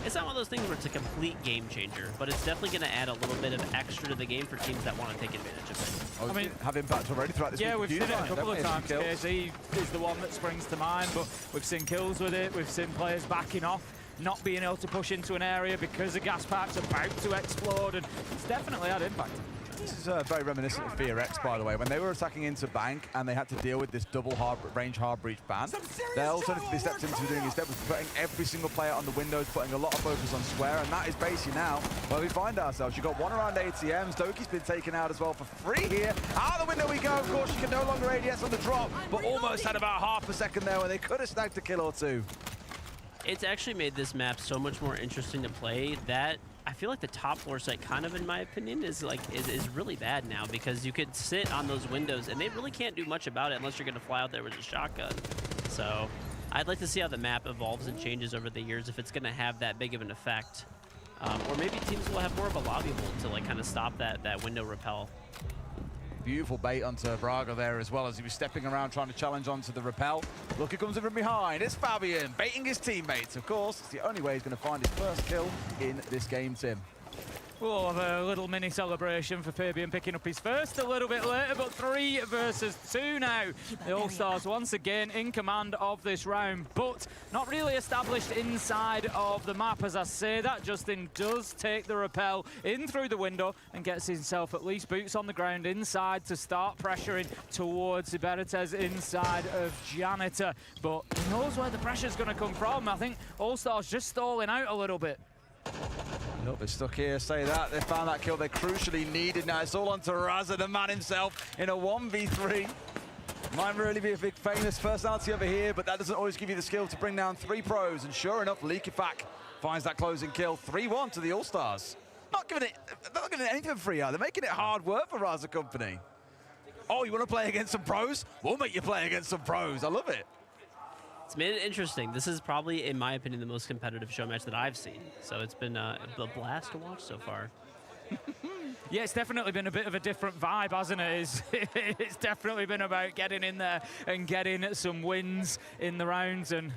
It's not one of those things where it's a complete game changer, but it's definitely going to add a little bit of extra to the game for teams that want to take advantage of it. I mean, have impact already throughout this week. Yeah, we've seen it a couple of times. KZ is the one that springs to mind, but we've seen kills with it. We've seen players backing off, not being able to push into an area because the gas pack's about to explode, and it's definitely had impact. This is very reminiscent of VRX, by the way. When they were attacking into Bank and they had to deal with this double range hard breach ban, the alternative they stepped into doing instead was putting every single player on the windows, putting a lot of focus on Square, and that is basically now where we find ourselves. You've got one around ATMs. Doki's been taken out as well for free here. Out the window we go. Of course, you can no longer ADS on the drop, but almost had about half a second there where they could have snagged a kill or two. It's actually made this map so much more interesting to play that I feel like the top floor site, kind of in my opinion, is really bad now, because you could sit on those windows and they really can't do much about it unless you're going to fly out there with a shotgun. So I'd like to see how the map evolves and changes over the years, if it's going to have that big of an effect. Or maybe teams will have more of a lobby hold to like kind of stop that window repel. Beautiful bait onto Braga there as well as he was stepping around trying to challenge onto the rappel. Look, it comes in from behind. It's Fabian baiting his teammates. Of course, it's the only way he's going to find his first kill in this game, Tim. We'll have a little mini celebration for Fabian picking up his first a little bit later, but 3 versus 2 now. The All-Stars once again in command of this round, but not really established inside of the map. As I say that, Justin does take the rappel in through the window and gets himself at least boots on the ground inside to start pressuring towards Iberites inside of Janitor. But he knows where the pressure's going to come from. I think All-Stars just stalling out a little bit. A little bit stuck here, say that. They found that kill they crucially needed. Now it's all on to Raza, the man himself, in a 1v3. Might really be a big famous personality over here, but that doesn't always give you the skill to bring down 3 pros. And sure enough, Leakifak finds that closing kill. 3-1 to the All-Stars. Not giving it anything for free, are they? Making it hard work for Raza Company. Oh, you want to play against some pros? We'll make you play against some pros. I love it. It's made it interesting. This is probably, in my opinion, the most competitive show match that I've seen. So it's been a blast to watch so far. Yeah, it's definitely been a bit of a different vibe, hasn't it? It's definitely been about getting in there and getting some wins in the rounds and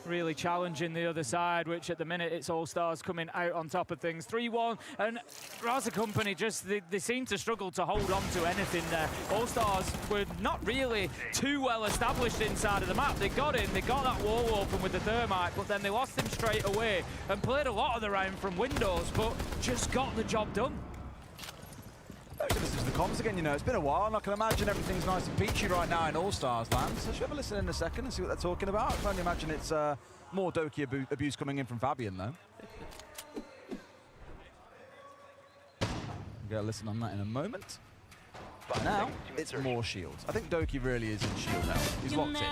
really challenging the other side, which at the minute it's All-Stars coming out on top of things. 3-1, and Raza Company just, they seem to struggle to hold on to anything there. All-Stars were not really too well established inside of the map. They got in, they got that wall open with the thermite, but then they lost him straight away and played a lot of the round from windows, but just got the job done. This is the comms again, you know. It's been a while, and I can imagine everything's nice and peachy right now in All-Stars land. So should we have a listen in a second and see what they're talking about? I can only imagine it's more Doki abuse coming in from Fabian, though. We'll get a listen on that in a moment. But now, it's more shields. I think Doki really is in shield now. He's locked in.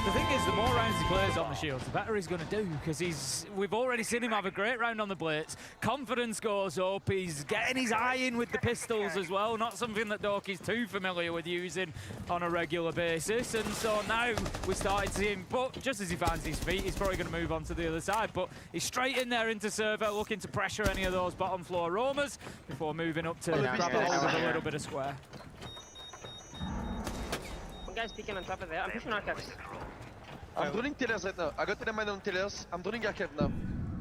The thing is, the more rounds he plays on the shields, the better he's going to do, because we've already seen him have a great round on the Blitz. Confidence goes up, he's getting his eye in with the pistols as well, not something that Doki's too familiar with using on a regular basis, and so now we're starting to see him, but just as he finds his feet, he's probably going to move on to the other side, but he's straight in there into SenVale, looking to pressure any of those bottom floor roamers before moving up to grab a hold of a little bit of square. Guys peeking on top of there. I'm pushing archives. I'm drilling tailors right now. I got telemine on tailors. I'm drilling archive now.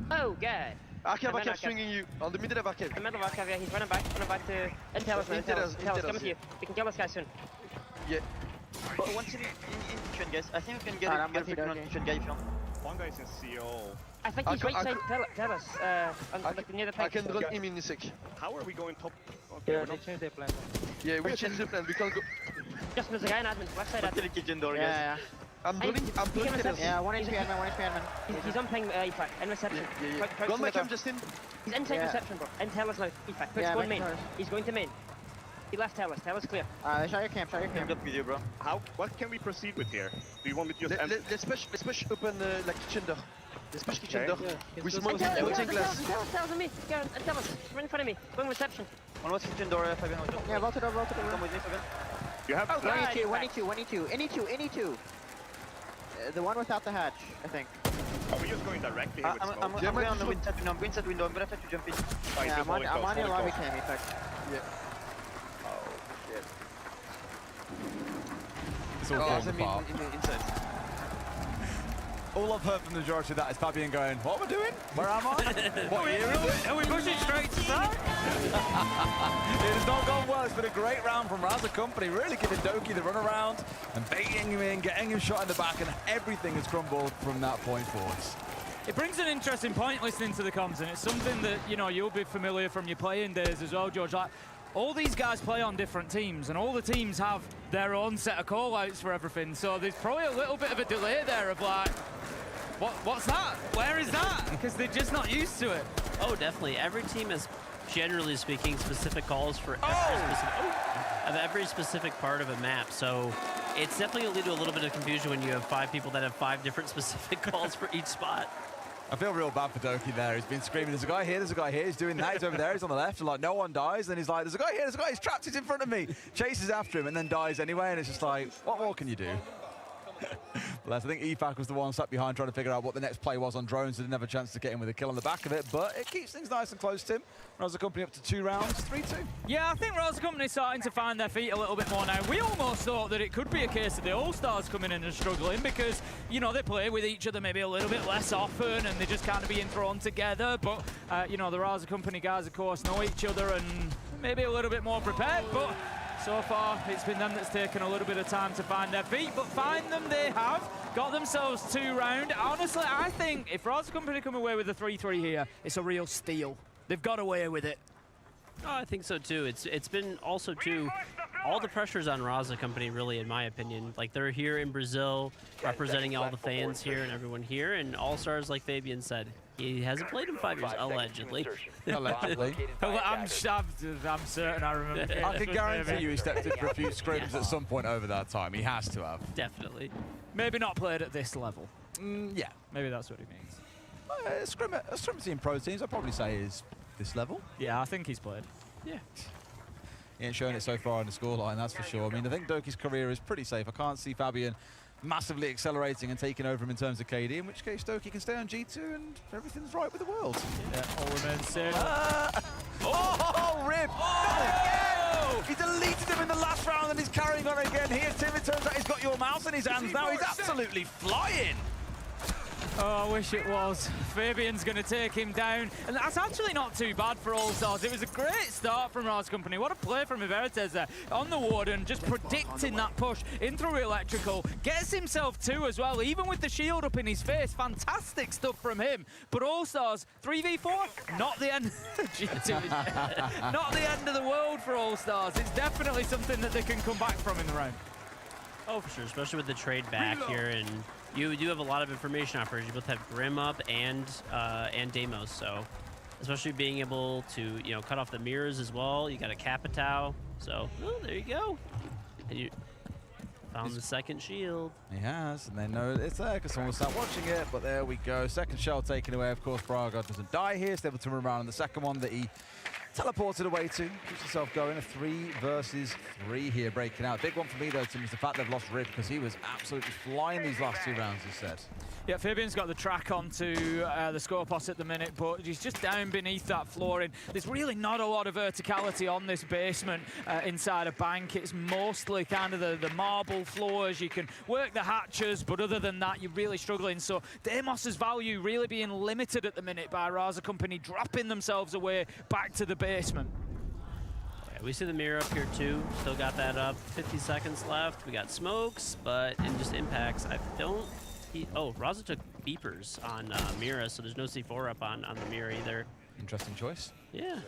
Oh, good. Archive swinging you. On the middle of archive. The middle of archive, yeah. He's running back to Intellis now. Intellis, coming to you. We can kill this guy soon. Yeah. But once in kitchen, guys. I think we can get a freaking on kitchen guy if you want. One guy's in CO. I think he's right side Intellis. Near the I pipe. can drill him in a sec. How are we going top? Okay, Yeah, they changed their plan. Yeah, we change the plan. We can't go. Just there's a guy in admin, left side Kill admin. the kitchen door, guys. Yeah. I'm drilling tailors. Yeah, one HP admin. He's on ping EFAC, in reception. Yeah. Go on my cam, Justin. He's inside reception, bro. In Tellis now, EFAC. Push, go main. He's going to main. He left Tellis. Tellis clear. Shut your camp. I'm up with you, bro. What can we proceed with here? Do you want me to just Let's push open like kitchen door. Let's push kitchen door. We smoke Tellis glass. on me. Tellis, right in front of me. Going reception. One was kitchen door, Fabian. Yeah, vault it over. Come with me, Fabian. You have 182. The one without the hatch, I think. Are we just going directly here with smoke? I'm going on the inside window. I'm gonna try to jump in. Yeah, I'm on your lobby cam, EFAC. Yeah. Oh, shit. It's all falling apart. Inside. All I've heard from the majority of that is Fabian going, what am I doing? Where am I? What year is it? Are we pushing straight to start? It has not gone well. It's been a great round from Raza Company, really giving Doki the runaround and baiting him in, getting him shot in the back, and everything has crumbled from that point forwards. It brings an interesting point listening to the comms, and it's something that, you know, you'll be familiar from your playing days as well, George. Like, all these guys play on different teams, and all the teams have their own set of call-outs for everything, so there's probably a little bit of a delay there of like, what's that? Where is that? Because they're just not used to it. Oh, definitely. Every team has, generally speaking, specific calls for every specific part of a map. So it's definitely going to lead to a little bit of confusion when you have 5 people that have 5 different specific calls for each spot. I feel real bad for Doki there. He's been screaming, there's a guy here, there's a guy here. He's doing that, he's over there, he's on the left, and like no one dies. And he's like, there's a guy here, there's a guy, he's trapped, he's in front of me. Chases after him and then dies anyway. And it's just like, what more can you do? Bless. I think EFAC was the one sat behind trying to figure out what the next play was on drones. Didn't have a chance to get in with a kill on the back of it, but it keeps things nice and close, Tim. Raza Company up to 2 rounds, 3-2. Yeah, I think Raza Company starting to find their feet a little bit more now. We almost thought that it could be a case of the All-Stars coming in and struggling because, you know, they play with each other maybe a little bit less often and they just kind of being thrown together. But, you know, the Raza Company guys, of course, know each other and maybe a little bit more prepared. But so far, it's been them that's taken a little bit of time to find their feet. But find them they have. Got themselves 2 round. Honestly, I think if Raza Company come away with a 3-3 here, it's a real steal. They've got away with it. Oh, I think so too. It's been also too, all the pressure's on Raza Company really, in my opinion. Like they're here in Brazil, representing all the fans here and everyone here, and All-Stars, like Fabian said, he hasn't played in 5 years, allegedly. Allegedly. I'm certain I remember. I can guarantee you he stepped in for a few scrims at some point over that time. He has to have. Definitely. Maybe not played at this level. Yeah. Maybe that's what he means. A scrim team pro teams, I'd probably say is this level. Yeah, I think he's played. Yeah. He ain't showing it so far on the scoreline, that's for sure. I mean, I think Doki's career is pretty safe. I can't see Fabian massively accelerating and taking over him in terms of KD, in which case Doki can stay on G2 and everything's right with the world. Yeah, all remains same. Oh, rip! Oh! He deleted him in the last round and he's carrying on again here. Tim, it turns out he's got your mouse in his hands now. He's absolutely flying. Oh, I wish it was. Fabian's going to take him down. And that's actually not too bad for All-Stars. It was a great start from Raza Company. What a play from Iveritez there. On the Warden, just predicting that push in through Electrical. Gets himself 2 as well, even with the shield up in his face. Fantastic stuff from him. But All-Stars, 3v4, not the end. Not the end of the world for All-Stars. It's definitely something that they can come back from in the round. Oh, for sure, especially with the trade back here, and you do have a lot of information operators. You both have Grim up and Deimos, so especially being able to, you know, cut off the mirrors as well. You got a Capitao, so there you go. And you found the second shield. He has, and they know it's there because someone will start watching it, but there we go. Second shell taken away. Of course, Braga doesn't die here, so able to run around on the second one that he teleported away to. Keeps himself going. A 3 versus 3 here breaking out. Big one for me, though, Tim, is the fact they've lost Rib because he was absolutely flying these last 2 rounds, he said. Yeah, Fabian's got the track onto the score post at the minute, but he's just down beneath that flooring. There's really not a lot of verticality on this basement inside a bank. It's mostly kind of the marble floors. You can work the hatches, but other than that, you're really struggling. So Deimos' value really being limited at the minute by Raza Company dropping themselves away back to the basement. Yeah, we see the mirror up here too. Still got that up. 50 seconds left. We got smokes, but in just impacts, I don't. Oh, Raza took beepers on Mira, so there's no C4 up on the Mira either. Interesting choice. Yeah.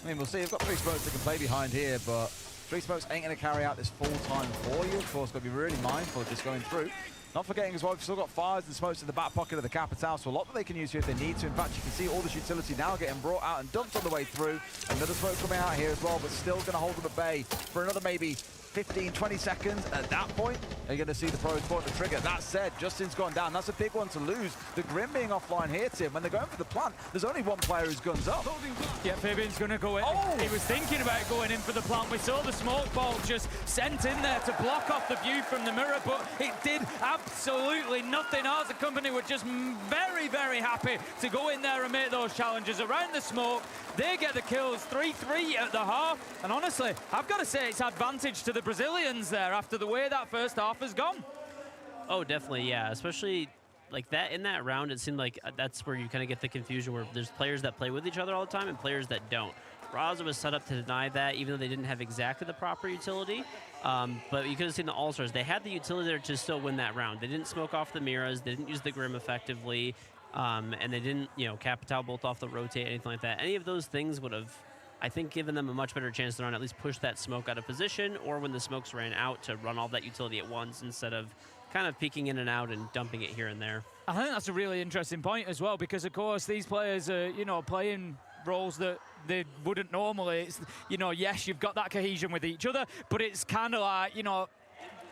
I mean, we'll see. We've got 3 smokes that can play behind here, but 3 smokes ain't going to carry out this full time for you. Of course, got to be really mindful of just going through. Not forgetting as well, we've still got fires and smokes in the back pocket of the Capitao, so a lot that they can use here if they need to. In fact, you can see all this utility now getting brought out and dumped on the way through. Another smoke coming out here as well, but still going to hold them at bay for another maybe 15, 20 seconds. At that point, you're going to see the pros pull the trigger. That said, Justin's gone down. That's a big one to lose. The Grim being offline here, Tim. When they're going for the plant, there's only one player who's guns up. Yeah, Fabian's going to go in. Oh! He was thinking about going in for the plant. We saw the smoke ball just sent in there to block off the view from the mirror, but it did absolutely nothing. Raza Company were just very, very happy to go in there and make those challenges around the smoke. They get the kills, 3-3 at the half. And honestly, I've got to say it's advantage to the Brazilians there after the way that first half has gone. Oh, definitely, yeah. Especially like that in that round, it seemed like that's where you kind of get the confusion where there's players that play with each other all the time and players that don't. Raza was set up to deny that, even though they didn't have exactly the proper utility. But you could have seen the All-Stars. They had the utility there to still win that round. They didn't smoke off the Miras. They didn't use the Grim effectively. And they didn't, Capital bolt off the rotate, anything like that. Any of those things would have, I think, given them a much better chance to run, at least push that smoke out of position, or when the smokes ran out, to run all that utility at once instead of kind of peeking in and out and dumping it here and there. I think that's a really interesting point as well, because of course these players are, playing roles that they wouldn't normally. It's, yes, you've got that cohesion with each other, but it's kind of like,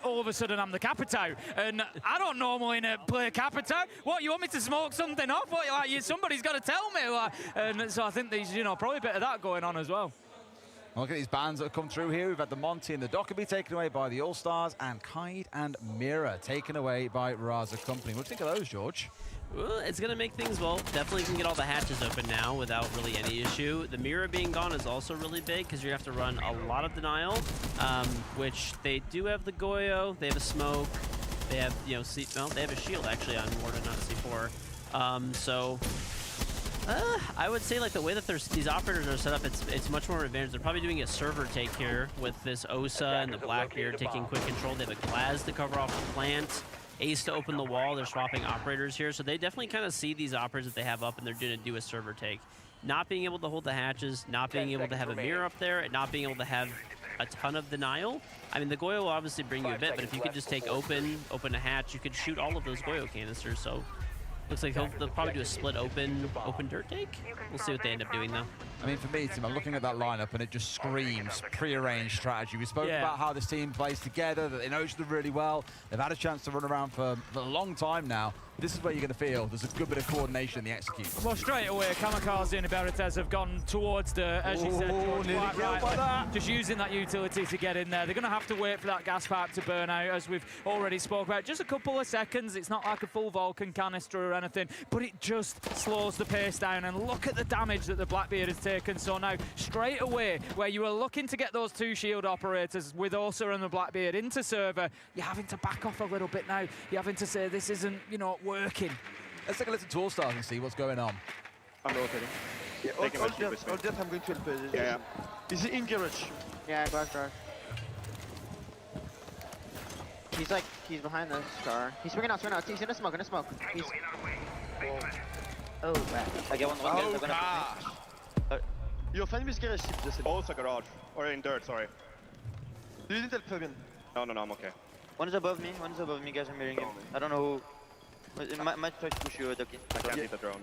all of a sudden I'm the Capitão, and I don't normally play Capitão. What, you want me to smoke something off? What, somebody's got to tell me. And so I think there's, probably a bit of that going on as well. Look at these bans that have come through here. We've had the Monty and the Dockerby taken away by the All-Stars, and Kaid and Mira taken away by Raza Company. What do you think of those, George? Well, it's going to make things, definitely can get all the hatches open now without really any issue. The Mira being gone is also really big because you have to run a lot of denial, which they do have the Goyo, they have a smoke, they have, they have a shield actually on Warden, not C4. I would say, like, the way that these operators are set up, it's much more advantage. They're probably doing a server take here with this Osa and the Blackbeard taking quick control. They have a Glaz to cover off the plant, Ace to open the wall. They're swapping operators here, so they definitely kind of see these operators that they have up, and they're going to do a server take. Not being able to hold the hatches, not being able to have a mirror up there, and not being able to have a ton of denial. I mean, the Goyo will obviously bring you a bit, but if you could just take open a hatch, you could shoot all of those Goyo canisters. So looks like they'll probably do a split open dirt take. We'll see what they end up doing, though. I mean, for me, Tim, I'm looking at that lineup and it just screams pre-arranged strategy. We spoke about how this team plays together, that they know each other really well. They've had a chance to run around for a long time now. This is where you're going to feel there's a good bit of coordination in the execution. Well, straight away, Kamikaze and Iberites have gone towards the, as you said, George, quite right, just using that utility to get in there. They're going to have to wait for that gas pipe to burn out, as we've already spoke about. Just a couple of seconds. It's not like a full Vulcan canister or anything, but it just slows the pace down. And look at the damage that the Blackbeard has taken. So now, straight away, where you were looking to get those two shield operators with Osa and the Blackbeard into server, you're having to back off a little bit now. You're having to say this isn't, working. Let's take a listen to All-Stars and see what's going on. I'm rotating. Yeah, all that I'm going to help. Yeah. Is he in garage? Yeah, garage. He's behind the star. He's swinging out. He's in a smoke, He's... Oh, bad. I get one Oh, guy. gosh. You're fine with garage, just Also garage. Or in dirt, sorry. Do you need help, Fabian? No, I'm okay. One is above me, guys. I'm hearing him. I don't know who. Might try to push you, Ducky. I can't hit the drone.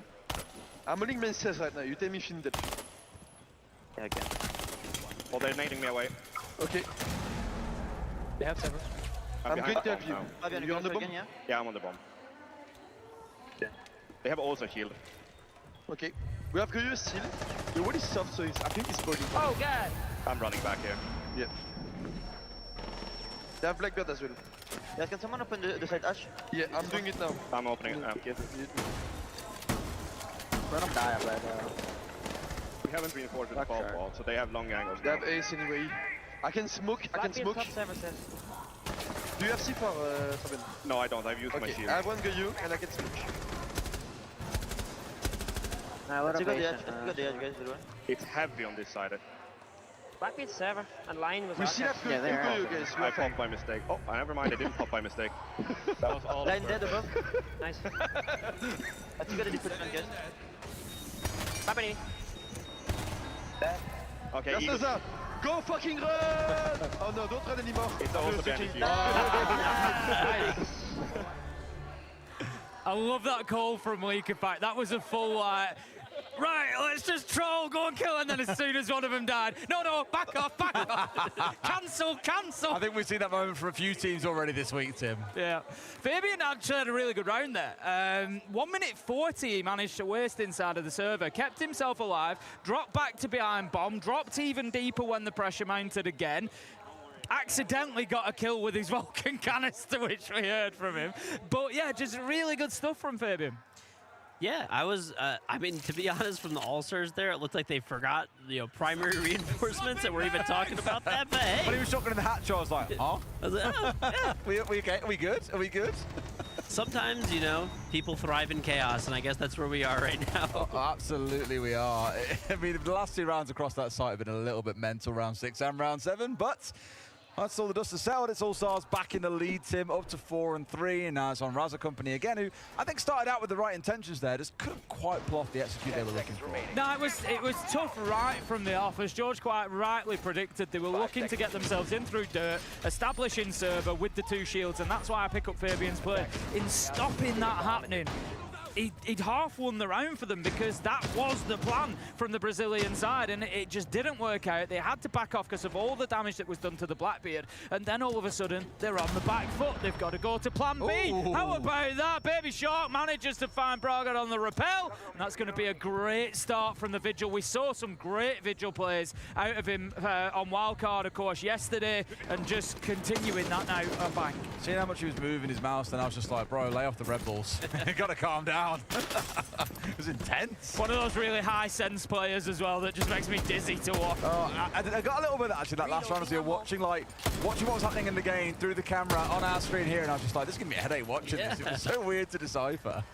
I'm holding main stairs right now. You tell me if you need help. Yeah, I can. Well, they're nading me away. Okay. They have several. I'm going to help you. Fabian, You're on the bomb? again, yeah? Yeah, I'm on the bomb. Yeah. They have also healed. Okay. We have Goyo still. The wall is soft, so I think it's boiling. Oh, God! I'm running back here. Yeah. They have Blackbeard as well. Yeah, can someone open the side Ash? Yeah, I'm doing it now. I'm opening it now. Run up die, but We haven't reinforced with the fall wall, so they have long angles They now. have Ace anyway. I can smoke. Top 7 says. Do you have C for Fabian? No, I don't. I've used my Okay, shield. I have one Goyo and I can smoke. let's go the edge, guys. It's heavy on this side. Blackbeard server, and line was We out still there. have Goyo, guys. I popped by mistake. Oh, never mind. I didn't pop by mistake. That was all. Line dead above. Nice. Let's go the defense, guys. Happening. Okay, That's Eagles. that. Go fucking run! Oh no, don't run anymore. It's also behind you. I love that call from Leakerpack. That was a full, right, let's just troll, go and kill, and then as soon as one of them died, no, back off. Cancel. I think we've seen that moment for a few teams already this week, Tim. Yeah. Fabian actually had a really good round there. 1 minute 40 he managed to waste inside of the server, kept himself alive, dropped back to behind bomb, dropped even deeper when the pressure mounted again. Accidentally got a kill with his Vulcan canister, which we heard from him. But yeah, just really good stuff from Fabian. Yeah, I was, I mean, to be honest, from the All-Stars there, it looked like they forgot, primary reinforcements and we're even talking about that, but hey. When he was shotgun in the hatch, I was like, huh? I was like, oh, yeah. we okay? Are we good? Sometimes, you know, people thrive in chaos, and I guess that's where we are right now. Oh, absolutely we are. I mean, the last 2 rounds across that site have been a little bit mental, round 6 and round 7, but that's all the dust has settled. It's All-Stars back in the lead, Tim, up to 4-3, and now it's on Raza Company again, who I think started out with the right intentions there, just couldn't quite pull off the execute they were looking for. No, it was tough right from the off. As George quite rightly predicted, they were looking to get themselves in through dirt, establishing server with the 2 shields, and that's why I pick up Fabian's play. In stopping that happening, he'd half won the round for them because that was the plan from the Brazilian side, and it just didn't work out. They had to back off because of all the damage that was done to the Blackbeard, and then all of a sudden they're on the back foot. They've got to go to plan B. Ooh. How about that? Baby Shark manages to find Braga on the rappel, and that's going to be a great start from the Vigil. We saw some great Vigil plays out of him on Wildcard, of course, yesterday, and just continuing that now at bank. Seeing how much he was moving his mouse, then I was just like, bro, lay off the Red Bulls. You got to calm down. It was intense. One of those really high sense players as well that just makes me dizzy to watch. Oh, I got a little bit of that, actually, that last round as we were watching what was happening in the game through the camera on our screen here, and I was just like, this is giving me a headache watching this. It was so weird to decipher.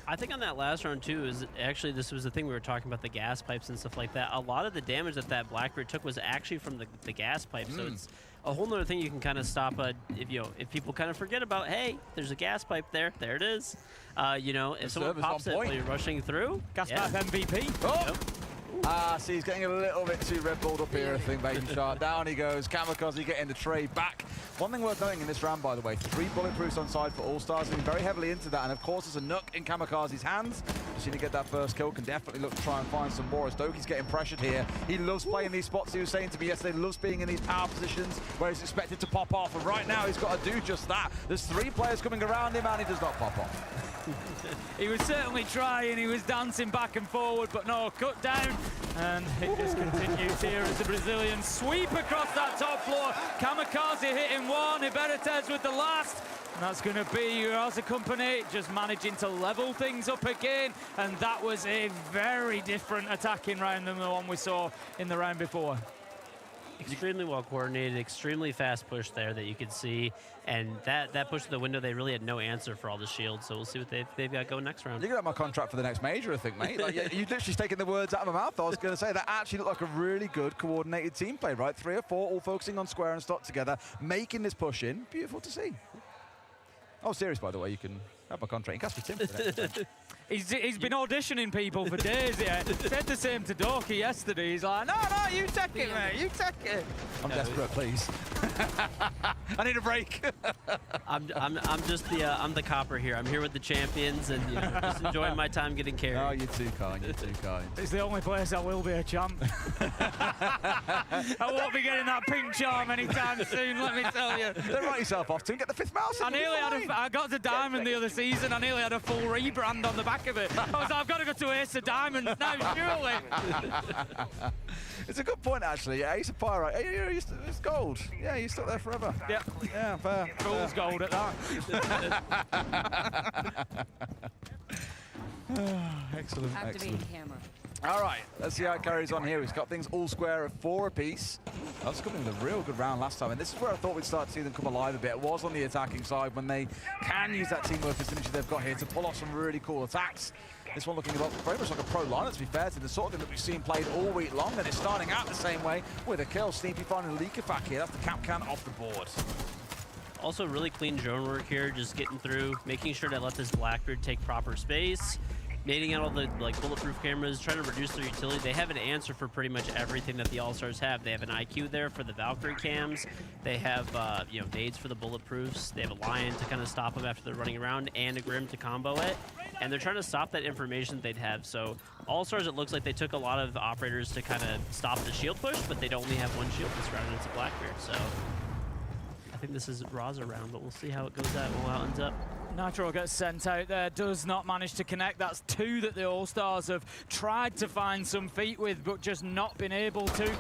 I think on that last round too is actually this was the thing we were talking about, the gas pipes and stuff like that. A lot of the damage that Blackbeard took was actually from the gas pipe, so it's a whole nother thing you can kind of stop if people kind of forget about, hey, there's a gas pipe there it is. You know, if someone pops it while you're rushing through, gas pipe MVP. Oh! Yep. See, he's getting a little bit too Red Bulled up here, I think, Baby Shark. Down he goes. Kamikaze getting the trade back. One thing worth noting in this round, by the way, 3 bulletproofs on side for All-Stars, leaning very heavily into that, and of course there's a Nook in Kamikaze's hands. Just need to get that first kill, can definitely look to try and find some more. As Doki's getting pressured here. He loves playing these spots, he was saying to me yesterday, loves being in these power positions where he's expected to pop off, and right now he's got to do just that. There's 3 players coming around him, and he does not pop off. He was certainly trying, he was dancing back and forward, but no, cut down. And it just continues here as the Brazilians sweep across that top floor. Kamikaze hitting one, Ibertes with the last. And that's going to be Raza Company just managing to level things up again. And that was a very different attacking round than the one we saw in the round before. Extremely well coordinated, extremely fast push there that you could see, and that push to the window, they really had no answer for all the shields, so we'll see what they've got going next round. You can have my contract for the next major, I think, mate. Like, you literally taking the words out of my mouth. I was going to say that actually looked like a really good coordinated team play, right? 3 or 4 all focusing on square and stock together, making this push in. Beautiful to see. Oh, serious, by the way, you can have my contract. You can ask for Tim for the next time. He's been auditioning people for days, yeah. Said the same to Dorky yesterday. He's like, no, you take it, mate, you take it. I'm desperate, please. I need a break. I'm just I'm the copper here. I'm here with the champions, and you know, just enjoying my time getting carried. Oh, you're too kind. You're too kind. It's the only place I will be a champ. I won't be getting that pink charm anytime soon, let me tell you. Don't write yourself off, Tim. Get the 5th mouse. I got to Diamond the other season. I nearly had a full rebrand on the back of it. I was like, I've got to go to Ace of Diamonds now, surely. It's a good point, actually. Yeah, Ace of Pyrite. Hey, it's gold. Yeah, you're stuck there forever. Yep. Yeah, fair. Fool's gold at that. Excellent, Activating excellent. camera. All right, let's see how it carries on here. He's got things all square at 4 apiece. That was coming with a real good round last time, and this is where I thought we'd start to see them come alive a bit. It was on the attacking side when they can use that teamwork as synergy they've got here to pull off some really cool attacks. This one looking very much like a pro lineup, to be fair, to the sort of thing that we've seen played all week long, and it's starting out the same way with a kill. Sneaky finding Leakafak here. That's the cap can off the board. Also, really clean drone work here, just getting through, making sure to let this Blackbeard take proper space, nading out all the bulletproof cameras, trying to reduce their utility. They have an answer for pretty much everything that the All-Stars have. They have an IQ there for the Valkyrie cams. They have nades for the bulletproofs. They have a Lion to kind of stop them after they're running around, and a Grim to combo it. And they're trying to stop that information that they'd have. So All-Stars, it looks like they took a lot of operators to kind of stop the shield push, but they'd only have 1 shield this round, and it's a Blackbeard. So I think this is Raza round, but we'll see how it goes out and how it ends up. Nitro gets sent out there, does not manage to connect. That's 2 that the All-Stars have tried to find some feet with, but just not been able to.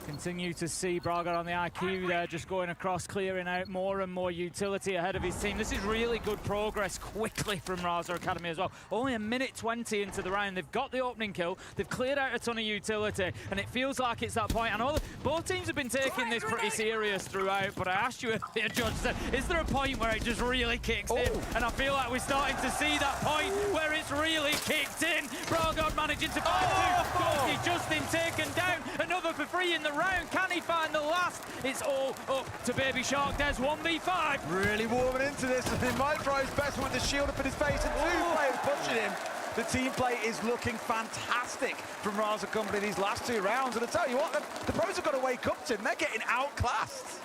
Continue to see Braga on the IQ there, just going across, clearing out more and more utility ahead of his team. This is really good progress quickly from Raza Academy as well. Only a minute 20 into the round. They've got the opening kill, they've cleared out a ton of utility, and it feels like it's that point. I know both teams have been taking this pretty serious throughout, but I asked you earlier, Judge, is there a point where it just really kicks in? And I feel like we're starting to see that point where it's really kicked in. Braga managing to find two. Gorky Justin taken down, another for free in the round. Can he find the last? It's all up to Baby Shark. There's 1v5. Really warming into this, and he might try his best with the shield up in his face, and two players pushing him. The team play is looking fantastic from Raza Company these last 2 rounds, and I tell you what, the pros have got to wake up to him. They're getting outclassed.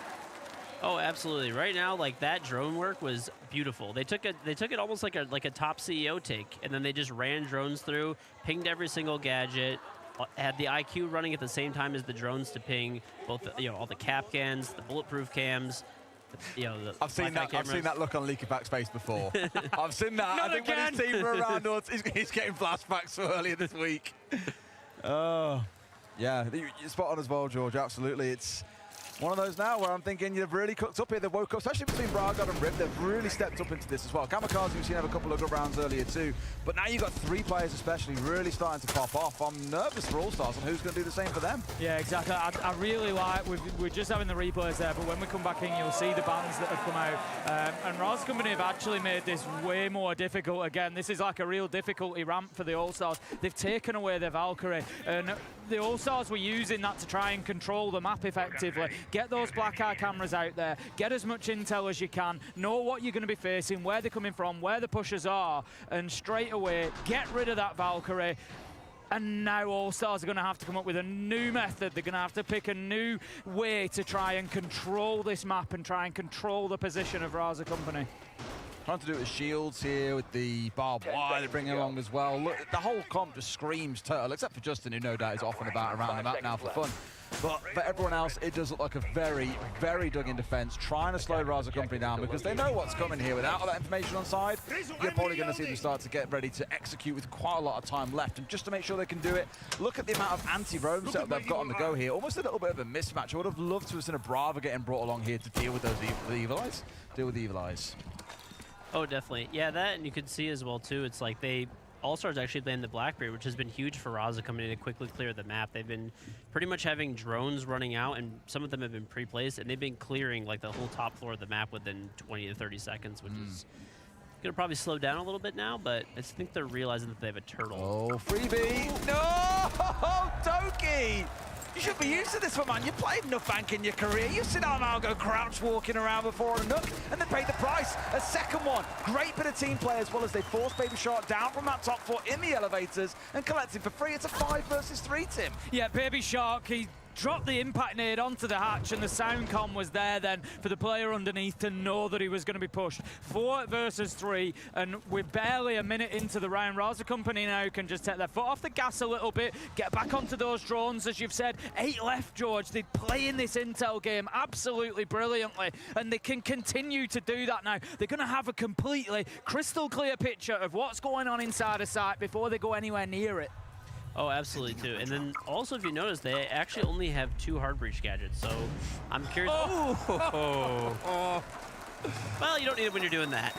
Oh, absolutely. Right now, like, that drone work was beautiful. They took it almost like a top CEO take, and then they just ran drones through, pinged every single gadget, had the IQ running at the same time as the drones to ping both, all the cap cans, the bulletproof cams. I've seen that look on Leakyback's face before. I've seen that. Not I think again. when his team were around us, he's getting flashbacks from earlier this week. Oh, yeah, you're spot on as well, George. Absolutely, it's one of those now where I'm thinking you've really cooked up here. They've woke up, especially between Braga and Rib. They've really stepped up into this as well. Kamikaze, we've seen have a couple of good rounds earlier too. But now you've got 3 players especially really starting to pop off. I'm nervous for All Stars and who's going to do the same for them. Yeah, exactly. I really like, we're just having the replays there, but when we come back in, you'll see the bans that have come out. And Raza Company have actually made this way more difficult. Again, this is like a real difficulty ramp for the All Stars. They've taken away their Valkyrie, and the All Stars were using that to try and control the map effectively. Get those black eye cameras out there, get as much intel as you can, know what you're going to be facing, where they're coming from, where the pushers are, and straight away get rid of that Valkyrie. And now All Stars are going to have to come up with a new method. They're going to have to pick a new way to try and control this map and try and control the position of Raza Company. Trying to do it with shields here, with the barbed wire they're bringing along as well. Look, the whole comp just screams turtle, except for Justin, who no doubt is off and about around the map now for fun. But for everyone else, it does look like a very, very dug-in defense, trying to slow Raza Company down because they know what's coming here. Without all that information on side, you're probably going to see them start to get ready to execute with quite a lot of time left. And just to make sure they can do it, look at the amount of anti-roam setup they've got on the go here. Almost a little bit of a mismatch. I would have loved to have seen a Brava getting brought along here to deal with those evil eyes. Deal with the evil eyes. Oh, definitely. Yeah, that, and you could see as well, too, it's like All-Stars actually land the Blackberry, which has been huge for Raza coming in to quickly clear the map. They've been pretty much having drones running out, and some of them have been pre-placed, and they've been clearing like the whole top floor of the map within 20 to 30 seconds, which is going to probably slow down a little bit now, but I think they're realizing that they have a turtle. Oh, freebie! No! Doki! You should be used to this one, man. You played enough Bank in your career. You've seen Almago crouch walking around before on a nook, and they paid the price. A second one. Great bit of team play as well as they forced Baby Shark down from that top floor in the elevators and collected for free. It's a 5 versus 3, Tim. Yeah, Baby Shark, he dropped the impact nade onto the hatch, and the sound comm was there then for the player underneath to know that he was going to be pushed. 4 versus 3, and we're barely a minute into the round. Raza Company now can just take their foot off the gas a little bit, get back onto those drones, as you've said. 8 left, George. They're playing this intel game absolutely brilliantly, and they can continue to do that now. They're going to have a completely crystal clear picture of what's going on inside a site before they go anywhere near it. Oh, absolutely, too. And then also, if you notice, they actually only have 2 hard breach gadgets, so I'm curious. Oh. Well, you don't need it when you're doing that.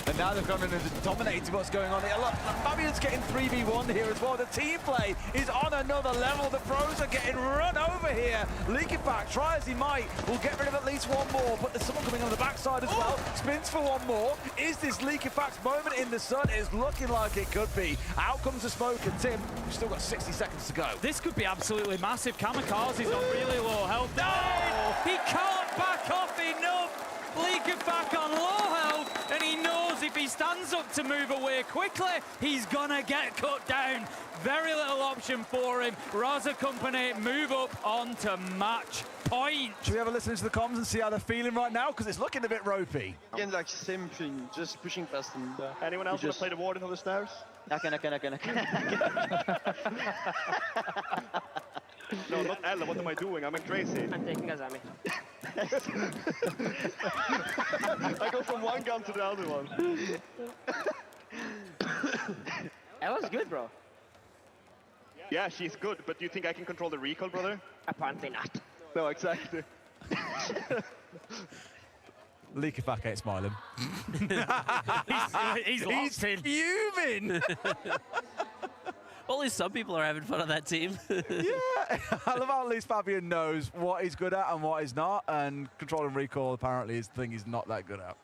And now they've gone in and just dominated what's going on here. Look, Fabian's getting 3v1 here as well. The team play is on another level. The pros are getting run over here. Leaking back, try as he might, will get rid of at least one more, but there's someone coming on the backside as well. Spins for one more. Is this Leaking back's moment in the sun? It's looking like it could be. Out comes the smoke, and Tim, we've still got 60 seconds to go. This could be absolutely massive. Kamikaze's on really low health. He can't back off enough. Leaking back on low health, and he knows if he stands up to move away quickly, he's gonna get cut down. Very little option for him. Raza Company move up on to match point. Should we have a listen to the comms and see how they're feeling right now? Because it's looking a bit ropey. Again, like same thing, just pushing past them. Anyone else want to play the warden on the stairs? No, not Ella. What am I doing? I'm in Tracy. I'm taking Azami. I go from one gun to the other one. Ella's good, bro. Yeah, Yeah, she's good, but do you think I can control the recoil, brother? Apparently not. No, exactly. Leakifak ain't smiling. He's locked in. fuming! Well, at least some people are having fun on that team. Yeah, I love how at least Fabian knows what he's good at and what he's not, and controlling recoil apparently is the thing he's not that good at.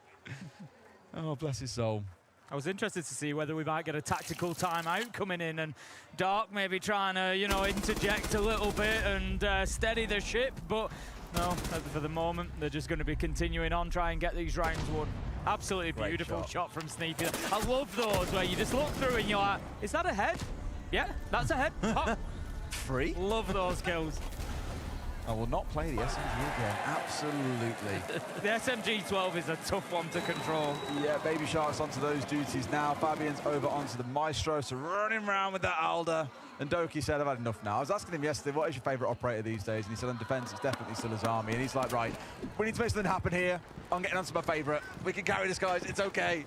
Oh, bless his soul. I was interested to see whether we might get a tactical timeout coming in and Dark maybe trying to, you know, interject a little bit and steady the ship, but no, for the moment, they're just going to be continuing on, try and get these rounds won. Absolutely Great beautiful shot. shot from Sneepy. I love those where you just look through and you're like, is that a head? Yeah, that's a head. Oh, Free? love those kills. I will not play the SMG again, absolutely. The SMG-12 is a tough one to control. Yeah, Baby Shark's onto those duties now. Fabian's over onto the Maestro, so running around with that Alder. And Doki said, I've had enough now. I was asking him yesterday, what is your favourite operator these days? And he said, on defence, it's definitely still his army. And he's like, right, we need to make something happen here. I'm getting onto my favourite. We can carry this, guys. It's okay.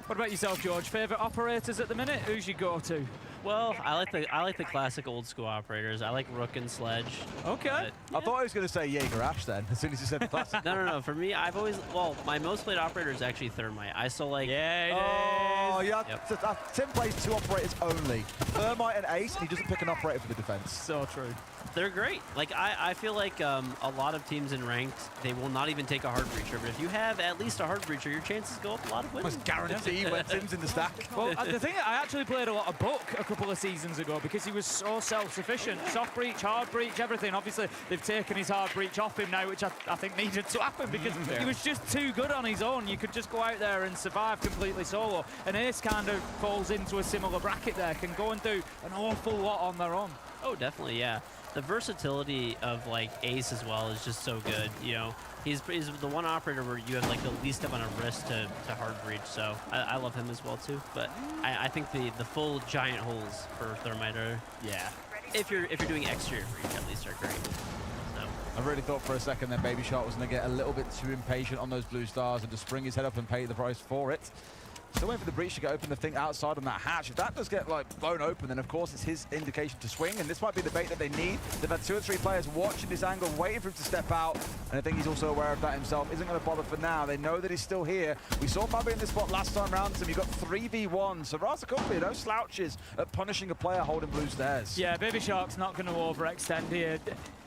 What about yourself, George? Favourite operators at the minute? Who's your go-to? Well, I like the classic old school operators. I like Rook and Sledge. Okay. I thought I was going to say Jaeger Ash then, as soon as you said the classic. No. For me, I've always, well, my most played operator is actually Thermite. I still like. Yeah, it Oh, is. yeah. Yep. Tim plays 2 operators only. Thermite and Ace, and he doesn't pick an operator for the defense. So true. They're great. Like, I feel like a lot of teams in ranked, they will not even take a hard breacher. But if you have at least a hard breacher, your chances go up a lot of wins. Almost guaranteed when Tim's in the stack. Well, the thing, I actually played a lot of Buck a couple of seasons ago because he was so self-sufficient. Soft breach, hard breach, everything. Obviously, they've taken his hard breach off him now, which I think needed to happen because he was just too good on his own. You could just go out there and survive completely solo. And Ace kind of falls into a similar bracket there, can go and do an awful lot on their own. Oh, definitely, yeah. The versatility of like Ace as well is just so good. You know, he's the one operator where you have like the least amount of risk to hard breach. So I love him as well too. But I think the full giant holes for Thermite are, yeah. If you're doing exterior breach, at least are great. So I really thought for a second that Baby Shark was going to get a little bit too impatient on those blue stars and just spring his head up and pay the price for it. Still waiting for the breach to get open, the thing outside on that hatch. If that does get like blown open, then of course it's his indication to swing, and this might be the bait that they need. They've had 2 or 3 players watching this angle, waiting for him to step out, and I think he's also aware of that himself. Isn't going to bother for now. They know that he's still here. We saw Fabi in this spot last time round, so you've got 3v1. So Raza Company, no slouches at punishing a player holding blue stairs. Yeah, Baby Shark's not going to overextend here.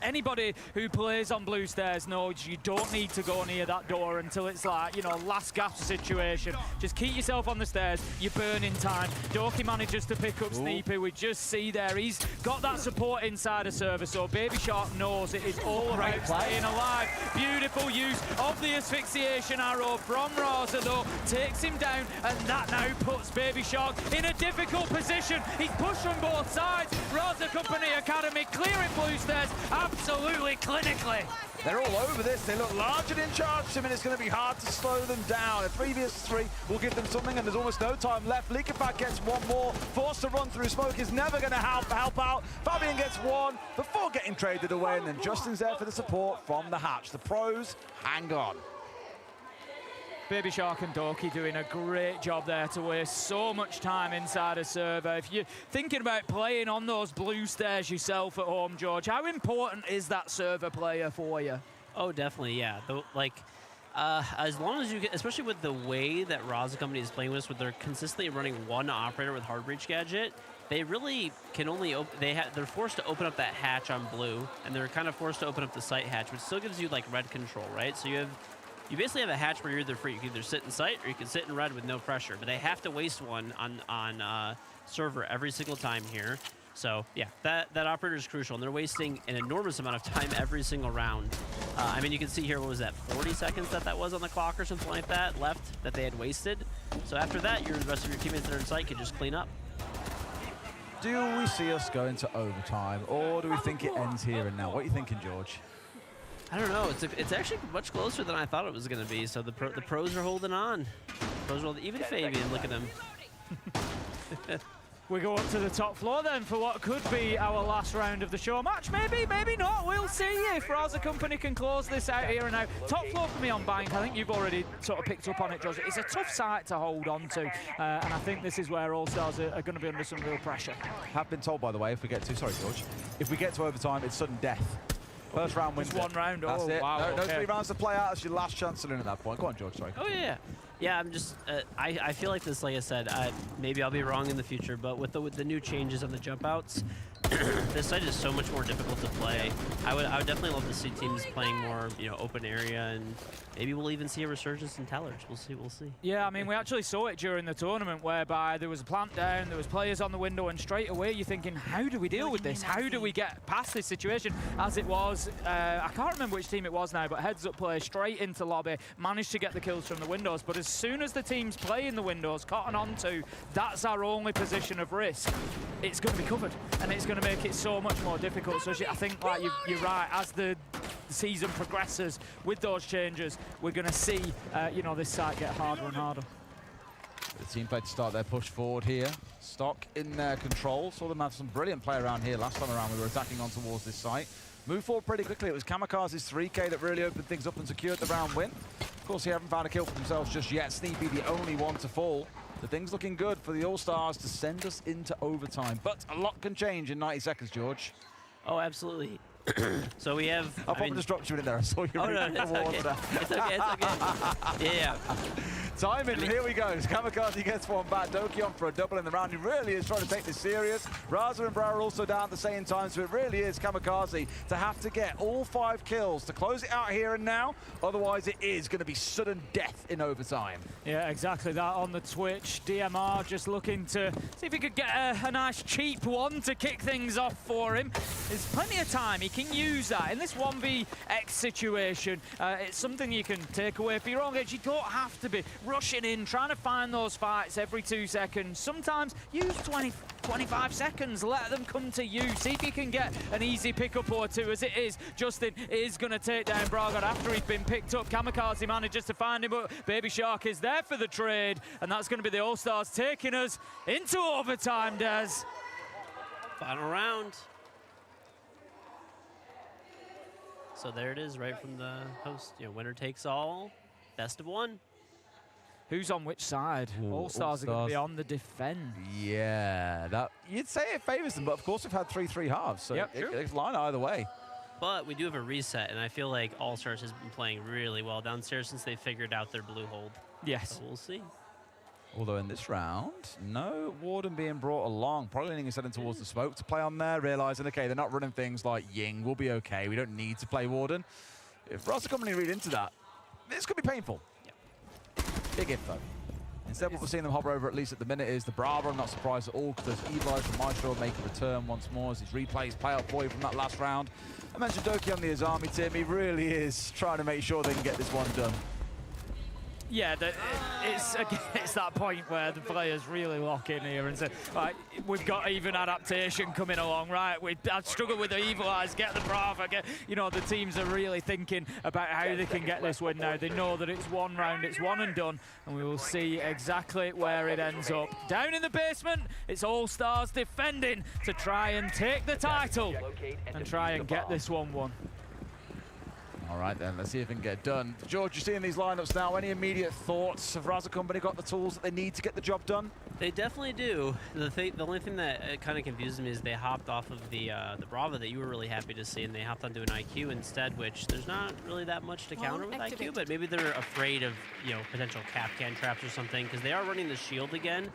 Anybody who plays on blue stairs knows you don't need to go near that door until it's like, you know, last gasp situation. Just keep yourself on the stairs. You're burning time. Doki manages to pick up Sneepy. We just see there he's got that support inside a server, so Baby Shark knows it is all about staying alive. Beautiful use of the asphyxiation arrow from Raza though. Takes him down, and that now puts Baby Shark in a difficult position. He's pushed from both sides. Raza Company Academy clearing blue stairs absolutely clinically. They're all over this. They look large and in charge. I mean, it's going to be hard to slow them down. A 3v3 will give them something, and there's almost no time left. Leakifak gets one more. Forced to run through smoke is never going to help out. Fabian gets one before getting traded away, and then Justin's there for the support from the hatch. The pros hang on. Baby Shark and Doki doing a great job there to waste so much time inside a server. If you're thinking about playing on those blue stairs yourself at home, George, how important is that server player for you? oh, definitely, yeah. As long as you get, especially with the way that Raza Company is playing with us, where they're consistently running one operator with hard breach gadget, they really can only they're forced to open up that hatch on blue, and they're kind of forced to open up the site hatch, which still gives you like red control, right? So you basically have a hatch where you're either free. You can either sit in sight or you can sit in red with no pressure, but they have to waste one on server every single time here. So yeah, that operator is crucial, and they're wasting an enormous amount of time every single round. I mean, you can see here, what was that, 40 seconds that was on the clock or something like that left that they had wasted. So after that, the rest of your teammates that are in sight can just clean up. Do we see us go into overtime, or do we think it ends here and now? What are you thinking, George? I don't know. It's actually much closer than I thought it was going to be. So the pros are holding on. Pros are holding, even Fabian, look at him. We go up to the top floor then for what could be our last round of the show match. Maybe, maybe not. We'll see if Raza Company can close this out here and now. Top floor for me on Bank. I think you've already sort of picked up on it, Josh. It's a tough site to hold on to, and I think this is where All Stars are going to be under some real pressure. Have been told, by the way, if we get to, sorry, George, if we get to overtime, it's sudden death. First round wins. Just one round. That's it. Wow. No okay. 3 rounds to play out. That's your last chance to win at that point. Go on, George. Sorry. Oh yeah. Yeah, I'm just, I feel like this, like I said, maybe I'll be wrong in the future, but with the new changes on the jump outs, this site is so much more difficult to play. I would definitely love to see teams playing more, open area, and maybe we'll even see a resurgence in Tellers. We'll see. Yeah, I mean, we actually saw it during the tournament whereby there was a plant down, there was players on the window, and straight away you're thinking, how do we deal with this? How do we get past this situation? As it was, I can't remember which team it was now, but heads up play straight into lobby, managed to get the kills from the windows, but as soon as the teams play in the windows, cotton onto, that's our only position of risk. It's going to be covered, and it's going to make it so much more difficult. So I think, like you're right, as the season progresses with those changes, we're going to see, this site get harder and harder. The team played to start their push forward here. Stock in their control. Saw them have some brilliant play around here last time around. We were attacking on towards this site. Moved forward pretty quickly. It was Kamikaze's 3K that really opened things up and secured the round win. Of course, they haven't found a kill for themselves just yet. Sneepy the only one to fall. The thing's looking good for the All-Stars to send us into overtime. But a lot can change in 90 seconds, George. Oh, absolutely. So we have. I'll probably just drop you in there. I saw you. Oh no, it's okay. It's okay. Yeah. Timing, here we go. Kamikaze gets one back. Doki on for a double in the round. He really is trying to take this serious. Raza and Bra are also down at the same time, so it really is Kamikaze to have to get all 5 kills to close it out here and now. Otherwise, it is going to be sudden death in overtime. Yeah, exactly that on the Twitch. DMR just looking to see if he could get a nice cheap one to kick things off for him. There's plenty of time. He can use that. In this 1vx situation, it's something you can take away for your own edge. You don't have to be rushing in, trying to find those fights every 2 seconds. Sometimes use 20, 25 seconds, let them come to you. See if you can get an easy pickup or two. As it is, Justin is going to take down Braga after he's been picked up. Kamikaze manages to find him, but Baby Shark is there for the trade, and that's going to be the All-Stars taking us into overtime, Des. Final round. So there it is, right from the host. Winner takes all, best of 1. Who's on which side? All-Stars are going to be on the defend. Yeah, that you'd say it favors them, but of course we've had 3-3 halves, so yep, it's line either way. But we do have a reset, and I feel like All-Stars has been playing really well downstairs since they figured out their blue hold. Yes. So we'll see. Although in this round, no Warden being brought along. Probably leaning his head in towards the smoke to play on there, realizing, okay, they're not running things like Ying. We'll be okay. We don't need to play Warden. If Raza Company read into that, this could be painful. Big if, though. Instead, what we're seeing them hover over, at least at the minute, is the Bravo. I'm not surprised at all, because those Evils from Maestro make a return once more as these replays play out for you from that last round. I mentioned Doki on the Azami team. He really is trying to make sure they can get this one done. Yeah, it's that point where the players really lock in here and say, right, we've got even adaptation coming along, right? I'd struggle with the Evil Eyes, get the Brava, the teams are really thinking about how they can get this win now. They know that it's one round, it's one and done, and we will see exactly where it ends up. Down in the basement, it's All-Stars defending to try and take the title and try and get this 1-1. All right, then, let's see if we can get it done. George, you're seeing these lineups now. Any immediate thoughts? Have Raza Company got the tools that they need to get the job done? They definitely do. The only thing that kind of confused me is they hopped off of the Brava that you were really happy to see, and they hopped onto an IQ instead, which there's not really that much to counter with IQ, but maybe they're afraid of potential Kapkan traps or something, because they are running the shield again.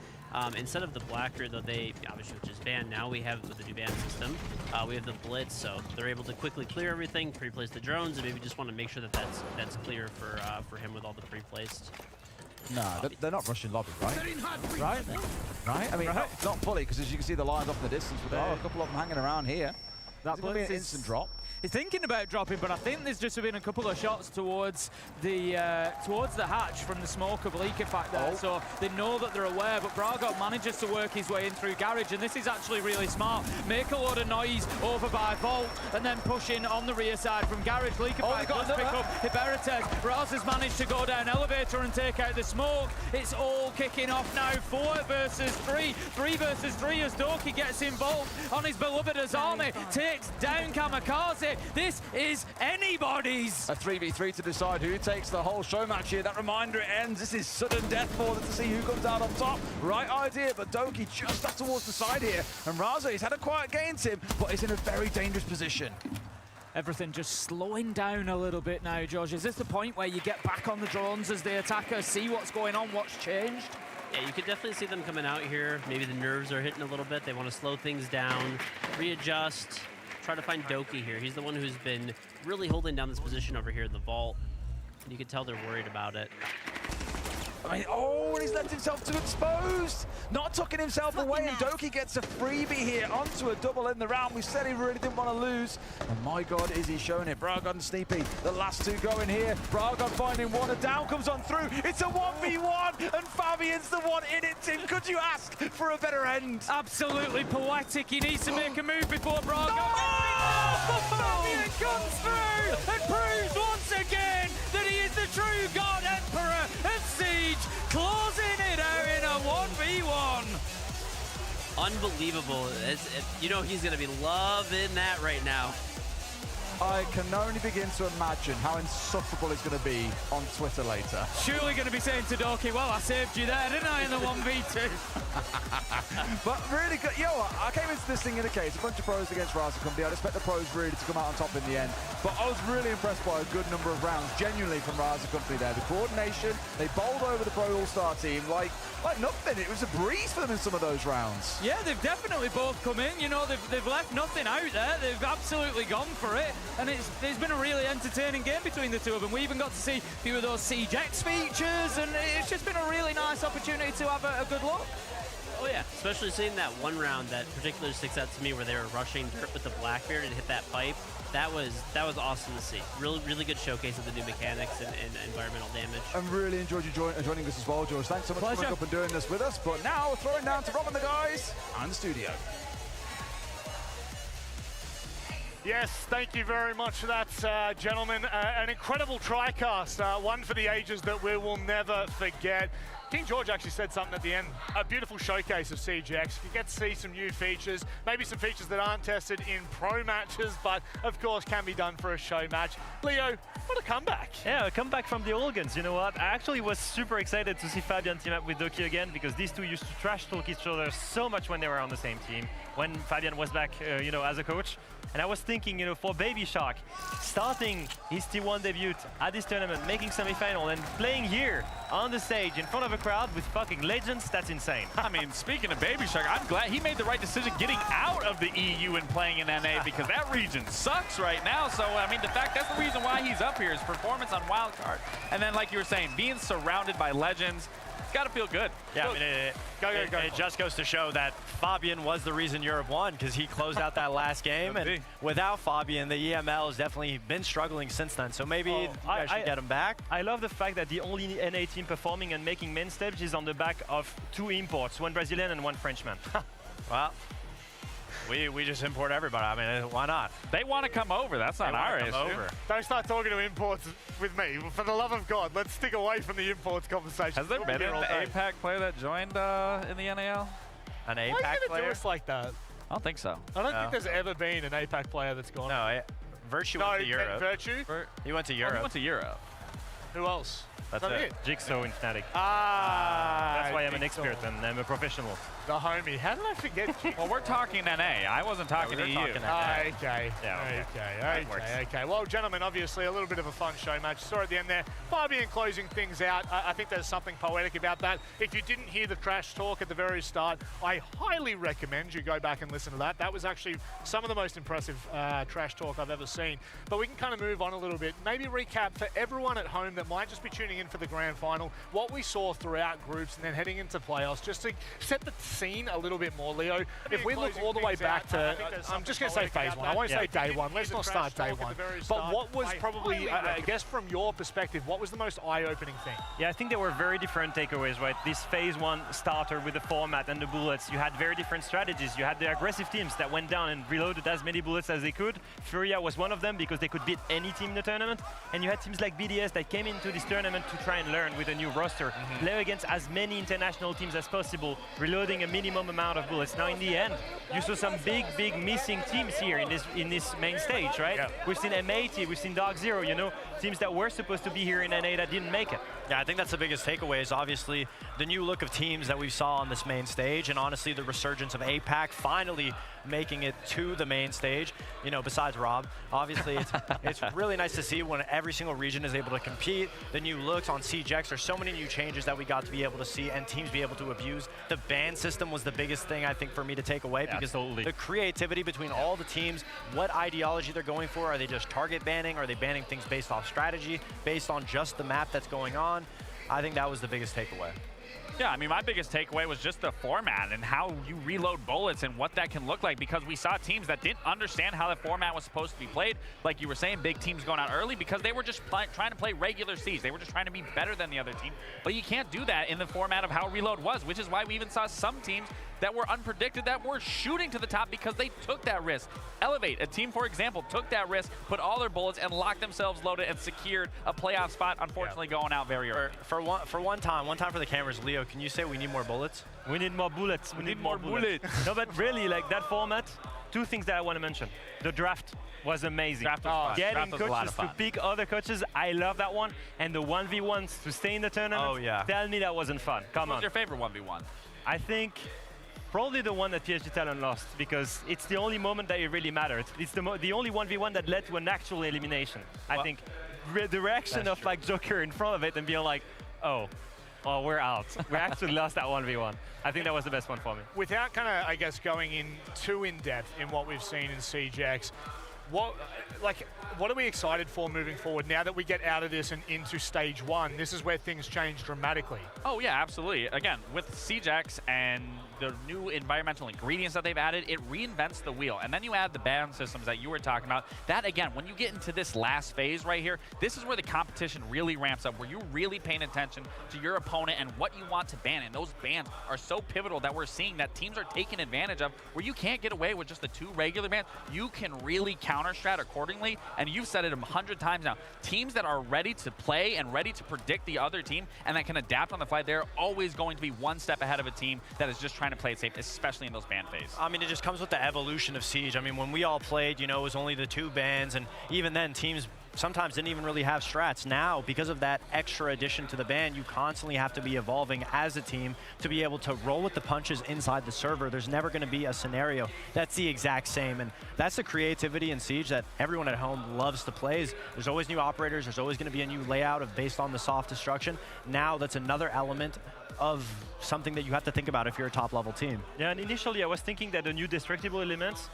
Instead of the Blackbeard, though, they obviously, which is banned now, we have with the new ban system, we have the Blitz, so they're able to quickly clear everything, pre-place the drones, and maybe just want to make sure that that's clear for him with all the pre-placed. No, they're not rushing lobby, right? Right? I mean, not fully, because as you can see the lines off in the distance, but there are a couple of them hanging around here. That It's going to be an instant drop. thinking about dropping, but I think there's just been a couple of shots towards the hatch from the smoke of leak effect there. So they know that they're aware, but Bragot manages to work his way in through garage, and this is actually really smart. Make a lot of noise over by Vault, and then push in on the rear side from garage. Leak effect does pick up Hiberites. Raz has managed to go down elevator and take out the smoke. It's all kicking off now. 4 versus 3. 3 versus 3 as Doki gets involved on his beloved Azami. Takes down Kamikaze. This is anybody's. A 3v3 to decide who takes the whole show match here. That reminder, it ends. This is sudden death for them to see who comes out on top. Right idea, but Doki just up towards the side here. And Raza, he's had a quiet gain, Tim, but he's in a very dangerous position. Everything just slowing down a little bit now, George. Is this the point where you get back on the drones as the attackers see what's going on, what's changed? Yeah, you could definitely see them coming out here. Maybe the nerves are hitting a little bit. They want to slow things down, readjust, try to find Doki here. He's the one who's been really holding down this position over here in the vault. And you can tell they're worried about it. I mean, and he's left himself too exposed. Not tucking himself away, and Doki gets a freebie here onto a double in the round. We said he really didn't want to lose. And my God, is he showing it. Bragot and Sneepy, the last two going here. Bragot finding one, and down comes on through. It's a 1v1, and Fabian's the one in it, Tim. Could you ask for a better end? Absolutely poetic. He needs to make a move before Bragot. Fabian comes through and proves once again that he is the true God Emperor of Siege, closing it out in a 1v1. Unbelievable. You know he's going to be loving that right now. I can only begin to imagine how insufferable it's going to be on Twitter later. Surely going to be saying to Doki, well, I saved you there, didn't I, in the 1v2? But really good. You know what? I came into this thing in a case, a bunch of pros against Raza Company. I'd expect the pros really to come out on top in the end. But I was really impressed by a good number of rounds, genuinely, from Raza Company there. The coordination, they bowled over the Pro All-Star team like nothing. It was a breeze for them in some of those rounds. Yeah, they've definitely both come in. You know, they've left nothing out there. They've absolutely gone for it. And it's been a really entertaining game between the two of them. We even got to see a few of those Siege X features, and it's just been a really nice opportunity to have a good look. Oh yeah, especially seeing that one round that particularly sticks out to me where they were rushing dirt with the Blackbeard and hit that pipe. That was awesome to see. Really good showcase of the new mechanics and environmental damage. And really enjoyed you joining us as well, George. Thanks so much for coming up and doing this with us. But now throwing down to Rob and the guys and the studio. Yes, thank you very much for that, gentlemen. An incredible TriCast, one for the ages that we will never forget. King George actually said something at the end, a beautiful showcase of Siege X. You get to see some new features, maybe some features that aren't tested in pro matches, but of course can be done for a show match. Leo, what a comeback. Yeah, a comeback from the old guns. You know what? I actually was super excited to see Fabian team up with Doki again, because these two used to trash talk each other so much when they were on the same team, when Fabian was back, you know, as a coach. And I was thinking, you know, for Baby Shark, starting his T1 debut at this tournament, making semi-final and playing here on the stage in front of a crowd with fucking legends, that's insane. I mean, speaking of Baby Shark, I'm glad he made the right decision getting out of the EU and playing in NA, because that region sucks right now. So, I mean, the fact that's the reason why he's up here, is performance on Wildcard. And then, like you were saying, being surrounded by legends, it's got to feel good. Yeah, I mean, it just goes to show that Fabian was the reason Europe won, because he closed out that last game. And without Fabian, the EML has definitely been struggling since then. So maybe you guys should get him back. I love the fact that the only NA team performing and making main stage is on the back of 2 imports, 1 Brazilian and 1 Frenchman. Well, we just import everybody. I mean, why not? They want to come over. That's not our issue. Don't start talking to imports with me. For the love of God, let's stick away from the imports conversation. Has there been an APAC player that joined in the NAL? An APAC player? Why are you going to do us like that? I don't think so. I don't think there's ever been an APAC player that's gone. No, Virtue went to Europe. Virtue? He went to Europe. He went to Europe. Who else? That's it. Jigsaw and Fnatic. That's why I'm an expert and I'm a professional. The homie. How did I forget Jigsaw? Well, we're talking NA. I wasn't talking to you. Okay. Okay. Well, gentlemen, obviously a little bit of a fun show match. Saw at the end there, Fabian closing things out. I think there's something poetic about that. If you didn't hear the trash talk at the very start, I highly recommend you go back and listen to that. That was actually some of the most impressive trash talk I've ever seen. But we can kind of move on a little bit. Maybe recap for everyone at home that that might just be tuning in for the grand final, what we saw throughout groups and then heading into playoffs, just to set the scene a little bit more, Leo, if we look all the way back to, I'm just going to say phase one, I won't say day one, let's not start day one, but what was probably, I guess from your perspective, what was the most eye-opening thing? Yeah, I think there were very different takeaways, right? This phase one starter with the format and the bullets, you had very different strategies. You had the aggressive teams that went down and reloaded as many bullets as they could. Furia was one of them because they could beat any team in the tournament. And you had teams like BDS that came into this tournament to try and learn with a new roster, play against as many international teams as possible, reloading a minimum amount of bullets. Now in the end, you saw some big missing teams here in this main stage, right? Yeah. We've seen M80, we've seen Dark Zero, you know, teams that were supposed to be here in NA that didn't make it. Yeah, I think that's the biggest takeaway is obviously the new look of teams that we saw on this main stage, and honestly the resurgence of APAC finally making it to the main stage, you know, besides Rob. Obviously, it's really nice to see when every single region is able to compete. The new looks on CJX, there's so many new changes that we got to be able to see and teams be able to abuse. The ban system was the biggest thing, I think, for me to take away, because the creativity between all the teams, what ideology they're going for, are they just target banning? Are they banning things based off strategy, based on just the map that's going on? I think that was the biggest takeaway. Yeah, I mean, my biggest takeaway was just the format and how you reload bullets and what that can look like, because we saw teams that didn't understand how the format was supposed to be played. Like you were saying, big teams going out early because they were just trying to play regular Siege. They were just trying to be better than the other team. But you can't do that in the format of how Reload was, which is why we even saw some teams that were unpredicted that were shooting to the top because they took that risk. Elevate, a team, for example, took that risk, put all their bullets and locked themselves loaded and secured a playoff spot, unfortunately going out very early. For one time for the cameras, Leo, can you say we need more bullets? We need more bullets. We need more bullets. No, but really, like that format, two things that I want to mention. The draft was amazing. Draft was fun. Getting Draft was a lot coaches of fun. to pick other coaches, I love that one. And the 1v1s to stay in the tournament, oh, yeah. Tell me that wasn't fun. Come on. What's your favorite 1v1? I think probably the one that PSG Talon lost, because it's the only moment that it really mattered. It's the only 1v1 that led to an actual elimination. I think the reaction of like Joker in front of it and being like, oh, we're out. We actually lost that 1v1. I think that was the best one for me. Without kind of, I guess, going in too in-depth in what we've seen in CJX, what are we excited for moving forward now that we get out of this and into stage one? This is where things change dramatically. Oh yeah, absolutely. Again, with CJX and the new environmental ingredients that they've added, it reinvents the wheel. And then you add the ban systems that you were talking about. That, again, when you get into this last phase right here, this is where the competition really ramps up, where you're really paying attention to your opponent and what you want to ban. And those bans are so pivotal that we're seeing that teams are taking advantage of, where you can't get away with just the 2 regular bans. You can really counter-strat accordingly, and you've said it 100 times now. Teams that are ready to play and ready to predict the other team and that can adapt on the fly, they're always going to be one step ahead of a team that is just trying to play it safe, especially in those ban phases. I mean, it just comes with the evolution of Siege. I mean, when we all played, you know, it was only the 2 bans, and even then teams sometimes didn't even really have strats. Now, because of that extra addition to the ban, you constantly have to be evolving as a team to be able to roll with the punches inside the server. There's never going to be a scenario that's the exact same, and that's the creativity in Siege that everyone at home loves to play. There's always new operators, there's always going to be a new layout of based on the soft destruction. Now that's another element of something that you have to think about if you're a top level team. Yeah, and initially I was thinking that the new destructible elements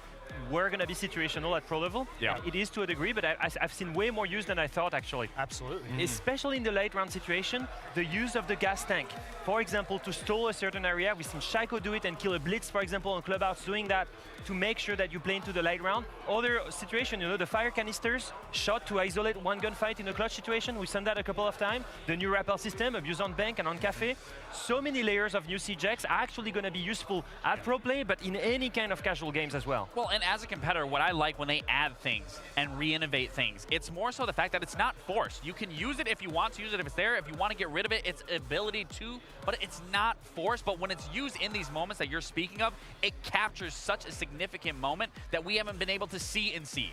were going to be situational at pro level. Yeah. It is to a degree, but I've seen way more use than I thought, actually. Absolutely. Especially in the late round situation, the use of the gas tank. For example, to stall a certain area, we've seen Shaiko do it and kill a Blitz, for example, on Clubhouse, doing that to make sure that you play into the late round. Other situation, you know, the fire canisters shot to isolate one gunfight in a clutch situation. We've seen that a couple of times. The new rappel system, abuse on bank and on cafe. So many layers of new CJX are actually going to be useful at pro play, but in any kind of casual games as well. Well, and as a competitor, what I like when they add things and re-innovate things, it's more so the fact that it's not forced. You can use it if you want to use it, if it's there. If you want to get rid of it, it's ability to, but it's not forced. But when it's used in these moments that you're speaking of, it captures such a significant moment that we haven't been able to see in Siege.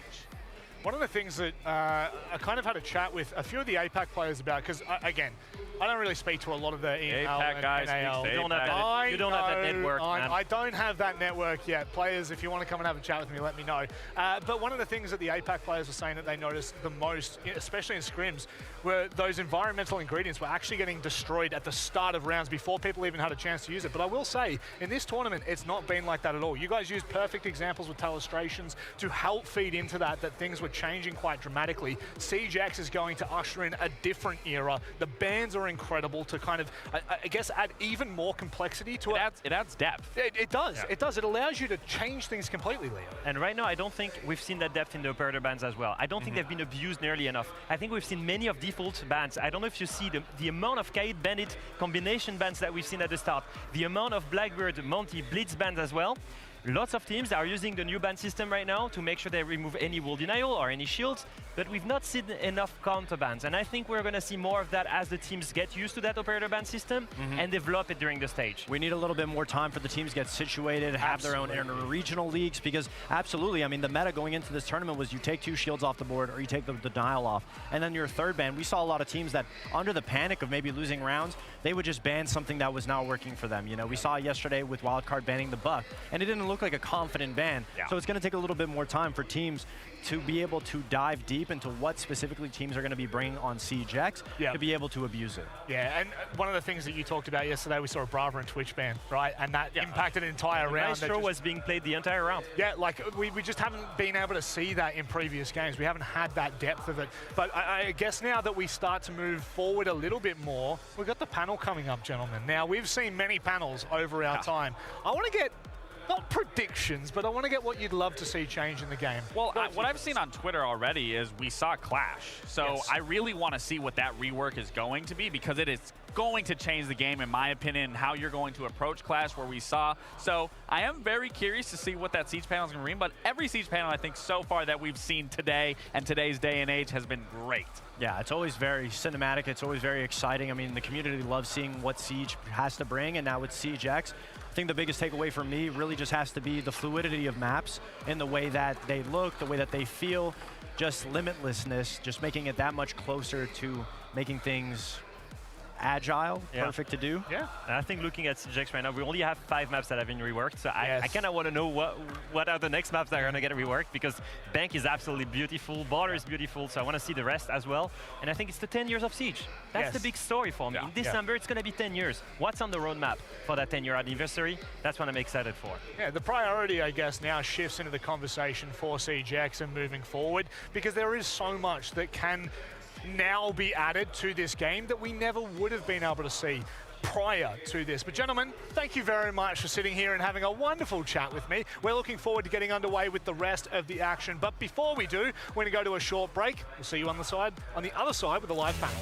One of the things that I kind of had a chat with a few of the APAC players about, because again, I don't really speak to a lot of the EML APAC and guys NAL. speak to You don't have that network, man. I don't have that network yet. Players, if you want to come and have a chat with me, let me know. But one of the things that the APAC players were saying that they noticed the most, especially in scrims, were those environmental ingredients were actually getting destroyed at the start of rounds before people even had a chance to use it. But I will say, in this tournament, it's not been like that at all. You guys used perfect examples with telestrations to help feed into that things were were changing quite dramatically. SiegeX is going to usher in a different era. The bans are incredible to kind of, I guess, add even more complexity to it. It adds depth. It does. It does. It allows you to change things completely, Leo. And right now, I don't think we've seen that depth in the operator bans as well. I don't think they've been abused nearly enough. I think we've seen many of default bans. I don't know if you see the amount of Kaid Bandit combination bans that we've seen at the start, the amount of Blackbird, Monty, Blitz bans as well. Lots of teams are using the new ban system right now to make sure they remove any wall denial or any shields, but we've not seen enough counter bans. And I think we're going to see more of that as the teams get used to that operator ban system and develop it during the stage. We need a little bit more time for the teams to get situated, have their own inter-regional leagues, because absolutely, I mean, the meta going into this tournament was you take 2 shields off the board or you take the denial off. And then your third ban, we saw a lot of teams that under the panic of maybe losing rounds, they would just ban something that was not working for them. You know, we saw yesterday with Wildcard banning the Buck, and it didn't look like a confident ban. So it's going to take a little bit more time for teams to be able to dive deep into what specifically teams are going to be bringing on SiegeX to be able to abuse it. Yeah, and one of the things that you talked about yesterday, we saw a Brava and Twitch ban, right? And that impacted an entire round. Maestro was being played the entire round. Yeah, like we just haven't been able to see that in previous games. We haven't had that depth of it. But I guess now that we start to move forward a little bit more, we've got the panel coming up, gentlemen. Now, we've seen many panels over our time. I want to get not predictions, but I want to get what you'd love to see change in the game. Well, what I've seen on Twitter already is we saw Clash. So I really want to see what that rework is going to be, because it is going to change the game, in my opinion, how you're going to approach Clash, where we saw. So I am very curious to see what that Siege panel is going to bring, but every Siege panel, I think, so far that we've seen today and today's day and age has been great. Yeah, it's always very cinematic. It's always very exciting. I mean, the community loves seeing what Siege has to bring, and now with SiegeX, I think the biggest takeaway for me really just has to be the fluidity of maps in the way that they look, the way that they feel, just limitlessness, just making it that much closer to making things agile, perfect to do. Yeah, and I think looking at SiegeX right now, we only have 5 maps that have been reworked, so I kind of want to know what are the next maps that are going to get reworked, because Bank is absolutely beautiful, Border is beautiful, so I want to see the rest as well. And I think it's the 10 years of Siege. That's the big story for me. In December, it's going to be 10 years. What's on the roadmap for that 10-year anniversary? That's what I'm excited for. Yeah, the priority, I guess, now shifts into the conversation for SiegeX and moving forward, because there is so much that can now be added to this game that we never would have been able to see prior to this. But gentlemen, thank you very much for sitting here and having a wonderful chat with me. We're looking forward to getting underway with the rest of the action. But before we do, we're going to go to a short break. We'll see you on the other side with the live panel.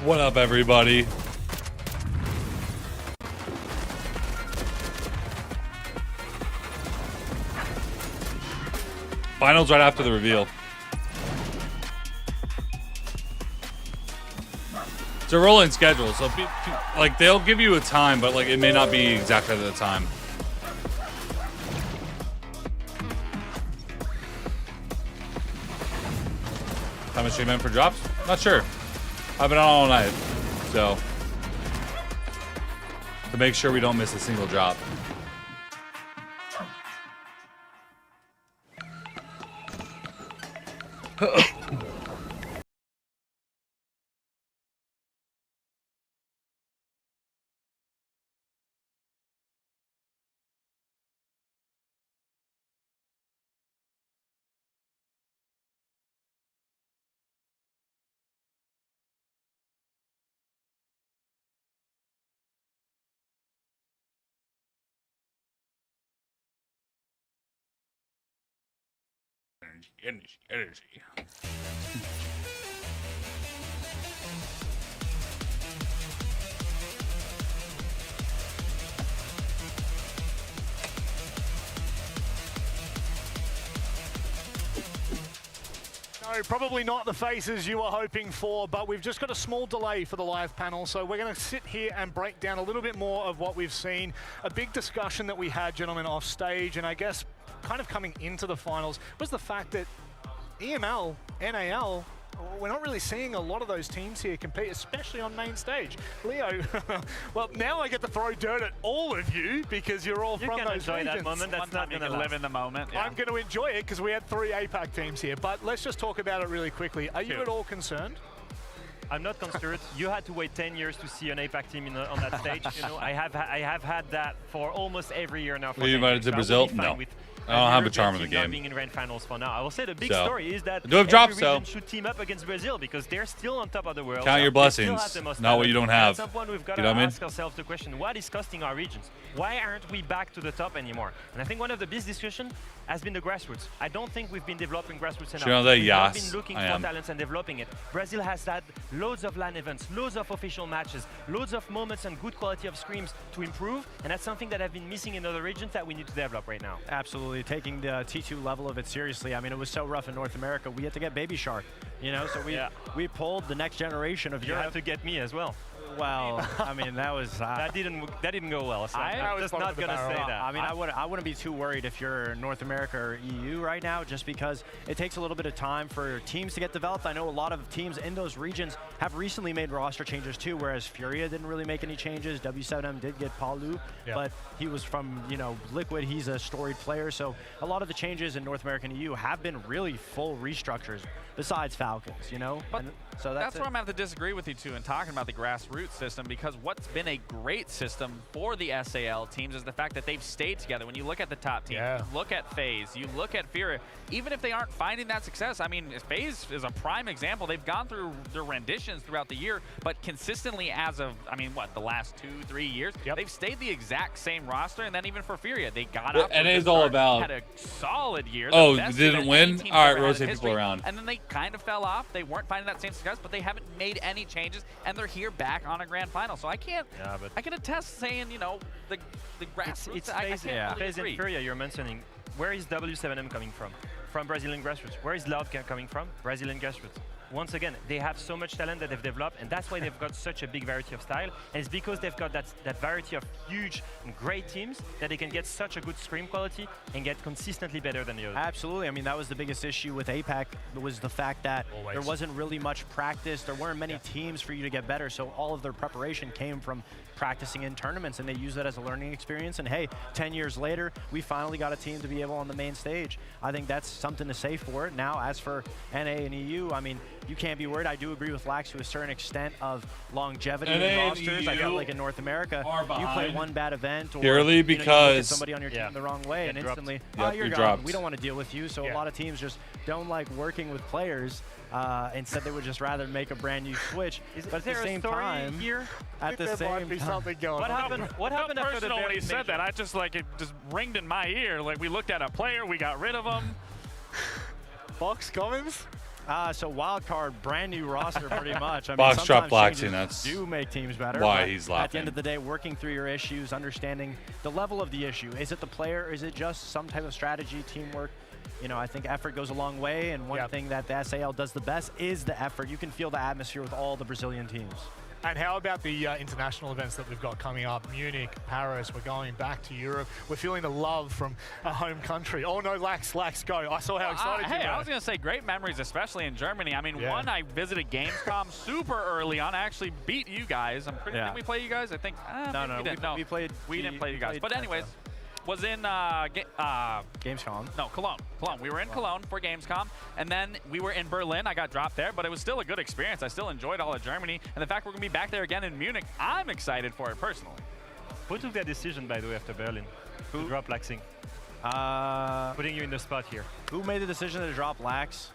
What up, everybody? Finals right after the reveal. It's a rolling schedule, so like they'll give you a time, but like it may not be exactly the time. How much you meant for drops? Not sure. I've been on all night, so to make sure we don't miss a single drop. Energy. No, probably not the faces you were hoping for, but we've just got a small delay for the live panel, so we're going to sit here and break down a little bit more of what we've seen. A big discussion that we had, gentlemen, off stage, and I guess kind of coming into the finals, was the fact that EML, NAL, we're not really seeing a lot of those teams here compete, especially on main stage. Leo, well, now I get to throw dirt at all of you because you're all from those enjoy regions. that moment. That's not going to live in the moment. Yeah. I'm going to enjoy it because we had 3 APAC teams here, but let's just talk about it really quickly. Are you at all concerned? I'm not concerned. You had to wait 10 years to see an APAC team on that stage. You know, I have had that for almost every year now. Were you invited to Brazil? No. I don't have a charm in the game. Being in grand finals for now. I will say the big story is that do have drops, every region should team up against Brazil because they're still on top of the world. Count your blessings, not what you don't have. At some point, we've got to ask ourselves the question: what is costing our regions? Why aren't we back to the top anymore? And I think one of the big discussions has been the grassroots. I don't think we've been developing grassroots enough. We've not been looking for talents and developing it. Brazil has had loads of LAN events, loads of official matches, loads of moments and good quality of scrims to improve, and that's something that have been missing in other regions that we need to develop right now. Absolutely, taking the T2 level of it seriously. I mean, it was so rough in North America. We had to get Baby Shark, you know, so we pulled the next generation of Europe. You had to get me as well. Well, I mean, that was that didn't go well. So I'm just not gonna say that. I mean, I wouldn't be too worried if you're North America or EU right now, just because it takes a little bit of time for teams to get developed. I know a lot of teams in those regions have recently made roster changes too, whereas Furia didn't really make any changes. W7M did get Palu, but he was from, you know, Liquid. He's a storied player, so a lot of the changes in North America and EU have been really full restructures. Besides Falcons, you know? But so that's where I'm going to have to disagree with you two in talking about the grassroots system, because what's been a great system for the SAL teams is the fact that they've stayed together. When you look at the top teams, you look at FaZe, you look at Furia, even if they aren't finding that success, I mean, FaZe is a prime example. They've gone through their renditions throughout the year, but consistently as of, I mean, what, the last 2-3 years, they've stayed the exact same roster, and then even for Furia, they got up. And it's all about... had a solid year. Oh, didn't win? All right, rotate people around. And then they kind of fell off. They weren't finding that same success, but they haven't made any changes, and they're here back on a grand final. So I can't. Yeah, but I can attest saying, you know, the grassroots. It's FaZe and Furia you're mentioning. Where is W7M coming from? From Brazilian grassroots. Where is Loud coming from? Brazilian grassroots. Once again, they have so much talent that they've developed, and that's why they've got such a big variety of style. And it's because they've got that variety of huge and great teams that they can get such a good scrim quality and get consistently better than the others. Absolutely. I mean, that was the biggest issue with APAC, was the fact that there wasn't really much practice. There weren't many teams for you to get better, so all of their preparation came from practicing in tournaments, and they use that as a learning experience. And hey, 10 years later, we finally got a team to be able on the main stage. I think that's something to say for it. Now, as for NA and EU, I mean, you can't be worried. I do agree with Lax to a certain extent of longevity in rosters. I feel like in North America, you play one bad event, or purely because you get somebody on your team the wrong way, and instantly, you're gone. Dropped. We don't want to deal with you. So a lot of teams just don't like working with players. Instead, they would just rather make a brand new switch. But at the same time, at the same time, what happened after the when he said that? I just like it just ringed in my ear. Like we looked at a player, we got rid of him. Fox comments. So wild card, brand new roster, pretty much. I mean, Box drop sometimes Blacksy, changes that's do make teams better. why but he's At the laughing. end of the day, working through your issues, understanding the level of the issue. Is it the player? Is it just some type of strategy, teamwork? You know, I think effort goes a long way, and one thing that the SAL does the best is the effort. You can feel the atmosphere with all the Brazilian teams. And how about the international events that we've got coming up? Munich, Paris, we're going back to Europe. We're feeling the love from a home country. Oh no, Lax, go. I saw how excited you were. Hey, I was going to say great memories, especially in Germany. I mean, one, I visited Gamescom super early on. I actually beat you guys. Didn't we play you guys? I think. No, we played. We didn't play you guys. But anyways, was in Gamescom. No, Cologne. We were in Cologne for Gamescom, and then we were in Berlin. I got dropped there, but it was still a good experience. I still enjoyed all of Germany, and the fact we're going to be back there again in Munich, I'm excited for it personally. Who took that decision, by the way, after Berlin? To drop Laxing? Putting you in the spot here. Who made the decision to drop Lax?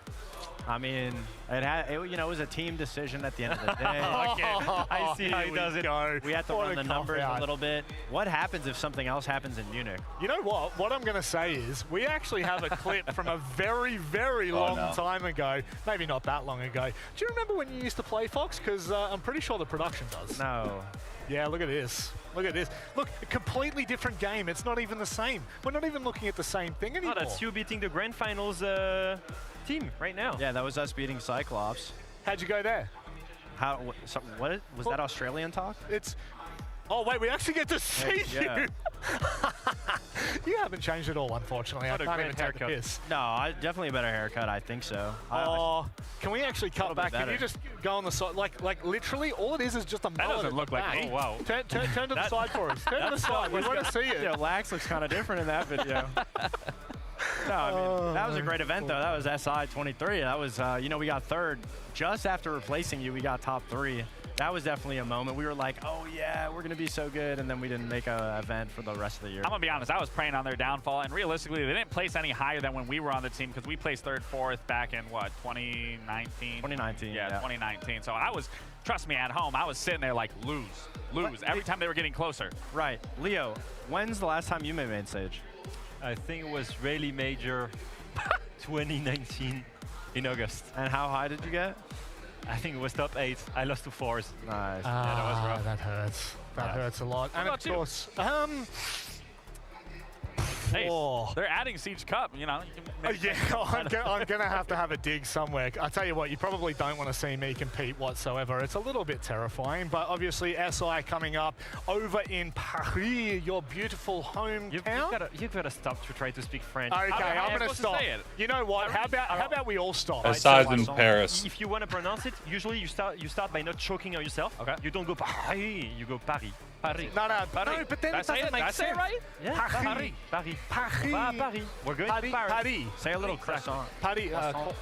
I mean, it was a team decision at the end of the day. I see how he does it. We had to run the numbers a little bit. What happens if something else happens in Munich? You know what? What I'm going to say is we actually have a clip from a very, very long time ago. Maybe not that long ago. Do you remember when you used to play, Fox? Because I'm pretty sure the production does. No. Yeah, look at this. Look at this. Look, a completely different game. It's not even the same. We're not even looking at the same thing anymore. Oh, that's you beating the Grand Finals team right now. Yeah, that was us beating Cyclops. How'd you go there? What was that Australian talk? Oh wait, we actually get to see yeah. you. You haven't changed at all, unfortunately. I can't even take the piss. No, definitely a better haircut. I think so. Oh, can we actually cut back? Can you just go on the side? Like literally, all it is just a mullet. That doesn't look like. Oh wow. Turn to the side for us. Turn to the side. We want to see it. Yeah, Lax looks kind of different in that video. No, I mean, that was a great event, though. That was SI 23. That was, we got third. Just after replacing you, we got top 3. That was definitely a moment. We were like, oh, yeah, we're going to be so good. And then we didn't make an event for the rest of the year. I'm going to be honest. I was praying on their downfall. And realistically, they didn't place any higher than when we were on the team because we placed 3rd, 4th back in, what, 2019? 2019, yeah. 2019. So I was, trust me, at home, I was sitting there like, lose. Every time they were getting closer. Right. Leo, when's the last time you made main stage? I think it was really major 2019 in August. And how high did you get? I think it was top 8. I lost to 4s. Nice. Yeah, that was rough. That hurts. That hurts a lot. What and about of course, hey, they're adding Siege Cup, you know. I'm going to have a dig somewhere. I tell you what, you probably don't want to see me compete whatsoever. It's a little bit terrifying, but obviously SI coming up over in Paris, your beautiful hometown. You've got to stop to try to speak French. Okay, I'm going to stop. You know what? How about we all stop? Aside in Paris. If you want to pronounce it, usually you start by not choking on yourself. Okay. You don't go Paris, you go Paris. Paris. No, but then it doesn't make sense. Right? Yeah, Paris. Paris. We're going to Paris. Paris. Say a little croissant. Paris,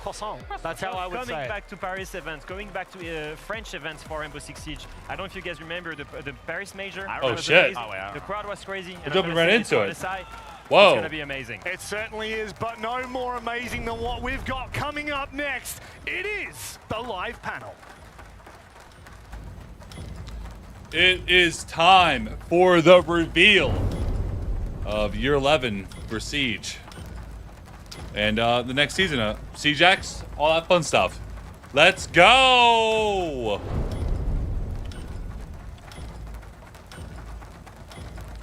croissant. That's how I would say Coming back to Paris events, going back to French events for Rainbow Six Siege. I don't know if you guys remember the Paris Major. Oh, shit. The crowd was crazy. We jumped right into it. Whoa. It's going to be amazing. It certainly is, but no more amazing than what we've got coming up next. It is the live panel. It is time for the reveal of Year 11 for Siege. And the next season, Siege X, all that fun stuff. Let's go!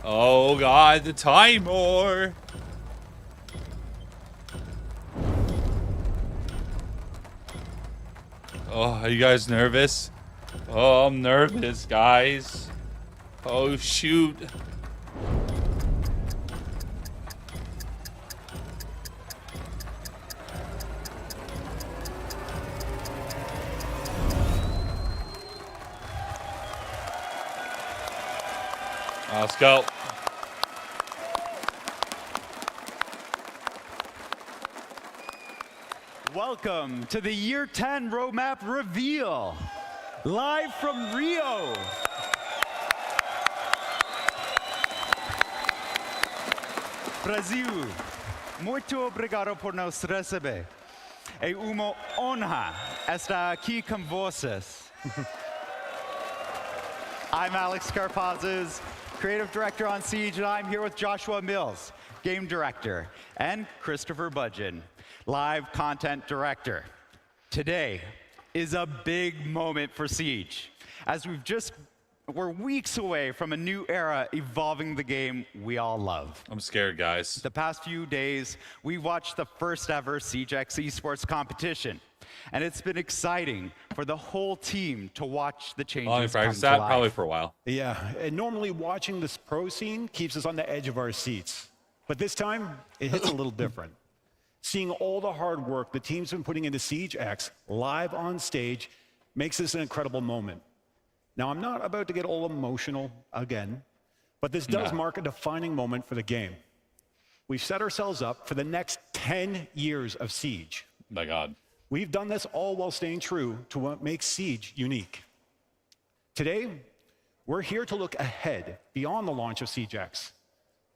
Oh God, the timer! Oh, are you guys nervous? Oh, I'm nervous, guys. Oh, shoot. Let's go. Welcome to the Year 10 Roadmap Reveal. Live from Rio. Brasil, muito obrigado por nos receber. É uma honra estar aqui com vocês. I'm Alex Carpazes, Creative Director on Siege, and I'm here with Joshua Mills, Game Director, and Christopher Budgeon, Live Content Director. Today is a big moment for Siege, as we're weeks away from a new era evolving the game we all love. I'm scared, guys. The past few days, we watched the first ever SiegeX esports competition, and it's been exciting for the whole team to watch the changes I'll come practice to that life. probably for a while. Yeah, and normally watching this pro scene keeps us on the edge of our seats. But this time, it hits a little different. Seeing all the hard work the team's been putting into SiegeX live on stage makes this an incredible moment. Now, I'm not about to get all emotional again, but this does mark a defining moment for the game. We've set ourselves up for the next 10 years of Siege. My God. We've done this all while staying true to what makes Siege unique. Today, we're here to look ahead beyond the launch of SiegeX.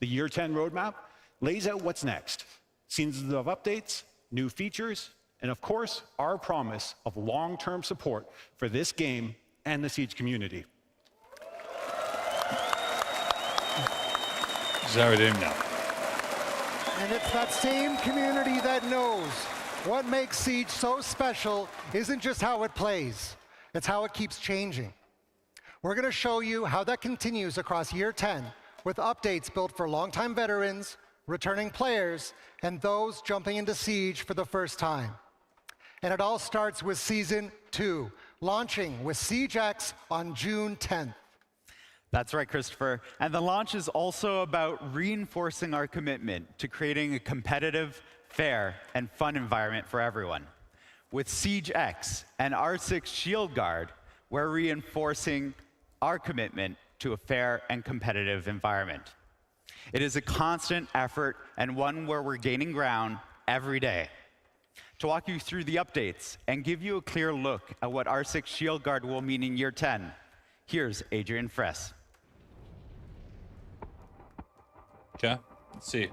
The Year 10 roadmap lays out what's next. Seasons of updates, new features, and of course, our promise of long-term support for this game and the Siege community. Zara didn't know. And it's that same community that knows what makes Siege so special isn't just how it plays, it's how it keeps changing. We're going to show you how that continues across Year 10 with updates built for longtime veterans, returning players, and those jumping into Siege for the first time. And it all starts with Season 2, launching with SiegeX on June 10th. That's right, Christopher. And the launch is also about reinforcing our commitment to creating a competitive, fair, and fun environment for everyone. With SiegeX and R6 Shield Guard, we're reinforcing our commitment to a fair and competitive environment. It is a constant effort and one where we're gaining ground every day. To walk you through the updates and give you a clear look at what R6 Shield Guard will mean in Year 10, here's Adrian Fress. Okay, let's see.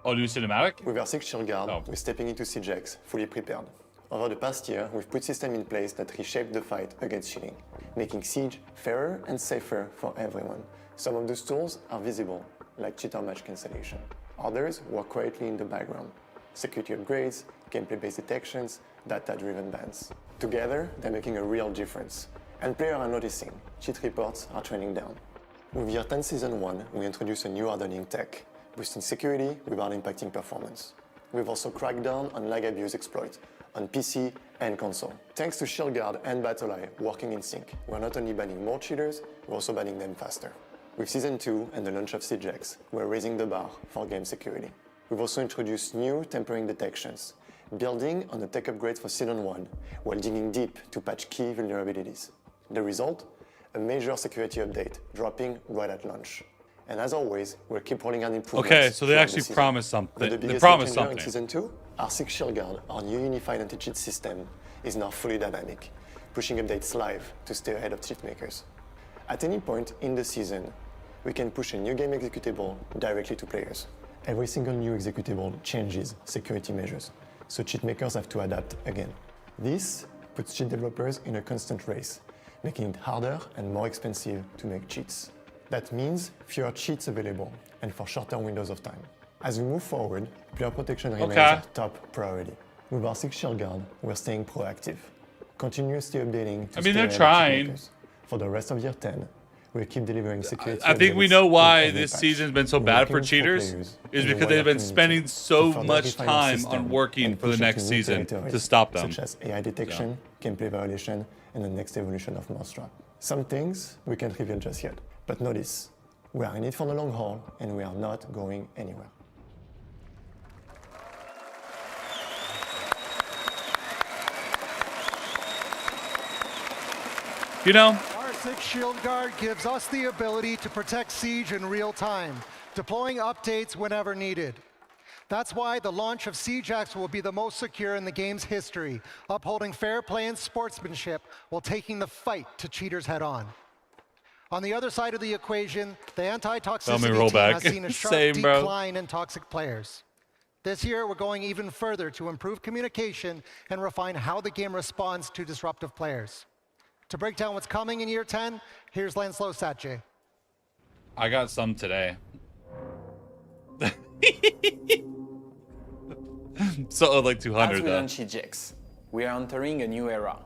Oh, new cinematic? With R6 Shield Guard, we're stepping into SiegeX fully prepared. Over the past year, we've put systems in place that reshape the fight against cheating, making Siege fairer and safer for everyone. Some of those tools are visible, like cheater match cancellation. Others work quietly in the background. Security upgrades, gameplay-based detections, data-driven bans. Together, they're making a real difference. And players are noticing. Cheat reports are trending down. With Year 10 Season 1, we introduce a new hardening tech, boosting security without impacting performance. We've also cracked down on lag abuse exploit on PC and console. Thanks to Shield Guard and BattleEye working in sync, we're not only banning more cheaters, we're also banning them faster. With Season 2 and the launch of SiegeX, we're raising the bar for game security. We've also introduced new tampering detections, building on the tech upgrades for Season 1, while digging deep to patch key vulnerabilities. The result? A major security update, dropping right at launch. And as always, we'll keep rolling out improvements. Okay, so they actually promised something. They promised something. In Season 2, R6 Shield Guard, our new unified anti-cheat system, is now fully dynamic, pushing updates live to stay ahead of cheat makers. At any point in the season, we can push a new game executable directly to players. Every single new executable changes security measures, so cheat makers have to adapt again. This puts cheat developers in a constant race, making it harder and more expensive to make cheats. That means fewer cheats available and for shorter windows of time. As we move forward, player protection remains our top priority. With R6 Shield Guard, we're staying proactive, continuously updating to they're trying. For the rest of Year 10, we'll keep delivering security. I think we know why this season's been so bad for cheaters is because they've been spending so much time on working for the next season to stop them. Such as AI detection, gameplay violation, and the next evolution of Monstra. Some things we can't reveal just yet, but notice, we are in it for the long haul and we are not going anywhere. You know, R6 Shield Guard gives us the ability to protect Siege in real time, deploying updates whenever needed. That's why the launch of SiegeX will be the most secure in the game's history, upholding fair play and sportsmanship while taking the fight to cheaters head on. On the other side of the equation, the anti-toxicity team has seen a sharp decline in toxic players. This year, we're going even further to improve communication and refine how the game responds to disruptive players. To break down what's coming in Year 10, here's Lanslow Satche. I got some today. So like 200 As we though. launch SiegeX, we are entering a new era.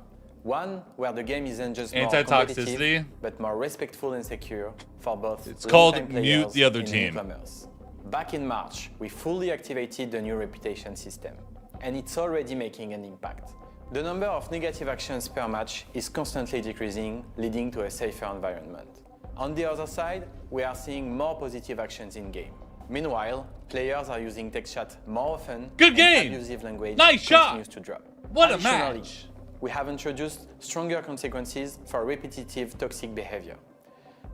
One where the game isn't just more Anti-toxicity. competitive, but more respectful and secure for both It's called longtime mute players the other and team. newcomers. Back in March, we fully activated the new reputation system, and it's already making an impact. The number of negative actions per match is constantly decreasing, leading to a safer environment. On the other side, we are seeing more positive actions in-game. Meanwhile, players are using text chat more often. Good game! And abusive language Nice shot! continues to drop. What a Additionally, match! we have introduced stronger consequences for repetitive toxic behavior.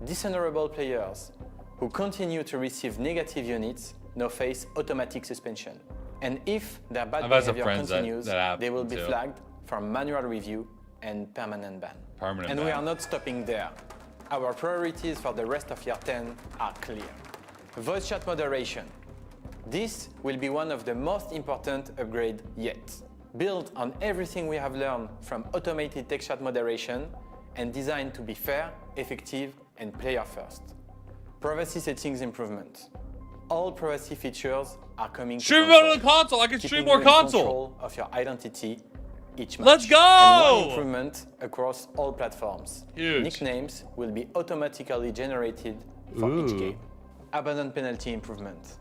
Dishonorable players who continue to receive negative units now face automatic suspension. And if their bad I've had some behavior friends continues, that they will be too. flagged for manual review and permanent ban. Permanent And ban. we are not stopping there. Our priorities for the rest of year 10 are clear. Voice chat moderation. This will be one of the most important upgrades yet. Built on everything we have learned from automated text chat moderation and designed to be fair, effective, and player first. Privacy settings improvement. All privacy features are coming to Stream more on the console. I can stream keeping more you in console. control of your identity each match. Let's go! And one improvement across all platforms. Huge. Nicknames will be automatically generated for each game. Abandon penalty improvement.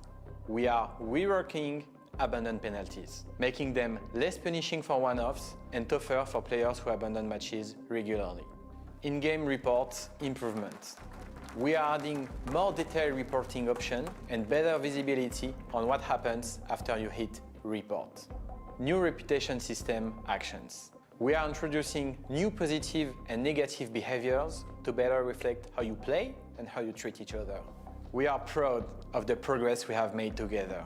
We are reworking abandon penalties, making them less punishing for one-offs and tougher for players who abandon matches regularly. In-game reports improvement. We are adding more detailed reporting options and better visibility on what happens after you hit report. New reputation system actions. We are introducing new positive and negative behaviors to better reflect how you play and how you treat each other. We are proud of the progress we have made together.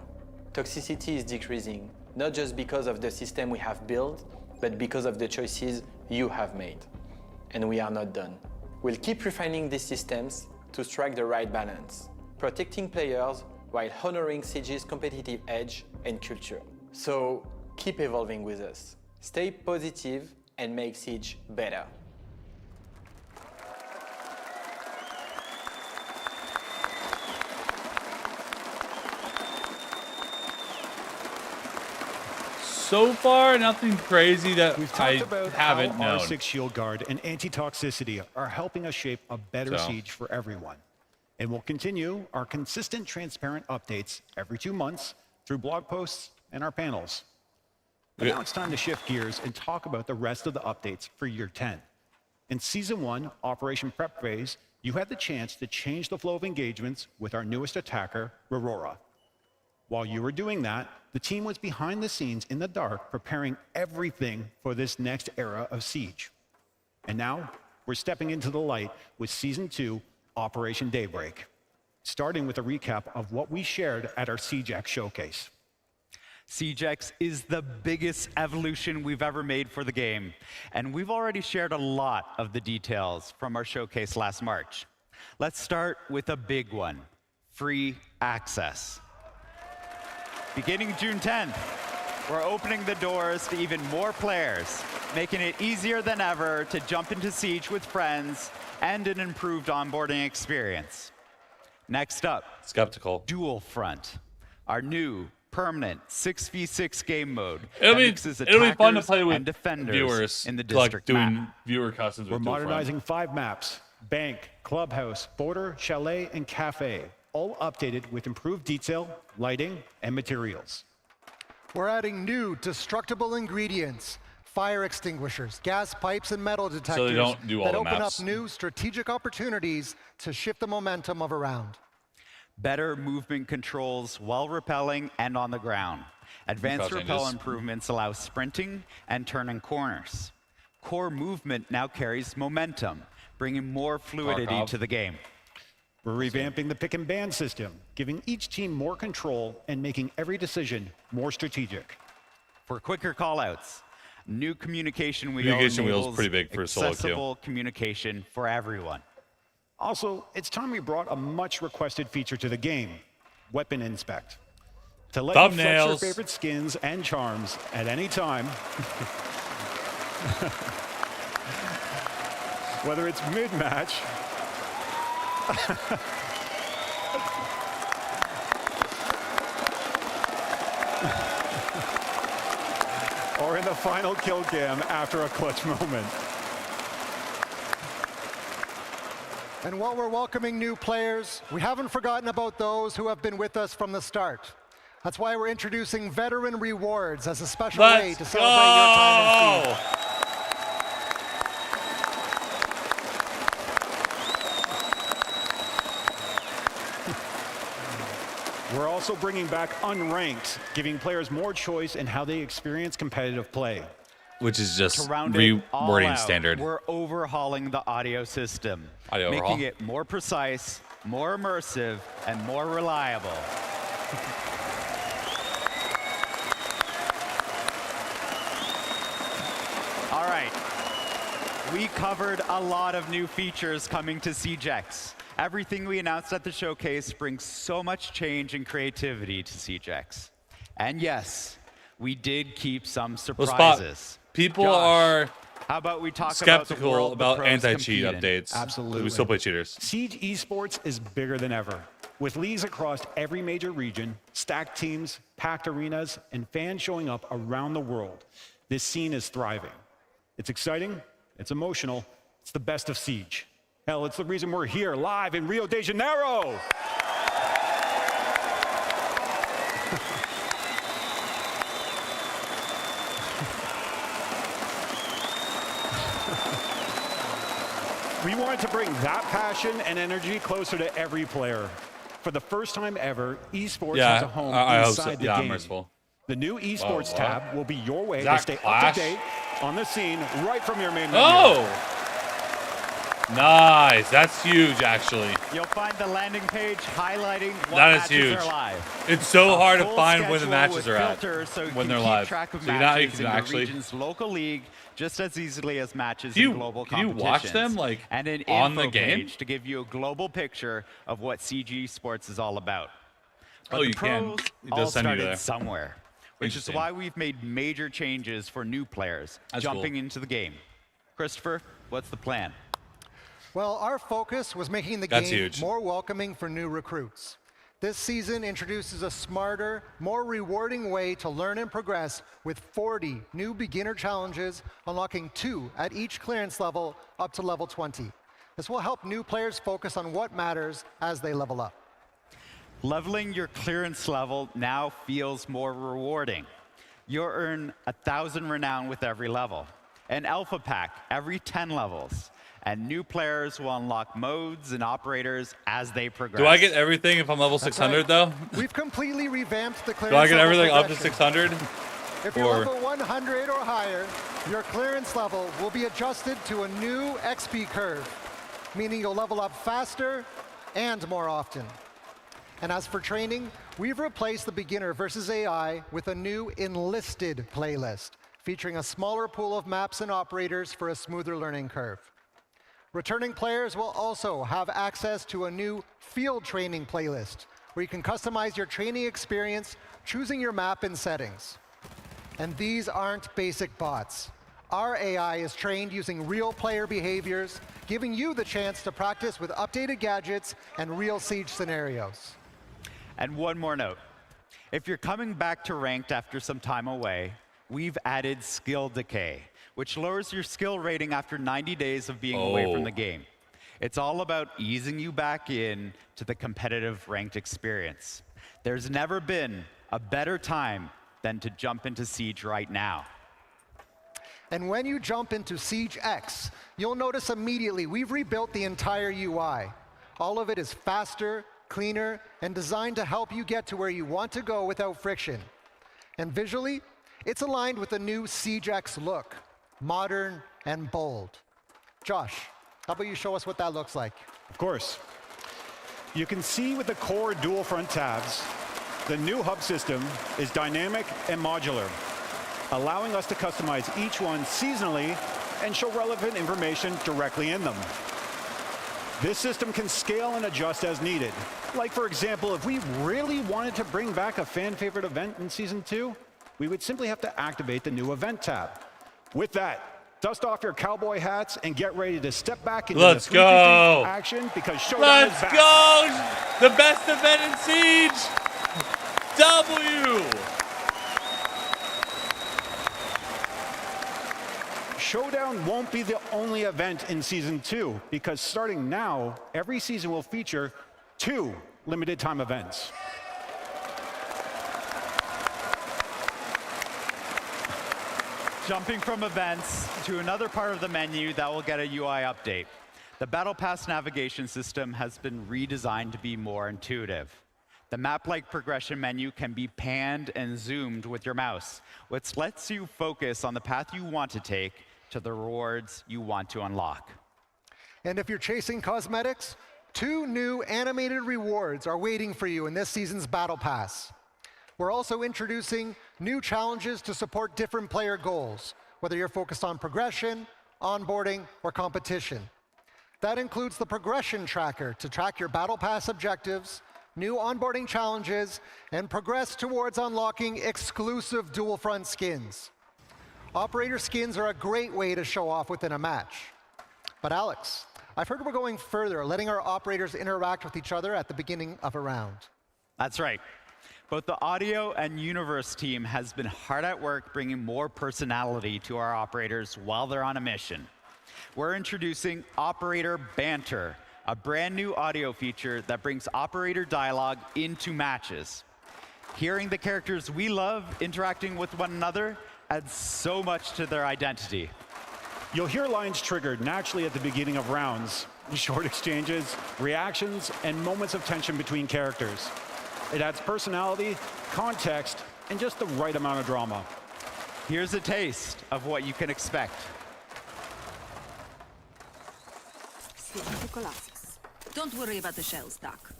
Toxicity is decreasing, not just because of the system we have built, but because of the choices you have made. And we are not done. We'll keep refining these systems to strike the right balance, protecting players while honoring Siege's competitive edge and culture. So keep evolving with us. Stay positive and make Siege better. So far, nothing crazy that We've I talked about haven't how known. R6 Shield Guard and anti-toxicity are helping us shape a better So. Siege for everyone. And we'll continue our consistent, transparent updates every 2 months through blog posts and our panels. But now it's time to shift gears and talk about the rest of the updates for Year 10. In Season 1, Operation Prep Phase, you had the chance to change the flow of engagements with our newest attacker, Aurora. While you were doing that, the team was behind the scenes in the dark preparing everything for this next era of Siege. And now, we're stepping into the light with Season 2, Operation Daybreak, starting with a recap of what we shared at our SiegeX showcase. SiegeX is the biggest evolution we've ever made for the game, and we've already shared a lot of the details from our showcase last March. Let's start with a big one, free access. Beginning June 10th, we're opening the doors to even more players, making it easier than ever to jump into Siege with friends and an improved onboarding experience. Next up, skeptical. Dual Front, our new permanent 6v6 game mode. It'll that be mixes fun to attackers play with and defenders viewers, in the like district doing map. viewer customs. We're with Dual Front. modernizing 5 maps: Bank, Clubhouse, Border, Chalet, and Cafe, all updated with improved detail, lighting, and materials. We're adding new destructible ingredients, fire extinguishers, gas pipes, and metal detectors don't do all that the open maps. up new strategic opportunities to shift the momentum of a round. Better movement controls while rappelling and on the ground. Advanced Cross rappel changes. improvements allow sprinting and turning corners. Core movement now carries momentum, bringing more fluidity Tarkov. to the game. We're revamping the pick and ban system, giving each team more control and making every decision more strategic. For quicker callouts, new communication wheel Communication wheel's enables pretty big for a solo queue. accessible communication for everyone. Also, it's time we brought a much requested feature to the game, Weapon Inspect. To let you flex your Thumbnails. favorite skins and charms at any time, whether it's mid-match or in the final kill cam after a clutch moment. And while we're welcoming new players, we haven't forgotten about those who have been with us from the start. That's why we're introducing veteran rewards as a special way to celebrate your time in Siege. We're also bringing back unranked, giving players more choice in how they experience competitive play. Which is just To round it all rewording out, standard. We're overhauling the audio system, making it more precise, more immersive, and more reliable. All right, we covered a lot of new features coming to SiegeX. Everything we announced at the showcase brings so much change and creativity to SiegeX. And yes, we did keep some surprises. People Josh, are how about we talk skeptical about about anti-cheat updates. Absolutely. We still play cheaters. Siege Esports is bigger than ever. With leagues across every major region, stacked teams, packed arenas, and fans showing up around the world, this scene is thriving. It's exciting, it's emotional, it's the best of Siege. Hell, it's the reason we're here live in Rio de Janeiro. We wanted to bring that passion and energy closer to every player. For the first time ever, esports has a home inside the game. I'm merciful. The new esports tab will be your way to Zach stay Clash? up to date on the scene right from your main menu. Oh! Nice. That's huge, actually. You'll find the landing page highlighting what That is matches huge. are live. It's so A hard to full find when the schedule matches with are at, filters so you when can they're keep live. track of So now you matches can in your actually region's local league just as easily as matches Can you- in global can you competitions. watch them, like, and an on the info game? page to give you a global picture of what CG Sports is all about. But Oh, the you can. pros It all does send you started there. somewhere, which is Interesting. why we've made major changes for new players That's jumping cool. into the game. Christopher, what's the plan? Well, our focus was making the That's game huge. more welcoming for new recruits. This season introduces a smarter, more rewarding way to learn and progress with 40 new beginner challenges, unlocking 2 at each clearance level up to level 20. This will help new players focus on what matters as they level up. Leveling your clearance level now feels more rewarding. You'll earn 1,000 renown with every level, an alpha pack every 10 levels, and new players will unlock modes and operators as they progress. Do I get everything if I'm level 600, though? We've completely revamped the clearance Do I get level everything up to progression. 600? If you're Or- level 100 or higher, your clearance level will be adjusted to a new XP curve, meaning you'll level up faster and more often. And as for training, we've replaced the beginner versus AI with a new enlisted playlist, featuring a smaller pool of maps and operators for a smoother learning curve. Returning players will also have access to a new field training playlist, where you can customize your training experience, choosing your map and settings. And these aren't basic bots. Our AI is trained using real player behaviors, giving you the chance to practice with updated gadgets and real Siege scenarios. And one more note. If you're coming back to ranked after some time away, we've added skill decay, which lowers your skill rating after 90 days of being away from the game. It's all about easing you back in to the competitive ranked experience. There's never been a better time than to jump into Siege right now. And when you jump into Siege X, you'll notice immediately we've rebuilt the entire UI. All of it is faster, cleaner, and designed to help you get to where you want to go without friction. And visually, it's aligned with the new Siege X look, modern and bold. Josh, how about you show us what that looks like? Of course. You can see with the core dual front tabs, the new hub system is dynamic and modular, allowing us to customize each one seasonally and show relevant information directly in them. This system can scale and adjust as needed. Like, for example, if we really wanted to bring back a fan favorite event in Season 2, we would simply have to activate the new event tab. With that, dust off your cowboy hats and get ready to step back into Let's the 350 go. action because Showdown is Let's back. go! The best event in Siege! W! Showdown won't be the only event in Season 2, because starting now, every season will feature 2 limited time events. Jumping from events to another part of the menu that will get a UI update. The Battle Pass navigation system has been redesigned to be more intuitive. The map-like progression menu can be panned and zoomed with your mouse, which lets you focus on the path you want to take to the rewards you want to unlock. And if you're chasing cosmetics, 2 new animated rewards are waiting for you in this season's Battle Pass. We're also introducing new challenges to support different player goals, whether you're focused on progression, onboarding, or competition. That includes the progression tracker to track your Battle Pass objectives, new onboarding challenges, and progress towards unlocking exclusive dual front skins. Operator skins are a great way to show off within a match. But Alex, I've heard we're going further, letting our operators interact with each other at the beginning of a round. That's right. Both the audio and universe team has been hard at work bringing more personality to our operators while they're on a mission. We're introducing Operator Banter, a brand new audio feature that brings operator dialogue into matches. Hearing the characters we love interacting with one another adds so much to their identity. You'll hear lines triggered naturally at the beginning of rounds, short exchanges, reactions, and moments of tension between characters. It adds personality, context, and just the right amount of drama. Here's a taste of what you can expect. Don't worry about the shells, Doc.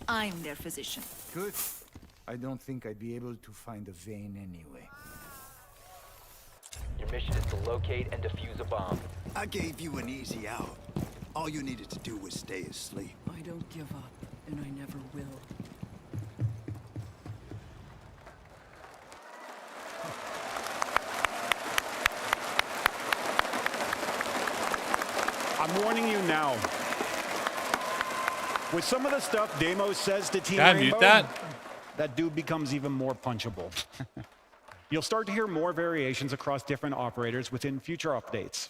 I'm their physician. Good. I don't think I'd be able to find a vein anyway. Your mission is to locate and defuse a bomb. I gave you an easy out. All you needed to do was stay asleep. I don't give up, and I never will. I'm warning you now. With some of the stuff Demos says to Team Can I Rainbow, mute that dude becomes even more punchable. You'll start to hear more variations across different operators within future updates.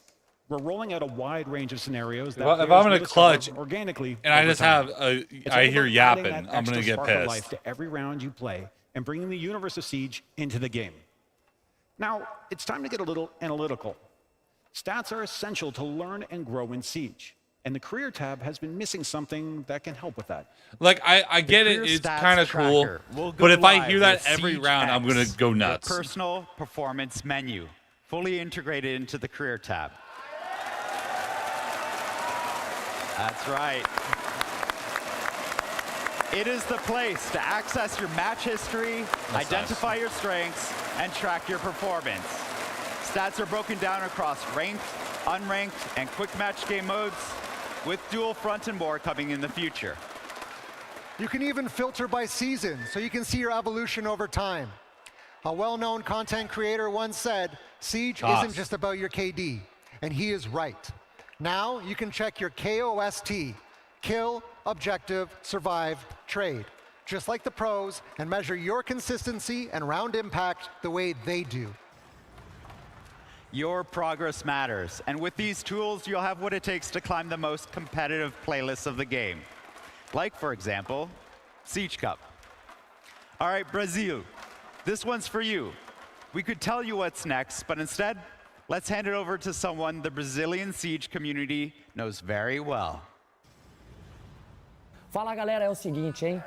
We're rolling out a wide range of scenarios that If I'm players in will a discover clutch organically and I over just time. have It's I all hear about yapping, adding that I'm gonna extra get spark of pissed. life to every round you play and bringing the universe of Siege into the game. Now, it's time to get a little analytical. Stats are essential to learn and grow in Siege. And the career tab has been missing something that can help with that. Like, I get it, it's kind of cool, but if I hear that every round, I'm going to go nuts. The personal performance menu, fully integrated into the career tab. That's right. It is the place to access your match history, identify your strengths, and track your performance. Stats are broken down across ranked, unranked, and quick match game modes, with dual front and more coming in the future. You can even filter by season, so you can see your evolution over time. A well-known content creator once said, Siege isn't just about your KD, and he is right. Now you can check your KOST, kill, objective, survive, trade, just like the pros, and measure your consistency and round impact the way they do. Your progress matters, and with these tools, you'll have what it takes to climb the most competitive playlists of the game. Like, for example, Siege Cup. All right, Brazil, this one's for you. We could tell you what's next, but instead, let's hand it over to someone the Brazilian Siege community knows very well. Fala, galera, é o seguinte, hein?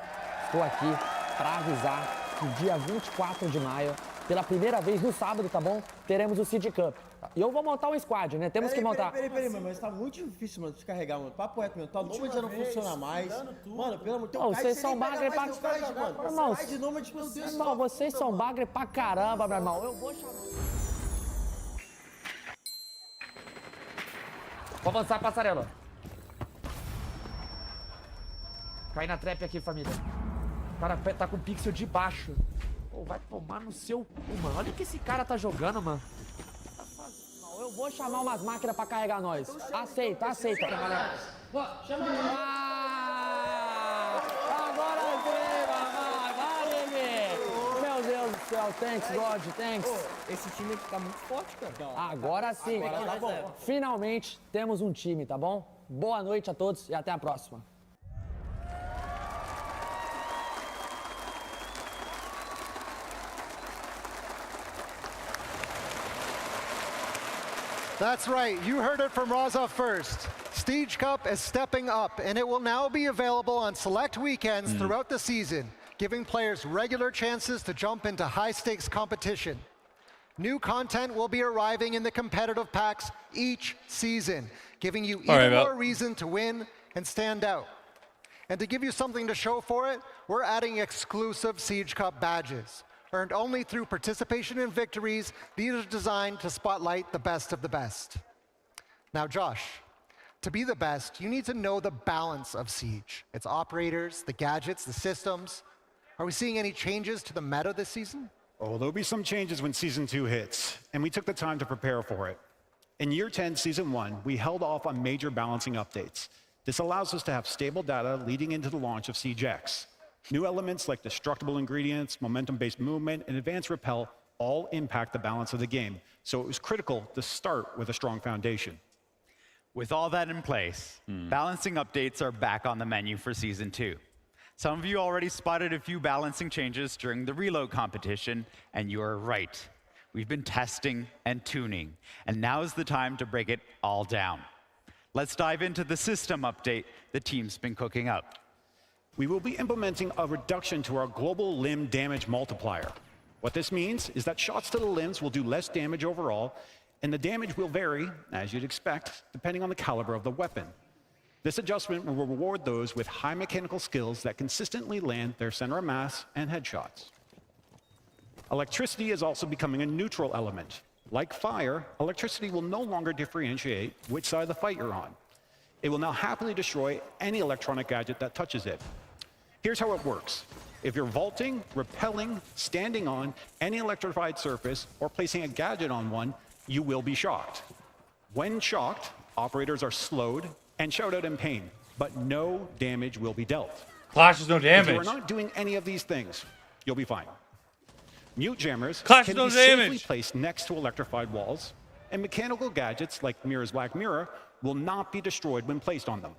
Estou aqui para avisar que dia 24 de maio, pela primeira vez no sábado, tá bom? Teremos o Siege Cup. E eu vou montar um squad, né? Temos que montar. Peraí, mano, mas tá muito difícil, mano, descarregar, mano. Papo reto, meu. Tá nômade já não funciona mais. Mano, pelo amor de Deus, vocês são bagre pra... Irmão, irmão, vocês são bagre pra caramba, meu irmão. Eu vou chamar... Vou avançar a passarela. Cai na trap aqui, família. O cara tá com o pixel de baixo. Pô, vai tomar no seu cu, mano. Olha o que esse cara tá jogando, mano. Eu vou chamar umas máquinas pra carregar nós. Aceita, aceita. Chama agora sim, mamãe. Vai, bebê. Meu Deus do céu, thanks, Rod, thanks. Esse time aqui tá muito forte, cara. Agora sim. Agora tá bom. Finalmente temos um time, tá bom? Boa noite a todos e até a próxima. That's right, you heard it from Raza first. Stage Cup is stepping up, and it will now be available on select weekends throughout the season, giving players regular chances to jump into high-stakes competition. New content will be arriving in the competitive packs each season, giving you even more reason to win and stand out. And to give you something to show for it, we're adding exclusive Siege Cup badges. Earned only through participation in victories, these are designed to spotlight the best of the best. Now, Josh, to be the best, you need to know the balance of Siege. Its operators, the gadgets, the systems. Are we seeing any changes to the meta this season? Oh, there'll be some changes when Season 2 hits, and we took the time to prepare for it. In Year 10, Season 1, we held off on major balancing updates. This allows us to have stable data leading into the launch of Siege X. New elements like destructible ingredients, momentum-based movement, and advanced repel all impact the balance of the game, so it was critical to start with a strong foundation. With all that in place, balancing updates are back on the menu for Season 2. Some of you already spotted a few balancing changes during the reload competition, and you are right. We've been testing and tuning, and now is the time to break it all down. Let's dive into the system update the team's been cooking up. We will be implementing a reduction to our global limb damage multiplier. What this means is that shots to the limbs will do less damage overall, and the damage will vary, as you'd expect, depending on the caliber of the weapon. This adjustment will reward those with high mechanical skills that consistently land their center of mass and headshots. Electricity is also becoming a neutral element. Like fire, electricity will no longer differentiate which side of the fight you're on. It will now happily destroy any electronic gadget that touches it. Here's how it works. If you're vaulting, rappelling, standing on any electrified surface, or placing a gadget on one, you will be shocked. When shocked, operators are slowed and shout out in pain, but no damage will be dealt. Clashes no damage. If you are not doing any of these things, you'll be fine. Mute jammers Clashes can no be safely damage. placed next to electrified walls, and mechanical gadgets like Mirror's Black Mirror will not be destroyed when placed on them.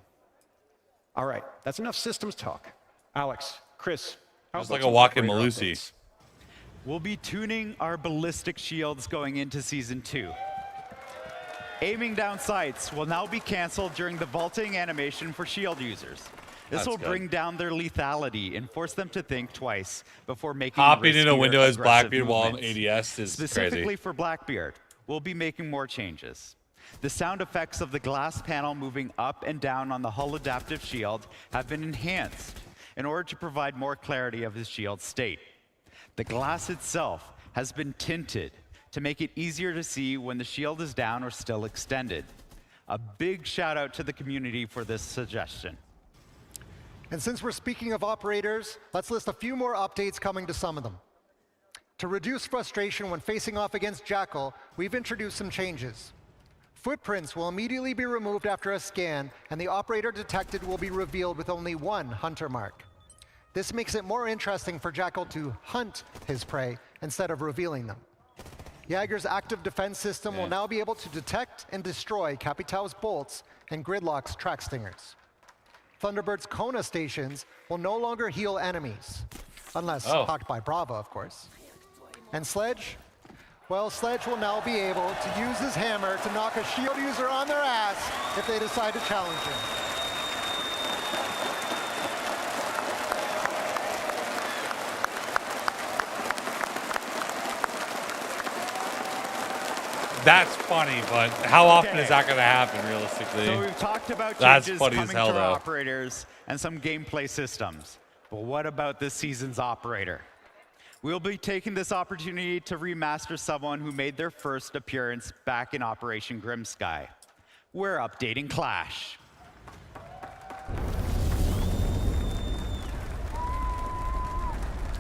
All right, that's enough systems talk. Alex, Chris, how Just about like a some walking operator Malusi. updates? We'll be tuning our ballistic shields going into Season 2. Aiming down sights will now be canceled during the vaulting animation for shield users. This That's will good. bring down their lethality and force them to think twice before making Hopping in a riskier, window as aggressive Blackbeard while on movements. ADS is Specifically crazy. for Blackbeard, we'll be making more changes. The sound effects of the glass panel moving up and down on the hull adaptive shield have been enhanced in order to provide more clarity of his shield's state. The glass itself has been tinted to make it easier to see when the shield is down or still extended. A big shout out to the community for this suggestion. And since we're speaking of operators, let's list a few more updates coming to some of them. To reduce frustration when facing off against Jackal, we've introduced some changes. Footprints will immediately be removed after a scan, and the operator detected will be revealed with only one hunter mark. This makes it more interesting for Jackal to hunt his prey instead of revealing them. Jaeger's active defense system will now be able to detect and destroy Capitão's bolts and Gridlock's track stingers. Thunderbird's Kona stations will no longer heal enemies, unless hawked by Brava, of course. And Sledge? Well, Sledge will now be able to use his hammer to knock a shield user on their ass if they decide to challenge him. That's funny, but how often is that going to happen realistically? So we've talked about That's changes funny coming as hell, to our though. operators and some gameplay systems. But what about this season's operator? We'll be taking this opportunity to remaster someone who made their first appearance back in Operation Grimsky. We're updating Clash.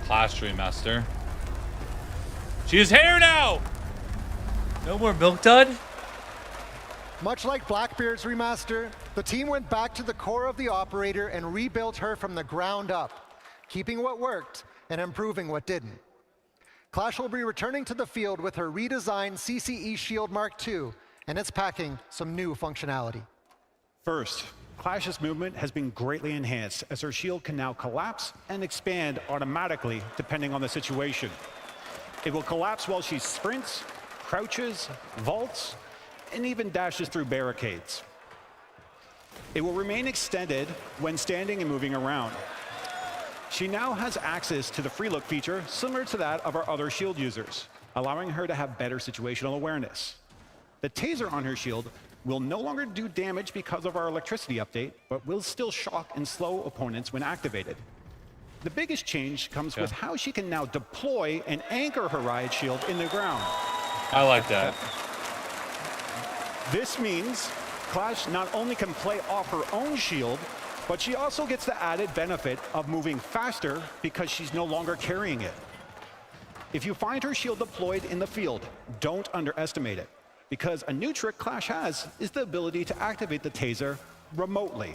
Clash Remaster. She has hair now! No more Milk Dud? Much like Blackbeard's remaster, the team went back to the core of the operator and rebuilt her from the ground up, keeping what worked and improving what didn't. Clash will be returning to the field with her redesigned CCE Shield Mark II, and it's packing some new functionality. First, Clash's movement has been greatly enhanced as her shield can now collapse and expand automatically depending on the situation. It will collapse while she sprints, crouches, vaults, and even dashes through barricades. It will remain extended when standing and moving around. She now has access to the free look feature similar to that of our other shield users, allowing her to have better situational awareness. The taser on her shield will no longer do damage because of our electricity update, but will still shock and slow opponents when activated. The biggest change comes with how she can now deploy and anchor her riot shield in the ground. I like that. This means Clash not only can play off her own shield, but she also gets the added benefit of moving faster because she's no longer carrying it. If you find her shield deployed in the field, don't underestimate it, because a new trick Clash has is the ability to activate the taser remotely,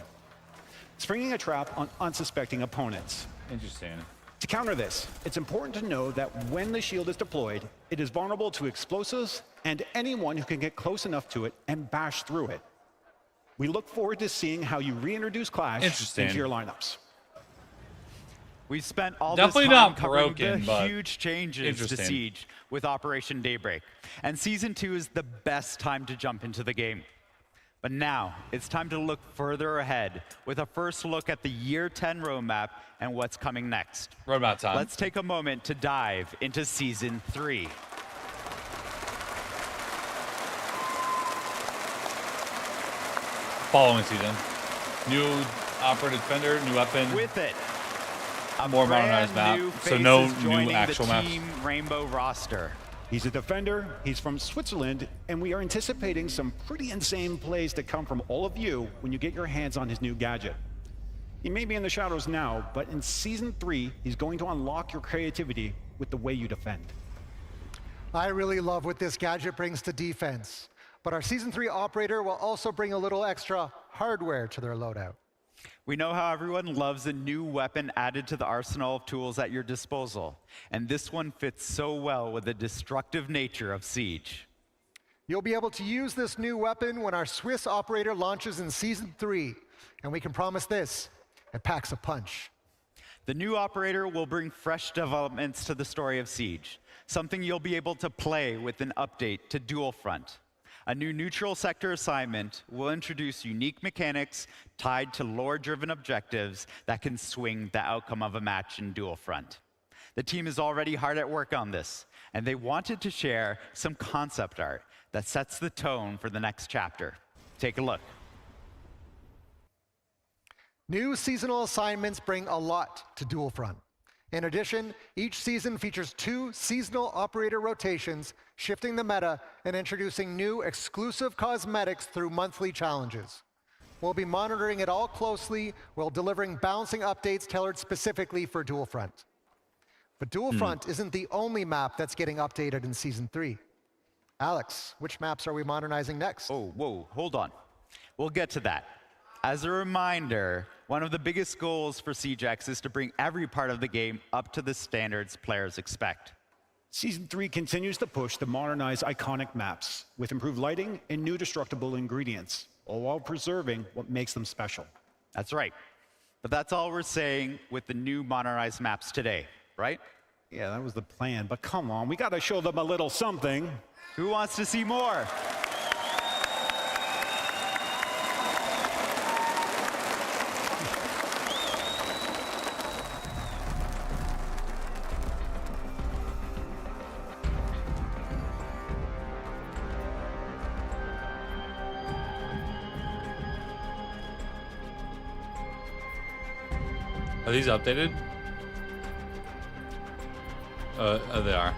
springing a trap on unsuspecting opponents. Interesting. To counter this, it's important to know that when the shield is deployed, it is vulnerable to explosives and anyone who can get close enough to it and bash through it. We look forward to seeing how you reintroduce Clash into your lineups. We've spent all Definitely this time not covering broken, the but huge changes to Siege with Operation Daybreak. And Season 2 is the best time to jump into the game. But now, it's time to look further ahead with a first look at the Year 10 roadmap and what's coming next. Roadmap time. Let's take a moment to dive into Season 3. Following season. New operative defender, new weapon. With it, a more modernized map. So no new actual maps. Team Rainbow roster. He's a defender, he's from Switzerland, and we are anticipating some pretty insane plays to come from all of you when you get your hands on his new gadget. He may be in the shadows now, but in Season 3, he's going to unlock your creativity with the way you defend. I really love what this gadget brings to defense. But our Season 3 operator will also bring a little extra hardware to their loadout. We know how everyone loves a new weapon added to the arsenal of tools at your disposal, and this one fits so well with the destructive nature of Siege. You'll be able to use this new weapon when our Swiss operator launches in Season 3, and we can promise this, it packs a punch. The new operator will bring fresh developments to the story of Siege, something you'll be able to play with an update to Dual Front. A new neutral sector assignment will introduce unique mechanics tied to lore-driven objectives that can swing the outcome of a match in Dual Front. The team is already hard at work on this, and they wanted to share some concept art that sets the tone for the next chapter. Take a look. New seasonal assignments bring a lot to Dual Front. In addition, each season features 2 seasonal operator rotations, shifting the meta and introducing new exclusive cosmetics through monthly challenges. We'll be monitoring it all closely while delivering balancing updates tailored specifically for Dual Front. But Dual Front isn't the only map that's getting updated in Season 3. Alex, which maps are we modernizing next? Oh, whoa, hold on. We'll get to that. As a reminder, one of the biggest goals for SiegeX is to bring every part of the game up to the standards players expect. Season 3 continues to push the modernized iconic maps with improved lighting and new destructible ingredients, all while preserving what makes them special. That's right. But that's all we're saying with the new modernized maps today, right? Yeah, that was the plan, but come on, we gotta show them a little something. Who wants to see more? Are these updated? They are.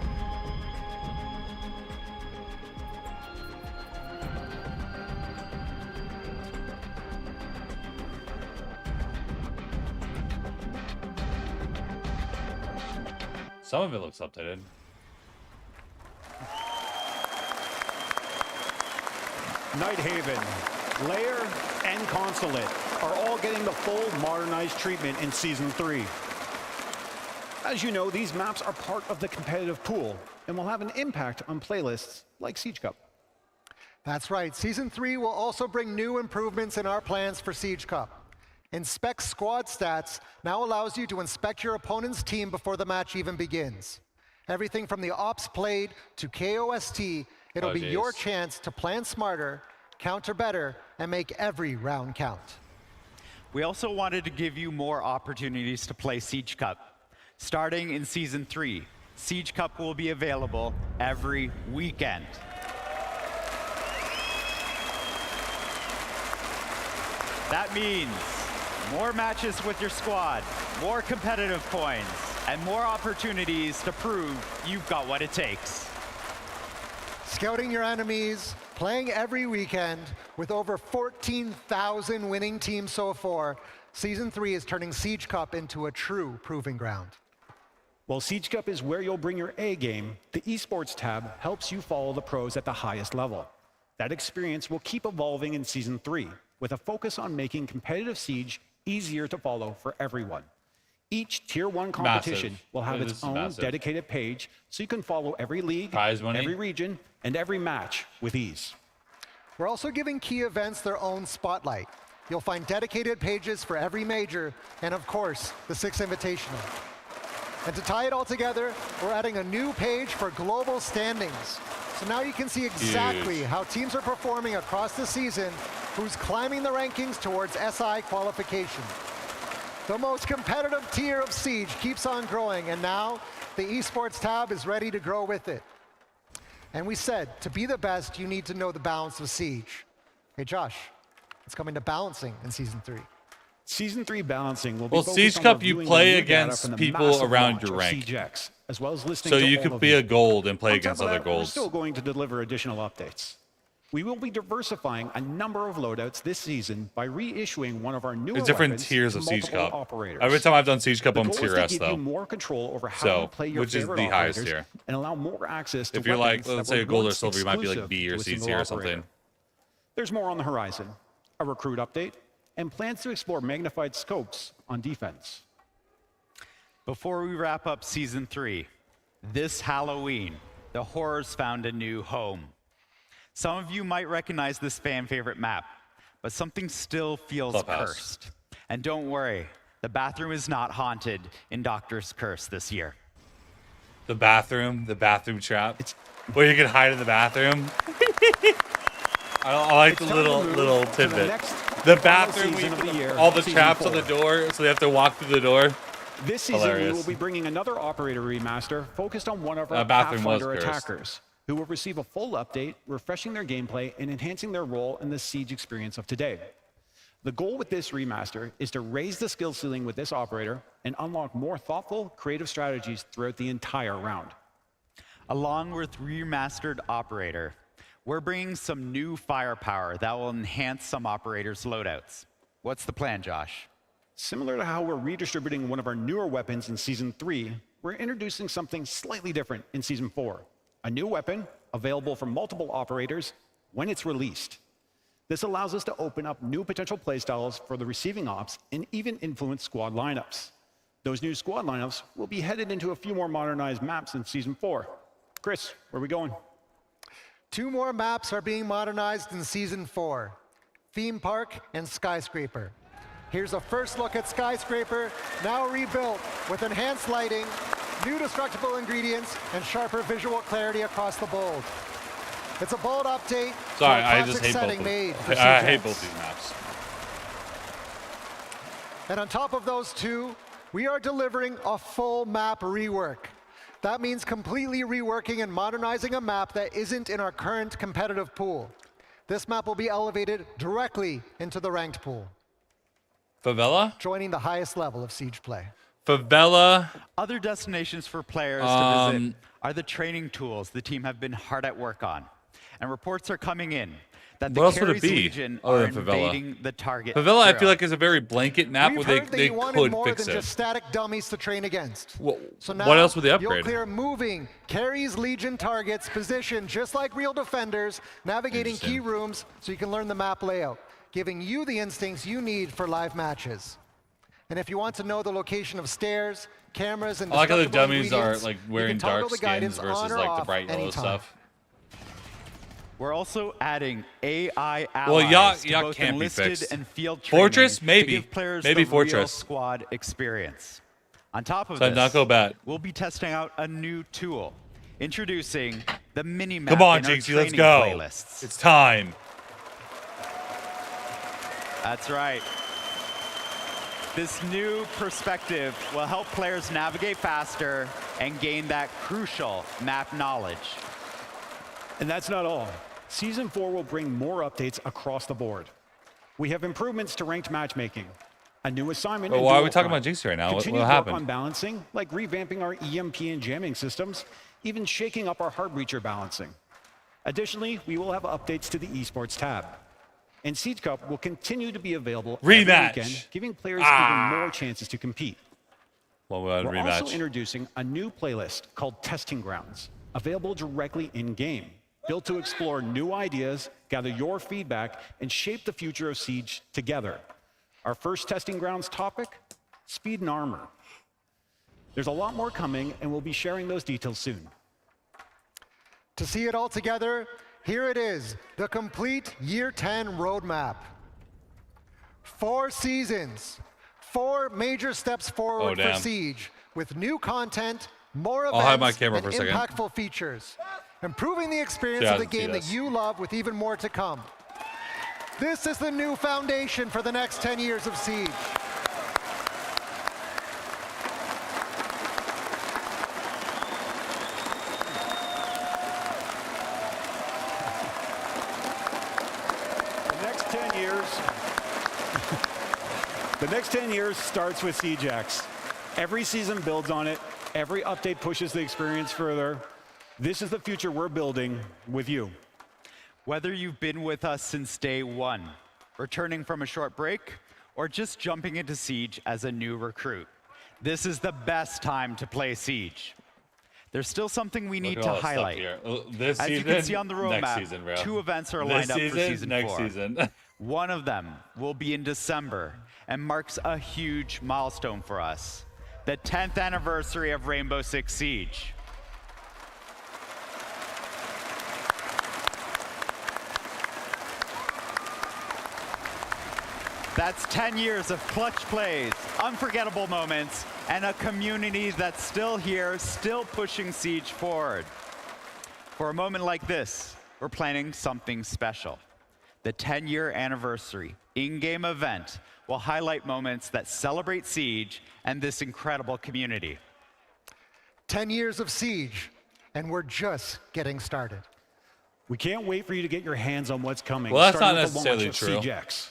Some of it looks updated. Night Haven, Lair, and Consulate are all getting the full modernized treatment in Season 3. As you know, these maps are part of the competitive pool and will have an impact on playlists like Siege Cup. That's right. Season 3 will also bring new improvements in our plans for Siege Cup. Inspect Squad Stats now allows you to inspect your opponent's team before the match even begins. Everything from the ops played to KOST, it'll be your chance to plan smarter, counter better, and make every round count. We also wanted to give you more opportunities to play Siege Cup. Starting in Season 3, Siege Cup will be available every weekend. That means more matches with your squad, more competitive points, and more opportunities to prove you've got what it takes. Scouting your enemies, playing every weekend, with over 14,000 winning teams so far, Season 3 is turning Siege Cup into a true proving ground. While Siege Cup is where you'll bring your A game, the esports tab helps you follow the pros at the highest level. That experience will keep evolving in Season 3, with a focus on making competitive Siege easier to follow for everyone. Each Tier 1 competition will have its own dedicated page, so you can follow every league, every region, and every match with ease. We're also giving key events their own spotlight. You'll find dedicated pages for every major, and of course, the 6 Invitational. And to tie it all together, we're adding a new page for global standings. So now you can see exactly how teams are performing across the season, who's climbing the rankings towards SI qualification. The most competitive tier of Siege keeps on growing, and now the esports tab is ready to grow with it. And we said, to be the best, you need to know the balance of Siege. Hey, Josh, it's coming to balancing in Season 3. Season 3 balancing will be well, Siege Cup, you play against people around your rank. CJX, as well as listening so to you all could of be a gold and play against other We're golds. still going to deliver additional updates. We will be diversifying a number of loadouts this season by reissuing one of our newer There's different weapons tiers to of Siege multiple Cup. operators. Every time I've done Siege Cup, The I'm goal tier is to S give though. you more control over how you play your which is favorite the highest operators tier. and allow more access to If you're like, weapons that let's say were a gold or once silver, you might be like exclusive B or to a C single tier or operator. something. There's more on the horizon, a recruit update, and plans to explore magnified scopes on defense. Before we wrap up Season 3, this Halloween, the horrors found a new home. Some of you might recognize this fan favorite map, but something still feels cursed. And don't worry, the bathroom is not haunted in Doctor's Curse this year. The bathroom trap. Where you can hide in the bathroom. I like the little tidbit. The bathroom, all the traps on the door, so they have to walk through the door. This season, we will be bringing another operator remaster focused on one of our Pathfinder attackers, who will receive a full update, refreshing their gameplay and enhancing their role in the Siege experience of today. The goal with this remaster is to raise the skill ceiling with this operator and unlock more thoughtful, creative strategies throughout the entire round. Along with remastered operator, we're bringing some new firepower that will enhance some operators' loadouts. What's the plan, Josh? Similar to how we're redistributing one of our newer weapons in Season 3, we're introducing something slightly different in Season 4. A new weapon available for multiple operators when it's released. This allows us to open up new potential playstyles for the receiving ops and even influence squad lineups. Those new squad lineups will be headed into a few more modernized maps in Season 4. Chris, where are we going? 2 more maps are being modernized in Season 4, Theme Park and Skyscraper. Here's a first look at Skyscraper, now rebuilt with enhanced lighting, new destructible ingredients, and sharper visual clarity across the board. It's a bold update. Sorry, I just hate both. I hate both these maps. And on top of those 2, we are delivering a full map rework. That means completely reworking and modernizing a map that isn't in our current competitive pool. This map will be elevated directly into the ranked pool. Favela? Joining the highest level of Siege play. Favela. Other destinations for players to visit are the training tools the team have been hard at work on. And reports are coming in that the Carries Legion are invading the target. Favela, I feel like, is a very blanket map We've where heard they wanted could more fix than it. just static dummies to train against. So now what else would they you'll upgrade? clear moving, Carries Legion targets, positioned just like real defenders, navigating key rooms so you can learn the map layout, giving you the instincts you need for live matches. And if you want to know the location of stairs, cameras, and I like how the destructible dummies are ingredients, like you wearing can toggle dark the skins guidance versus on or like the off bright yellow anytime. stuff. We're also adding AI allies Well, yacht to both can't be enlisted fixed. and field training Fortress, to maybe. give players Maybe the real Fortress. squad experience. On top of So this, not go bad. we'll be testing out a new tool, introducing the mini-map Come on, in our Jinxie, let's training go. playlists. It's time. That's right. This new perspective will help players navigate faster and gain that crucial map knowledge. And that's not all. Season 4 will bring more updates across the board. We have improvements to ranked matchmaking, a new assignment. But in why are dual we talking front, about Jinxie right now? What continued work happened? on balancing, like revamping our EMP and jamming systems, even shaking up our hard breacher balancing. Additionally, we will have updates to the esports tab. And Siege Cup will continue to be available every Rematch. weekend, giving players even more chances to compete. Well, We're rematch. also introducing a new playlist called Testing Grounds, available directly in-game, built to explore new ideas, gather your feedback, and shape the future of Siege together. Our first Testing Grounds topic, speed and armor. There's a lot more coming, and we'll be sharing those details soon. To see it all together, here it is, the complete Year 10 roadmap. 4 seasons, 4 major steps forward for damn. Siege, with new content, more I'll hide my events, camera and for a second. impactful features. Improving the experience Yeah, of the I see game that this. you love with even more to come. This is the new foundation for the next 10 years of Siege. The next 10 years starts with SiegeX. Every season builds on it. Every update pushes the experience further. This is the future we're building with you. Whether you've been with us since day one, returning from a short break, or just jumping into Siege as a new recruit, this is the best time to play Siege. There's still something we need Look at to all this stuff highlight. here. This As you season, can see on the next roadmap, season, bro. 2 events are This lined up for season, season next 4. season. One of them will be in December and marks a huge milestone for us, the 10th anniversary of Rainbow Six Siege. That's 10 years of clutch plays, unforgettable moments, and a community that's still here, still pushing Siege forward. For a moment like this, we're planning something special. The 10-year anniversary in-game event will highlight moments that celebrate Siege and this incredible community. 10 years of Siege, and we're just getting started. We can't wait for you to get your hands on what's coming. Well, that's starting not with the launch necessarily of true. SiegeX.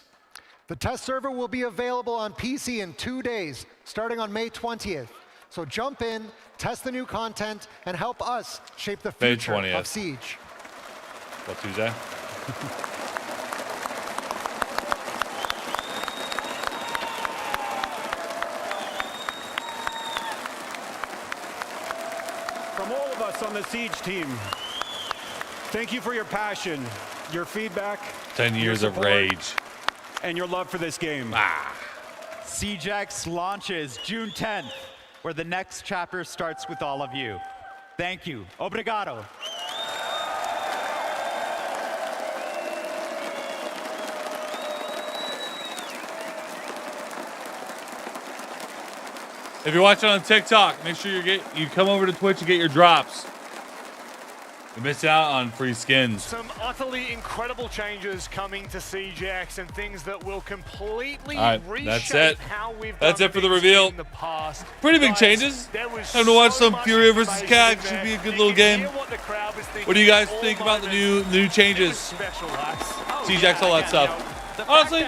The test server will be available on PC in 2 days, starting on May 20th. So jump in, test the new content, and help us shape the May future 20th. of Siege. What, Tuesday? From all of us on the Siege team, thank you for your passion, your feedback, 10 years your of support, rage. and your love for this game. SiegeX launches June 10th, where the next chapter starts with all of you. Thank you. Obrigado. If you're watching on TikTok, make sure you come over to Twitch and get your drops. You miss out on free skins. Some utterly incredible changes coming to SiegeX and things that will completely All right, reshape that's it. how we've That's done it for the things reveal. in the past. Pretty big Guys, changes. there was Time to watch so some much Furia versus information CAG. there. Should be a good You little can game. hear what the crowd was thinking What do you guys all think about the moment. new changes? Special, lads. SiegeX, all that stuff. Honestly,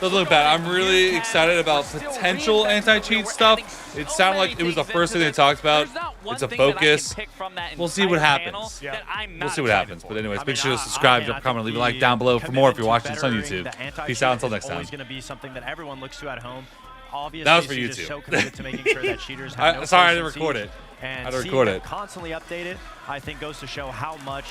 doesn't look bad. I'm really excited about potential anti-cheat stuff. It sounded like it was the first thing they talked about. It's a focus. We'll see what happens. We'll see what happens. But anyways, make sure to subscribe, drop a comment, leave a like down below for more if you're watching this on YouTube. Peace out until next time. Always going to be something that everyone looks to at home. Obviously, That was for Siege is YouTube. so committed to making sure that cheaters have no Sorry, I place didn't in record Siege. it. And How to seeing record them it. constantly updated, I think goes to show how much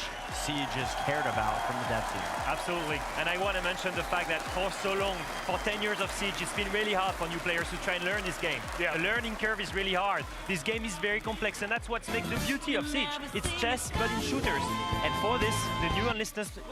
Siege is cared about from the dev team. Absolutely. And I want to mention the fact that for so long, for 10 years of Siege, it's been really hard for new players to try and learn this game. The learning curve is really hard. This game is very complex, and that's what makes the beauty of Siege. It's chess, but in shooters. And for this, the new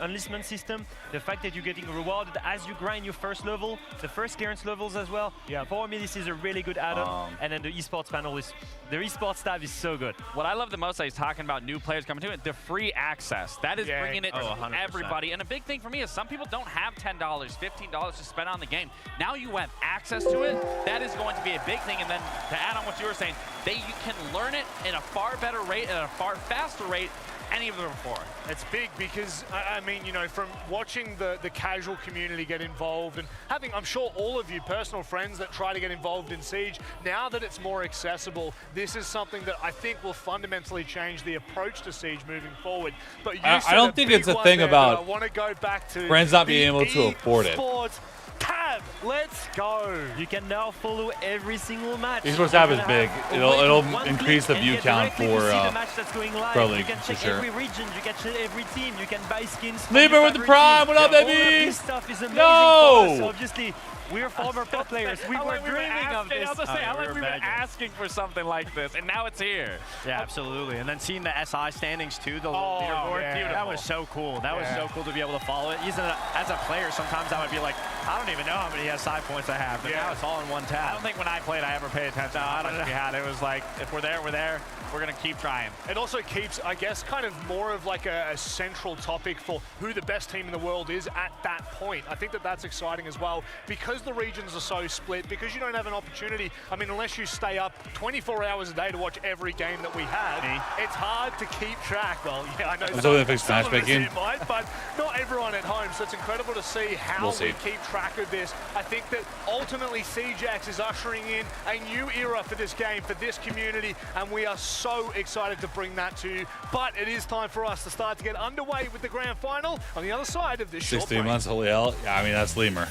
enlistment system, the fact that you're getting rewarded as you grind your first level, the first clearance levels as well. For me, this is a really good add-on. And then the esports panel is, the esports tab is so good. What I love the most, he's talking about new players coming to it, the free access. That is bringing it to 100%. everybody. And a big thing for me is some people don't have $10, $15 to spend on the game. Now you have access to it. That is going to be a big thing. And then to add on what you were saying, you can learn it in a far better rate, at a far faster rate any of them before. It's big because, I mean, you know, from watching the casual community get involved and having, I'm sure all of you personal friends that try to get involved in Siege, now that it's more accessible, this is something that I think will fundamentally change the approach to Siege moving forward. But you I said don't a think big it's a one thing there about that I want to go back to friends not being the able to afford it. esports tab. Let's go. You can now follow every single match. Esports tab is big. It'll One increase the click view and get count directly to for see the match that's going live. Pro League, You can for check sure. every region, you can check every team, you can buy skins. for Leave your it with the favorite prime. team. What up, All of baby? this stuff is amazing No! for us. Obviously, we're former pro players. We were dreaming of this. I was going to say, how long have we been asking for something like this? And now it's here. Yeah, absolutely. And then seeing the SI standings too, the little leaderboard, that was so cool. That was so cool to be able to follow it. As a player, sometimes I would be like, I don't even know how many SI points I have, but now it's all in one tab. I don't think when I played, I ever paid attention to how much we had. It was like, if we're there, we're there. We're going to keep trying. It also keeps, I guess, kind of more of like a central topic for who the best team in the world is at that point. I think that that's exciting as well because the regions are so split, because you don't have an opportunity. I mean, unless you stay up 24 hours a day to watch every game that we have, it's hard to keep track. Well, yeah, I know some of us it might, but not everyone at home. So it's incredible to see how we keep track of this. I think that ultimately CJax is ushering in a new era for this game, for this community, and we are so excited to bring that to you. But it is time for us to start to get underway with the grand final on the other side of this short 16 break. months, holy hell. Yeah, I mean, that's lemur.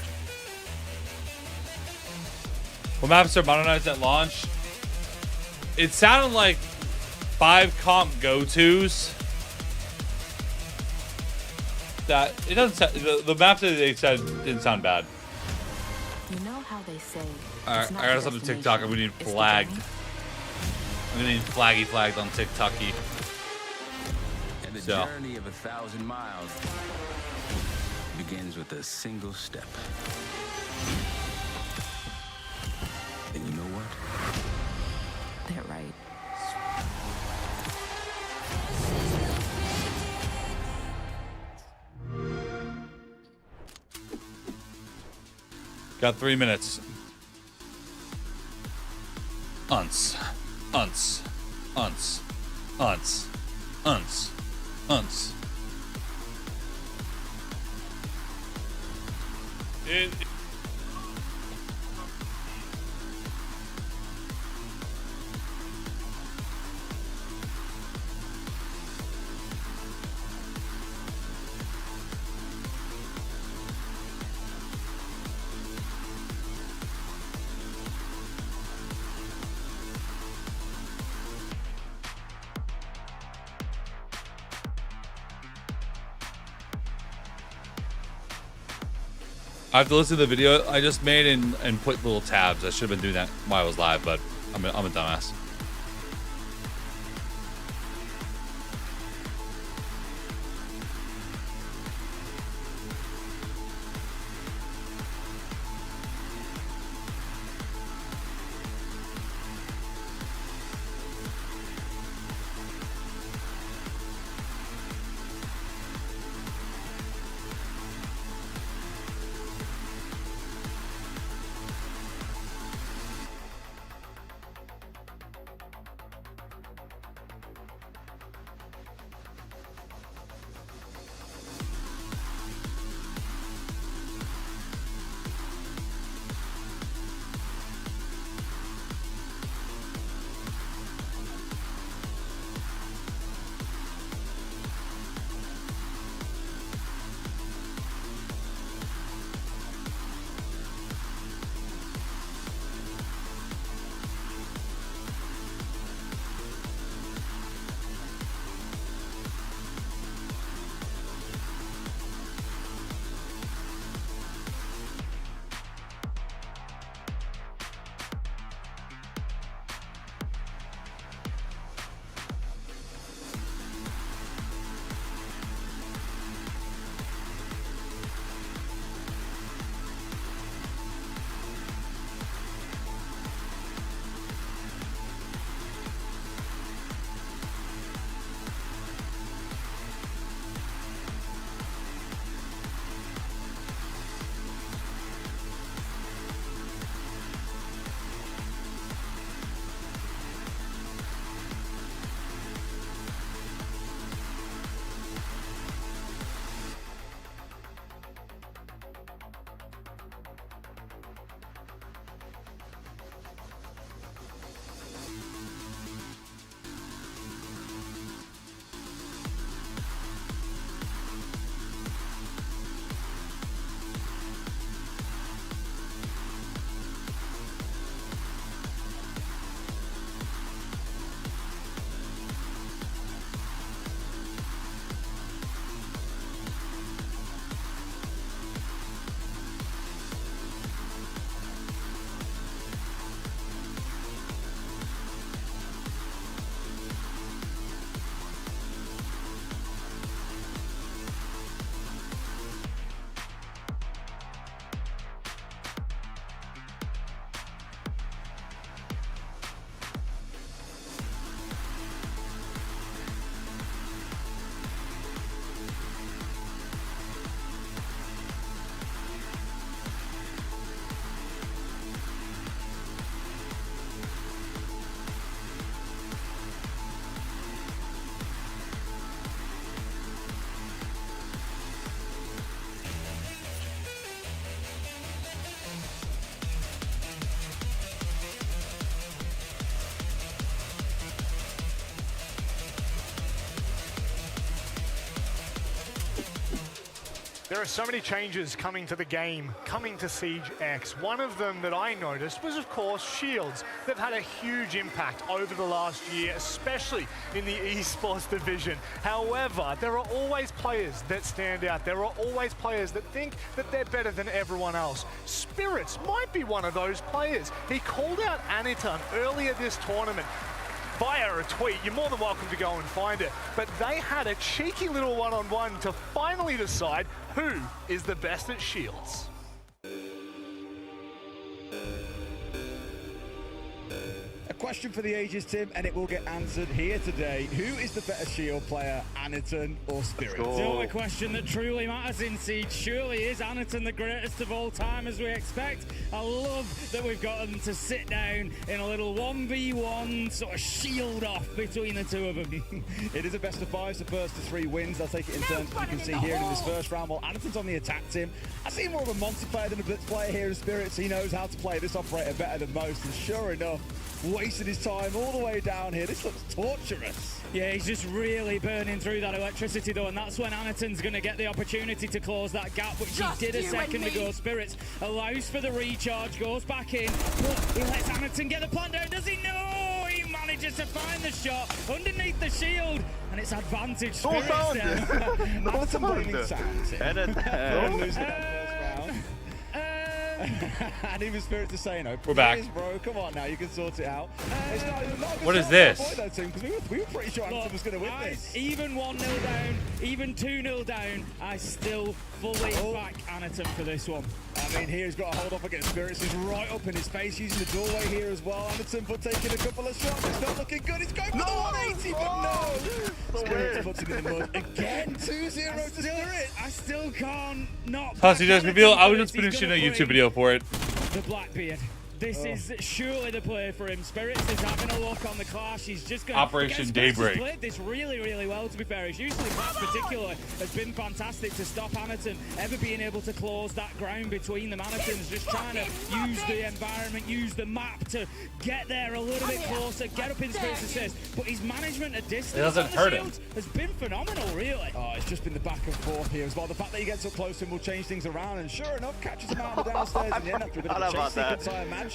When maps are modernized at launch, it sounded like 5 comp go-tos. That it doesn't sound, the maps that they said didn't sound bad. You know how they say. Alright, I got us up to TikTok and we need flagged. I'm gonna need flagged on TikToky. And the journey of 1,000 miles begins with a single step. And you know what? They're right. Got 3 minutes. Unce. Unce. Unce. Unce. Unce. Unce. I have to listen to the video I just made and put little tabs. I should have been doing that while I was live, but I'm a dumbass. There are so many changes coming to the game, coming to Siege X. One of them that I noticed was, of course, shields. They've had a huge impact over the last year, especially in the esports division. However, there are always players that stand out. There are always players that think that they're better than everyone else. Spirits might be one of those players. He called out Aniton earlier this tournament via a tweet. You're more than welcome to go and find it. But they had a cheeky little one-on-one to finally decide who is the best at shields. A question for the ages, Tim, and it will get answered here today. Who is the better shield player, Aniton or Spirit? The only question that truly matters in Siege surely is Aniton the greatest of all time, as we expect. I love that we've got them to sit down in a little 1v1 sort of shield off between the two of them. It is a best of 5, so first to 3 wins. I'll take it in terms you can see here in this first round. While Aniton's on the attack, Tim, I see more of a Monty player than a Blitz player here in Spirits. He knows how to play this operator better than most, and sure enough, wasted his time all the way down here. This looks torturous. Yeah, he's just really burning through that electricity though, and that's when Aniton's going to get the opportunity to close that gap, which he did a second ago. Spirits allows for the recharge, goes back in, but he lets Aniton get the plant down. Does he? No! He manages to find the shot underneath the shield, and it's advantage Spirits there. Aniton blaming sound. Edit. Losing that first round. And even Spirits to say, no, we're back. Please, bro, come on now, you can sort it out. It's not what is this? We were pretty sure Aniton was going to win this. Even 1-0 down, even 2-0 down, I still fully back Aniton for this one. I mean, here he's got to hold off against Spirits. He's right up in his face, using the doorway here as well. Aniton for taking a couple of shots. It's not looking good. He's going for the 180, but no. Spirits puts it in the mud again. 2-0 to Spirits. I still can't not. Tossy just reveal. I was just finishing a YouTube video for it. The Blackbeard. This is surely the play for him. Spirits is having a look on the clash. He's just going to... Operation Daybreak. He's played this really, really well, to be fair. He's usually, Pat particularly, has been fantastic to stop Aniton ever being able to close that ground between them. Aniton's just trying to use the environment, use the map to get there a little bit closer, get up in Spirits' assist. But his management at distance it doesn't hurt him. Has been phenomenal, really. Oh, it's just been the back and forth here as well. The fact that he gets up close to him will change things around, and sure enough, catches him out of the downstairs in the end after a bit of a chase sequence, I imagine.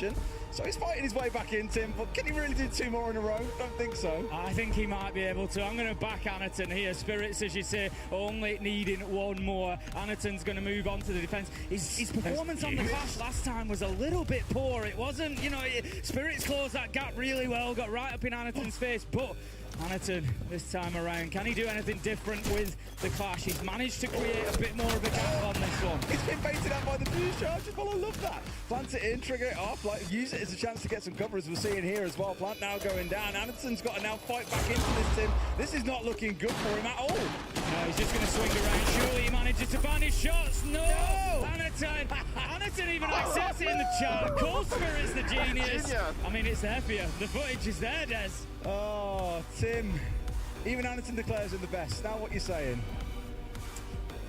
So he's fighting his way back in, Tim, but can he really do 2 more in a row? Don't think so. I think he might be able to. I'm going to back Aniton here. Spirits, as you say, only needing 1 more. Aniton's going to move on to the defense. His performance on the clash last time was a little bit poor. It wasn't, you know, Spirits closed that gap really well, got right up in Aniton's face, but Aniton, this time around, can he do anything different with the clash? He's managed to create a bit more of a gap on this one. He's been baited out by the fuse charges. Well, I love that. Plant it in, trigger it off, like use it as a chance to get some cover, as we're seeing here as well. Plant now going down. Aniton's got to now fight back into this, Tim. This is not looking good for him at all. No, he's just going to swing around. Surely he manages to find his shots. No! Aniton! Aniton even accepts it in the chat. Cold Spirit's the genius. I mean, it's there for you. The footage is there, Des. Oh, Tim. Even Aniton declares him the best. Now what you're saying?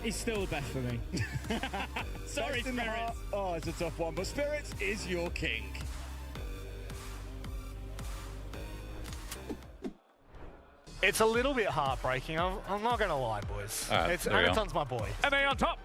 He's still the best for me. Sorry, Spirits. Oh, it's a tough one, but Spirits is your king. It's a little bit heartbreaking. I'm not going to lie, boys. Aniton's my boy. And they on top.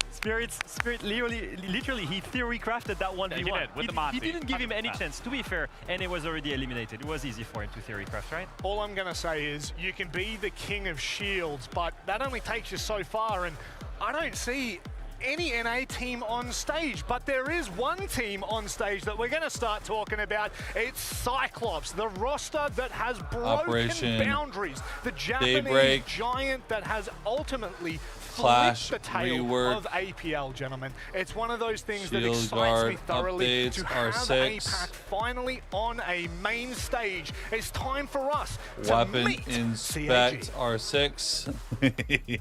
Spirit literally, he theory crafted that 1v1. Yeah, he did, with the Monty. He didn't give him any chance, to be fair, and it was already eliminated. It was easy for him to theory craft, right? All I'm going to say is you can be the king of shields, but that only takes you so far, and I don't see any NA team on stage, but there is one team on stage that we're going to start talking about. It's Cyclops, the roster that has broken Operation boundaries, the Japanese Daybreak. giant that has ultimately Clash, flipped the tail rework. of APL, gentlemen. It's one of those things that Shield excites guard, me thoroughly updates, to have R6. APAC finally on a main stage. It's time for us to Weapon meet inspect CAG. R6. The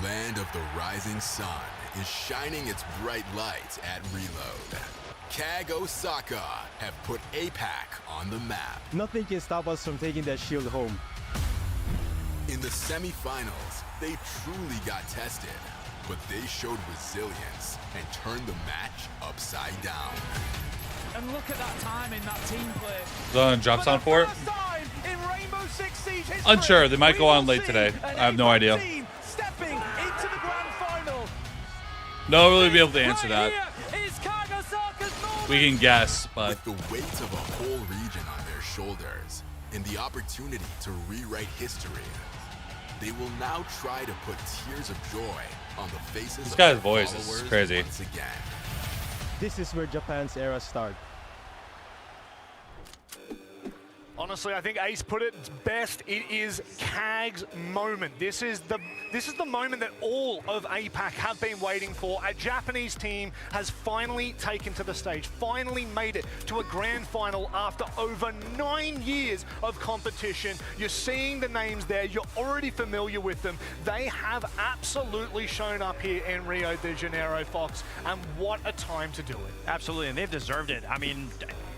land of the rising sun is shining its bright lights at Reload. CAG Osaka have put APAC on the map. Nothing can stop us from taking that shield home. In the semifinals, they truly got tested, but they showed resilience and turned the match upside down. And look at that time in that team play. Zone drops on for it. Unsure. They might go on late today. I have no idea. Stepping into the grand final. No, really be able to answer that. We can guess, but with the weight of a whole region on their shoulders and the opportunity to rewrite history, they will now try to put tears of joy on the faces this of guy's their voice is followers crazy. once again. This is where Japan's era starts. Honestly, I think Ace put it best. It is KAG's moment. This is the moment that all of APAC have been waiting for. A Japanese team has finally taken to the stage, finally made it to a grand final after over 9 years of competition. You're seeing the names there. You're already familiar with them. They have absolutely shown up here in Rio de Janeiro, Fox, and what a time to do it. Absolutely, and they've deserved it. I mean,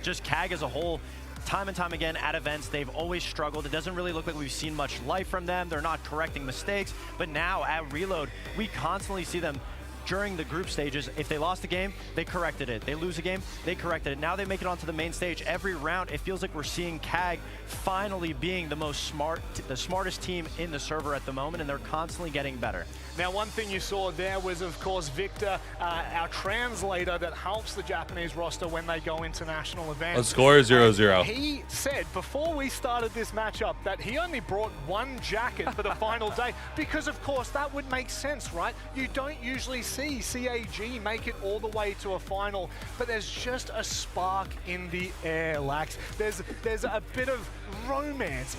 just KAG as a whole, time and time again at events, they've always struggled. It doesn't really look like we've seen much life from them. They're not correcting mistakes, but now at Reload, we constantly see them during the group stages. If they lost a game, they corrected it. They lose a game, they corrected it. Now they make it onto the main stage. Every round, it feels like we're seeing KAG finally being the smartest team in the server at the moment, and they're constantly getting better. Now, one thing you saw there was, of course, Victor, our translator that helps the Japanese roster when they go international events. Let's score 0-0. He said before we started this matchup that he only brought one jacket for the final day because, of course, that would make sense, right? You don't usually see CAG make it all the way to a final, but there's just a spark in the air, Lax. There's a bit of romance.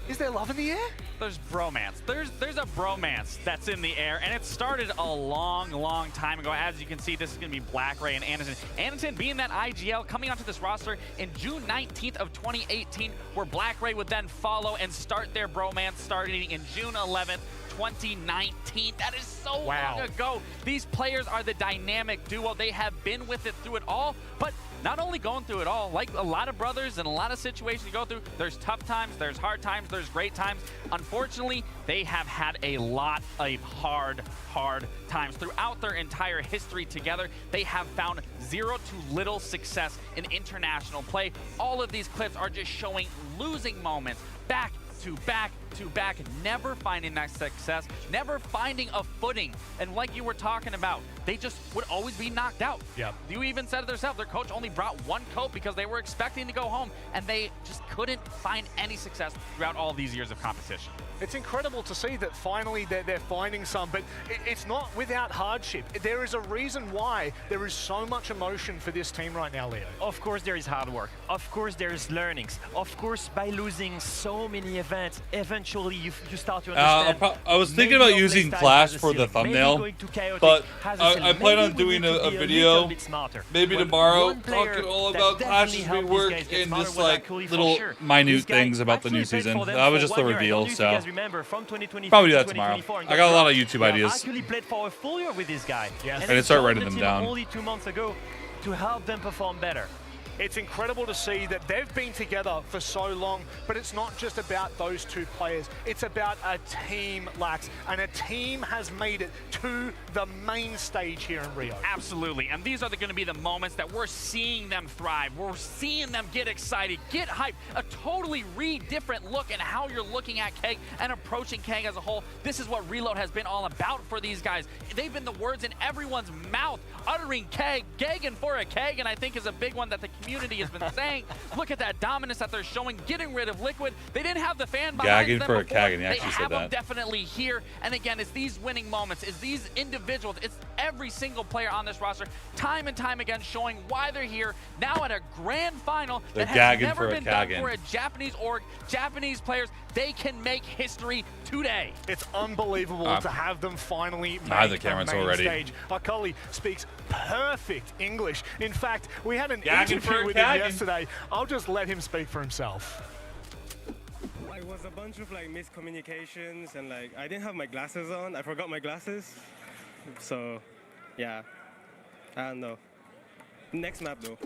Is there love in the air? There's bromance. There's a bromance that's in the air, and it started a long time ago. As you can see, this is going to be BlackRay and Anderson. Anderson being that IGL coming onto this roster in June 19th of 2018, where BlackRay would then follow and start their bromance starting in June 11th. 2019. That is so long ago. These players are the dynamic duo. They have been with it through it all, but not only going through it all, like a lot of brothers and a lot of situations you go through, there's tough times, there's hard times, there's great times. Unfortunately, they have had a lot of hard times. Throughout their entire history together, they have found zero to little success in international play. All of these clips are just showing losing moments, back to back, never finding that success, never finding a footing. And like you were talking about, they just would always be knocked out. Yep. You even said it yourself, their coach only brought one coat because they were expecting to go home, and they just couldn't find any success throughout all these years of competition. It's incredible to see that finally they're finding some, but it's not without hardship. There is a reason why there is so much emotion for this team right now, Leo. Of course there is hard work. Of course there is learnings. Of course, by losing so many events, eventually you start to understand. I was thinking about using Flash for the thumbnail, but I plan on doing a video maybe tomorrow talking all about Clash's rework and just like little minute things about the new season. That was just the reveal, so probably do that tomorrow. I got a lot of YouTube ideas. I actually played for a full year with this guy. Yes. And I start writing them down. Only 2 months ago to help them perform better. It's incredible to see that they've been together for so long, but it's not just about those two players. It's about a team, Lax, and a team has made it to the main stage here in Rio. Absolutely, and these are going to be the moments that we're seeing them thrive. We're seeing them get excited, get hyped, a totally different look in how you're looking at KAG and approaching KAG as a whole. This is what Reload has been all about for these guys. They've been the words in everyone's mouth, uttering KAG, gagging for a KAG, and I think is a big one that the community has been saying. Look at that dominance that they're showing, getting rid of Liquid. They didn't have the fan behind them before. For a KAG, and he actually they said have them that. definitely here. And again, it's these winning moments, it's these individuals, it's every single player on this roster, time and time again, showing why they're here now at a grand final They're that has gagging never for a been done KAG. for a Japanese org. Japanese players, they can make history today. It's unbelievable to have them finally the make camera's the main already. stage. Akali speaks perfect English. In fact, we had an Gagging for interview a with him KAG. yesterday. I'll just let him speak for himself. It was a bunch of like miscommunications, and like I didn't have my glasses on. I forgot my glasses. So, yeah, I don't know. Next map though.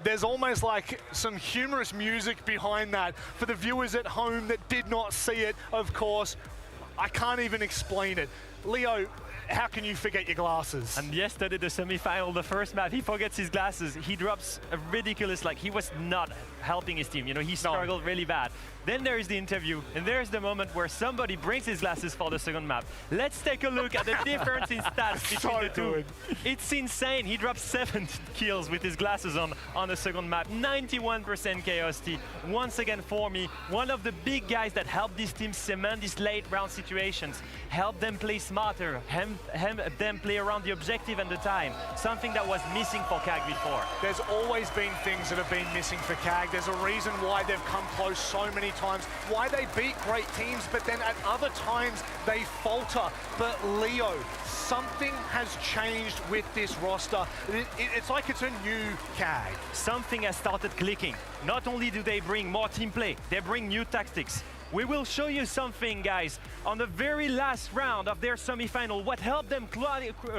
There's almost like some humorous music behind that. For the viewers at home that did not see it, of course, I can't even explain it. Leo, how can you forget your glasses? And yesterday, the semi-final, the first map, he forgets his glasses. He drops a ridiculous, like he was not helping his team. You know, he struggled really bad. Then there is the interview, and there's the moment where somebody brings his glasses for the second map. Let's take a look at the difference in stats between the two. It's insane. He dropped 7 kills with his glasses on the second map. 91% Chaos T. Once again, for me, one of the big guys that helped this team cement these late round situations, help them play smarter, help them play around the objective and the time. Something that was missing for CAG before. There's always been things that have been missing for CAG. There's a reason why they've come close so many times, why they beat great teams, but then at other times they falter. But Leo, something has changed with this roster. It's like it's a new CAG. Something has started clicking. Not only do they bring more team play, they bring new tactics. We will show you something, guys, on the very last round of their semi-final, what helped them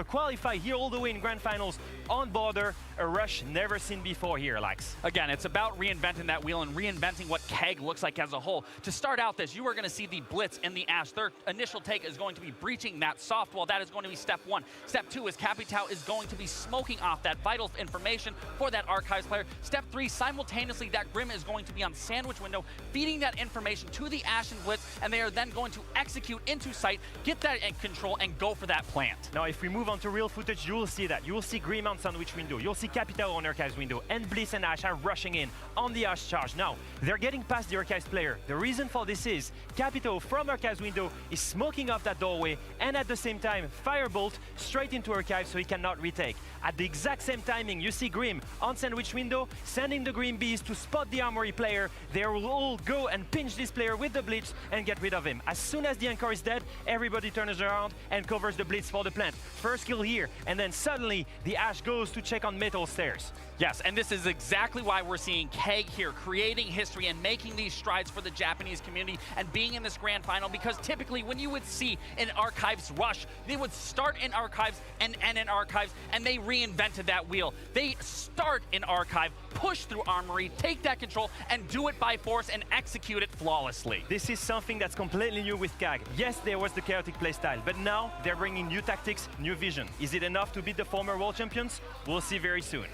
qualify here all the way in grand finals on border, a rush never seen before here, Lax. Again, it's about reinventing that wheel and reinventing what CAG looks like as a whole. To start out this, you are going to see the Blitz and the Ash. Their initial take is going to be breaching that soft wall. That is going to be step 1. Step 2 is Capitao is going to be smoking off that vital information for that Archives player. Step 3, simultaneously, that Grim is going to be on sandwich window, feeding that information to the Ash and Blitz, and they are then going to execute into sight, get that in control, and go for that plant. Now, if we move on to real footage, you will see that. You will see Grim on sandwich window. You'll see Capitao on Archives window, and Blitz and Ash are rushing in on the Ash charge. Now, they're getting past the Archives player. The reason for this is Capitao from Archives window is smoking off that doorway, and at the same time, Firebolt straight into Archives so he cannot retake. At the exact same timing, you see Grim on sandwich window, sending the Green Bees to spot the Armory player. They will all go and pinch this player with the Blitz and get rid of him. As soon as the Anchor is dead, everybody turns around and covers the Blitz for the plant. First kill here, and then suddenly the Ash goes to check on metal stairs. Yes, and this is exactly why we're seeing CAG here creating history and making these strides for the Japanese community and being in this grand final, because typically when you would see an Archives rush, they would start in Archives and end in Archives, and they reinvented that wheel. They start in Archive, push through Armory, take that control, and do it by force and execute it flawlessly. This is something that's completely new with CAG. Yes, there was the chaotic playstyle, but now they're bringing new tactics, new vision. Is it enough to beat the former world champions? We'll see very soon.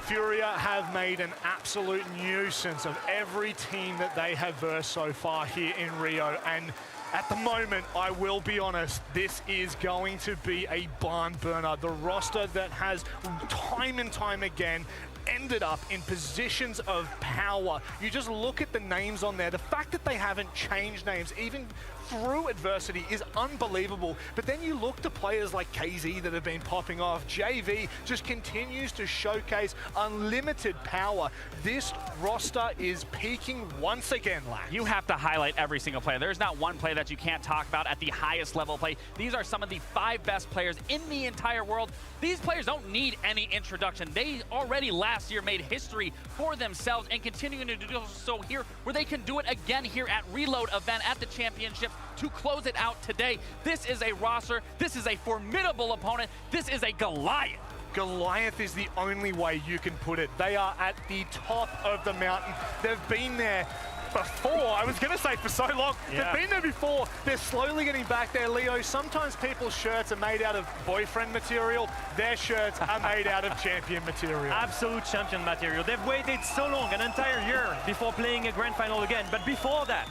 Furia have made an absolute nuisance of every team that they have versed so far here in Rio, and at the moment, I will be honest, this is going to be a barn burner. The roster that has time and time again ended up in positions of power. You just look at the names on there. The fact that they haven't changed names, even through adversity, is unbelievable. But then you look to players like KZ that have been popping off. JV just continues to showcase unlimited power. This roster is peaking once again, Lax. You have to highlight every single player. There's not one player that you can't talk about at the highest level play. These are some of the 5 best players in the entire world. These players don't need any introduction. They already last year made history for themselves and continuing to do so here, where they can do it again here at Reload event at the championship to close it out today. This is a roster. This is a formidable opponent. This is a Goliath. Goliath is the only way you can put it. They are at the top of the mountain. They've been there before. I was going to say for so long. Yeah. They've been there before. They're slowly getting back there, Leo. Sometimes people's shirts are made out of boyfriend material. Their shirts are made out of champion material. Absolute champion material. They've waited so long, an entire year, before playing a grand final again. But before that,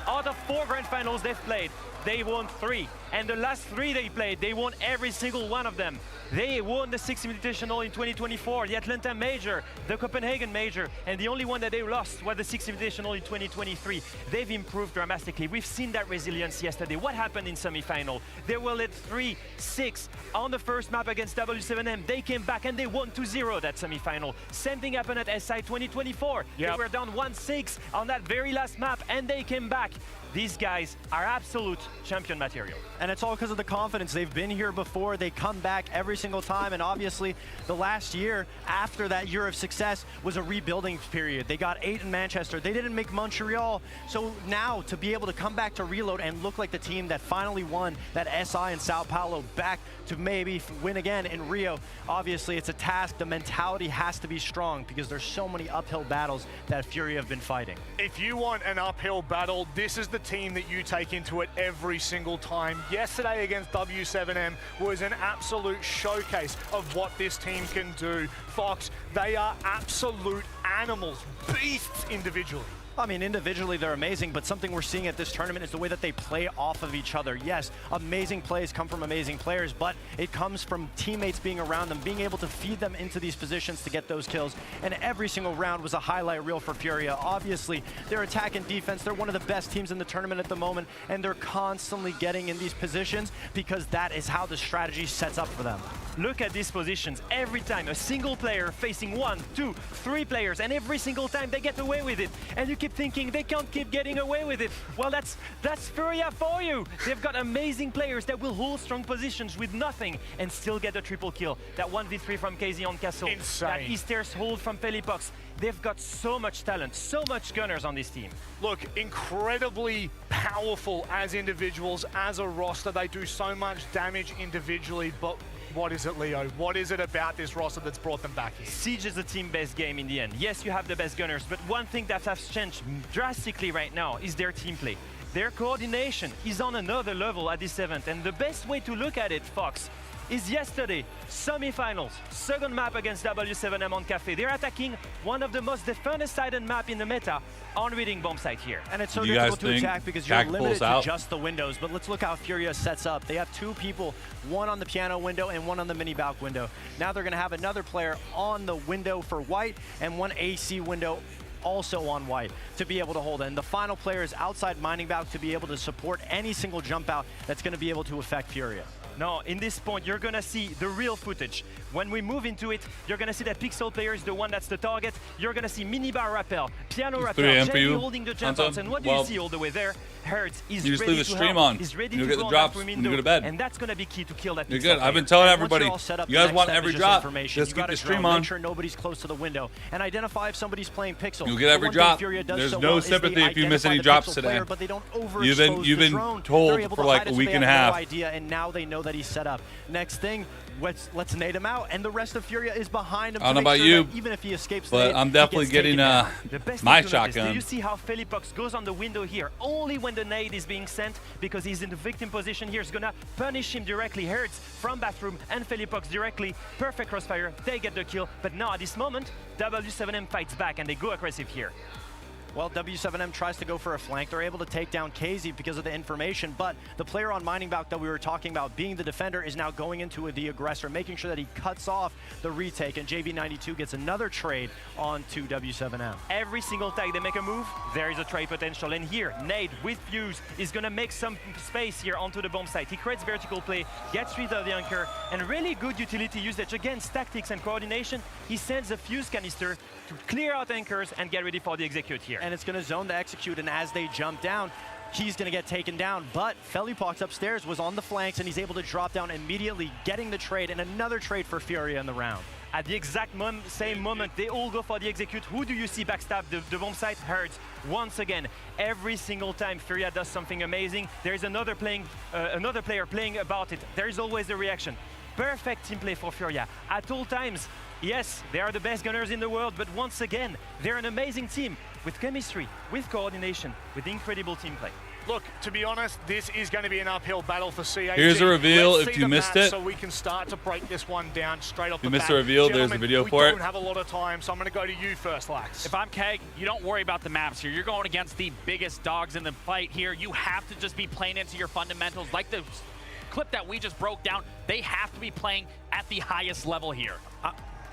out of 4 grand finals they've played, they won 3. And the last 3 they played, they won every single one of them. They won the 6th Invitational in 2024, the Atlanta Major, the Copenhagen Major, and the only one that they lost was the 6th Invitational in 2023. They've improved dramatically. We've seen that resilience yesterday. What happened in semi-final? They were led 3-6 on the first map against W7M. They came back and they won 2-0 that semi-final. Same thing happened at SI 2024. They were down 1-6 on that very last map and they came back. These guys are absolute champion material. And it's all because of the confidence. They've been here before. They come back every single time. And obviously, the last year after that year of success was a rebuilding period. They got 8 in Manchester. They didn't make Montreal. So now to be able to come back to Reload and look like the team that finally won that SI in Sao Paulo, back to maybe win again in Rio, obviously it's a task. The mentality has to be strong because there's so many uphill battles that Fury have been fighting. If you want an uphill battle, this is the team that you take into it every single time. Yesterday against W7M was an absolute showcase of what this team can do. Fox, they are absolute animals, beasts individually. I mean, individually they're amazing, but something we're seeing at this tournament is the way that they play off of each other. Yes, amazing plays come from amazing players, but it comes from teammates being around them, being able to feed them into these positions to get those kills. And every single round was a highlight reel for Furia. Obviously, their attack and defense, they're one of the best teams in the tournament at the moment, and they're constantly getting in these positions because that is how the strategy sets up for them. Look at these positions. Every time a single player facing 1, 2, 3 players, and every single time they get away with it. And you keep thinking they can't keep getting away with it. Well, that's Furia for you. They've got amazing players that will hold strong positions with nothing and still get a triple kill. That 1v3 from KZ on Castle. Insane. That Easter's hold from Felipox. They've got so much talent, so much gunners on this team. Look, incredibly powerful as individuals, as a roster. They do so much damage individually, but what is it, Leo? What is it about this roster that's brought them back here? Siege is the team-based game in the end. Yes, you have the best gunners, but one thing that has changed drastically right now is their team play. Their coordination is on another level at this event, and the best way to look at it, Fox, is yesterday, semi-finals, second map against W7M on Cafe. They're attacking one of the most defender-sided map in the meta on reading bomb site here. And it's so difficult to attack because you're limited to just the windows, but let's look how Furia sets up. They have 2 people, one on the piano window and one on the mini balc window. Now they're gonna have another player on the window for white and one AC window also on white to be able to hold it. And the final player is outside mining balc to be able to support any single jump out that's gonna be able to affect Furia. No, in this point, you're gonna see the real footage. When we move into it, you're gonna see that Pixel player is the one that's the target. You're gonna see minibar rappel, piano rappel, Jenny holding the jump outs, and what do you see all the way there? Hertz is you just ready leave the to stream help. on. He's ready You'll to get go the drops on when you go to bed. and that's gonna be key to kill that You're Pixel good. player. I've been telling And once everybody, you're all set up, you guys the want next step every is just drop, information. just You keep gotta the stream drone, on. Make sure nobody's close to the window and identify if somebody's playing Pixel. You'll get every drop. There's no sympathy if you miss any drops today. But they don't You've been told for like a week and a half. Idea, and now they know that he's set up. Next thing, let's nade him out, and the rest of Furia is behind him. I don't to know make about sure you, that even if he escapes, but I'm definitely getting my shotgun. Do you see how Felipox goes on the window here? Only when the nade is being sent, because he's in the victim position here. He's gonna punish him directly. Hertz from bathroom and Felipox directly. Perfect crossfire. They get the kill. But now at this moment, W7M fights back and they go aggressive here. Well, W7M tries to go for a flank. They're able to take down KZ because of the information, but the player on mining balc that we were talking about, being the defender, is now going into the aggressor, making sure that he cuts off the retake, and JV92 gets another trade onto W7M. Every single time they make a move, there is a trade potential. And here, Nade with Fuse is going to make some space here onto the bomb site. He creates vertical play, gets rid of the anchor, and really good utility usage against tactics and coordination. He sends a Fuse canister to clear out anchors and get ready for the execute here. And it's going to zone the execute, and as they jump down, he's going to get taken down. But Felipox upstairs was on the flanks, and he's able to drop down immediately, getting the trade, and another trade for Furia in the round. At the exact same moment, they all go for the execute. Who do you see backstab the bomb site? Hertz. Once again, every single time Furia does something amazing, there is another player playing about it. There is always a reaction. perfect team play for Furia. At all times, yes, they are the best gunners in the world, but once again, they're an amazing team with chemistry, with coordination, with incredible team play. Look, to be honest, this is going to be an uphill battle for CAT. Here's a reveal Let's if see you the missed map it. So we can start to break this one down straight off If you the missed bat. the reveal, there's a Gentlemen, video we for it. don't have a lot of time, so I'm going to go to you first, Lax. If I'm Keg, you don't worry about the maps here. You're going against the biggest dogs in the fight here. You have to just be playing into your fundamentals. Like the clip that we just broke down, they have to be playing at the highest level here.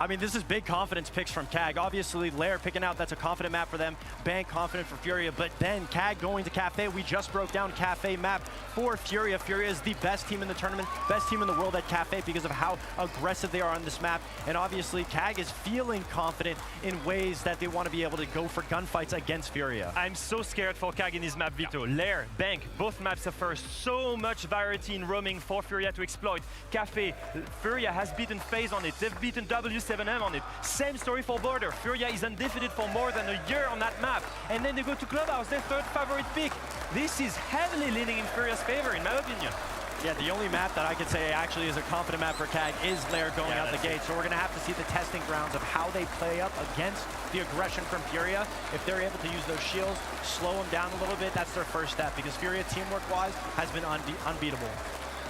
I mean, this is big confidence picks from CAG. Obviously, Lair picking out, that's a confident map for them. Bank confident for Furia, but then CAG going to Cafe. We just broke down Cafe map for Furia. Furia is the best team in the tournament, best team in the world at Cafe because of how aggressive they are on this map. And obviously, CAG is feeling confident in ways that they want to be able to go for gunfights against Furia. I'm so scared for CAG in his map, Vito. Lair, Bank, both maps offer so much variety in roaming for Furia to exploit. Cafe, Furia has beaten FaZe on it. They've beaten W7M on it. Same story for Border. Furia is undefeated for more than a year on that map. And then they go to Clubhouse, their third favorite pick. This is heavily leaning in Furia's favor, in my opinion. Yeah, the only map that I could say actually is a confident map for CAG is Lair going out the gate. So we're going to have to see the testing grounds of how they play up against the aggression from Furia. If they're able to use those shields, slow them down a little bit, that's their first step because Furia, teamwork-wise, has been unbeatable.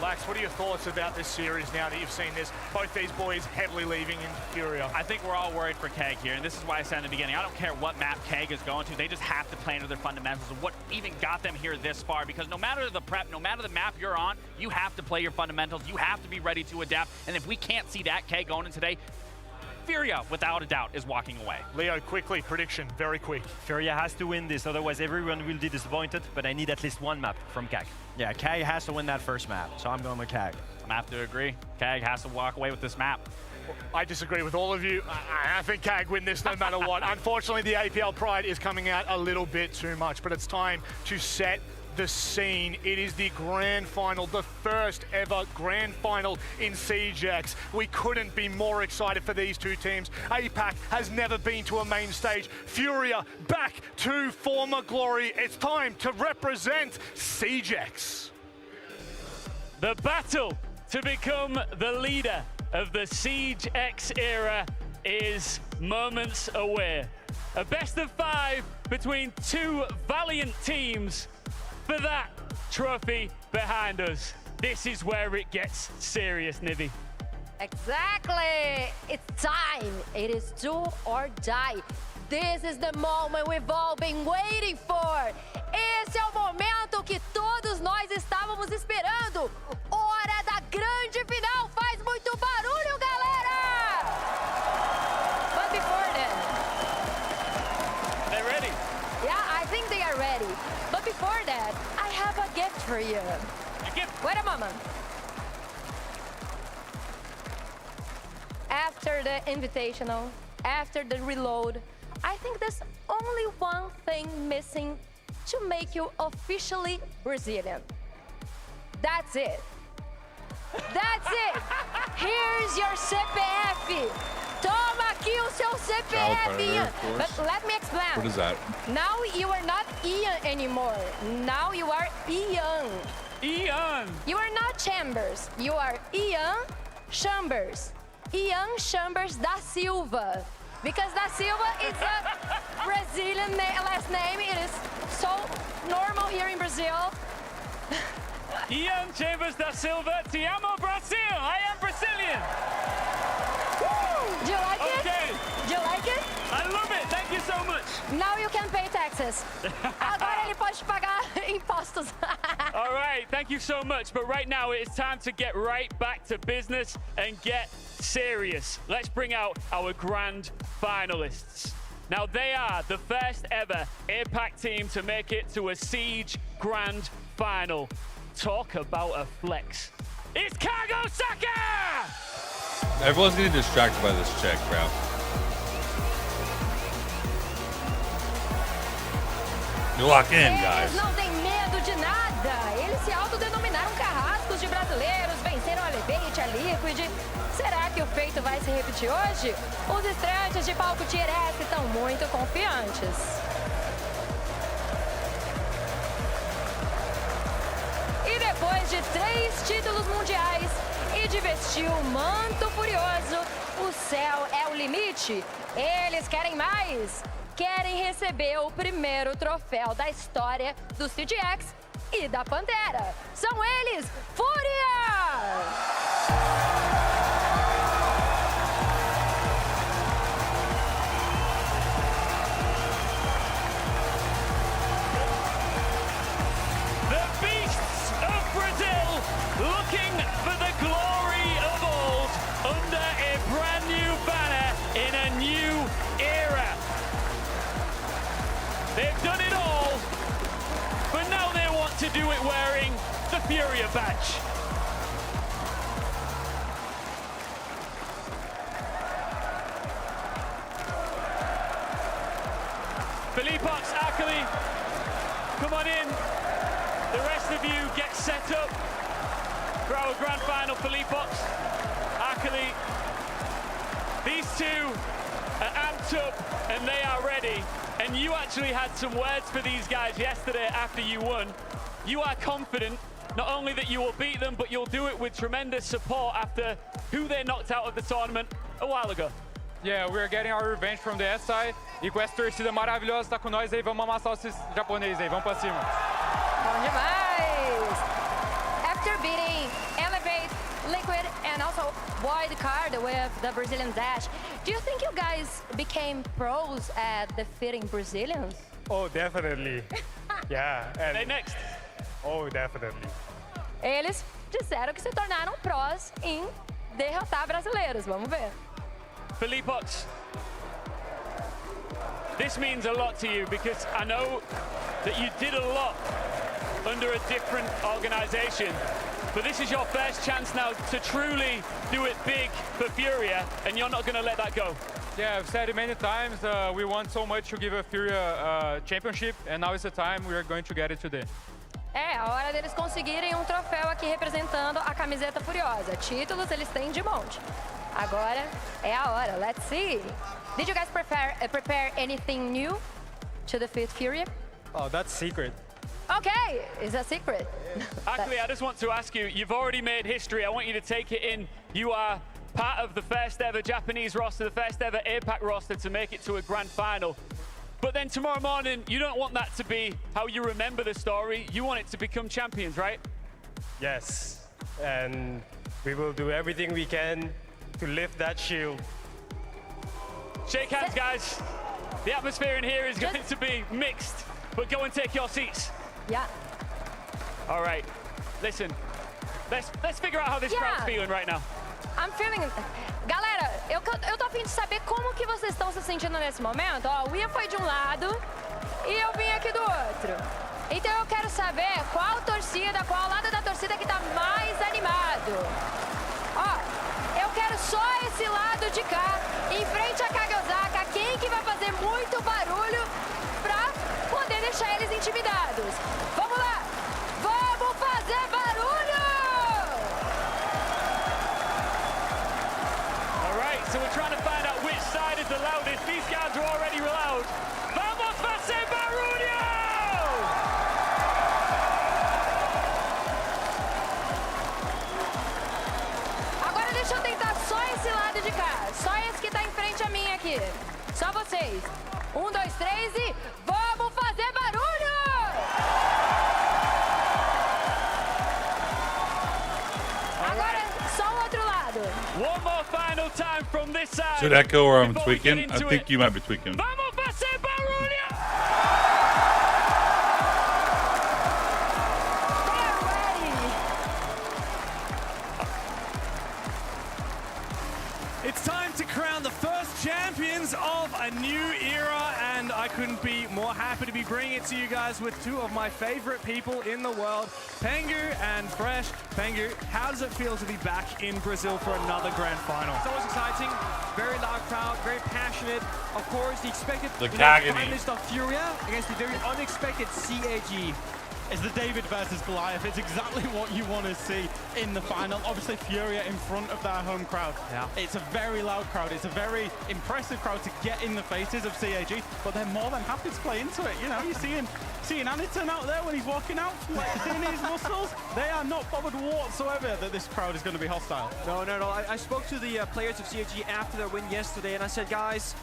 Lax, what are your thoughts about this series now that you've seen this? Both these boys heavily leaving in Furia. I think we're all worried for Keg here, and this is why I said in the beginning, I don't care what map Keg is going to, they just have to play into their fundamentals of what even got them here this far, because no matter the prep, no matter the map you're on, you have to play your fundamentals, you have to be ready to adapt, and if we can't see that Keg going in today, Furia, without a doubt, is walking away. Leo, quickly, prediction, very quick. Furia has to win this, otherwise everyone will be disappointed, but I need at least one map from CAG. Yeah, CAG has to win that first map, so I'm going with CAG. I'm have to agree. CAG has to walk away with this map. I disagree with all of you. I think CAG win this no matter what. Unfortunately, the APL pride is coming out a little bit too much, but it's time to set the scene. It is the grand final, the first ever grand final in CJX. We couldn't be more excited for these two teams. APAC has never been to a main stage. Furia back to former glory. It's time to represent CJX. The battle to become the leader of the CJX era is moments away. A best of 5 between two valiant teams for that trophy behind us. This is where it gets serious, Nivi. Exactly! It's time! It is do or die. This is the moment we've all been waiting for. Esse é o momento que todos nós estávamos esperando. Hora da grande final. Faz muito barulho, galera! But before then... They're ready. Yeah, I think they are ready. But before that, I have a gift for you. A gift? Wait a moment. After the invitational, after the reload, I think there's only one thing missing to make you officially Brazilian. That's it. That's it. Here's your CPF. Toma aqui o seu CPF, Ian. But let me explain. What is that? Now you are not Ian anymore. Now you are Ian. Ian. You are not Chambers. You are Ian Chambers. Ian Chambers da Silva. Because da Silva is a Brazilian last name. It is so normal here in Brazil. Ian Chambers da Silva, te amo Brasil. I am Brazilian. Do you like it? Okay. Do you like it? I love it. Thank you so much. Now you can pay taxes. Agora ele pode pagar impostos. All right, thank you so much. But right now it is time to get right back to business and get serious. Let's bring out our grand finalists. Now they are the first ever APAC team to make it to a Siege Grand Final. Talk about a flex. It's Kago Saka! Everyone's getting distracted by this chick, bro. You lock in, guys. Eles não têm medo de nada. Eles se autodenominaram carrascos de brasileiros, venceram a Elevate, a Liquid. Será que o feito vai se repetir hoje? Os estreantes de palco Tier S estão muito confiantes. E depois de 3 títulos mundiais, e de vestir o manto furioso, o céu é o limite. Eles querem mais. Querem receber o primeiro troféu da história do CGX e da Pantera. São eles, Fúria! Looking for the glory of old under a brand new banner in a new era. They've done it all, but now they want to do it wearing the Furia badge. Philippox, Akali, come on in. The rest of you get set up for our grand final. Philippox, Akali, these two are amped up and they are ready. And you actually had some words for these guys yesterday after you won. You are confident not only that you will beat them, but you'll do it with tremendous support after who they knocked out of the tournament a while ago. Yeah, we're getting our revenge from the SI. E com essa torcida maravilhosa tá com nós aí, vamos amassar esses japoneses aí, vamos pra cima. Bom demais! After beating Elevate, Liquid, and also Wild Card with the Brazilian Dash, do you think you guys became pros at defeating Brazilians? Oh, definitely. Yeah. And they next? Oh, definitely. Eles disseram que se tornaram prós em derrotar brasileiros. Vamos ver. Philippox, this means a lot to you because I know that you did a lot under a different organization. But this is your first chance now to truly do it big for Furia, and you're not going to let that go. Yeah, I've said it many times. We want so much to give a Furia championship, and now is the time we are going to get it today. É a hora deles conseguirem um troféu aqui representando a camiseta furiosa. Títulos eles têm de monte. Agora é a hora. Let's see. Did you guys prepare anything new to defeat Furia? Oh, that's secret. Okay, it's a secret. Actually, I just want to ask you, you've already made history. I want you to take it in. You are part of the first ever Japanese roster, the first ever APAC roster to make it to a grand final. But then tomorrow morning, you don't want that to be how you remember the story. You want it to become champions, right? Yes, and we will do everything we can to lift that shield. Shake hands, guys. The atmosphere in here is going to be mixed, but go and take your seats. Yeah. All right, listen, let's figure out how this crowd's feeling right now. I'm feeling... Galera, eu tô a fim de saber como que vocês estão se sentindo nesse momento. Ó, o Ian foi de um lado e eu vim aqui do outro. Então eu quero saber qual torcida, qual lado da torcida que tá mais animado. Ó, eu quero só esse lado de cá, em frente a Kagosaka, quem que vai fazer muito barulho pra poder deixar eles intimidados. Vamos lá! Vamos fazer barulho! So we're trying to find out which side is the loudest. These guys are already loud. Vamos fazer barulho! Agora deixa eu tentar só esse lado de cá. Só esse que tá em frente a mim aqui. Só vocês. 1, 2, 3 e vamos fazer barulho! Agora só o outro lado. One more final time from this side. Should echo or I'm tweaking? I think you might be tweaking. Vamos fazer barulho! It's time to crown the first champions of a new era, and I couldn't be more happy to be bringing it to you guys with two of my favorite people in the world, Pengu and Fresh. Pengu, how does it feel to be back in Brazil for another grand final? It's always exciting, very loud crowd, very passionate. Of course, the expected The Kagani. finalist of Furia against the very unexpected CAG. It's the David versus Goliath. It's exactly what you want to see in the final. Obviously, Furia in front of their home crowd. Yeah. It's a very loud crowd. It's a very impressive crowd to get in the faces of CAG, but they're more than happy to play into it. You know, you're seeing Aniton out there when he's walking out, like, seeing his muscles. They are not bothered whatsoever that this crowd is going to be hostile. No. I spoke to the players of CAG after their win yesterday, and I said, guys,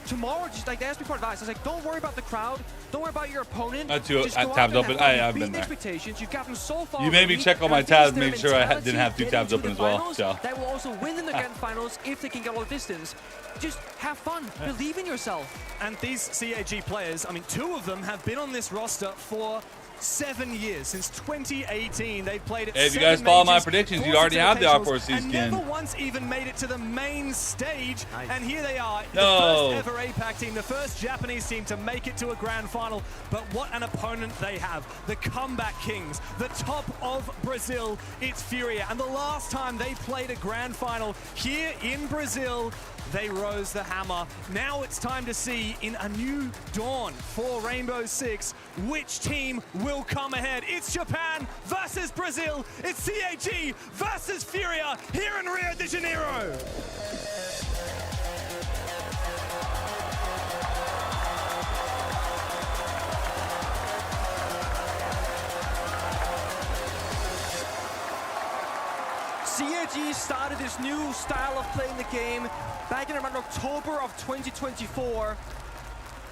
tomorrow, just like they asked me for advice. I was like, don't worry about the crowd. Don't worry about your opponent. I Just go out tabs there open. and have fun. I've Beat been the there. expectations. You've gotten so far. You made me check all my tabs, make sure I didn't have 2 tabs open as well. So. That will also win in the grand finals if they can get all the distance. Just have fun. Believe in yourself. And these CAG players, I mean, 2 of them have been on this roster for 7 years. Since 2018, they've played at Hey, if you guys follow my predictions, you'd already have the R4C and skin. never once even made it to the main stage. Nice. And here they are, the No. first ever APAC team, the first Japanese team to make it to a grand final. But what an opponent they have. The comeback kings, the top of Brazil, it's Furia. And the last time they played a grand final here in Brazil, they rose the hammer. Now it's time to see in a new dawn for Rainbow Six which team will come ahead. It's Japan versus Brazil. It's CAG versus Furia here in Rio de Janeiro. CAG started this new style of playing the game back in around October of 2024.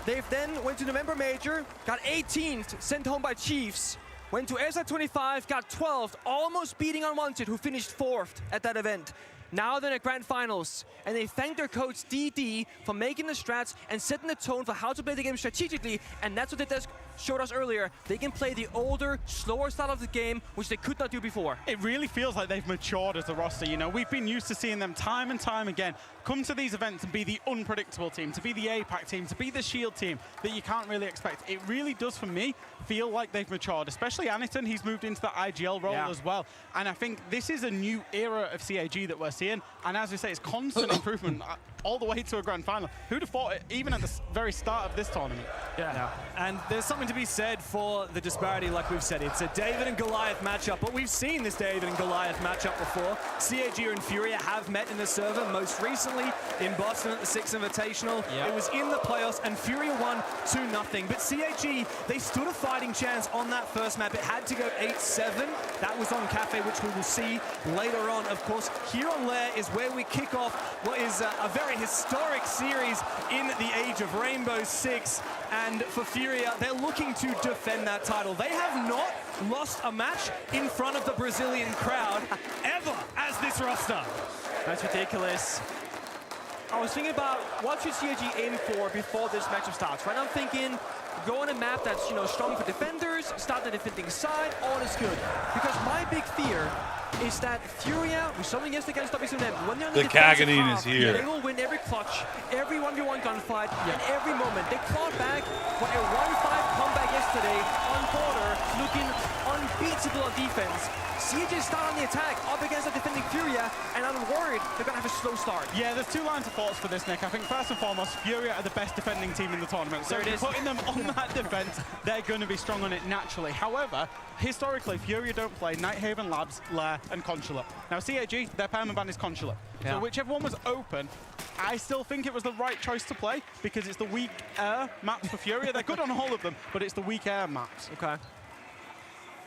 They've then went to November Major, got 18th, sent home by Chiefs. Went to SI25, got 12th, almost beating Unwanted, who finished 4th at that event. Now they're in the grand finals, and they thank their coach DD for making the strats and setting the tone for how to play the game strategically, and that's what they showed us earlier. They can play the older, slower style of the game, which they could not do before. It really feels like they've matured as a roster. You know, we've been used to seeing them time and time again come to these events and be the unpredictable team, to be the APAC team, to be the Shield team that you can't really expect. It really does, for me, feel like they've matured, especially Aniton. He's moved into the IGL role as well. And I think this is a new era of CAG that we're seeing. And as we say, it's constant improvement all the way to a grand final. Who'd have thought it, even at the very start of this tournament? Yeah. And there's something to be said for the disparity, like we've said. It's a David and Goliath matchup, but we've seen this David and Goliath matchup before. CAG and Furia have met in the server, most recently in Boston at the Six Invitational. It was in the playoffs, and Furia won 2-0. But CAG, they stood a fighting chance on that first map. It had to go 8-7. That was on Cafe, which we will see later on. Of course, here on Lair is where we kick off what is a very historic series in the age of Rainbow Six. And for Furia, they're looking to defend that title. They have not lost a match in front of the Brazilian crowd ever as this roster. That's ridiculous. I was thinking about what should CAG aim for before this matchup starts. Right now I'm thinking go on a map that's, you know, strong for defenders, start the defending side, all is good. Because my big fear is that Furia, we saw them yesterday against WSM, when they're on the defensive Kaganin half, is here. they will win every clutch, every 1v1 gunfight, and every moment. They clawed back for a 1-5 comeback yesterday on border, looking unbeatable on defense. CAG start on the attack up against the defending Furia, and I'm worried they're going to have a slow start. Yeah, there's 2 lines of thoughts for this, Nick. I think first and foremost, Furia are the best defending team in the tournament. So if you're putting them on that defense, they're going to be strong on it naturally. However, historically, Furia don't play Nighthaven, Labs, Lair, and Consulate. Now, CAG, their permaban is Consulate. So whichever one was open, I still think it was the right choice to play because it's the weak air maps for Furia. They're good on all of them, but it's the weak air maps. Okay.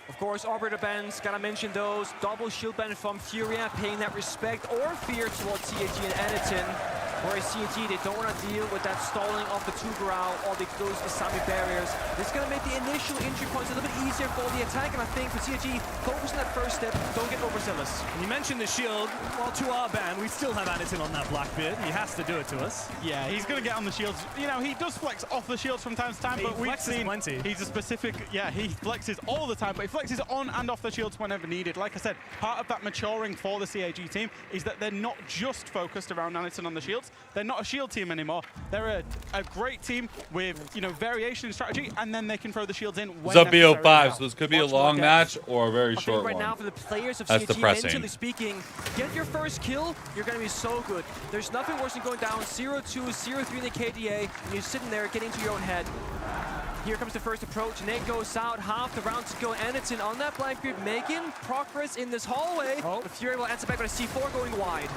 Of course, Arbiter bans, gotta mention those. Double shield ban from Furia, paying that respect or fear towards CAG and Aniton. Whereas CAG, they don't want to deal with that stalling of the Tugarao or those Asami barriers. This is gonna make the initial entry points a little bit easier for the attack, and I think for CAG, focus on that first step, don't get overzealous. And you mentioned the shield. Well, to our ban, we still have Aniton on that Blackbeard. He has to do it to us. Yeah, he's going to get on the shields. You know, he does flex off the shields from time to time, but we've seen plenty. He's a specific, he flexes all the time, but he flexes on and off the shields whenever needed. Like I said, part of that maturing for the CAG team is that they're not just focused around Aniton on the shields. They're not a shield team anymore. They're a great team with, you know, variation in strategy, and then they can throw the shields in when It's up BO5, so this could be a long match or a very short right one. now for the players of That's CAG, depressing. mentally speaking, get your first kill, you're going to be so good. There's nothing worse than going down 0-2, 0-3 in the KDA, and you're sitting there getting to your own head. here comes the first approach. Nick goes out, half the round to go. Anderton on that Blackbeard making progress in this hallway. Oh. But Fury will answer back with a C4 going wide.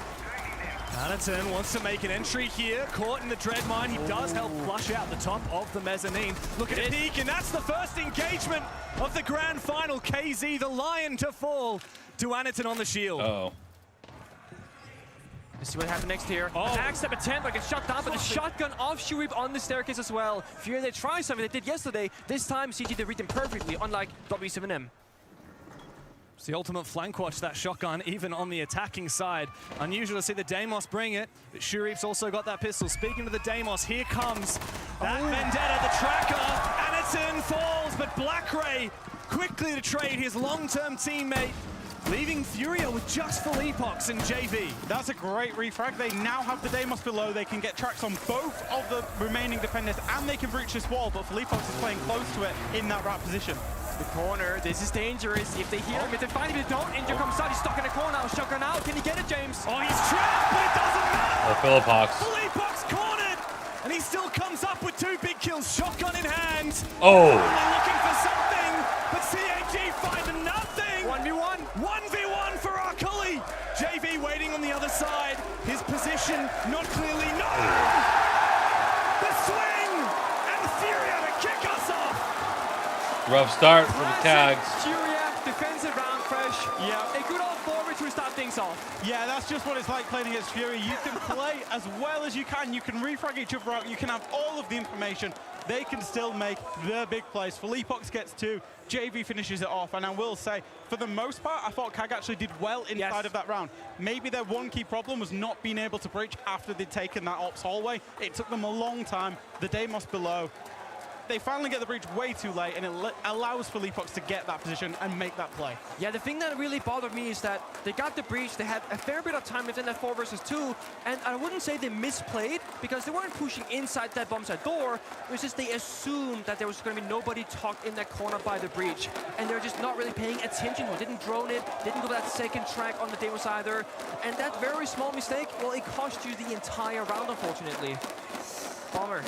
Anderton wants to make an entry here, caught in the dread mine. He does help flush out the top of the mezzanine. Look at it peek, and that's the first engagement of the grand final. KZ, the lion to fall to Anderton on the shield. Uh-oh. Let's see what happens next here. Attack step attempt, like a shot down, but the shotgun off Shurip on the staircase as well. Fury, they try something they did yesterday. This time, CG, they read them perfectly, unlike W7M. It's the ultimate flank watch, that shotgun, even on the attacking side. Unusual to see the Deimos bring it, but Shurip's also got that pistol. Speaking of the Deimos, here comes that Vendetta, the tracker. Anderton falls, but Blackray quickly to trade his long-term teammate, leaving Furia with just Philippox and JV. That's a great refrag. They now have the Deimos below. They can get tracks on both of the remaining defenders, and they can breach this wall, but Philippox is playing close to it in that right position. The corner, this is dangerous. If they hear him, if they find him, if they don't, Injure comes out, he's stuck in the corner now. Shotgun out, can he get it, James? Oh, he's trapped, but it doesn't matter! Philippox. Philippox cornered, and he still comes up with 2 big kills, shotgun in hand. Oh! And they're looking for something, but CAG find nothing! 1v1. 1v1 for Arcully. JV waiting on the other side. His position not clearly known. The swing, and Furia to kick us off. Rough start for the Cags. Furia, defensive round fresh. Yeah. A good old forward to start things off. Yeah, that's just what it's like playing against Fury. You can play as well as you can. You can refrag each other out. You can have all of the information. They can still make the big plays. Philippox gets 2. JV finishes it off. And I will say, for the most part, I thought CAG actually did well inside of that round. Maybe their one key problem was not being able to breach after they'd taken that ops hallway. It took them a long time. The Deimos below. They finally get the breach way too late, and it allows Philippox to get that position and make that play. Yeah, the thing that really bothered me is that they got the breach, they had a fair bit of time within that 4 versus 2, and I wouldn't say they misplayed, because they weren't pushing inside that bomb side door. It was just they assumed that there was going to be nobody tucked in that corner by the breach, and they're just not really paying attention. They didn't drone it, didn't go that second track on the Deimos either, and that very small mistake, well, it cost you the entire round, unfortunately. Bomber.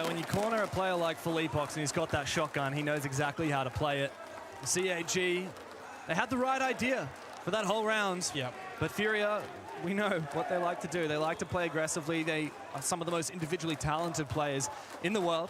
When you corner a player like Philippox and he's got that shotgun, he knows exactly how to play it. The CAG, they had the right idea for that whole round. Yep. But Furia, we know what they like to do. They like to play aggressively. They are some of the most individually talented players in the world.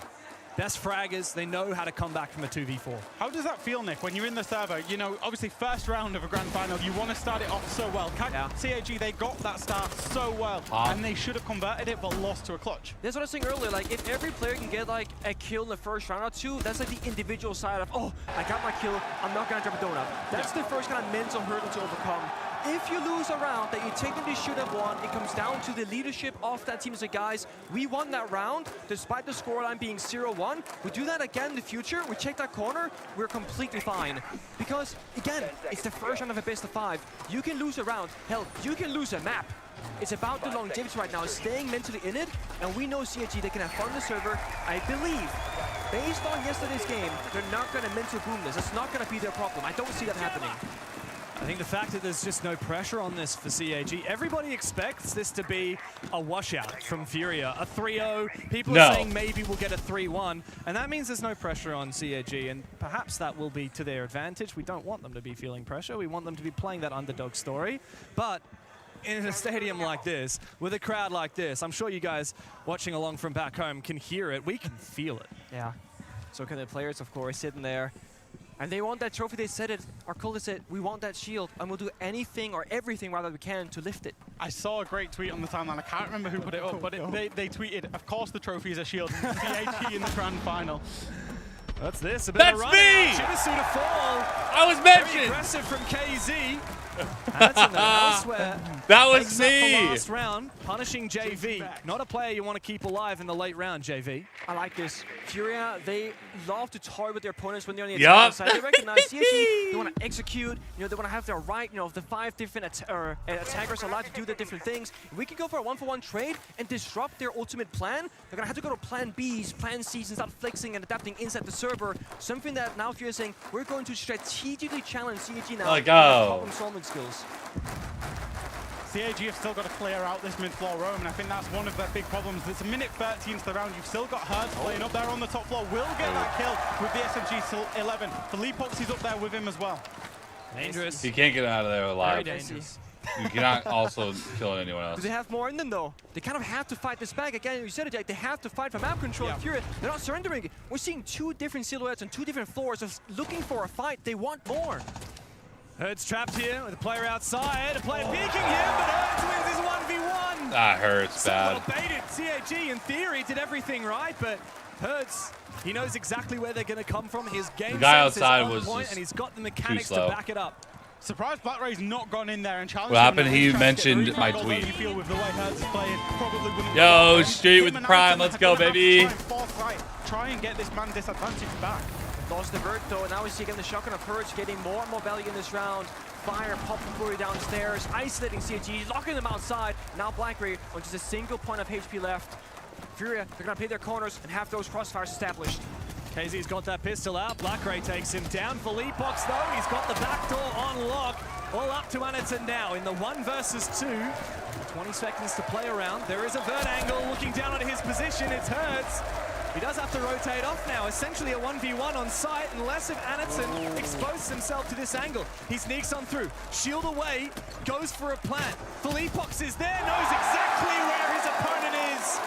Best fraggers, they know how to come back from a 2v4. How does that feel, Nick, when you're in the server? You know, obviously first round of a grand final, you want to start it off so well. CAG, they got that start so well, and they should have converted it, but lost to a clutch. That's what I was saying earlier, like, if every player can get, like, a kill in the first round or 2, that's, like, the individual side of, oh, I got my kill, I'm not going to drop a donut. That's the first kind of mental hurdle to overcome. If you lose a round that you technically should have won, it comes down to the leadership of that team. So guys, we won that round, despite the scoreline being 0-1. We do that again in the future, we check that corner, we're completely fine. Because, again, it's the first round of a best of 5. You can lose a round, hell, you can lose a map. It's about the longevity right now, staying mentally in it, and we know CAG, they can have fun on the server. I believe, based on yesterday's game, they're not going to mental boom this. It's not going to be their problem. I don't see that happening. I think the fact that there's just no pressure on this for CAG, everybody expects this to be a washout from Furia, a 3-0. People are saying maybe we'll get a 3-1, and that means there's no pressure on CAG, and perhaps that will be to their advantage. We don't want them to be feeling pressure. We want them to be playing that underdog story, but in a stadium like this, with a crowd like this, I'm sure you guys watching along from back home can hear it. We can feel it. Yeah. So can the players, of course, sitting there. And they want that trophy, they said it. Arcully said, we want that shield, and we'll do anything or everything rather we can to lift it. I saw a great tweet on the timeline. I can't remember who put it up, but they tweeted, of course the trophy is a shield. CAG in the grand final. That's this. That's me! Shimasu to fall. I was mentioned. Very aggressive from KZ. That's in the elsewhere. That was me. Last round, punishing JV. Not a player you want to keep alive in the late round, JV. I like this. Furia, they love to toy with their opponents when they're on the attack side. They recognize CAG, they want to execute, they want to have their right, the 5 different attackers are allowed to do their different things. If we can go for a 1-for-1 trade and disrupt their ultimate plan, they're going to have to go to plan Bs, plan Cs, and start flexing and adapting inside the server. Something that now Furia is saying, we're going to strategically challenge CAG now with problem-solving skills. CAG have still got to clear out this mid-floor roam, and I think that's one of their big problems. It's a minute 13 to the round. You've still got Hertz playing up there on the top floor. Will get that kill with the SMG 11. Philippox is up there with him as well. Dangerous. He can't get out of there alive. Very dangerous. You cannot also kill anyone else. Do they have more in them though? They kind of have to fight this back. Again, you said it, they have to fight for map control. Fury, they're not surrendering. We're seeing two different silhouettes on two different floors of looking for a fight. They want more. Hertz trapped here with a player outside. A player peeking him, but Hertz wins his 1v1. That hurts bad. Well baited. CAG, in theory, did everything right, but Hertz, he knows exactly where they're going to come from. His game The guy sense is outside on was point, and he's got the mechanics to slow. back it up. Surprised Black Ray's not gone in there and challenged. What happened? He mentioned my tweet. Yo, Street with Prime, let's go, baby. Try and get this man disadvantage back. Lost the vert though, and now we see again the shotgun of Hertz getting more and more value in this round. Fire, pop Fury downstairs, isolating CAG, locking them outside. Now Black Ray on just a single point of HP left. Furia, they're gonna play their corners and have those crossfires established. KZ's got that pistol out. Black Ray takes him down. Philippox though, he's got the back door on lock. All up to Aniton now in the 1 versus 2. 20 seconds to play around. There is a vert angle looking down at his position. It's Hertz. He does have to rotate off now. Essentially a 1v1 on site unless if Aniton exposes himself to this angle. He sneaks on through. Shield away. Goes for a plant. Philippox is there. Knows exactly where his opponent is.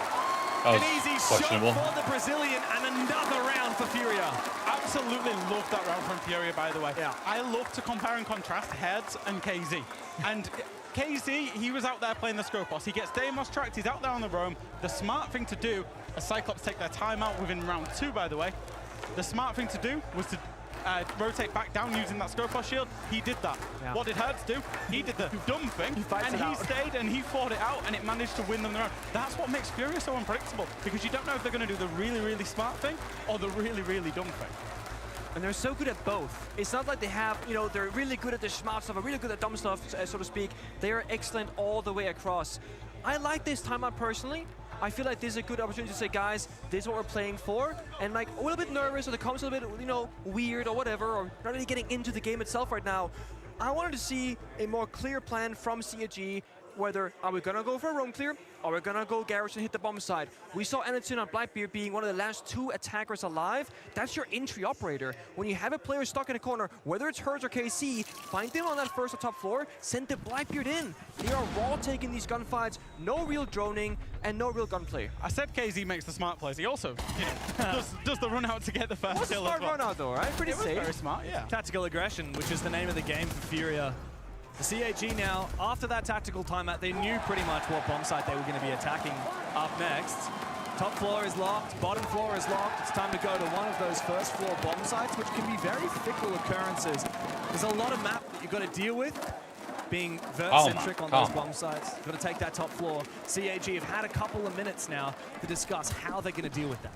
An easy shot for the Brazilian and another round for Furia. Absolutely love that round from Furia, by the way. Yeah. I love to compare and contrast Hertz and KZ. And KZ, he was out there playing the Scopos. He gets Deimos tracked, he's out there on the roam. The smart thing to do, as Cyclops take their time out within round 2, by the way, the smart thing to do was to rotate back down using that Scopos shield. He did that. Yeah. What did Hertz do? He did the dumb thing, and he stayed and he fought it out, and it managed to win them the round. That's what makes Furia so unpredictable, because you don't know if they're going to do the really, really smart thing or the really, really dumb thing. And they're so good at both. It's not like they have, you know, they're really good at the smart stuff or really good at dumb stuff, so to speak. They are excellent all the way across. I like this timeout personally. I feel like this is a good opportunity to say, guys, this is what we're playing for. And like a little bit nervous or the comms a little bit, you know, weird or whatever, or not really getting into the game itself right now. I wanted to see a more clear plan from CAG. Whether are we gonna go for a roam clear, or we're gonna go garage and hit the bomb side. We saw Aniton on Blackbeard being one of the last 2 attackers alive. That's your entry operator. When you have a player stuck in a corner, whether it's Hertz or KC, find them on that first or top floor, send the Blackbeard in. They are raw taking these gunfights, no real droning, and no real gunplay. I said KZ makes the smart plays. He also, you know, does the run out to get the first kill. What's a smart run out though, right? Pretty safe. Very smart, yeah. Tactical aggression, which is the name of the game for Furia. The CAG now, after that tactical timeout, they knew pretty much what bomb site they were going to be attacking up next. Top floor is locked, bottom floor is locked. It's time to go to one of those first floor bomb sites, which can be very fickle occurrences. There's a lot of map that you've got to deal with, being vert-centric on those bomb sites. You've got to take that top floor. CAG have had a couple of minutes now to discuss how they're going to deal with that.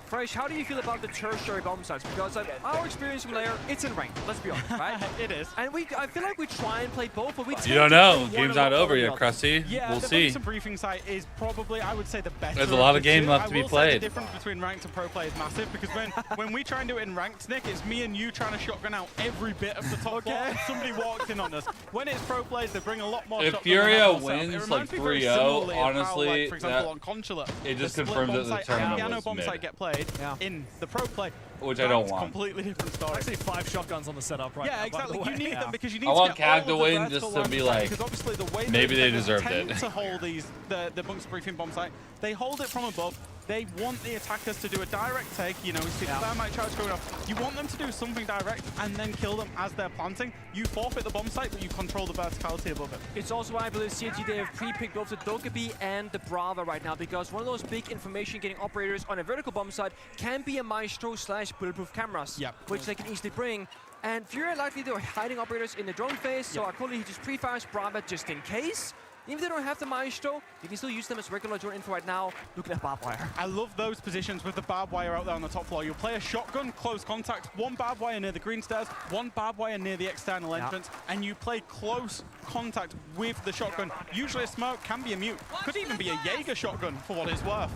Fresh, how do you feel about the tertiary bomb sites? Because our experience from Lair, it's in ranked, let's be honest, right? It is. And I feel like we try and play both, but we You don't know. Game's not over yet, Krusty. Yeah, we'll the see. Bunks and briefing site is probably, I would say, the better. There's a lot of game left to be played. The difference between ranked and pro play is massive, because when we try and do it in ranked, Nick, it's me and you trying to shotgun out every bit of the top floor, and somebody walks in on us. When it's pro plays, they bring a lot more. If Furia wins like 3-0, honestly, for example, on Consulate, it just confirms that the tournament was bomb mid. site get played in the pro play, which I don't want. Completely different story. I see 5 shotguns on the setup right now. Yeah, exactly. You need them because you need. I want to get CAG to win just to be like, obviously the way maybe they deserved tend it. to hold the bunks briefing bomb site. They hold it from above. They want the attackers to do a direct take. You know, we see the thermite charge going off. You want them to do something direct and then kill them as they're planting. You forfeit the bomb site, but you control the verticality above it. It's also why I believe CAG, they have pre-picked both the Dokkaebi and the Brava right now, because one of those big information-getting operators on a vertical bomb site can be a Maestro/bulletproof cameras, which they can easily bring. And Furia likely they're hiding operators in the drone phase, so Akoli just pre-fires Brava just in case. Even if they don't have the Maestro, you can still use them as regular drone info right now. Look at that barbed wire. I love those positions with the barbed wire out there on the top floor. You'll play a shotgun, close contact, 1 barbed wire near the green stairs, 1 barbed wire near the external entrance, and you play close contact with the shotgun. Usually a smoke, can be a mute, could even be a Jaeger shotgun for what it's worth.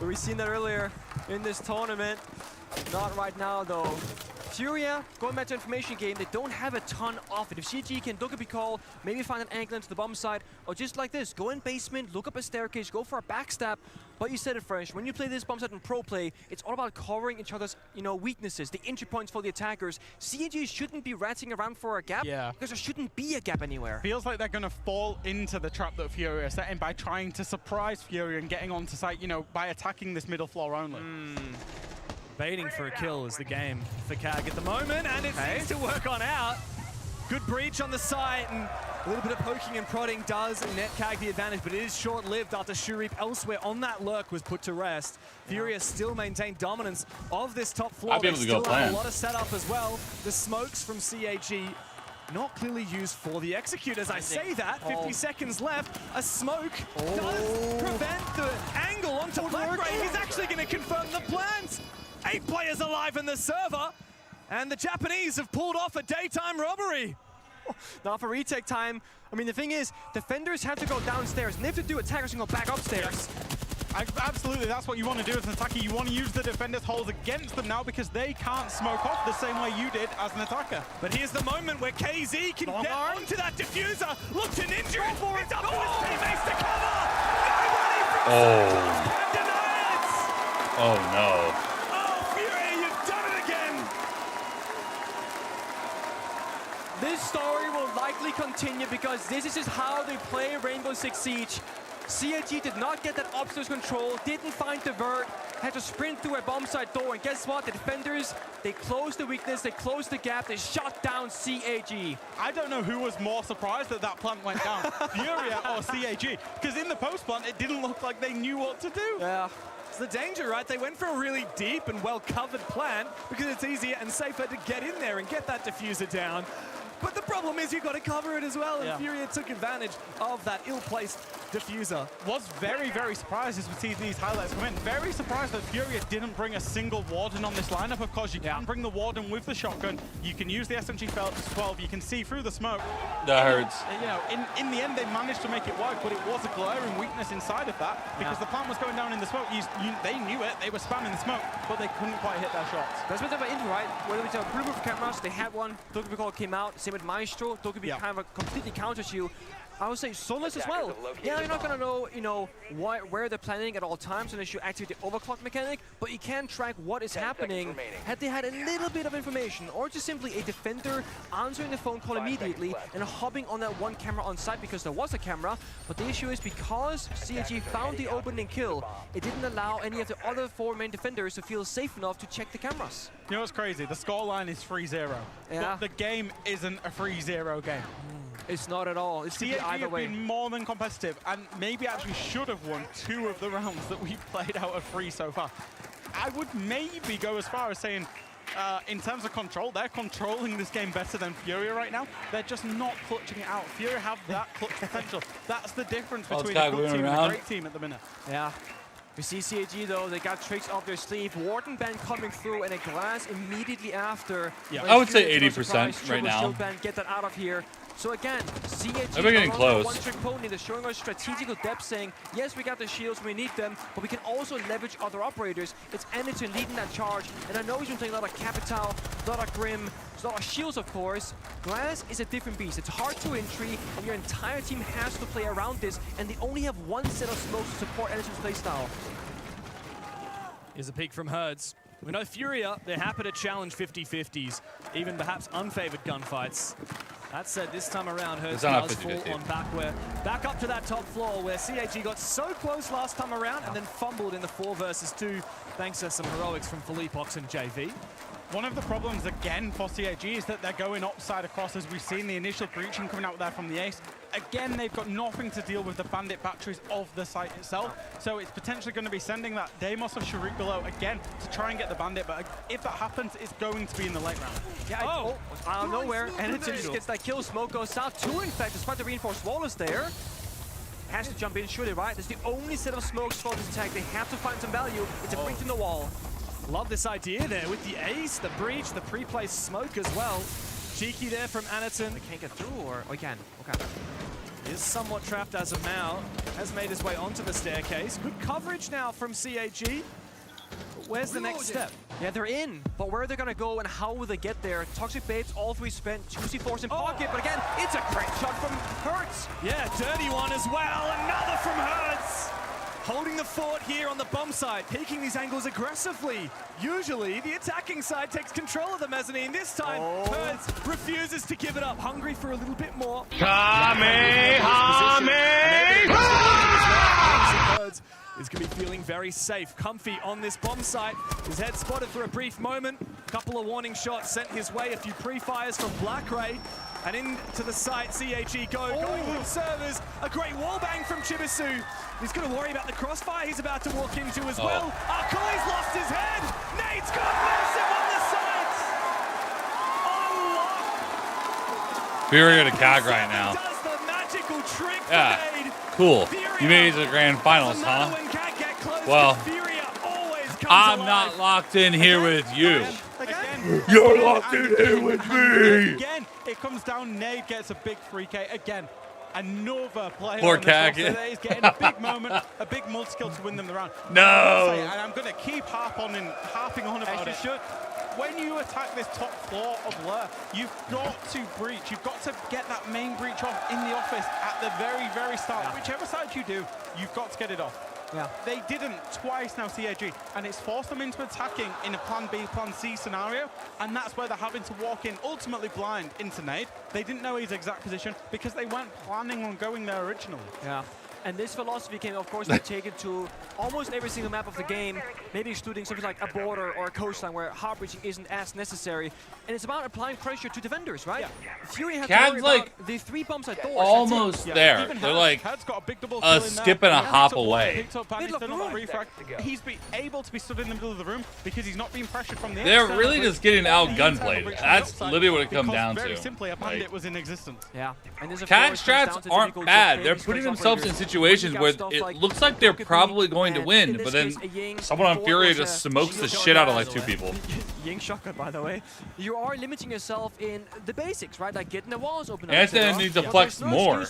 We've seen that earlier in this tournament. Not right now though. Furia, going back to information game, they don't have a ton of it. If CG can look up a call, maybe find an angle into the bomb side, or just like this, go in basement, look up a staircase, go for a backstab. But you said it, Fresh, when you play this bomb side in pro play, it's all about covering each other's, weaknesses, the entry points for the attackers. CG shouldn't be ratting around for a gap, because there shouldn't be a gap anywhere. Feels like they're going to fall into the trap that Fury are setting by trying to surprise Fury and getting onto site, by attacking this middle floor only. Baiting for a kill is the game for CAG at the moment, and it seems to work on out. Good breach on the site, and a little bit of poking and prodding does net CAG the advantage, but it is short-lived after Shurip elsewhere on that lurk was put to rest. Furia still maintain dominance of this top floor. I'd be able to go plan. A lot of setup as well. The smokes from CAG not clearly used for the execute. As I say that, 50 seconds left. A smoke does prevent the angle onto Blackray. He's actually going to confirm the plans. 8 players alive in the server, and the Japanese have pulled off a daytime robbery. Now for retake time, I mean, the thing is, defenders have to go downstairs, and if they do, attackers can go back upstairs. Absolutely, that's what you want to do as an attacker. You want to use the defender's holes against them now because they can't smoke off the same way you did as an attacker. But here's the moment where KZ can get onto that diffuser. Look to ninja it. It's up to his teammates to cover. Nobody from Oh. can deny it. Oh no. Oh, Fury, you've done it again. This story will likely continue because this is just how they play Rainbow Six Siege. CAG did not get that upstairs control, didn't find the vert, had to sprint through a bomb site door, and guess what? The defenders, they closed the weakness, they closed the gap, they shut down CAG. I don't know who was more surprised that that plant went down, Furia or CAG, because in the post plant, it didn't look like they knew what to do. Yeah. It's the danger, right? They went for a really deep and well-covered plant because it's easier and safer to get in there and get that diffuser down. But the problem is you've got to cover it as well, and Furia took advantage of that ill-placed diffuser. Was very, very surprised as we see these highlights come in. Very surprised that Furia didn't bring a single Warden on this lineup. Of course, you can bring the Warden with the shotgun. You can use the SMG 12. You can see through the smoke. That hurts. In the end, they managed to make it work, but it was a glaring weakness inside of that because the plant was going down in the smoke. They knew it. They were spamming the smoke, but they couldn't quite hit their shots. That's what they were in, right? Whether it's a proof cameras, they had one. Dokubi call came out. Same with Maestro. Dokubi kind of completely counters you. I would say Solus as well. Yeah, you're not gonna know, where they're planning at all times unless you activate the overclock mechanic, but you can track what is happening. Had they had a little bit of information, or just simply a defender answering the phone call immediately and hopping on that one camera on site because there was a camera, but the issue is because CAG found the opening kill, it didn't allow any of the other 4 main defenders to feel safe enough to check the cameras. You know what's crazy? The scoreline is 3-0. Yeah. But the game isn't a 3-0 game. It's not at all. It's CAG either have way. been more than competitive and maybe actually should have won 2 of the rounds that we've played out of 3 so far. I would maybe go as far as saying, in terms of control, they're controlling this game better than Furia right now. They're just not clutching it out. Furia have that clutch potential. That's the difference between a good team and a great team at the minute. Yeah. We see CAG though, they got tricks up their sleeve. Warden ban coming through and a glass immediately after. Yeah, I would say 80% right now. Shield ban, get that out of here. So again, CAG They're getting close. one-trick pony. They're showing us strategical depth, saying, yes, we got the shields, we need them, but we can also leverage other operators. It's Anderton leading that charge, and I know he's been playing a lot of Capital, a lot of Grim, a lot of shields, of course. Glass is a different beast. It's hard to entry, and your entire team has to play around this, and they only have one set of smokes to support Anderton's playstyle. Here's a peek from Herds. We know Furia, they're happy to challenge 50-50s, even perhaps unfavored gunfights. That said, this time around, Herds does fall on back up to that top floor where CAG got so close last time around and then fumbled in the 4 versus 2, thanks to some heroics from Philippox and JV. One of the problems, again, for CAG is that they're going upside across, as we've seen the initial breaching coming out there from the Ace. Again, they've got nothing to deal with the bandit batteries of the site itself, so it's potentially going to be sending that Deimos or Shurip below again to try and get the bandit, but if that happens, it's going to be in the late round. Yeah, out of nowhere, Anderton just gets that kill. Smoke goes south. 2, in fact, despite the reinforced wall is there. Has to jump in, surely, right? That's the only set of smokes for this attack. They have to find some value. It's a breach in the wall. Love this idea there with the ace, the breach, the pre-placed smoke as well. Cheeky there from Anderton. They can't get through, or we can. Okay. Is somewhat trapped as of now. Has made his way onto the staircase. Good coverage now from CAG. Where's the next step? Yeah, they're in, but where are they gonna go and how will they get there? Toxic Baits, all three spent, 2C4s in pocket, but again, it's a great shot from Hertz. Yeah, dirty one as well, another from Hertz. Holding the fort here on the bomb site, peeking these angles aggressively. Usually, the attacking side takes control of the mezzanine. This time, Hertz refuses to give it up, hungry for a little bit more. Hertz is going to be feeling very safe, comfy on this bomb site. His head spotted for a brief moment. A couple of warning shots sent his way, a few pre-fires from Black Ray. And into the site, CAG going for the servers. A great wall bang from Chibisu. He's going to worry about the crossfire he's about to walk into as well. Arkoi's lost his head. Nate's got massive on the sides. Furia to CAG right now. Does the magical trick Yeah, cool. You made it to the grand finals, huh? Well, I'm not locked in here with you. You're locked in here with me. Again, it comes down. Nade gets a big 3K. Again, another player Poor on the roster CAG. that is getting a big moment, a big multi-kill to win them the round. No. And I'm going to keep harping on about it. When you attack this top floor of Lure, you've got to breach. You've got to get that main breach off in the office at the very, very start. Whichever side you do, you've got to get it off. Yeah. They didn't twice now, CAG, and it's forced them into attacking in a plan B, plan C scenario, and that's where they're having to walk in ultimately blind into Nade. They didn't know his exact position because they weren't planning on going there originally. Yeah. And this philosophy can, of course, be taken to almost every single map of the game, maybe excluding something like a border or a coastline where hard breaching isn't as necessary. And it's about applying pressure to defenders, right? Yeah. Fury has to worry about the 3 bombs at doors. Almost there. They're like a skip and a hop away. He's able to be stood in the middle of the room because he's not being pressured from the They're really just getting out gunplayed. That's literally what it comes down to. Very simply, a bandit was in existence. Yeah. And CAG strats aren't bad. They're putting themselves in situations where it looks like they're probably going to win, but then someone on Fury just smokes the shit out of like 2 people. Ying shotgun, by the way. You are limiting yourself in the basics, right? Like getting the walls open. Anthony needs to flex more.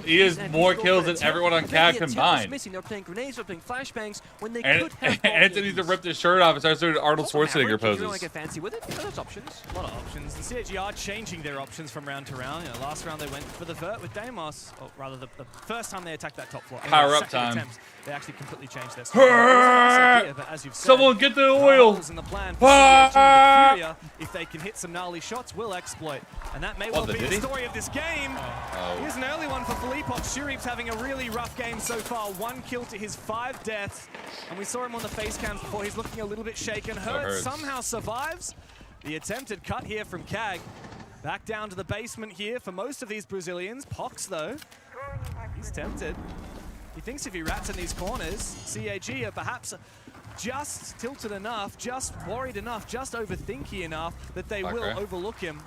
He has more kills than everyone on CAG combined. They're playing grenades, they're playing flashbangs when they And could have Anthony needs to rip his shirt off and start doing Arnold Schwarzenegger You don't poses. get fancy with it. There's options. A lot of options. The CAG are changing their options from round to round. You know, last round they went for the vert with Deimos, or rather the first time they attacked that top floor. Power up time. Attempt, they actually completely changed their strategy. But as you've said, Someone get the oil. In the plan for CAG, but Furia, if they can hit some gnarly shots, will exploit. And that may well be the story of this game. Here's an early one for Philippot. Shurip's having a really rough game so far. 1 kill to his 5 deaths. And we saw him on the face cams before. He's looking a little bit shaken. Hertz somehow survives the attempted cut here from CAG. Back down to the basement here for most of these Brazilians. Pox, though, he's tempted. He thinks if he rats in these corners, CAG are perhaps just tilted enough, just worried enough, just overthinky enough that they will overlook him.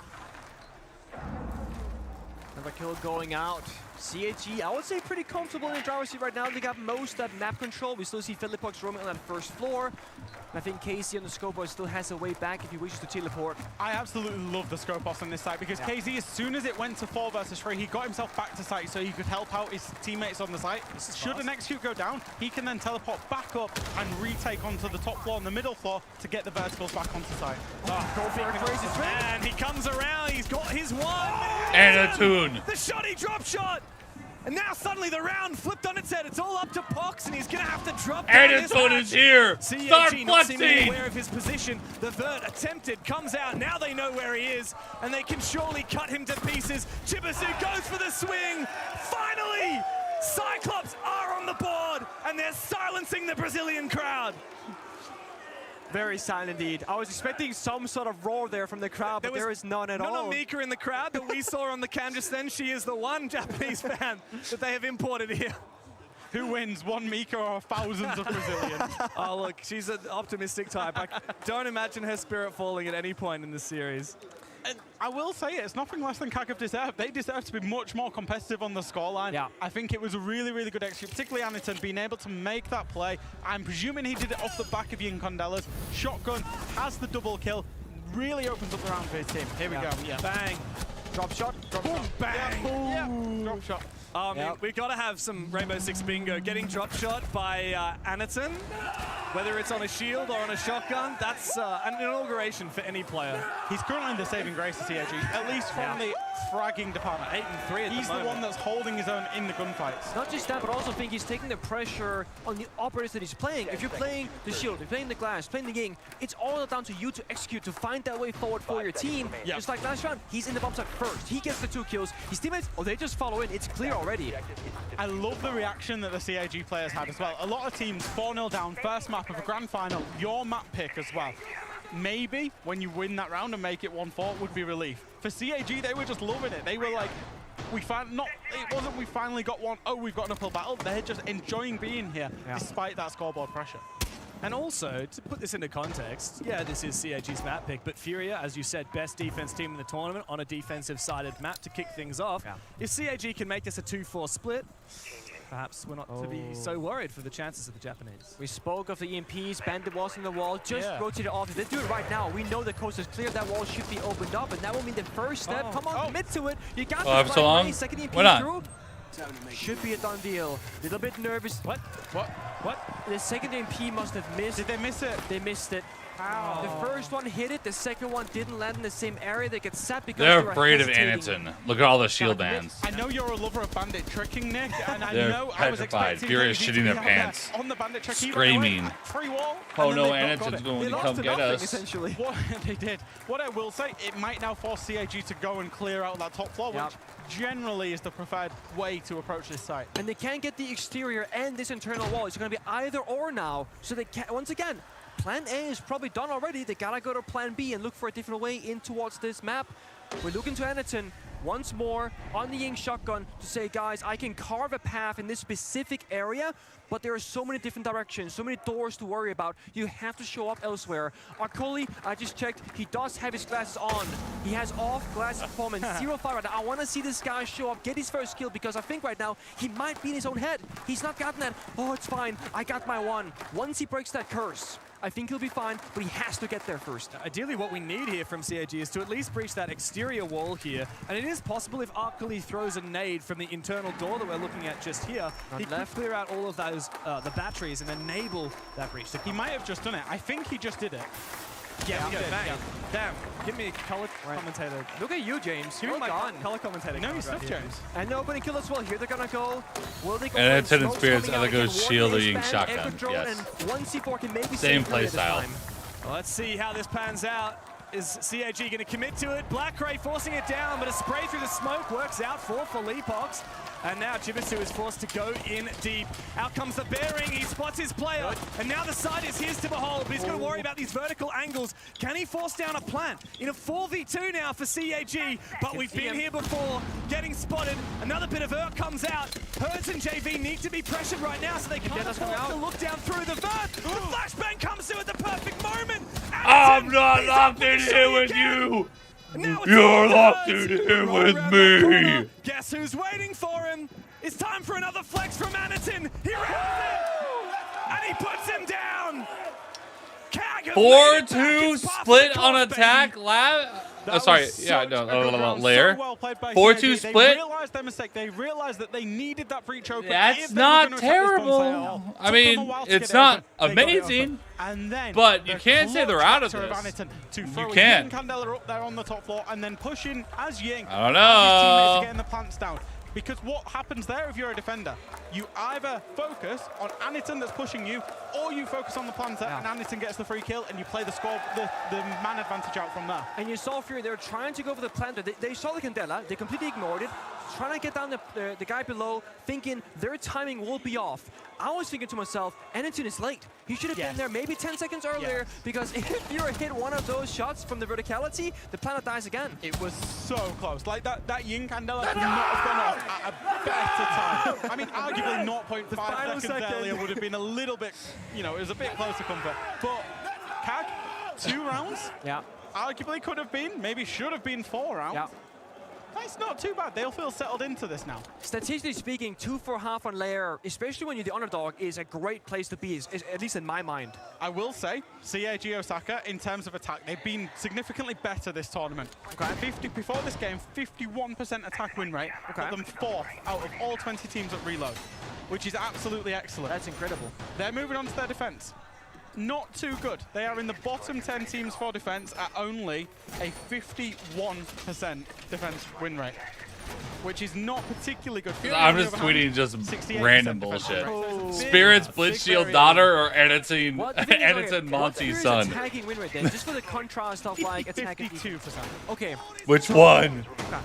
Another kill going out. CAG, I would say pretty comfortable in the driver's seat right now. They got most of that map control. We still see Philippot roaming on that first floor. I think KZ on the Scopos still has a way back if he wishes to teleport. I absolutely love the Scopos on this site because KZ, as soon as it went to 4 versus 3, he got himself back to site so he could help out his teammates on the site. Should an execute go down, he can then teleport back up and retake onto the top floor and the middle floor to get the verticals back onto site. And he comes around, he's got his one. And a tune. The shotty drop shot. And now suddenly the round flipped on its head. It's all up to Pox, and he's going to have to drop down this Edison is here. Start CAG not seeming flexing. aware of his position. The vert attempted, comes out. Now they know where he is, and they can surely cut him to pieces. Chibisu goes for the swing. Finally, Cyclops are on the board, and they're silencing the Brazilian crowd. Very silent indeed. I was expecting some sort of roar there from the crowd, but there is none at all. Not Mika in the crowd that we saw on the cam just then. She is the one Japanese fan that they have imported here. Who wins, one Mika or thousands of Brazilians? Oh, look, she's an optimistic type. I don't imagine her spirit falling at any point in this series. And I will say it's nothing less than CAG have deserved. They deserve to be much more competitive on the scoreline. Yeah. I think it was a really, really good execute, particularly Aniton being able to make that play. I'm presuming he did it off the back of Yin Condelas. Shotgun has the double kill, really opens up the round for his team. Here we go. Yeah. Bang. Drop shot. Drop Boom, shot. bang. Yeah. Drop shot. We've got to have some Rainbow Six bingo. Getting drop shot by Aniton. Whether it's on a shield or on a shotgun, that's an inauguration for any player. He's currently the saving grace of CAG, at least from the fragging department. 8 and 3 at He's the one that's holding his own in the gunfights. Not just that, but also think he's taking the pressure on the operators that he's playing. If you're playing the shield, you're playing the glass, playing the ying, it's all down to you to execute, to find that way forward for your team. Yep. Just like last round, he's in the bomb site first. He gets the 2 kills. His teammates, they just follow in. It's clear already. I love the reaction that the CAG players had as well. A lot of teams 4-0 down, first map of a grand final, your map pick as well. Maybe when you win that round and make it 1-4 would be relief. For CAG, they were just loving it. They were like, it wasn't we finally got one, oh, we've got an uphill battle. They're just enjoying being here despite that scoreboard pressure. And also, to put this into context, yeah, this is CAG's map pick, but Furia, as you said, best defense team in the tournament on a defensive-sided map to kick things off. Yeah. If CAG can make this a 2-4 split, perhaps we're not to be so worried for the chances of the Japanese. We spoke of the EMPs, bandit walls on the wall, just rotate it off. If they do it right now, we know the coast is clear, that wall should be opened up, and that will mean the first step. Come on, commit to it. You got this so long. Second EMP Why not? through. Should be a done deal. Little bit nervous. What? The second EMP must have missed. Did they miss it? They missed it. How? The first one hit it, the second one didn't land in the same area. They get set because They're they were afraid of hesitating. Anaton. Look at all the shield bans. I know you're a lover of bandit tricking, Nick, and I They're know I was petrified. expecting Furious JV to shitting be their out there pants. on the bandit trick. Screaming. Free wall. Oh and no, then they've got Anaton's it. going They to lost come to get nothing, us. essentially. What they did. What I will say, it might now force CAG to go and clear out that top floor, which generally is the preferred way to approach this site. And they can't get the exterior and this internal wall. It's going to be either or now. So they can't, once again, plan A is probably done already. They gotta go to plan B and look for a different way in towards this map. We're looking to Anaton once more on the Ying shotgun to say, guys, I can carve a path in this specific area, but there are so many different directions, so many doors to worry about. You have to show up elsewhere. Akoli, I just checked, he does have his glasses on. He has off glass performance, 0-5 right now. I want to see this guy show up, get his first kill, because I think right now he might be in his own head. He's not gotten that. Oh, it's fine. I got my one. Once he breaks that curse, I think he'll be fine, but he has to get there first. Ideally, what we need here from CAG is to at least breach that exterior wall here. And it is possible if Arkali throws a nade from the internal door that we're looking at just here, he could clear out all of those the batteries and enable that breach. He might have just done it. I think he just did it. Yeah, Damn, give me a color commentator. Look at you, James. Give me my on. color commentator. No, he's stuff, James. And the opening kill as well. Here they're gonna go. Will they go? And for it? Anaton and Smoke's Spirits, coming I out think it was again. shield One or Ying ace shotgun. ban, Echo drone, Yes. and one C4 can maybe Same save play this style. time. Well, let's see how this pans out. Is CAG going to commit to it? Black Ray forcing it down, but a spray through the smoke works out for Felipox. And now Jibisu is forced to go in deep. Out comes the bearing, he spots his player, and now the side is his to behold, but he's going to worry about these vertical angles. Can he force down a plant? In a 4v2 now for CAG, but we've been here before, getting spotted. Another bit of Urk comes out. Herds and JV need to be pressured right now, so they can't afford to look down through the vert. The flashbang comes through at the perfect moment. I'm not locked in here with you! You're locked in here with me! Guess who's waiting for him? It's time for another flex from Anaton. He rounds it! And he puts him down! 4-2 split on attack lab. Lair. 4-2 split. They realized their mistake. They realized that they needed that breach open. That's not terrible. I mean, it's not amazing. And then but you can't say they're out of this. You can't. Candela up there on the top floor and then pushing as Ying. I don't His teammates know. are getting the plants down. Because what happens there if you're a defender? You either focus on Anaton that's pushing you, or you focus on the planter and Anaton gets the free kill and you play the score, the man advantage out from there. And you saw Fury, they're trying to go for the planter. They saw the Candela, they completely ignored it, trying to get down the guy below, thinking their timing will be off. I was thinking to myself, Anaton is late. He should have been there maybe 10 seconds earlier, because if you hit one of those shots from the verticality, the planet dies again. It was so close. Like that Ying Candela could not have gone off at a better time. I mean, arguably 0.5 seconds earlier would have been a little bit, it was a bit closer comfort. But CAG, 2 rounds? Yeah. Arguably could have been, maybe should have been 4 rounds. Yeah. That's not too bad. They'll feel settled into this now. Statistically speaking, 2 for half on layer, especially when you're the underdog, is a great place to be, at least in my mind. I will say, CAG Osaka, in terms of attack, they've been significantly better this tournament. Okay. Before this game, 51% attack win rate. Put them 4th out of all 20 teams at Reload, which is absolutely excellent. That's incredible. They're moving on to their defense. not too good. They are in the bottom 10 teams for defense at only a 51% defense win rate, which is not particularly good. I'm just tweeting just 68% random defense bullshit. rate. Spirit's Blitzshield daughter or Editing What's Monty's son? attacking win rate then? Just for the contrast of like attacking. 52%. Okay. Which one? Okay.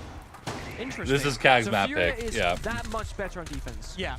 Interesting. This is Kag's so map Furia pick. is Yeah. that much better on defense. Yeah,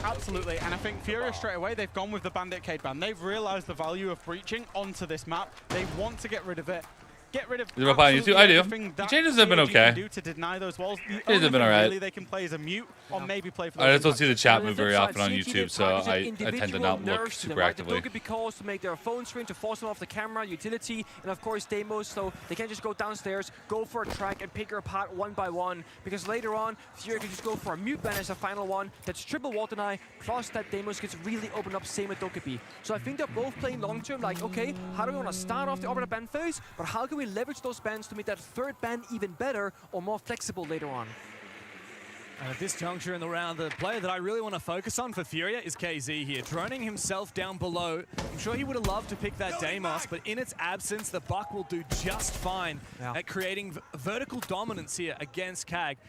absolutely. And I think Furia straight away, they've gone with the Bandit Cade ban. They've realized the value of breaching onto this map. They want to get rid of it. Get rid of Is it up on YouTube? I do. everything The that changes have been CAG okay. can do to deny those walls. The Changes only have been thing alright. really they can play is a mute or maybe play for I just don't impacts. see the chat On move flip very side, often on CAG YouTube, did so target I tend to individual not look nerfs to super them, right? actively. The Dokkaebi calls to make their phone screen, to force them off the camera, utility, and of course demos, so they can't just go downstairs, go for a track, and pick her apart one by one, because later on, Furia can just go for a mute ban as a final one, that's triple Water Eye, plus that demos gets really opened up, same with Dokkaebi. So I think they're both playing long term, like, okay, how do we want to start off the Arbiter ban phase, but how can we leverage those bans to make that third ban even better or more flexible later on? And at this juncture in the round, the player that I really want to focus on for Furia is KZ here, droning himself down below. I'm sure he would have loved to pick that Deimos, but in its absence, the Buck will do just fine at creating vertical dominance here against KAG,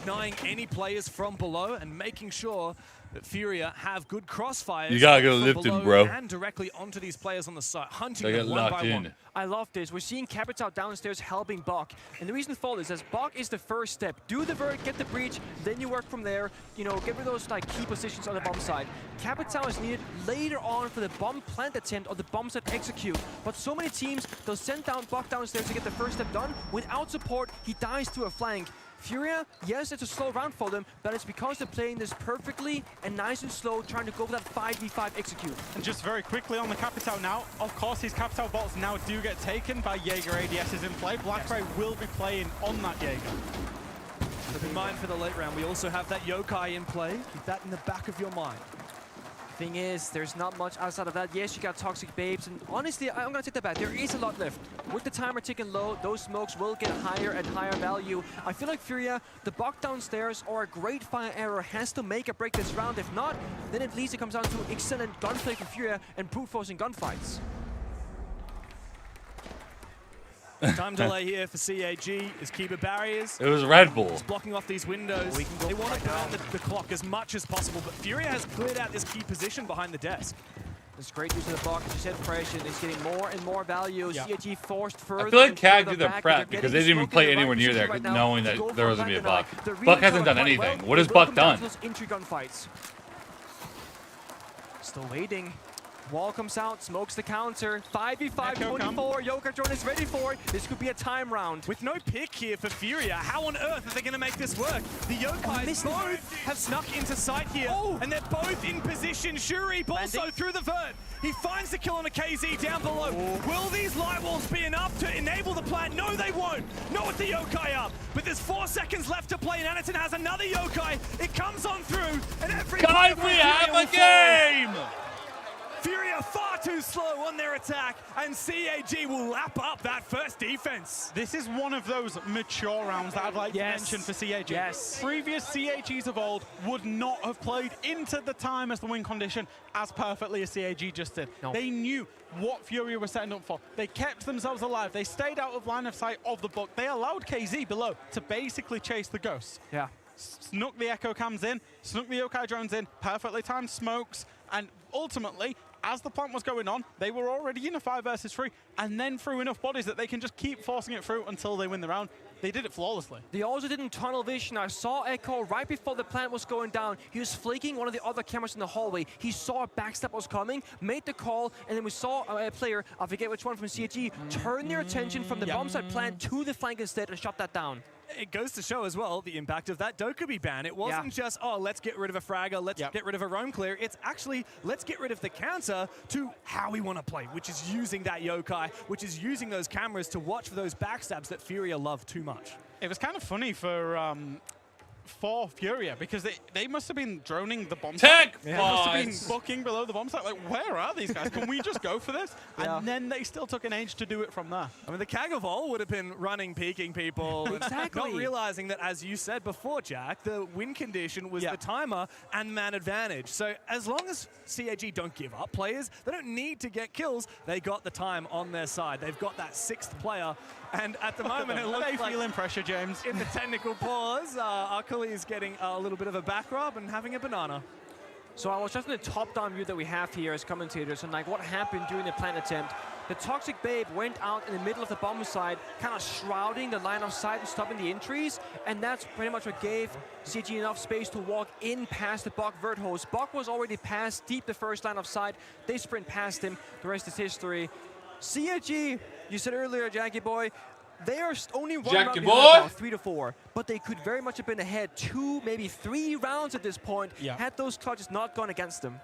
denying any players from below and making sure that Furia have good crossfires. You gotta go from Lipton, below bro. And directly onto these players on the side, hunting They them get one locked by in. one. I love this. We're seeing Capital downstairs helping Bok. And the reason for this is Bok is the first step. Do the vert, get the breach, then you work from there. You know, get rid of those like key positions on the bomb side. Capital is needed later on for the bomb plant attempt or the bomb set execute. But so many teams, they'll send down Bok downstairs to get the first step done. Without support, he dies to a flank. Furia, yes, it's a slow round for them, but it's because they're playing this perfectly and nice and slow, trying to go for that 5v5 execute. And just very quickly on the Capital now, of course his Capital bots now do get taken by Jaeger ADSs in play. Blackberry will be playing on that Jaeger. Keep in mind for the late round, we also have that Yokai in play. Keep that in the back of your mind. Thing is, there's not much outside of that. Yes, you got Toxic Babes, and honestly, I'm gonna take that back. There is a lot left. With the timer ticking low, those smokes will get higher and higher value. I feel like Furia, the Bok downstairs or a great fire arrow has to make or break this round. If not, then at least it comes down to excellent gunplay from Furia and brute forcing gunfights. Time delay here for CAG is keeper barriers. It was Red Bull. Just blocking off these windows. They want to burn the clock as much as possible, but Furia has cleared out this key position behind the desk. It's great use of the Bok, as you said, fresh, and it's getting more and more value. CAG forced further. I feel like and CAG further did their back, prep and they're because they getting didn't even smoke play in the right anywhere near there position right knowing now that to go there for was going to be a Bandit Buck. Eye. They're really Buck hasn't trying done to play anything. well. What has They will Buck come down done? to those entry gunfights. Still waiting. Wall comes out, smokes the counter. 5v5, 24. Yokai drone is ready for it. This could be a time round. With no pick here for Furia, how on earth are they going to make this work? The Yokai both have snuck into sight here, and they're both in position. Shuri also through the vert. He finds the kill on a KZ down below. Will these light walls be enough to enable the plant? No, they won't. Not with the Yokai up. But there's 4 seconds left to play, and Aniton has another Yokai. It comes on through, and every Guys, we have a game! Furia far too slow on their attack, and CAG will lap up that first defense. This is one of those mature rounds that I'd like to mention for CAG. Yes. Previous CAGs of old would not have played into the time as the win condition as perfectly as CAG just did. No. They knew what Furia was setting up for. They kept themselves alive. They stayed out of line of sight of the Buck. They allowed KZ below to basically chase the ghosts. Yeah. Snuck the echo cams in, snuck the Yokai drones in, perfectly timed smokes, and ultimately, as the plant was going on, they were already in a 5 versus 3, and then threw enough bodies that they can just keep forcing it through until they win the round. They did it flawlessly. They also did in tunnel vision. I saw Echo right before the plant was going down. He was flaking one of the other cameras in the hallway. He saw a backstep was coming, made the call, and then we saw a player, I forget which one from CAG, turn their attention from the bomb site plant to the flank instead and shut that down. It goes to show as well the impact of that Dokkaebi ban. It wasn't just, oh, let's get rid of a fragger, let's get rid of a roam clear. It's actually, let's get rid of the counter to how we want to play, which is using that Yokai, which is using those cameras to watch for those backstabs that Furia love too much. It was kind of funny for for Furia because they must have been droning the bomb Tech site. They must have been bots. booking below the bomb site. Like, where are these guys? Can we just go for this? Yeah. And then they still took an age to do it from there. I mean, the Kagavol would have been running, peeking people, and Exactly. not realizing that, as you said before, Jack, the win condition was the timer and man advantage. So as long as CAG don't give up players, they don't need to get kills. They got the time on their side. They've got that 6th player, and at the moment it looks like feeling pressure, James. in the technical pause, Akali is getting a little bit of a back rub and having a banana. So I was just in the top-down view that we have here as commentators, and like what happened during the plant attempt. The Toxic Babe went out in the middle of the bomb side, kind of shrouding the line of sight and stopping the entries, and that's pretty much what gave CG enough space to walk in past the Buck Vert host. Buck was already past deep the first line of sight. They sprint past him. The rest is history. CG, you said earlier, Jackie Boy, they are only one round behind now, 3-4, but they could very much have been ahead 2, maybe 3 rounds at this point had those clutches not gone against them.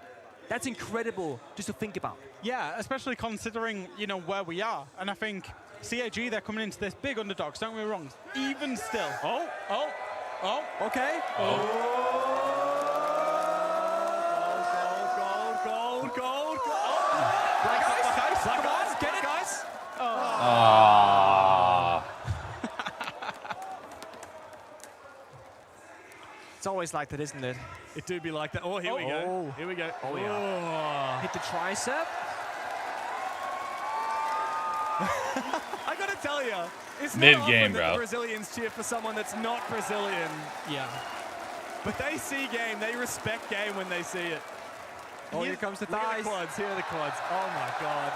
That's incredible just to think about. Yeah, especially considering, you know, where we are. And I think CAG, they're coming into this big underdogs, don't get me wrong. Even still. Okay. Gold. Black ice. Get it, guys. It's always like that, isn't it? It do be like that. Oh, here we go. Here we go. Oh, yeah. Hit the tricep. I gotta tell you, it's Mid-game, not often that bro. the Brazilians cheer for someone that's not Brazilian. Yeah. But they see game. They respect game when they see it. Oh, here comes the Look at thighs. the quads. Here are the quads. Oh, my God.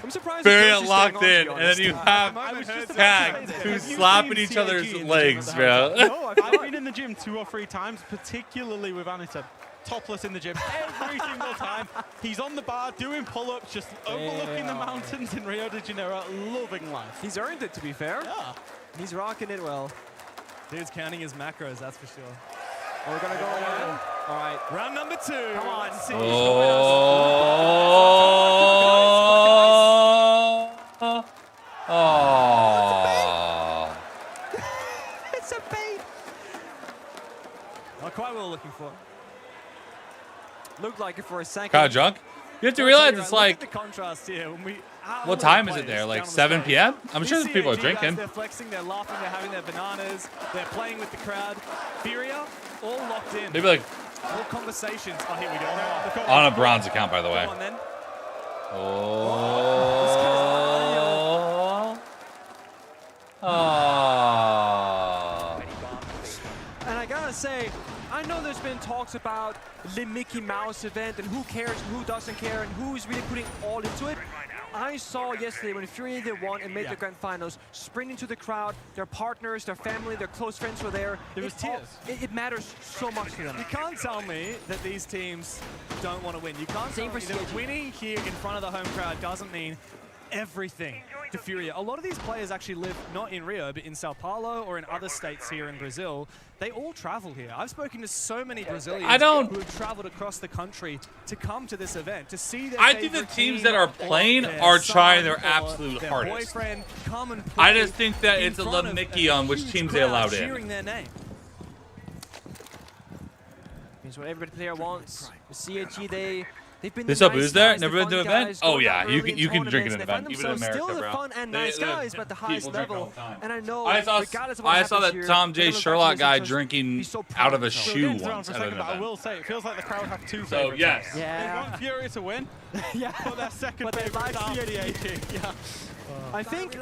I'm surprised. Very Josie's locked staying in, on, to and then be you honest. have Tag who's slapping each other's legs, bro. No, I've been in the gym 2 or 3 times, particularly with Anita. Topless in the gym every single time. He's on the bar doing pull-ups, just overlooking the mountains in Rio de Janeiro, loving life. He's earned it, to be fair. Yeah. He's rocking it well. Dude's counting his macros, that's for sure. Oh, we're going to go again. All right. Round number 2. Come on. Let's see. It's a bait. Not quite what we're looking for. Looked like it for a second. Kind of drunk. You have to realize it's Look like, at the contrast here. When we, what time is it there? Like 7 p.m.? I'm sure there's people are drinking. They're flexing, they're laughing, they're having their bananas, they're playing with the crowd. Furia, all locked in. Maybe like all conversations. Oh, here we go. on a bronze account, by the way. Come on, then. And I gotta say, I know there's been talks about the Mickey Mouse event and who cares and who doesn't care and who's really putting all into it. I saw yesterday when Furia they won and made the grand finals, sprinting to the crowd, their partners, their family, their close friends were there. There was tears. It matters so much to them. You can't tell me that these teams don't want to win. You can't tell me that winning here in front of the home crowd doesn't mean everything to Furia. A lot of these players actually live not in Rio, but in Sao Paulo or in other states here in Brazil. They all travel here. I've spoken to so many Brazilians who have traveled across the country to come to this event, to see their I think the teams that are playing are trying their absolute hardest. Come and I just think that it's a little Mickey on which teams they allowed in. cheering their name. Means what every player wants. The CAG, they've been This the up nice is there? guys, Never the been to fun an event? guys, Oh going yeah, out you early can in drink at an tournaments, and they event, find even in themselves America, still the bro. fun and nice guys, but the highest people drink all level. the time. And I know, I regardless of what saw that happens Tom here, J. they're gonna Sherlock back guy to themselves. drinking so out of a proud shoe We'll get into it once for a at second, an but I event. will say, it feels like the crowd have 2 So, favorites. yes. They want Furia to win, but their second But they favorite like is CAG. Yeah. I think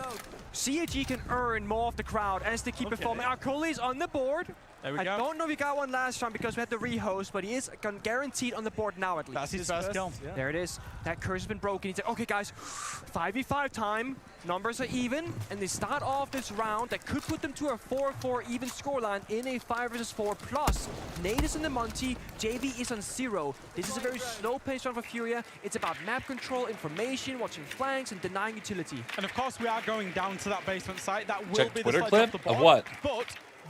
CAG can earn more of the crowd as they keep performing. Our Cooley's on the board. There we I go. don't know if he got one last round because we had the rehost, but he is guaranteed on the board now at least. That's his first kill. Yeah. There it is. That curse has been broken. He's like, okay, guys, 5v5 time. Numbers are even, and they start off this round that could put them to a 4-4 even scoreline in a 5 versus 4. Plus, Nate is in the Monty, JV is on 0. This is a very slow-paced round for Furia. It's about map control, information, watching flanks, and denying utility. And of course, we are going down to that basement site. That will Check be Twitter the clip sledge off the of board. what? But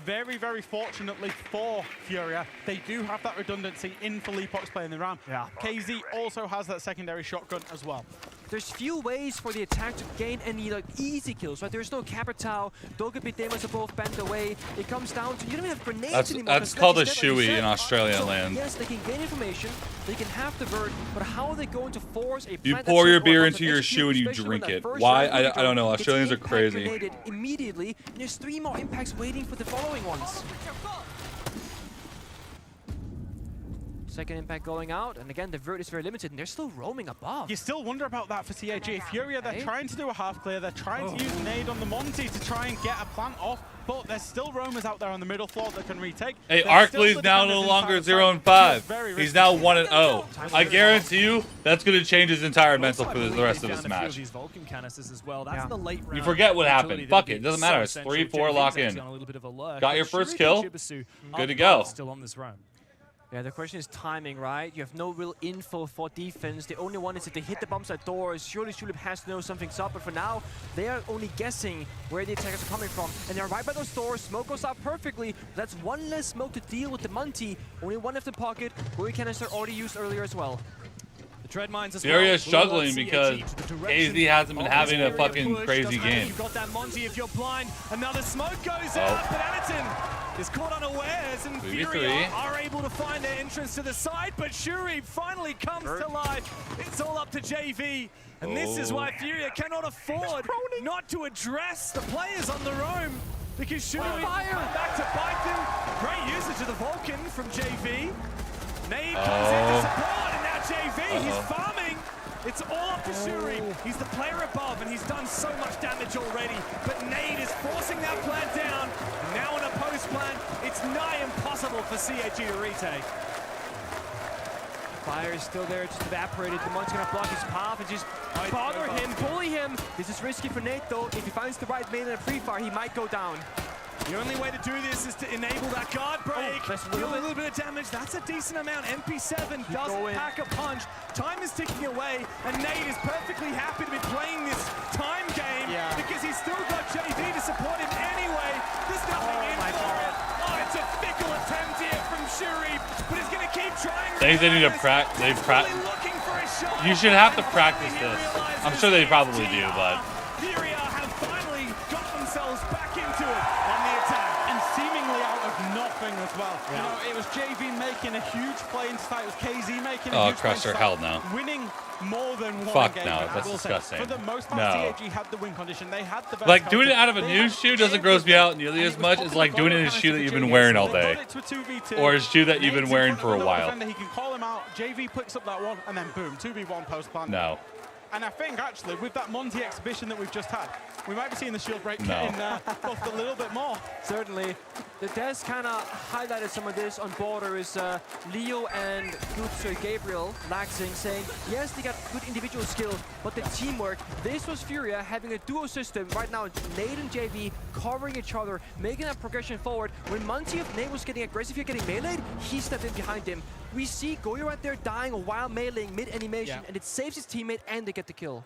very, very fortunately for Furia, they do have that redundancy in Felipox playing the RAM. Yeah. KZ also has that secondary shotgun as well. there's few ways for the attack to gain any like easy kills, right? There's no Capitao, Dogobi Demos are both bent away. It comes down to you don't even have grenades anymore. That's called a shoey in Australian land. Yes, they can gain information, they can have the vert, but how are they going to force a You pour your beer into your shoe and you drink it. Why? I don't know. Australians are crazy. Immediately, and there's 3 more impacts waiting for the following ones. Second impact going out, and again, the vert is very limited, and they're still roaming above. You still wonder about that for CAG. Furia, they're trying to do a half clear. They're trying to use nade on the Monty to try and get a plant off, but there's still roamers out there on the middle floor that can retake. Hey, Arkley's now no longer 0-5. He's now 1-0. I guarantee you that's going to change his entire mental for the rest of this match. You forget what happened. Fuck it. It doesn't matter. It's 3-4 lock in. Got your first kill. Good to go. Still on this round. Yeah, the question is timing, right? You have no real info for defense. The only one is if they hit the bomb side doors, surely Shulip has to know something's up, but for now, they are only guessing where the attackers are coming from. And they're right by those doors. Smoke goes out perfectly. That's one less smoke to deal with the Monty. Only one left in pocket. Buoy canister already used earlier as well. Furia is struggling because AZ hasn't been having a fucking crazy game. You've got that Monty if you're blind. Another smoke goes out, but Anaton is caught unawares, and Furia are able to find their entrance to the side, but Shuri finally comes to life. It's all up to JV, and this is why Furia cannot afford not to address the players on the roam, because Shuri back to bite them. Great usage of the Vulcan from JV. Nade comes in to support, and now JV, he's farming. It's all up to Shuri. He's the player above, and he's done so much damage already. But Nade is forcing that plant down. And now in a post plant, it's nigh impossible for CAG to retake. Fire is still there, just evaporated. The Monty's gonna block his path and just bother him, bully him. This is risky for Nate though. If he finds the right main and a pre-fire, he might go down. The only way to do this is to enable that guard break. Deal a little bit of damage. That's a decent amount. MP7 doesn't pack a punch. Time is ticking away, and Nate is perfectly happy to be playing this time game because he's still got JV to support him anyway. There's nothing in for it. Oh, it's a fickle attempt here from Shuri, but he's going to keep trying. They need to practice. You should have to practice this. I'm sure they probably do, but. Furia have finally got themselves back into it on the attack. And seemingly out of nothing as well. You know, it was JV making a huge play into start. It was KZ making a huge play into start. Hell no. Winning more than one Fuck game. no, that's disgusting. For the most part, CAG had the win condition. They had the best. Like, doing it out of a new shoe doesn't gross me out nearly as much as like doing it in a shoe that you've been wearing all day. Or a shoe that you've been wearing for a while. He can call him out. JV picks up that one, and then boom, 2v1 post plant. No. And I think, actually, with that Monty exhibition that we've just had, we might be seeing the shield break getting buffed a little bit more. Certainly. The Des kind of highlighted some of this on border is Leo and Gabriel Laxing saying, yes, they got good individual skill, but the teamwork, this was Furia having a duo system. Right now, Nate and JV covering each other, making that progression forward. When Monty of Nate was getting aggressive, you're getting meleeed, he stepped in behind him. We see Goyo right there dying while meleeing mid-animation, and it saves his teammate and they get the kill.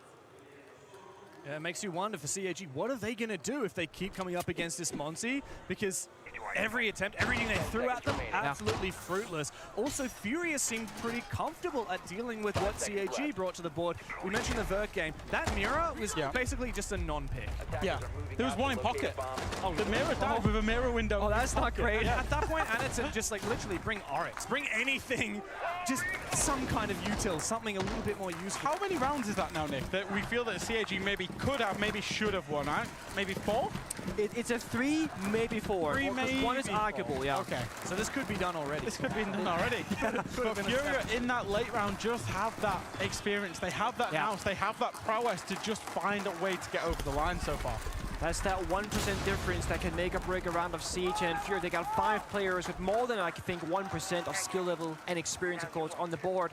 Yeah, it makes you wonder for CAG, what are they going to do if they keep coming up against this Monty? Because every attempt, everything they threw at them, absolutely fruitless. Also, Furia seemed pretty comfortable at dealing with what CAG brought to the board. We mentioned the Vert game. That mirror was basically just a non-pick. Yeah, there was one in pocket. Oh, the mirror died with a mirror window. Oh, that's not great. At that point, Anaton just like literally bring Oryx, bring anything, just some kind of util, something a little bit more useful. How many rounds is that now, Nick, that we feel that CAG maybe could have, maybe should have won, right? Maybe 4? It's a 3, maybe 4. 3, maybe 1 is arguable, yeah. Okay. So this could be done already. This could be done already. But Furia in that late round just have that experience. They have that nous. They have that prowess to just find a way to get over the line so far. That's that 1% difference that can make or break a round of Siege, and Furia, they got 5 players with more than, I think, 1% of skill level and experience, of course, on the board.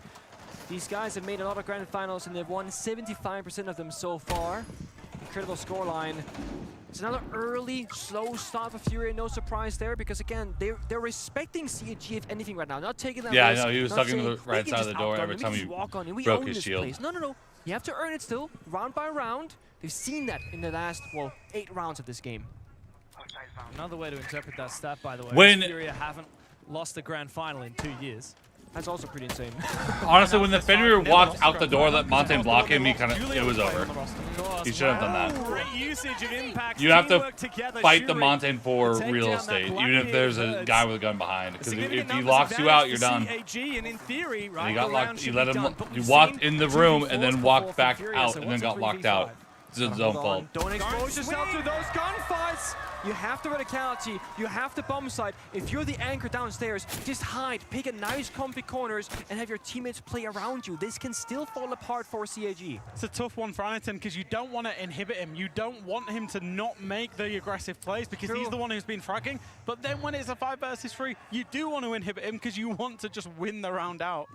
These guys have made a lot of grand finals, and they've won 75% of them so far. Incredible scoreline. It's another early, slow start for Furia. No surprise there, because again, they're respecting CAG if anything right now. Not taking that risk. I know, he was talking to the right side of the door every time he broke his shield. Place. No. You have to earn it still, round by round. They've seen that in the last, 8 rounds of this game. Another way to interpret that stat, by the way, when Furia haven't lost the grand final in 2 years. That's also pretty insane. Honestly, when the Fenrir walked out the door, let Montaigne block him, it was over. He should have done that. Great usage of impact. You have to Teamwork together, fight the Shuri Montaigne for to take real down estate, that even if there's a Blackbeard guy with a gun behind. Because if Significant he numbers locks you out, advantage you're for done. CAG, and in theory, right, He got the locked. round He should let be him. done, but He we've walked seen in the room and then 2v4s walked before back from Furia, out so and then what's got a locked 3v5? out. It's his own fault. Don't expose yourself to those gunfights. You have the verticality, you have the bomb site. If you're the anchor downstairs, just hide, pick a nice comfy corners and have your teammates play around you. This can still fall apart for CAG. It's a tough one for Anakin because you don't want to inhibit him. You don't want him to not make the aggressive plays because he's the one who's been fragging. But then when it's a 5 versus 3, you do want to inhibit him because you want to just win the round out.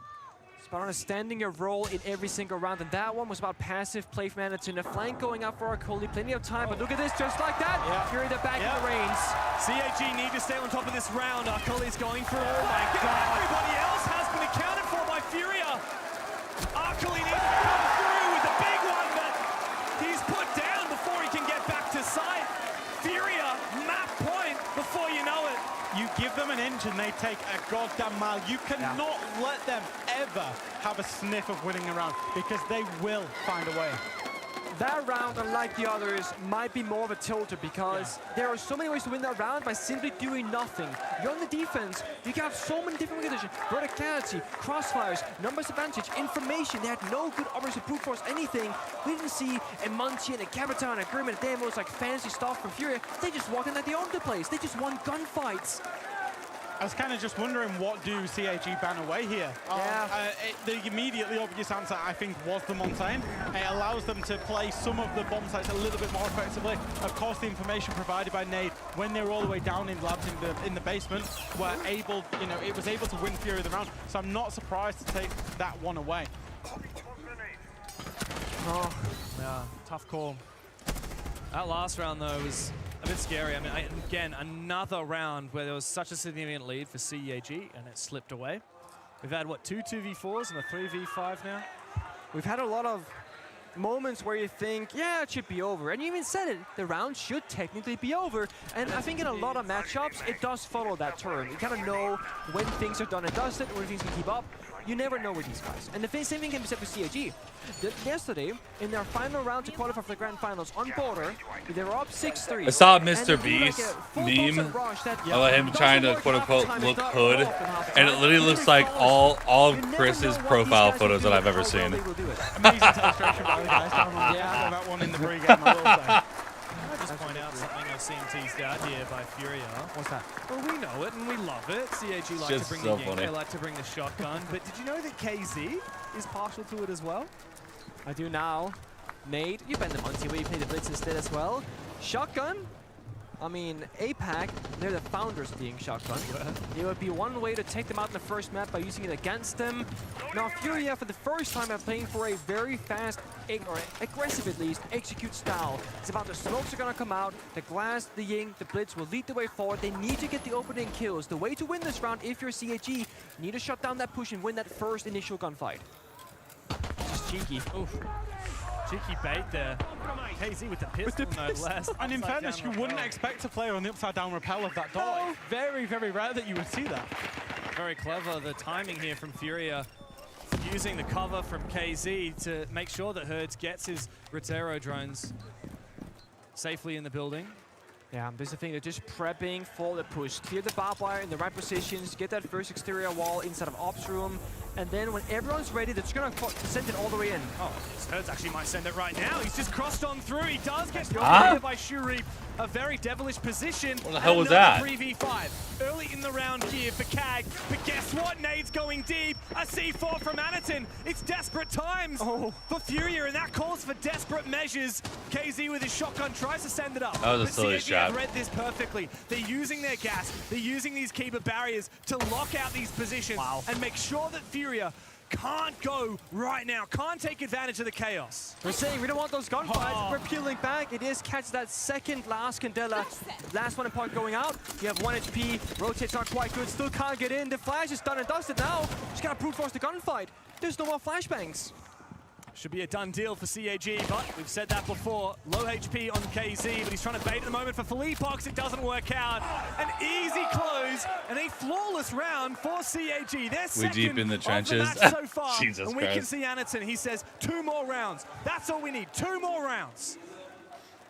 It's about understanding your role in every single round, and that one was about passive play from Anakin. A flank going up for Arcoli, plenty of time, but look at this, just like that. Fury the back in the reins. CAG need to stay on top of this round. Arcoli's going for all. My God. Everybody else has been accounted for by Furia. Arcoli needs to come through with a big one, but he's put down before he can get back to sight. Furia, map point before you know it. You give them an inch and they take a goddamn mile. You cannot let them ever have a sniff of winning a round because they will find a way. That round, unlike the others, might be more of a tilter because there are so many ways to win that round by simply doing nothing. You're on the defense, you can have so many different conditions. Verticality, crossfires, numbers advantage, information. They had no good options to brute force anything. We didn't see a Munchie and a Capitan, a Grim and a Demos, like fancy stuff from Furia. They just walked in like they owned the place. They just won gunfights. I was kind of just wondering, what do CAG ban away here? The immediately obvious answer, I think, was the Montaigne. It allows them to play some of the bomb sites a little bit more effectively. Of course, the information provided by Nade when they were all the way down in labs in the basement were able, it was able to win Fury the round. So I'm not surprised to take that one away. Oh, yeah, tough call. That last round, though, was a bit scary. I mean, again, another round where there was such a significant lead for CAG, and it slipped away. We've had, what, 2 2v4s and a 3v5 now? We've had a lot of moments where you think, yeah, it should be over. And you even said it, the round should technically be over. And I think in a lot of matchups, it does follow that turn. You kind of know when things are done and dusted, when things can keep up. You never know with these guys. And the same thing can be said with CAG. Yesterday, in their final round to qualify for the grand finals on Border, they were up 6-3. I saw Mr. Beast meme of him trying to quote-unquote look hood, and it literally looks like all of Chris's profile photos that I've ever seen. Amazing illustration by the guys down on that one in the pre-game, I will say. I'll just point out something I've seen teased out here by Furia. What's that? Well, we know it and we love it. CAG like to bring the game, they like to bring the shotgun. But did you know that KZ is partial to it as well? I do now. Nade, you bend the Monty where you play the Blitz instead as well. Shotgun? I mean, APAC, they're the founders of being shotgun. It would be one way to take them out in the first map by using it against them. Now, Furia, for the first time, are playing for a very fast, or aggressive at least, execute style. It's about the smokes are gonna come out, the glass, the Ying, the Blitz will lead the way forward. They need to get the opening kills. The way to win this round, if you're CAG, you need to shut down that push and win that first initial gunfight. Just cheeky. Oof. Cheeky bait there. KZ with the pistol, no less. And in fairness, you wouldn't expect a player on the upside down rappel of that door. No. Very, very rare that you would see that. Very clever, the timing here from Furia, using the cover from KZ to make sure that Herds gets his Rotero drones safely in the building. Yeah, this is the thing, they're just prepping for the push. Clear the barbed wire in the right positions, get that first exterior wall inside of Ops room, and then when everyone's ready, they're just gonna send it all the way in. Oh, Herds actually might send it right now. He's just crossed on through. He does get thrown by Shuri. A very devilish position. What the hell was that? 3v5. Early in the round here for CAG. But guess what? Nade's going deep. A C4 from Anaton. It's desperate times for Furia, and that calls for desperate measures. KZ with his shotgun tries to send it up. That was a silly shot. CAG read this perfectly. They're using their gas. They're using these keeper barriers to lock out these positions and make sure that Furia can't go right now, can't take advantage of the chaos. We're saying we don't want those gunfights. We're peeling back. It is catch that second last Candela. Last one in point going out. You have 1 HP. Rotates not quite good. Still can't get in. The flash is done and dusted now. Just gotta brute force the gunfight. There's no more flashbangs. Should be a done deal for CAG, but we've said that before. Low HP on KZ, but he's trying to bait at the moment for Felipox. It doesn't work out. An easy close and a flawless round for CAG. They're second deep in the trenches. of the match so far. Jesus and we can Christ. see Anaton. He says 2 more rounds. That's all we need. 2 more rounds.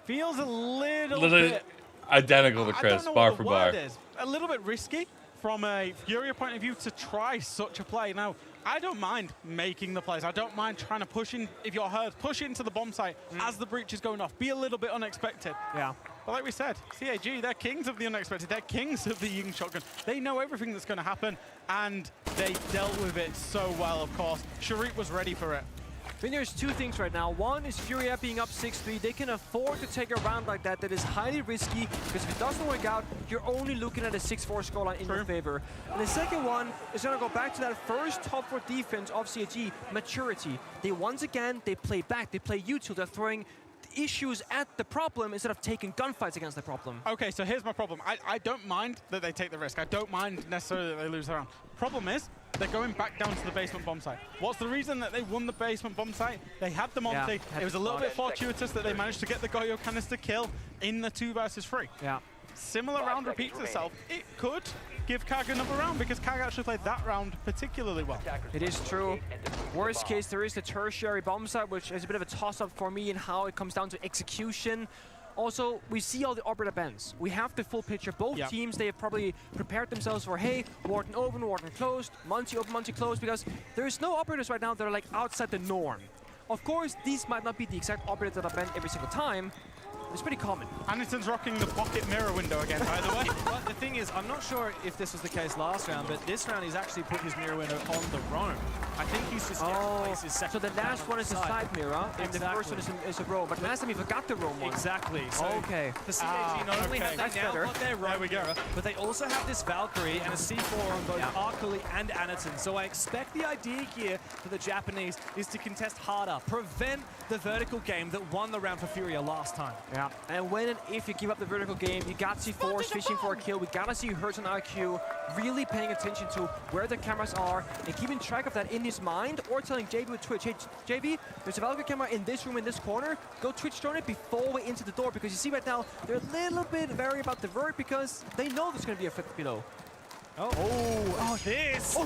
Feels a little Literally bit... identical to I Chris, don't know bar what for the bar. word is. A little bit risky from a Furia point of view to try such a play. Now, I don't mind making the plays. I don't mind trying to push in, if you're hurt, push into the bomb site as the breach is going off. Be a little bit unexpected. Yeah. But like we said, CAG, they're kings of the unexpected. They're kings of the Ying shotgun. They know everything that's going to happen, and they dealt with it so well, of course. Sharit was ready for it. I think there's 2 things right now. One is Furia being up 6-3. They can afford to take a round like that is highly risky, because if it doesn't work out, you're only looking at a 6-4 scoreline in your favor. And the second one is going to go back to that first top 4 defense of CAG, maturity. They once again, they play back, they play util, they're throwing issues at the problem instead of taking gunfights against the problem. Okay, so here's my problem. I don't mind that they take the risk. I don't mind necessarily that they lose the round. Problem is, they're going back down to the basement bomb site. What's the reason that they won the basement bomb site? They had the Monty. It was a little bit fortuitous that they managed to get the Goyo canister kill in the 2 versus 3. Yeah. Similar round repeats itself. It could give KAG another round because KAG actually played that round particularly well. It is true. Worst case, there is the tertiary bomb site, which is a bit of a toss-up for me in how it comes down to execution. Also, we see all the operator bans. We have the full picture. Both teams, they have probably prepared themselves for, hey, Warden open, Warden closed, Monty open, Monty closed, because there's no operators right now that are like outside the norm. Of course, these might not be the exact operators that are banned every single time. It's pretty common. Anaton's rocking the pocket mirror window again, by the way. But the thing is, I'm not sure if this was the case last round, but this round he's actually put his mirror window on the roam. I think he's just his second. So the last one is a side mirror, and the first one is a roam. But last time he forgot the roam one. Exactly. So okay. The CAG not only have they now got their roam mirror, but they also have this Valkyrie and a C4 on both Arkuli and Anaton. So I expect the idea here for the Japanese is to contest harder, prevent the vertical game that won the round for Furia last time. Yeah. And when and if you give up the vertical game, you got C4s fishing for a kill. We gotta see Hurts on IQ really paying attention to where the cameras are and keeping track of that in his mind, or telling JB with Twitch, hey JB, there's a Valkyrie camera in this room in this corner. Go Twitch drone it before we into the door, because you see right now they're a little bit wary about the vert because they know there's gonna be a flip below. This!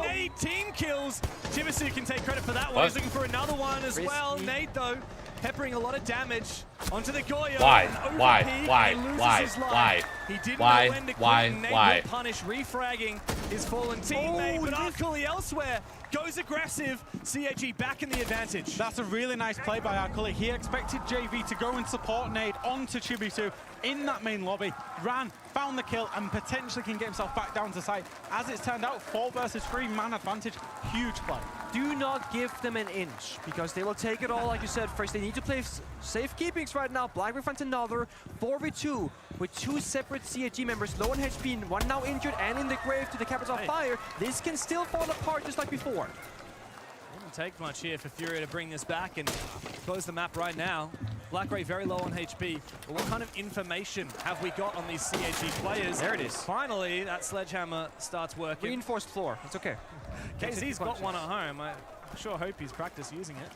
Nade team kills! Chibisu can take credit for that one. What? He's looking for another one as well. Nade, though, peppering a lot of damage onto the Goyo. Why? He didn't know when to quit. Nade will punish, refragging his fallen teammate, but Arkuli elsewhere goes aggressive. CAG back in the advantage. That's a really nice play by Arkuli. He expected JV to go and support Nade onto Chibisu in that main lobby, ran, found the kill, and potentially can get himself back down to site. As it's turned out, 4 versus 3 man advantage, huge play. Do not give them an inch, because they will take it all, like you said. First, they need to play safe keepings right now. Blackbeard finds another 4v2 with 2 separate CAG members, low on HP, one now injured and in the grave to the cameras on fire. This can still fall apart just like before. Wouldn't take much here for Furia to bring this back and close the map right now. Blackray very low on HP. But what kind of information have we got on these CAG players? There it is. Finally, that sledgehammer starts working. Reinforced floor. It's okay. KZ's got one at home. I sure hope he's practiced using it.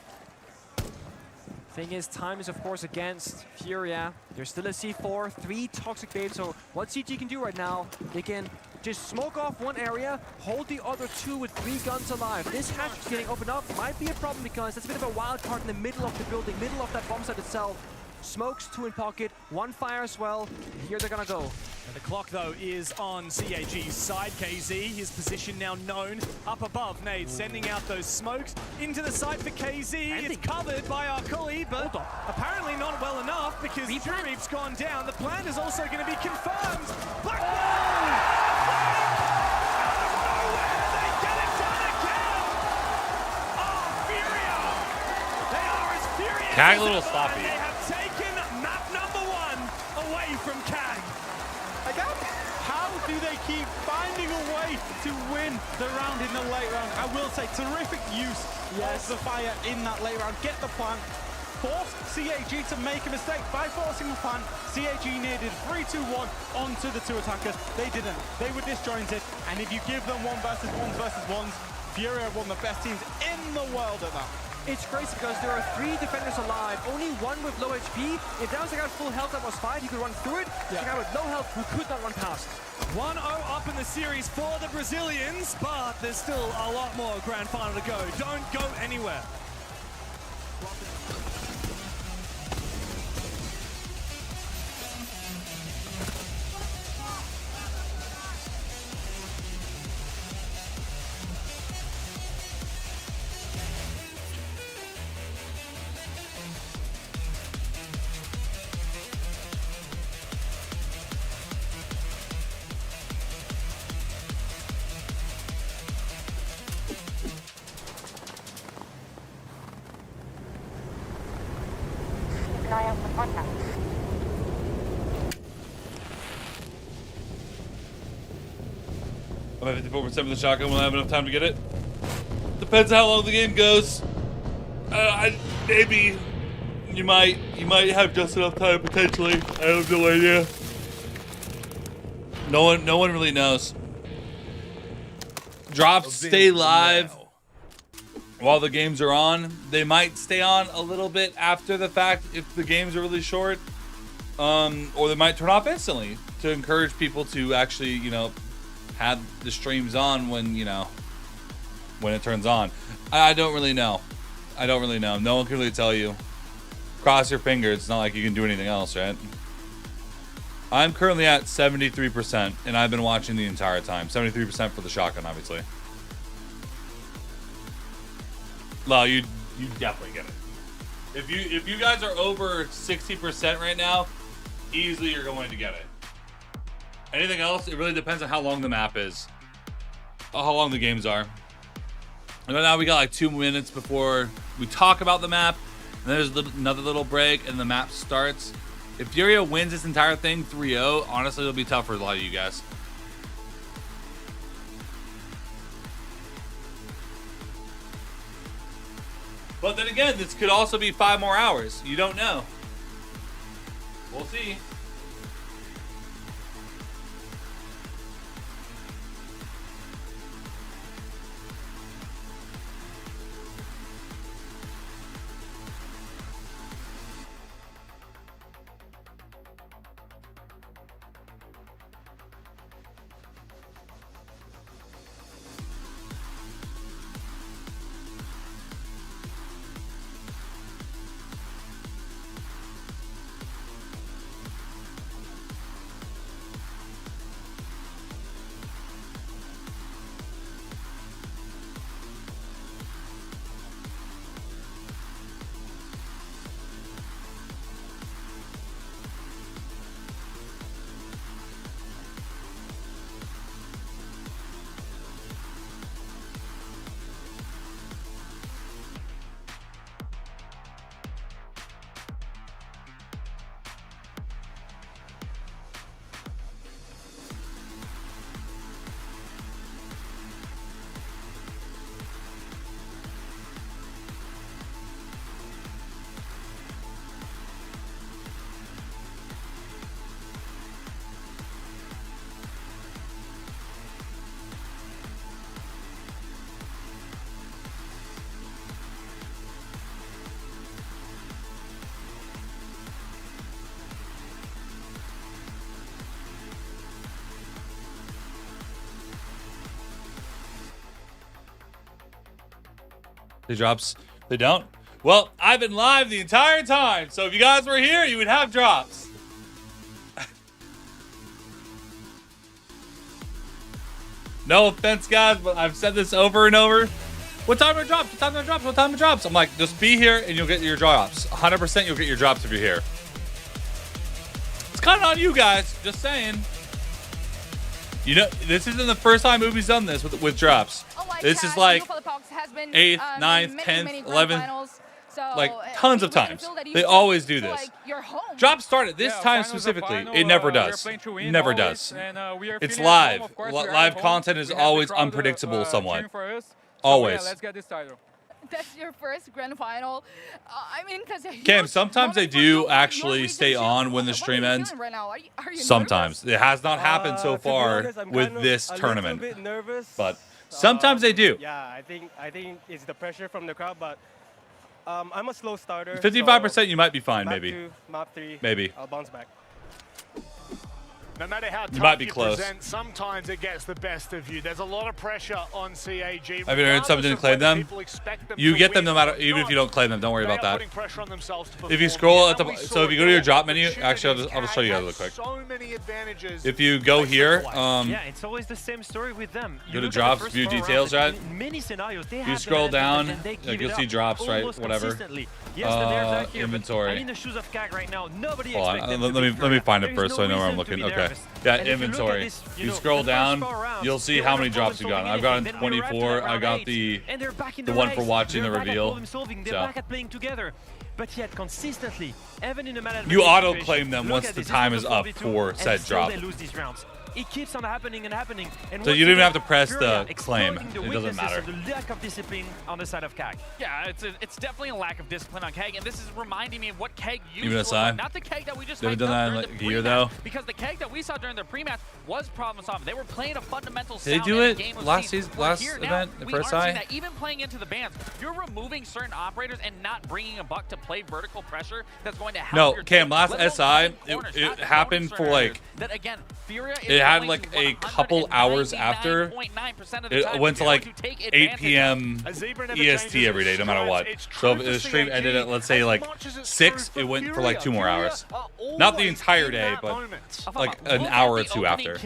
Thing is, time is of course against Furia. There's still a C4, 3 toxic babes. So what CG can do right now, they can just smoke off one area, hold the other 2 with 3 guns alive. This hatch is getting opened up might be a problem, because that's a bit of a wild card in the middle of the building, middle of that bomb site itself. Smokes, 2 in pocket, 1 fire as well. Here they're gonna go. And the clock, though, is on CAG's side. KZ, his position now known. Up above, Nade sending out those smokes into the side for KZ. It's covered by Arkuli, but apparently not well enough, because Dream's gone down. The plan is also going to be confirmed. KAG a little sloppy. They have taken map number 1 away from KAG. How do they keep finding a way to win the round in the late round? I will say, terrific use of the fire in that late round. Get the plant. Force CAG to make a mistake by forcing the plant. CAG needed 3-2-1 onto the 2 attackers. They didn't. They were disjointed. And if you give them 1 versus 1s versus 1s, Furia are one of the best teams in the world at that. It's crazy because there are 3 defenders alive, only 1 with low HP. If that was a guy with full health that was fine, he could run through it. The guy with low health who could not run past. 1-0 up in the series for the Brazilians, but there's still a lot more grand final to go. Don't go anywhere. I'm at 54% with the shotgun. Will I have enough time to get it? Depends how long the game goes. Maybe you might have just enough time potentially. I have no idea. No one really knows. Drops stay live while the games are on. They might stay on a little bit after the fact if the games are really short, or they might turn off instantly to encourage people to actually, you know, have the streams on when, you know, when it turns on. I don't really know. I don't really know. No one can really tell you. Cross your fingers. It's not like you can do anything else, right? I'm currently at 73%, and I've been watching the entire time. 73% for the shotgun, obviously. Well, you definitely get it. If you guys are over 60% right now, easily you're going to get it. Anything else, it really depends on how long the map is, how long the games are. And right now we got like 2 minutes before we talk about the map, and then there's another little break, and the map starts. If Furia wins this entire thing 3-0, honestly, it'll be tough for a lot of you guys. But then again, this could also be 5 more hours. You don't know. We'll see. They drops. They don't? Well, I've been live the entire time, so if you guys were here, you would have drops. No offense, guys, but I've said this over and over. What time are drops? What time are drops? What time are drops? I'm like, just be here and you'll get your drops. 100% you'll get your drops if you're here. It's kind of on you guys, just saying. You know, this isn't the first time Ubi's done this with drops. This is like 8th, 9th, 10th, 11th, like tons of times. They always do this. Drop started this time specifically. It never does. Never does. It's live. Live content is always unpredictable somewhat. Always. Let's get this title. That's your first grand final. I mean, because Cam, sometimes they do actually stay on when the stream ends. Sometimes. It has not happened so far with this tournament. But sometimes they do. Yeah, I think it's the pressure from the crowd, but I'm a slow starter. 55%, you might be fine, map maybe. 2, map 3, Maybe. I'll bounce back. No matter how tough might be you close. present, sometimes it gets the best of you. There's a lot of pressure on CAG. Have you heard something didn't claim them? You get them no matter, even if you don't claim them. Don't worry about that. If you scroll at the, so if you go to your drop menu, actually, I'll just show you guys real quick. So many advantages. If you go here, yeah, it's always the same story with them. Go to drops, view details, right? In many scenarios, they You scroll down, you'll see drops, right? Whatever. Inventory. I'm in the shoes of CAG right now. Nobody Hold expects on, them to be let me further. find it There's first no so I know where I'm reason to looking. be Okay. nervous. Yeah, And if you look at inventory. this, You know, scroll the first down, 4 rounds, you'll see they how were many drops you got. problem I've got solving anything. 24. I got the one for watching the reveal. They're So back at playing together. But yet consistently, even in a matter you auto claim them once the time is up for said drop. They lose these rounds. It keeps on happening and happening. And So once you don't even again, have to press Furia the claim. exploiting the It doesn't weaknesses matter. of the lack of discipline on the side of CAG. Yeah, it's definitely a lack of discipline on Keg, and this is reminding me of what Keg used Even to aside, look like. Not the Keg that we just they haven't hyped done up that in during like the a year pre-match, though. because the Keg that we saw during the pre-match was problem solving. They were playing a fundamental Did they sound do in a it game of last speed. season, We're last here now. event, the We first are seeing eye? that even playing into the bans, you're removing certain operators and not bringing a buck to play vertical pressure that's going to help No, your Cam, team, last let alone SI, cutting corners, it not happened cornering for certain like, areas. That again, Furia is it had going like to a couple hours after. 99.9% of the It time went to going like to take 8 advantage p.m. of. EST every day, no matter what. So if the stream ended at, let's say, like 6, it went for like 2 more hours. Not the entire day, but like an hour or 2 after.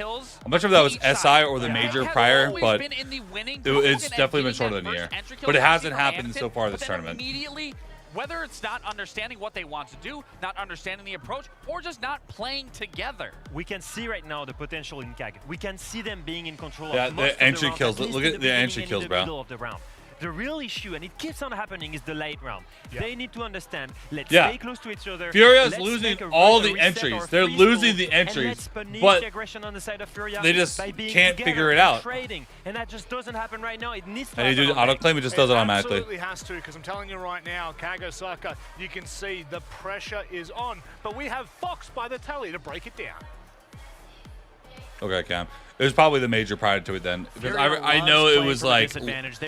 I'm not sure if that was SI or the major prior, but it's definitely been shorter than a year. But it hasn't happened so far this tournament. Immediately, whether it's not understanding what they want to do, not understanding the approach, or just not playing together. We can see right now the potential in CAG. We can see them being in control Yeah, of the most of entry rounds, kills. least Look in at the the beginning entry and kills, in the bro. middle of the round. The real issue, and it keeps on happening, is the late round. Yeah. They need to understand, let's Yeah. stay close to each other. Furia's let's losing make a all reset the entries. or They're freeze losing roll, the and entries, let's punish but the aggression on the side of Furia they just by being can't together figure it and out. trading. And that just doesn't happen right now. It needs to And you do happen on auto late. claim, it just does it automatically. Absolutely has to, because I'm telling you right now, CAG Osaka, you can see the pressure is on. But we have Fox by the telly to break it down. Okay, Cam. It was probably the major prior to it then. Because I know it was like, it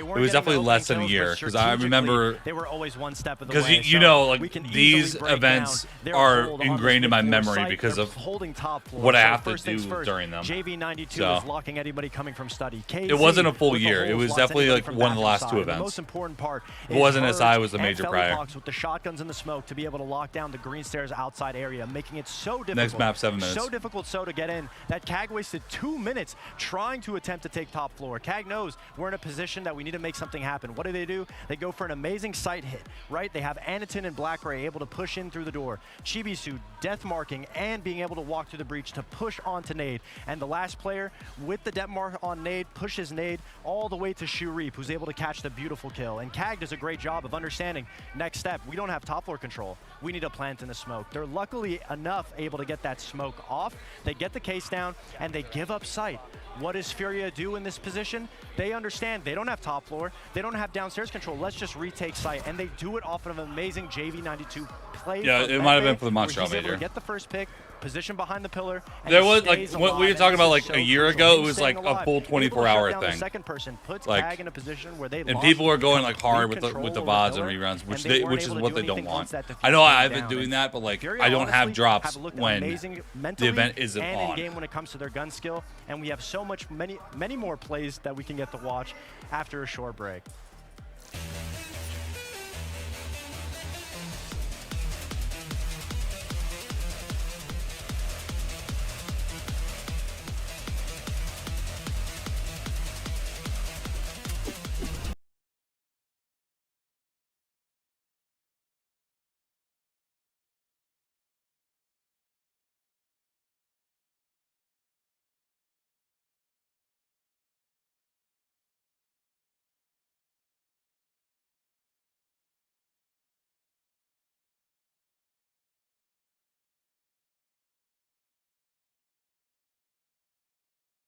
was definitely less than a year. Because I remember, they were always one step of the because way. you know, like we can these easily break events down their are hold on ingrained in my this memory site. because They're of holding top floor. what I So have to first things do first, during them. JV92 So. is locking anybody coming from study. KZ It wasn't a full with the year. It holes was locks definitely anybody like from one of the back last inside. 2 The events. most important part If it wasn't is SI, it was the Hurts major and prior. Fellypox with the shotguns in the smoke to be able to lock down the green stairs outside area, making it so difficult. Next map, 7 minutes. So difficult so to get in that CAG wasted 2 minutes trying to attempt to take top floor. CAG knows we're in a position that we need to make something happen. What do? They go for an amazing sight hit, right? They have Anakin and Blackray able to push in through the door. Chibisu death marking and being able to walk through the breach to push onto Nade. And the last player with the death mark on Nade pushes Nade all the way to Shureep, who's able to catch the beautiful kill. And CAG does a great job of understanding next step. We don't have top floor control. We need a plant in the smoke. They're luckily enough able to get that smoke off. They get the case down and they give up sight. What does Furia do in this position? They understand they don't have top floor, they don't have downstairs control. Let's just retake site, and they do it off of an amazing JV92 play. Yeah, it might have been for the Montreal He's able major. to get the first pick, position behind the pillar. And There he was like stays what we were alive, talking and about this like is a so year crucial. ago. It Him was staying like a alive, full able to shut 24-hour down the thing. second person puts Like, CAG in a position where they and lost people were going like hard complete with the control over VODs and pillar, reruns, and which they weren't which is able to what do they don't anything want. once that I know I defuse haven't came been doing down. that, but like Furia I don't have honestly drops have looked when amazing the mentally event isn't and on. in game when it comes to their gun skill, and we have so much many more plays that we can get to watch after a short break.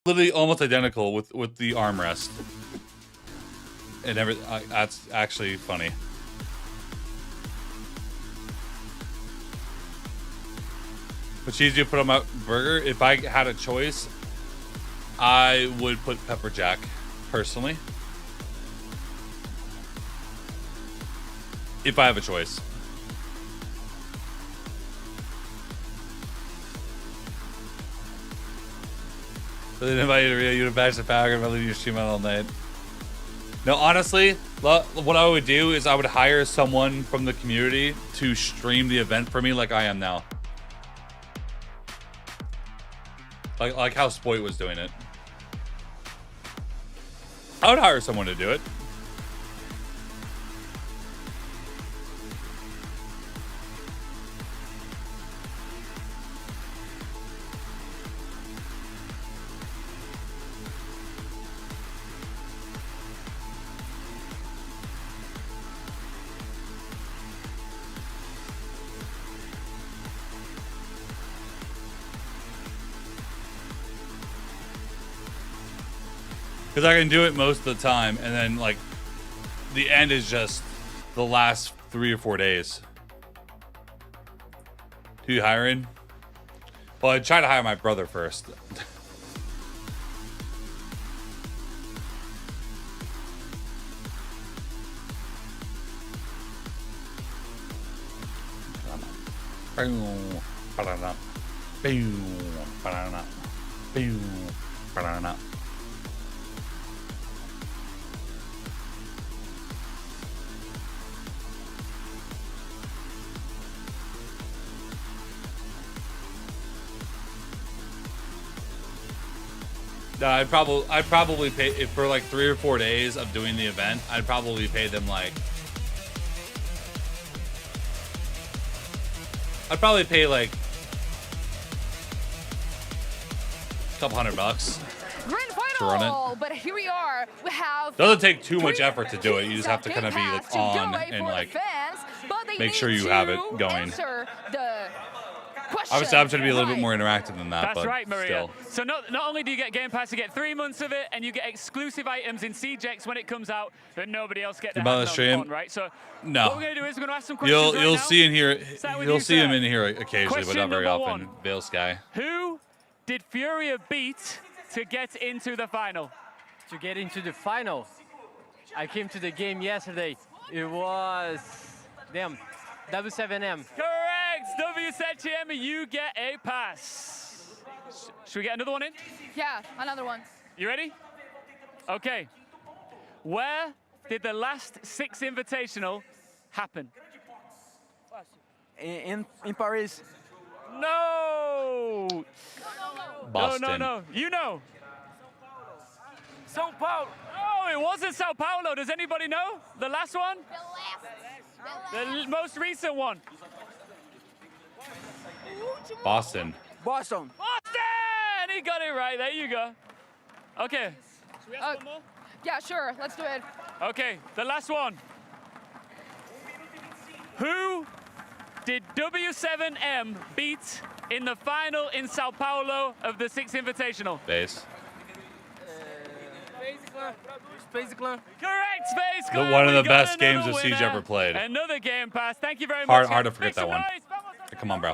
Literally almost identical with the armrest and every. That's actually funny. What's easier to put on my burger? If I had a choice, I would put pepper jack, personally. if I have a choice. So they invite you to bash the power and really you stream out all night. No, honestly, what I would do is I would hire someone from the community to stream the event for me like I am now. Like how Spoit was doing it. I would hire someone to do it. Because I can do it most of the time, and then like the end is just the last 3 or 4 days. Who you hiring? Well, I'd try to hire my brother first. No, I'd probably pay if for like 3 or 4 days of doing the event. I'd probably pay them like. I'd probably pay like a couple $100 Grand to run final, it. but here we are. We have Doesn't take too much effort to do it. You just have to kind of be like on and like make sure you have it going. Obviously, I'm trying to be a little bit more interactive than that. That's but right, Maria. Still. So not only do you get Game Pass, you get 3 months of it, and you get exclusive items in CJX when it comes out that nobody else gets to About the have stream? on, right? So No. what we're going to do is we're going to ask some questions You'll right see in here. Start with You'll you, see him sir. in here occasionally, but not very Question often. number 1. Vale Sky. Who did Furia beat to get into the final? To get into the final, I came to the game yesterday. It was, damn, W7M. Correct! W7M, you get a pass. Should we get another one in? Yeah, another one. You ready? Okay. Where did the last 6 Invitational happen? In Paris. No! Boston. No. You know. Sao Paulo. Oh, it wasn't Sao Paulo. Does anybody know? The last one? The most recent one. Boston. Boston. Boston! He got it right. There you go. Okay. Yeah, sure. Let's do it. Okay, the last one. Who did W7M beat in the final in Sao Paulo of the 6th Invitational? Base. Space Clan. Correct, Space Clan. One of the We got best games of another Siege winner. ever played. Another Game Pass. Thank you very much. Hard to forget Make that some one. noise. Come on, bro.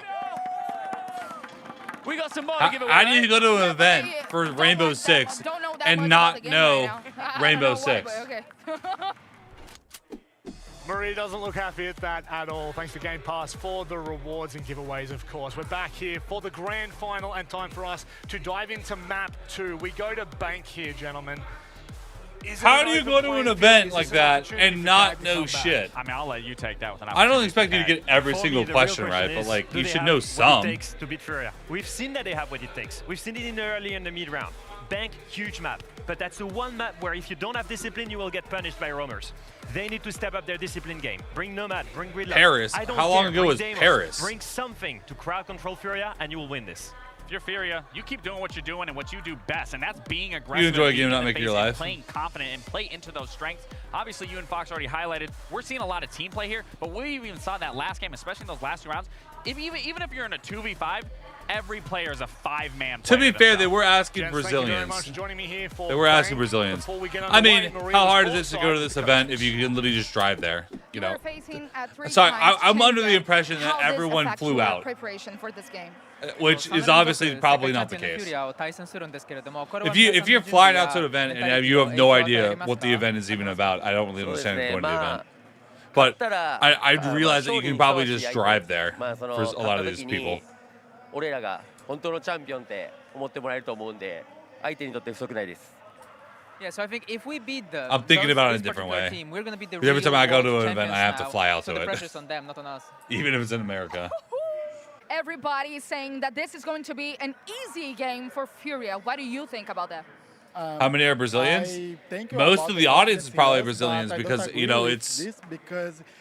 We got some more to give away. How do you right? go to an event for Rainbow Six and not know Rainbow Six? Okay. Marie doesn't look happy at that at all. Thanks for Game Pass for the rewards and giveaways, of course. We're back here for the grand final and time for us to dive into map 2. We go to Bank here, gentlemen. How do you go to an event like that and not know shit? I mean, I'll let you take that with an I don't expect you to get every single question right, but like you should know some. What it takes to beat Furia. We've seen that they have what it takes. We've seen it in the early and the mid round. Bank, huge map, but that's the one map where if you don't have discipline, you will get punished by roamers. They need to step up their discipline game. Bring Nomad, bring Gridlock. Paris? I don't How long care. ago Bring was Deimos. Paris? Bring something to crowd control Furia, and you will win this. If you're Furia, you keep doing what you're doing and what you do best, and that's being aggressive. You enjoy a being game in not the making your face and life. Playing confident and play into those strengths. Obviously, you and Fox already highlighted, we're seeing a lot of team play here, but we even saw that last game, especially in those last 2 rounds. Even if you're in a 2v5, every player is a 5-man To player be fair, they themselves. were asking Gents, thank you very Brazilians. much for joining me here for They were asking Bank. Brazilians. Before we get I mean, underway, Marie how was hard is it to go to this offside. event if you can literally just drive there? You know. Facing at 3 Sorry, times I'm under the Trinidad. impression that How this everyone affects flew your out, preparation for this game. which is obviously probably not the case. If you're flying out to an event and you have no idea what the event is even about, I don't really understand going to the event. But I realize that you can probably just drive there for a lot of these people. 俺らが本当のチャンピオンって思ってもらえると思うんで、相手にとって不足ないです。 Yeah, so I think if we beat them, I'm thinking about it a different way. team, we're gonna beat the Every time I go to an champions event, I have to now, fly out so to the it. pressure's on them, not on us. Even if it's in America. Everybody is saying that this is going to be an easy game for Furia. What do you think about that? How many are Brazilians? Most of the audience is probably Brazilians because, you know, it's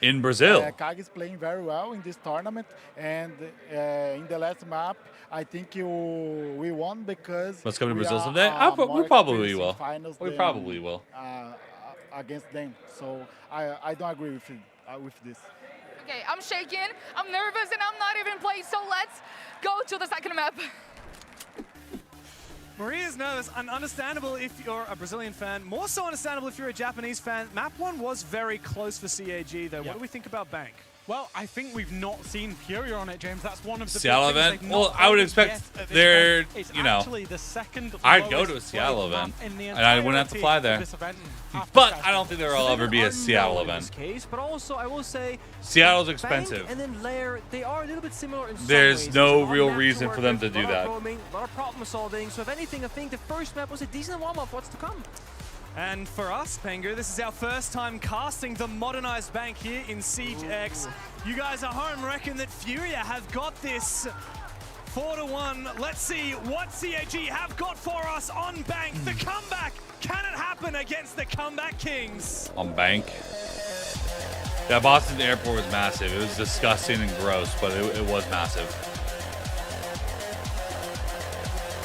in Brazil. KAG is playing very well in this tournament, and in the last map, I think we won because Let's come to Brazil someday. We probably will. We probably will. Against them, so I don't agree with this. Okay, I'm shaking, I'm nervous, and I'm not even playing, so let's go to the second map. Maria's nervous, and understandable if you're a Brazilian fan. More so understandable if you're a Japanese fan. Map 1 was very close for CAG, though. What do we think about Bank? Well, I think we've not seen Furia on it, James. That's one of the Seattle big things event? they've Well, not I would done expect yet at this they're, event. It's you know, actually the second I'd go to a lowest Seattle rated event, map in the and I wouldn't have to fly there. entirety of this event. But I don't think there will ever be a Seattle event. Case, but also, I will say, Seattle's Bank expensive. and then Lair, they are a little bit similar in some There's ways. no It's a real map reason work for them with, to do a lot that. of roaming, a lot of problem solving. So if anything, I think the first map was a decent warm-up for what's to come. And for us, Pengu, this is our first time casting the modernized Bank here in Siege X. You guys at home reckon that Furia have got this 4-1. Let's see what CAG have got for us on Bank. The comeback, can it happen against the Comeback Kings? On Bank. Yeah, Boston airport was massive. It was disgusting and gross, but it was massive.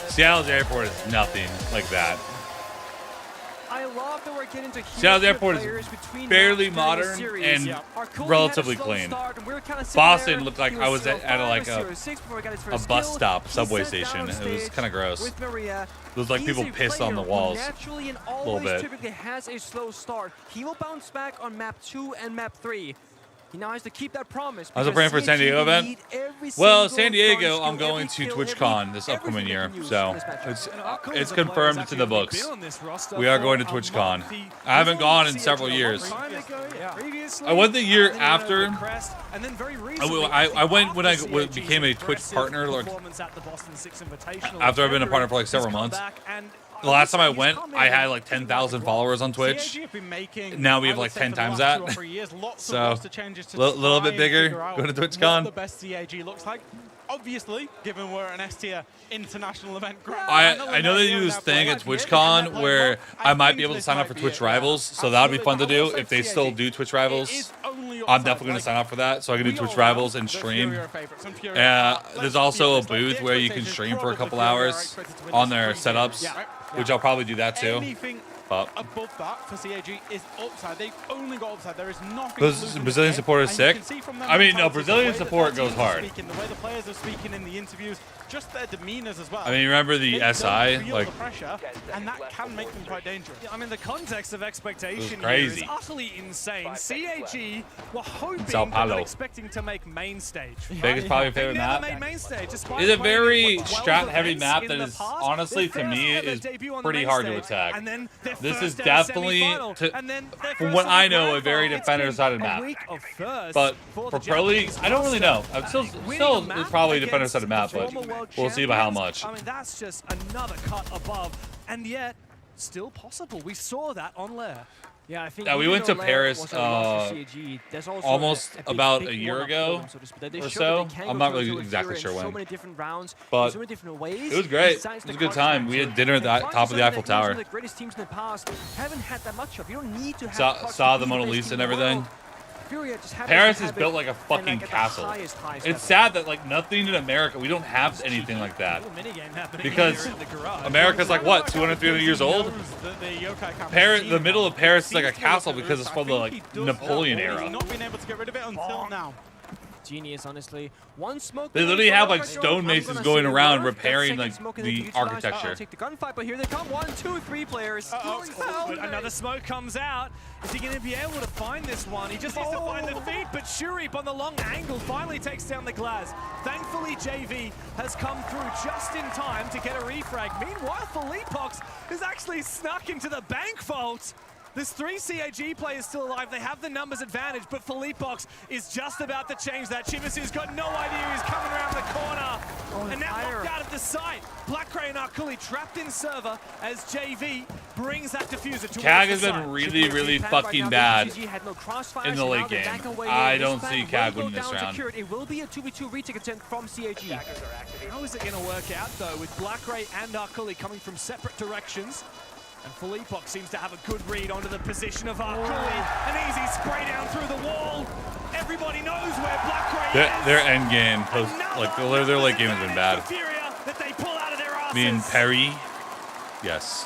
Seattle's airport is nothing like that. I love that we're getting to Seattle's airport is fairly modern and relatively clean. Boston looked like I was at a bus stop, subway station. It was kind of gross. It was like people pissed on the walls a little bit. Typically has a slow start. He will bounce back on map 2 and map 3. He now has to keep that promise. I was praying for San Diego event. Well, San Diego, I'm going to TwitchCon this upcoming year, so it's confirmed. It's in the books. We are going to TwitchCon. I haven't gone in several years. I went the year after. I went when I became a Twitch partner. Like, after I've been a partner for like several months. The last time I went, I had like 10,000 followers on Twitch. Now we have like 10 times that. So, a little bit bigger. Go to TwitchCon. What the best CAG looks like. Obviously, given we're an S-tier international event. I know they do this thing at TwitchCon where I might be able to sign up for Twitch Rivals, so that would be fun to do if they still do Twitch Rivals. I'm definitely going to sign up for that, so I can do Twitch Rivals and stream. There's also a booth where you can stream for a couple hours on their setups, which I'll probably do that too. Above that for CAG is upside. They've only got upside. There is nothing. Brazilian support is sick. I mean, no, Brazilian support goes hard. The way the players are speaking in the interviews, just their demeanors as well. I mean, remember the SI? Like, the pressure, and that can make them quite dangerous. I mean, the context of expectation here is crazy. utterly insane. CAG were hoping Sao but Paulo. not expecting to make main stage. Vegas probably favorite They map. never made main stage, despite It's a playing very what, 12 strat-heavy events map in that the is, past. honestly, Their to me, first ever is debut on the pretty main hard to stage, attack. and then their This is first ever definitely, semi-final, and then their from first what ever I know, a grand very final. defender-sided It's been map. a week of firsts But for for the Pro League, Japanese I don't really know. roster. I'm still it's probably a defender-sided map, but Former world we'll see by how champions. much. I mean, that's just another cut above, and yet still possible. We saw that on Lair. Yeah, I think Yeah, we went to Paris almost about a year ago or so. I'm not really exactly sure when. But it was great. It was a good time. We had dinner at the top of the Eiffel Tower. Saw the Mona Lisa and everything. Paris is built like a fucking castle. It's sad that like nothing in America, we don't have anything like that. Because America's like what, 200, 300 years old? Paris, the middle of Paris is like a castle because it's from the like Napoleon era. Not been able to get rid of it until now. Genius, honestly. One smoke. They literally have like stonemasons going around repairing like the architecture. Take the gunfight, but here they come. 1, 2, 3 players. Another smoke comes out. Is he going to be able to find this one? He just needs to find the feed, but Shurip on the long angle finally takes down the glass. Thankfully, JV has come through just in time to get a refrag. Meanwhile, Felipox is actually snuck into the bank vault. There's 3 CAG players still alive. They have the numbers advantage, but Philippox is just about to change that. Chivasu's got no idea he's coming around the corner. And now locked out of the site. Black Gray and Arkuli trapped in server as JV brings that diffuser towards CAG has the been site. really, really fucking bad in the late game. I don't see CAG winning this round. It will be a 2v2 retake attempt from CAG. How is it going to work out, though, with Black Ray and Arkuli coming from separate directions? And Philippox seems to have a good read onto the position of Arkuli. An easy spray down through the wall. Everybody knows where Black Ray is. Their end game, their late game has been bad. That they pull out of their asses. Me and Perry, yes.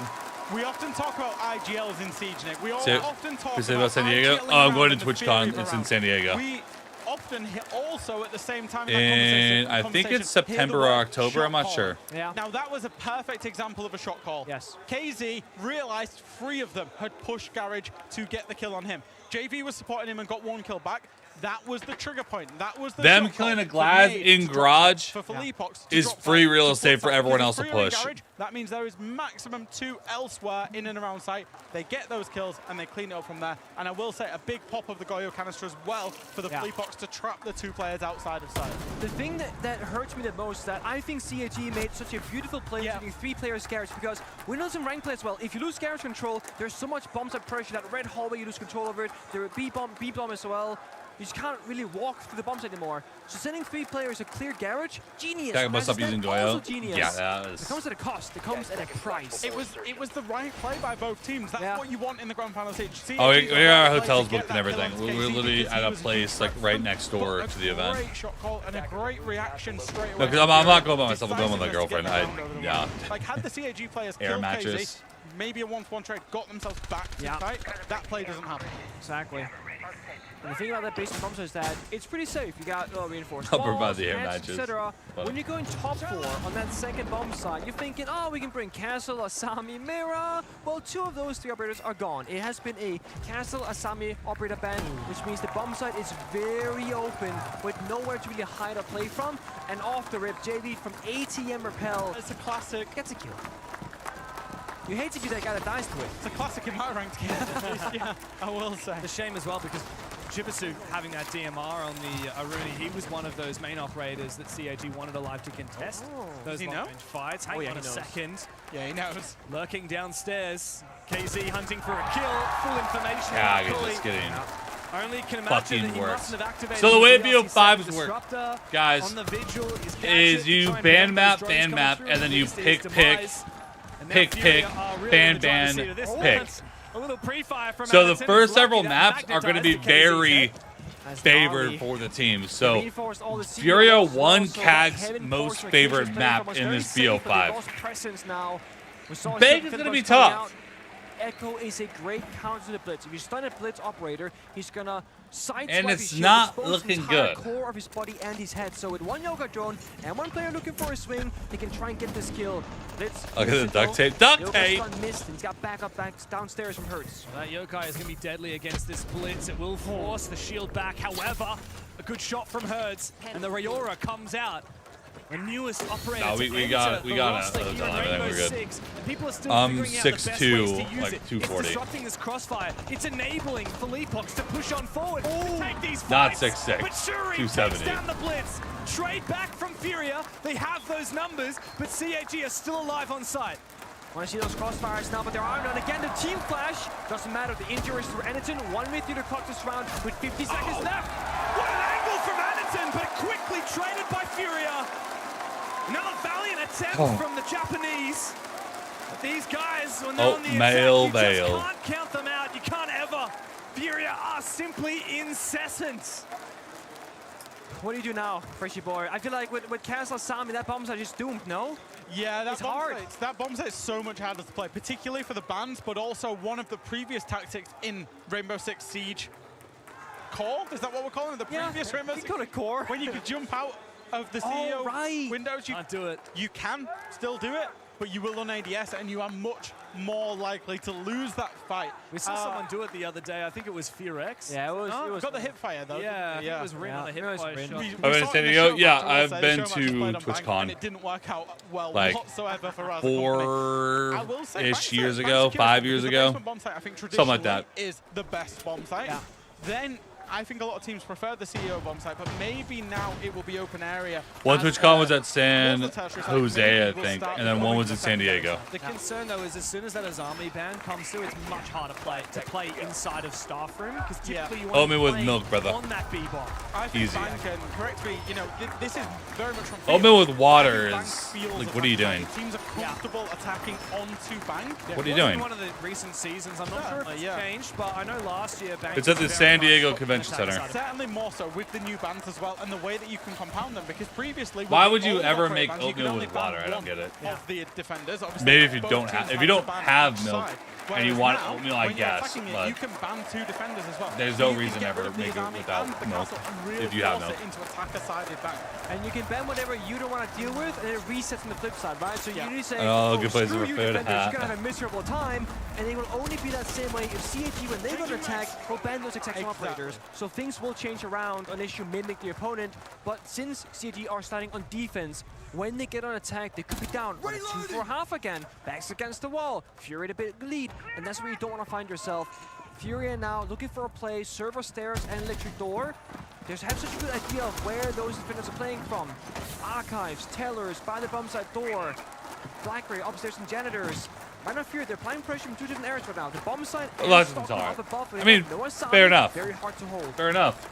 We often talk about IGLs in Siege, Nick. We often talk about San Diego. Oh, I'm going to TwitchCon. It's in San Diego. We often also at the same time And I think it's September or October. I'm not sure. Yeah. Now that was a perfect example of a shot call. Yes. KZ realized 3 of them had pushed Garage to get the kill on him. JV was supporting him and got 1 kill back. That was the trigger point. That was the them killing a Glaz in garage is free real estate for everyone else to push. That means there is maximum 2 elsewhere in and around site. They get those kills and they clean it up from there. And I will say a big pop of the Goyo canister as well for the Philippox to trap the 2 players outside of site. The thing that hurts me the most is that I think CAG made such a beautiful play using 3 players Garage, because we know some rank play as well. If you lose Garage control, there's so much bomb site pressure, that red hallway, you lose control over it. There are B bomb as well. You just can't really walk through the bomb site anymore. So sending 3 players a clear Garage, genius. That must stop using Goyo. Genius. Yeah, that was. It comes at a cost. It comes at a price. It was the right play by both teams. That's what you want in the grand final stage. Oh, we got our hotels booked and everything. We're literally at a place like right next door to the event. Great shot call and a great reaction straight away. No, because I'm not going by myself. I'm going with my girlfriend. Yeah. Like had the CAG players Air killed mattress. KZ, maybe a 1-1 trade, got themselves back to the fight. That play doesn't happen. Exactly. And the thing about that base bomb is that it's pretty safe. You got reinforced I'll walls, provide the air nets, matches. etc. When you're going top 4 on that second bomb site, you're thinking, oh, we can bring Castle, Asami, Mira. Well, 2 of those 3 operators are gone. It has been a Castle, Asami operator ban, which means the bomb site is very open with nowhere to really hide or play from. And off the rip, JV from ATM Repel. It's a classic. Gets a kill. You hate to be that guy that dies to it. It's a classic in my ranked game. Yeah, I will say. The shame as well, because Chibasu having that DMR on the Aruni, he was one of those main operators that CAG wanted alive to contest. Those long-range fights. Hang on a second. Yeah, he knows. Lurking downstairs. KZ hunting for a kill. Full information. Yeah, he's just getting only can imagine fucking that he works. mustn't have activated. So the way the BO5s work, guys, on the vigil is you ban map, and then you pick, ban, pick. A little pre-fire from So the Edmonton. first several Lucky maps that are going to be magnetized the KZ's very head. favored for the team. So Furio won CAG's most favorite map in this BO5. Big is going to be tough. Echo is a great counter to the blitz. If you stun a blitz operator, he's gonna sideswipe And his it's shield, not expose looking the entire good. core of his body and his head. So with 1 Yoga drone and 1 player looking for a swing, he can try and get this kill. Blitz. Look at the duct tape. Duct Yoga's tape! stun missed, and he's got backup downstairs from Hertz. Well, that Yokai is going to be deadly against this blitz. It will force the shield back. However, a good shot from Hertz, and the Rayora comes out. The newest operator. No, we got it. Everything. We're good. And people are still figuring out the best ways to 6'2", use like it. 240. It's disrupting this crossfire. It's enabling Philippox to push on forward to take these Not fights. 6'6", But Shuri 270. takes down the blitz. Trade back from Furia. They have those numbers, but CAG are still alive on site. Want to see those crossfires now, but there are none. Again, the team flash. Doesn't matter. The injuries for Eniton. 1 minute to clock this round with 50 seconds left. What an angle from Eniton, but quickly traded by Furia. Another valiant attempt from the Japanese. But these guys, when they're on the attack, you just can't count them out. You can't ever. Furia are simply incessant. What do you do now, Freshy boy? I feel like with Castle Sami, that bombs are just doomed, no? Yeah, It's hard. That bomb site is so much harder to play, particularly for the bands, but also one of the previous tactics in Rainbow Six Siege. Core? Is that what we're calling it? The previous Rainbow Six? Call it core. When you could jump out of the CEO windows, you can't do it. You can still do it, but you will on ADS, and you are much more likely to lose that fight. We saw someone do it the other day. I think it was FearX. Yeah, it was got the hip fire though. Yeah, I think it was Rin on the hip fire shot. Oh, in San Diego? Yeah, I've been to TwitchCon. And it didn't work out well like whatsoever for us. 4-ish years ago, 5 years ago. I think Something like that. is the best bomb site. Yeah. Then I think a lot of teams prefer the CEO bomb site, but maybe now it will be open area. One TwitchCon was at San Jose, I think, and then one was in San Diego. The concern, though, is as soon as that Azami ban comes through, it's much harder to play inside of Staff Room, because typically you want Oatmeal with milk, brother. on that B-bomb. Easy. Correct me, you know, this is very much from Oatmeal with water is, like, what are you doing? Teams are comfortable attacking onto Bank. What are you doing? In one of the recent seasons, I'm not sure if it's changed, but I know last year Bank It's at the San Diego Convention Center. Certainly more so with the new bans as well, and the way that you can compound them, because previously... Why would you ever make oatmeal with water? I don't get it. Of the defenders, maybe if you don't have milk and you want oatmeal, I guess. But you can ban 2 defenders as well. There's no reason ever to make it without milk if you have milk. And you can ban whatever you don't want to deal with, and it resets on the flip side, right? So you usually say, good place screw for you food. defenders, you're going to have a miserable time, and they will only be that same way if CAG, when they go to attack, will ban those exception operators. So things will change around unless you mimic the opponent, but since CAG are starting on defense, when they get on attack, they could be down. 2-4-1/2 again, backs against the wall, Fury at a bit lead, and that's where you don't want to find yourself. Fury now looking for a play, server stairs and electric door. They have such a good idea of where those defenders are playing from. Archives, tellers, by the bomb site door, Black Ray upstairs and janitors. Right now, Fury, they're applying pressure from 2 different areas right now. The bomb site is stalking off above. I mean, fair enough. Very hard to hold. Fair enough.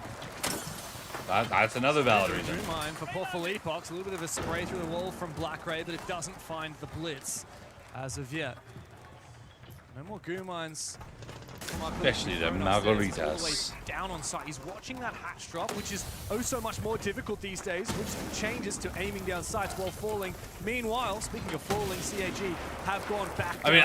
That's another valid reason. Mine for poor Philippox, a little bit of a spray through the wall from Black Ray, but it doesn't find the blitz as of yet. No more goo mines. Especially the margaritas. Down on site. He's watching that hatch drop, which is oh so much more difficult these days, which changes to aiming down sights while falling. Meanwhile, speaking of falling, CAG have gone back. I mean,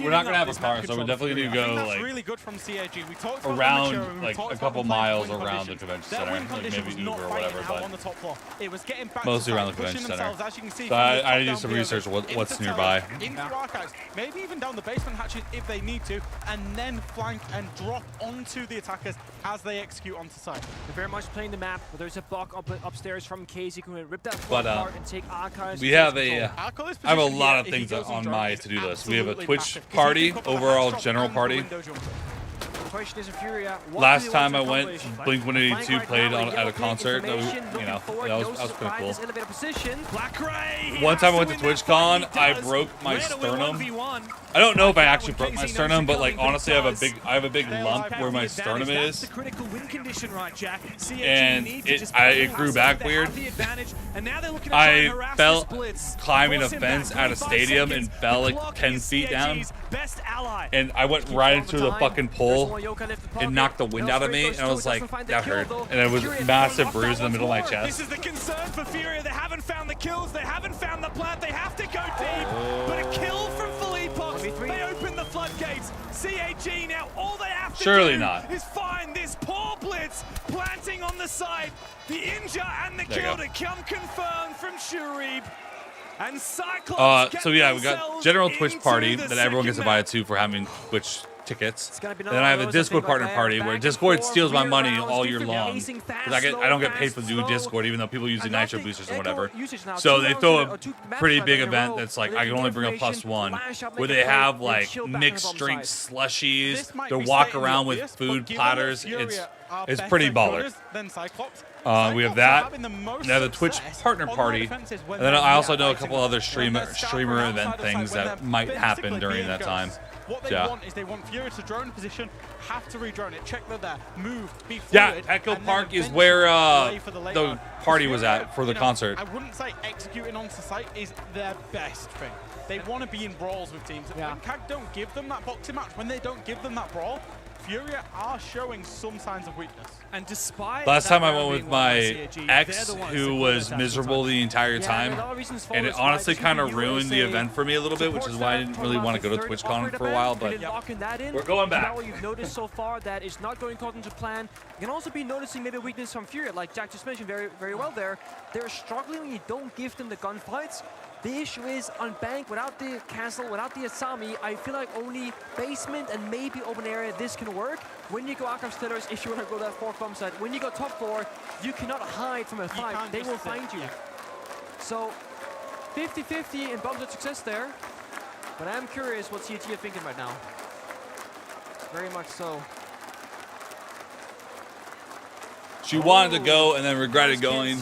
we're not gonna have a car, so we're definitely gonna go that's like really good from CAG. We talked around like a couple miles around the convention center, like maybe Uber or whatever, but on the top floor. It was getting back mostly around the convention center. So I need to do some research what's nearby. Into archives, maybe even down the basement hatches if they need to, and then flank and drop onto the attackers as they execute onto site. They're very much playing the map, but there's a block upstairs from Casey who can rip that apart and take archives. We have I have a lot of things on my to-do list. We have a Twitch party, overall general party. Last time I went, Blink-182 played at a concert. That was pretty cool. One time I went to TwitchCon, I broke my sternum. I don't know if I actually broke my sternum, but like honestly, I have a big lump where my sternum is, and it grew back weird. I fell climbing a fence at a stadium and fell like 10 feet down, and I went right into the fucking pole and knocked the wind out of me, and I was like, that hurt, and it was a massive bruise in the middle of my chest. This is the concern for Furia. They haven't found the kills. They haven't found the plant. They have to go deep. But a kill from Philippox. They open the floodgates. CAG now, all they have to do is find this poor blitz planting on the side. The injure and the kill to come confirmed from Shurib. And Cyclops so yeah, we got general Twitch party that everyone gets invited to for having Twitch tickets. And then I have a Discord partner party where Discord steals my money all year long because I don't get paid for doing Discord, even though people use the Nitro boosters and whatever. So they throw a pretty big event that's like I can only bring a +1, where they have like mixed drink slushies. They walk around with food platters. It's pretty baller. We have that. We have the Twitch partner party, and then I also know a couple other streamer event things that might happen during that time. What they want is they want Fury to drone position, have to re-drone it, check that they're move, be fluid. Yeah, Echo Park is where the party was at for the concert. I wouldn't say executing onto site is their best thing. They want to be in brawls with teams. When CAG don't give them that boxing match, when they don't give them that brawl, Furia are showing some signs of weakness. And despite last time I went with my ex, who was miserable the entire time, and it honestly kind of ruined the event for me a little bit, which is why I didn't really want to go to TwitchCon for a while, but we're going back. What you've noticed so far that is not going according to plan. You can also be noticing maybe weakness from Furia, like Jack just mentioned very well there. They're struggling when you don't give them the gunfights. The issue is on Bank, without the castle, without the Asami, I feel like only basement and maybe open area, this can work. When you go Akram Steelers, if you want to go that 4th bomb site, when you go top 4, you cannot hide from a 5. They will find you. So 50-50 in bomb site success there. But I am curious what CAG are thinking right now. Very much so. She wanted to go and then regretted going,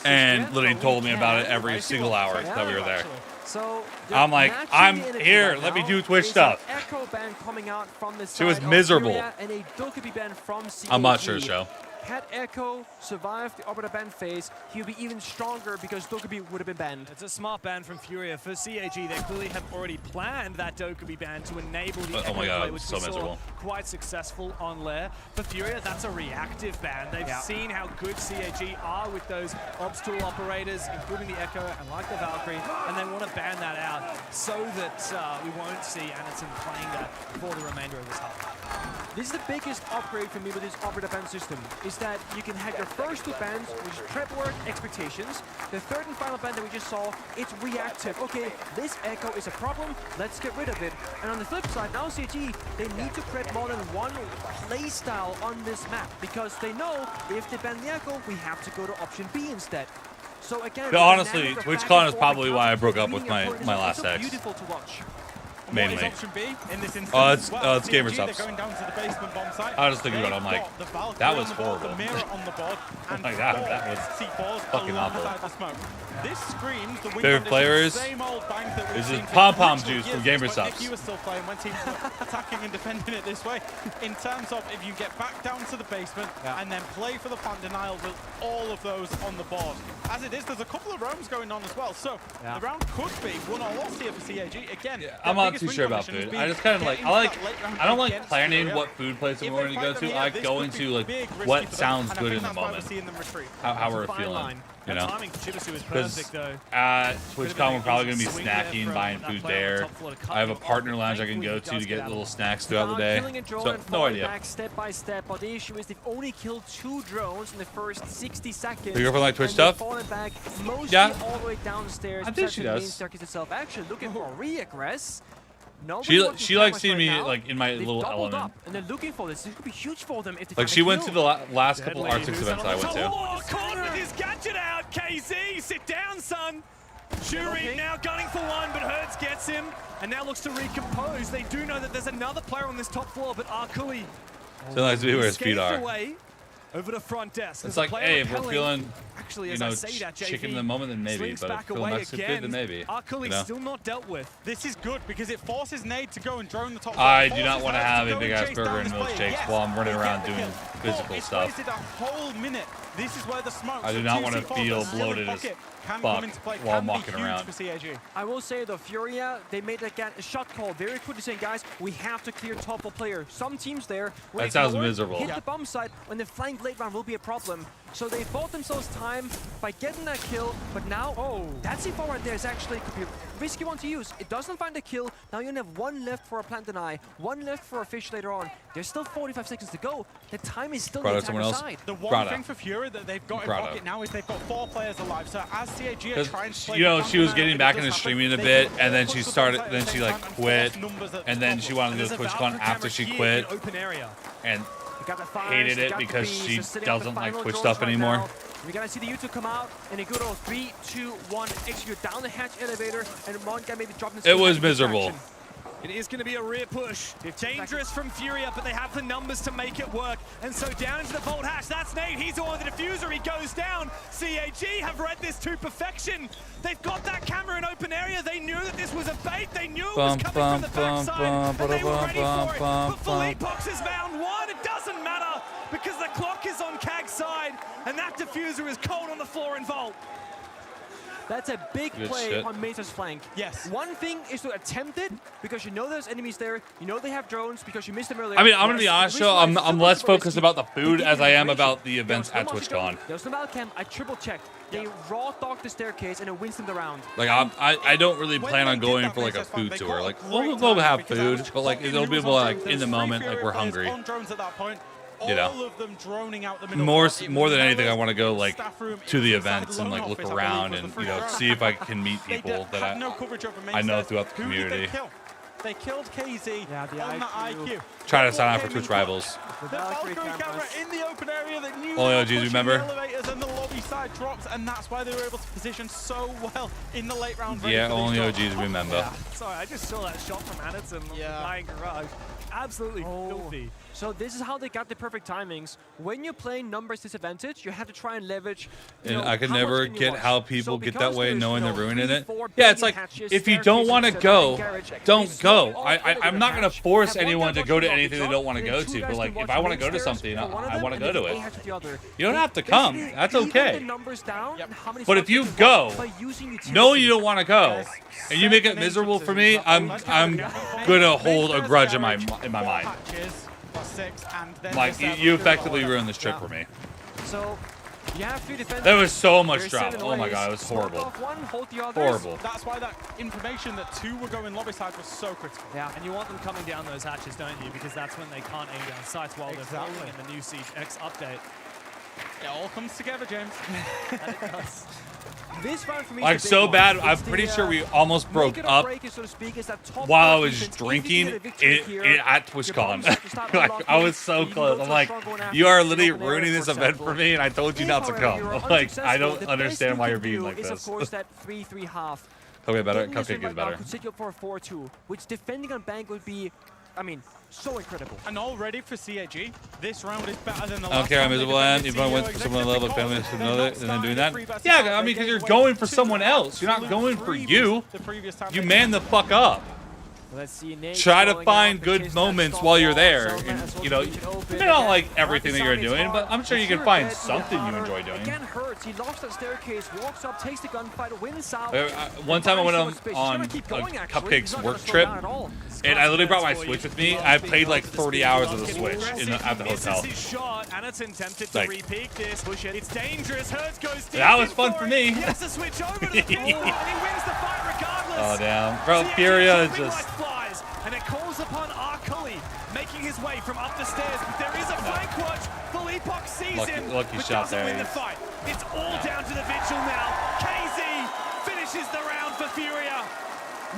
and literally told me about it every single hour that we were there. So I'm like, I'm here. Let me do Twitch stuff. Echo band coming out from the She was side of miserable. Furia and a Dokkaebi band from CAG. I'm not sure, Show. Had Echo survived the Arbiter ban phase, he would be even stronger because Dokkaebi would have been banned. It's a smart ban from Furia. For CAG, they clearly have already planned that Dokkaebi ban to enable the Oh my God, play, it was which so we saw miserable. quite successful on Lair. For Furia, that's a reactive ban. They've seen how good CAG are with those obs tool operators, including the Echo and like the Valkyrie, and they want to ban that out so that we won't see Anderson playing that for the remainder of this half. This is the biggest upgrade for me with this Arbiter ban system, is that you can have your first 2 bans, which is prep work, expectations. The 3rd and final ban that we just saw, it's reactive. Okay, this Echo is a problem, let's get rid of it. And on the flip side, now CAG, they need to prep more than one playstyle on this map, because they know if they ban the Echo, we have to go to option B instead. So again, But honestly, TwitchCon is probably why I broke up with my last ex. Beautiful to watch. Mainly. What is option B in this instance? It's gamer CAG, subs. They're going down to the basement bomb site. I was just thinking about it, I'm like, that was The horrible. mirror on the board, and Like that was C4s fucking awful. alongside the smoke. This screams the win Favorite players? Same old bank that we've This is seen for Pom Pom literally Juice from years. Gamer But Subs. If you were still playing when teams were attacking and defending it this way, in terms of if you get back down to the basement and then play for the plant denial with all of those on the board. As it is, there's a couple of roams going on as well, so the round could be won or lost here for CAG. Again, I'm not too sure about food. I just kind of like, I don't like planning what food place I'm going to go to. I like going to like what sounds good in the moment, how we're feeling, you know. Because at TwitchCon we're probably going to be snacking, buying food there. I have a partner lounge I can go to get little snacks throughout the day. So no idea. Back step by step, but the issue is they've only killed 2 drones in the first 60 seconds. You go for like Twitch stuff? Back mostly Yeah. all the way downstairs. I think she the main does. staircase itself. Actually looking for a re-aggress. She likes seeing me like in my little element. Up, and they're looking for this. This could be huge for them if they Like she went to the last couple Arctic events I went to. Oh, caught with his gadget out, KZ. Sit down, son. Shuri now gunning for one, but Hertz gets him and now looks to recompose. They do know that there's another player on this top floor, but Arkui So nice to be where his feet are. away over the front desk. It's like, hey, if we're feeling, actually, you as know, I say that, chicken JV in the moment, then maybe. slings But if back feeling away Mexican again. food, then maybe. Arkui You know? still not dealt with. This is good because it forces Nade to go and drone the top. I do not want to have a big ass burger and milkshakes while I'm running around doing physical It's stuff. wasted a whole minute. This is where the smoke. I do not want to feel bloated as fuck while I'm walking around. I will say though, Furia, they made a shot call very quickly saying, guys, we have to clear top of player. Some teams there will That sounds ignore, miserable. hit the bomb site when the flying blade round will be a problem. So they bought themselves time by getting that kill, but now, that C4 right there is actually could be a risky one to use. It doesn't find a kill. Now you only have 1 left for a plant deny, 1 left for a fish later on. There's still 45 seconds to go. The time is still on the attacker's side. The one thing for Fury that they've got in pocket now is they've got 4 players alive. So as CAG are trying to play, You know, she was getting back into streaming a bit, and then she started, then she like quit, and then she wanted to do TwitchCon after she quit, and hated it because she doesn't like Twitch stuff anymore. We're gonna see the U2 come out in a good old 3, 2, 1, execute down the hatch elevator, and one guy maybe dropping. It was miserable. It is going to be a rear push. Dangerous from Furia, but they have the numbers to make it work. And so down into the vault hatch, that's Nate. He's on the diffuser, he goes down. CAG have read this to perfection. They've got that camera in open area. They knew that this was a bait. They knew it was coming from the backside, and they were ready for it. But Philippe Box has found one. It doesn't matter because the clock is on Kag's side, and that diffuser is cold on the floor in vault. That's a big Good play shit. on Mesa's flank. Yes. One thing is to attempt it because you know there's enemies there. You know they have drones because you missed them earlier. I mean, I'm gonna be honest, Joe. I'm less focused about the food as I am about the events at TwitchCon. There was no Malcam. I triple checked. They raw dogged the staircase and it wins them the round. Like I don't really plan on going for like a food tour. Like we'll have food, but like it'll be more like in the moment, like we're hungry. On drones at that point. you know, All of them droning out the middle. more It more was than anything, I Mellows, want to go like staff room, to the inside events and loan like look office, I around believe, and was you the know first see if I can meet They people that had no coverage over I know Mesa. throughout the Who did they community. kill? They killed KZ on the IQ. Try to sign up for Twitch Rivals. The Valkyrie camera in the open area that knew Only they were OGs pushing remember. the elevators and the lobby side drops, and that's why they were able to position so well in the late round. ready Yeah, for these only drops. OGs remember. Yeah. Sorry, I just saw that shot from Anderson on the dying garage. Absolutely filthy. So this is how they got the perfect timings. When you're playing numbers disadvantage, you have to try and leverage. And I could never get how people get that way, knowing they're ruining it. 3-4 Yeah, it's like hatches, if you don't want to staircases, go, don't go. I'm not gonna force anyone to go to anything they don't want to go to. But like, if I want to go to something, I want to go to it. You don't have to come. That's okay. But if you go, know you don't want to go, and you make it miserable for me, I'm gonna hold a grudge in my mind. Like you effectively ruined this trip for me. So you have 3 defenders. There was so much There's drop. 7 Oh my ways. god, it was Smoke horrible. off one, hold the others. Horrible. That's why that information that 2 were going lobby side was so critical. Yeah, and you want them coming down those hatches, don't you? Because that's when they can't aim down sights while they're falling in the new Siege X update. It all comes together, James. It does. This round for me Like is the so big bad, one. I'm It's pretty the, sure we almost make broke it or up break it, so to speak, is that top while I five was defense. If you drinking get a victory here, at TwitchCon. have to start Like, unlocking I was it. so You can close. go I'm to a like, strong one after you are it's literally open area, ruining for this event example. for me, and I told you If, not to however, come. you're Like, I unsuccessful, don't the understand best why you you're can being do like is, this. of course, that 3-3 half. Okay, better. Getting this Cupcake win is right now better. could set you up for a 4-2, which defending on bank would be, I mean, so incredible. And already for CAG, this round is better than the I don't last care, I'm time they miserable and defended even CEO went for someone level, executive family because to they're another, not and then doing starting that. at 3 versus Yeah, 5. I mean, They because gave you're away going for 2 someone else. You're not going for absolute you. the previous time You they man the fuck up. Let's see Nate Try to going find out, good chase that moments stop while you're ball. there. So And, that's you know, what you we can open. may not Again, like everything that you're Marcus doing, but I'm sure you can Sure, find bet something you Yara enjoy doing. Again hurts. He lost that staircase, walks up, takes the gunfight, wins out. One time I went on a Cupcake's work trip, and I literally brought my Switch with me. I played like 30 hours of the Switch at the hotel. Misses his shot. Anderson tempted to Like- re-peek this. Push it. It's dangerous. Hertz goes deep. That was in fun for for it. me. He has to switch over to the pistol, and he wins the fight regardless. Oh damn, bro! CAG Furia is jumping just. like flies, and it calls upon Arkuli making his way from up the stairs. But there is a flank watch. Philippok sees him, Lucky but shot doesn't there. win the fight. It's all down to the vigil now. KZ finishes the round for Furia.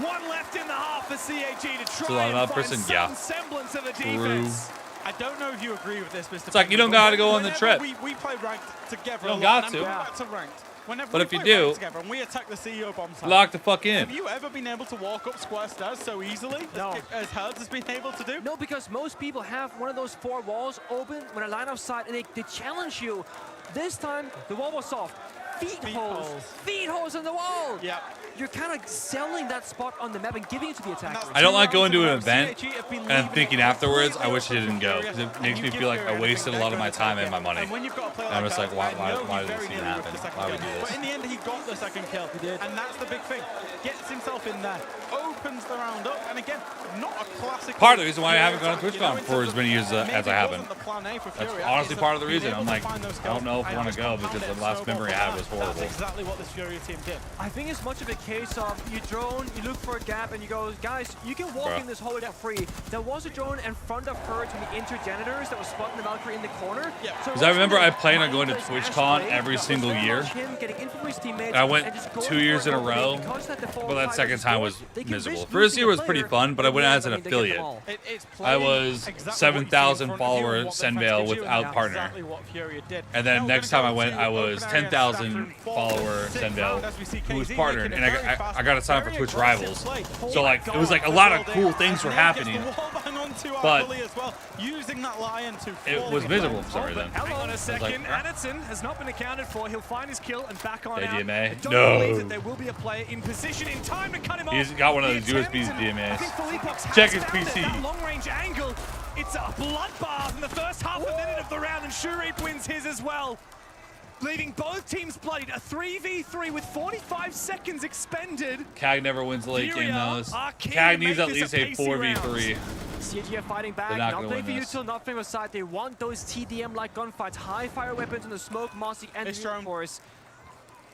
One left in the half for CAG to So try I'm and up find person, some yeah. semblance of a True. defense. I don't know if you agree with this, Mr. It's like you don't gotta go on the trip. We play ranked together. You don't a lot, got and to. I'm going back to ranked. Whenever But we if you play do, ranked together and we attack the CEO bomb site, lock the fuck in. Have you ever been able to walk up square stairs so easily as Hertz has been able to do? No, because most people have one of those 4 walls open when a line of sight, and they challenge you. This time, the wall was soft. Feet holes in the wall. Yeah. You're kind of selling that spot on the map and giving it to the attackers. I don't like going to an event and thinking afterwards, I wish I didn't go, because it makes me feel like I wasted a lot of my time and my money. And when you've got a player And I'm like just like, Hertz, why I know did he this very even nearly happen? whipped the second Why would kill. we do But this? in the end, he got the second kill. He did. And that's the big thing. Gets himself in there, opens the round up, and again, not a classic. Part of the reason why I haven't gone to TwitchCon for as many years as I haven't. The plan A for That's Fury. honestly It's part of the being reason. able I'm to like, find those I don't know if I want to go because the last memory I had was horrible. That's exactly what this Fury team did. I think it's much of a case of you drone, you look for a gap, and you go, guys, you can walk Bruh. in this hallway for free. There was a drone in front of her to the inter-janitors that was spotting the Valkyrie in the corner. Yeah. Because I remember I planned on going to TwitchCon every single year. And I went 2 years in a row, but that second time was miserable. First year was pretty fun, but I went as an affiliate. I was 7,000 follower SenVale without partner. And then next time I went, I was 10,000 follower SenVale who was partnered, and I got to sign up for Twitch Rivals. So like it was like a lot of cool things were happening, but it was miserable for some reason. Hang on a I was second. like, Anderson has not been accounted for. He'll find his kill and back on out. DMA? I don't No. believe that there will be a player in position in time to cut him off. He's got one of The those USB attempt, and I DMAs. think Philippok's has Check his found it. PC. That long-range angle. It's a bloodbath in the first half a minute of the round, and Shurip wins his as well. Leaving both teams bloodied. A 3v3 with 45 seconds expended. CAG never wins the late game Furia though. are keen CAG to needs make at this least a a pacey 4v3. CAG are fighting back, They're not not gonna playing for win this. util, not playing for side. They want those TDM-like gunfights, high fire weapons on the smoke, Mossy, and the force.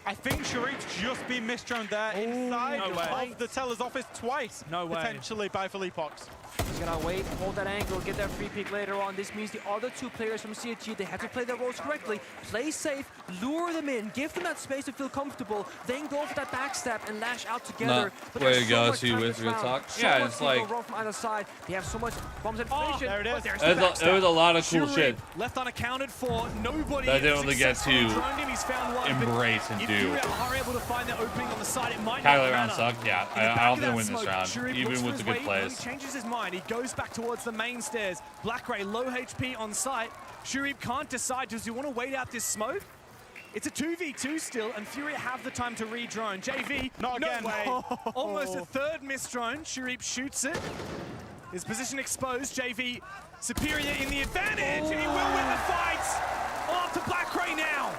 I think Sharif's just been misdroned there inside of the teller's office twice. No way. Potentially by Philippox. He's gonna wait, hold that angle, get that free pick later on. This means the other two players from CHG, they have to play their roles correctly, play safe, lure them in, give them that space to feel comfortable, then go for that backstab and lash out together. Not way to go to with real talk. Yeah, it's like from either side. They have so much bombs and information. There it is. There was a lot of cool shit left unaccounted for. Nobody that I didn't really get to He's found one, embrace and do. Are able to find the opening on the side. It might Kyler not round matter. sucked. Yeah, I don't think I win this round, even with the good plays. He changes his mind. He goes back towards the main stairs. Blackray low HP on site. Shurib can't decide. Does he want to wait out this smoke? It's a 2v2 still, and Furia have the time to re-drone. JV, not again. No way. Almost a third miss-drone. Shurib shoots it. His position exposed. JV superior in the advantage, and he will win the fight. Off to Blackray now.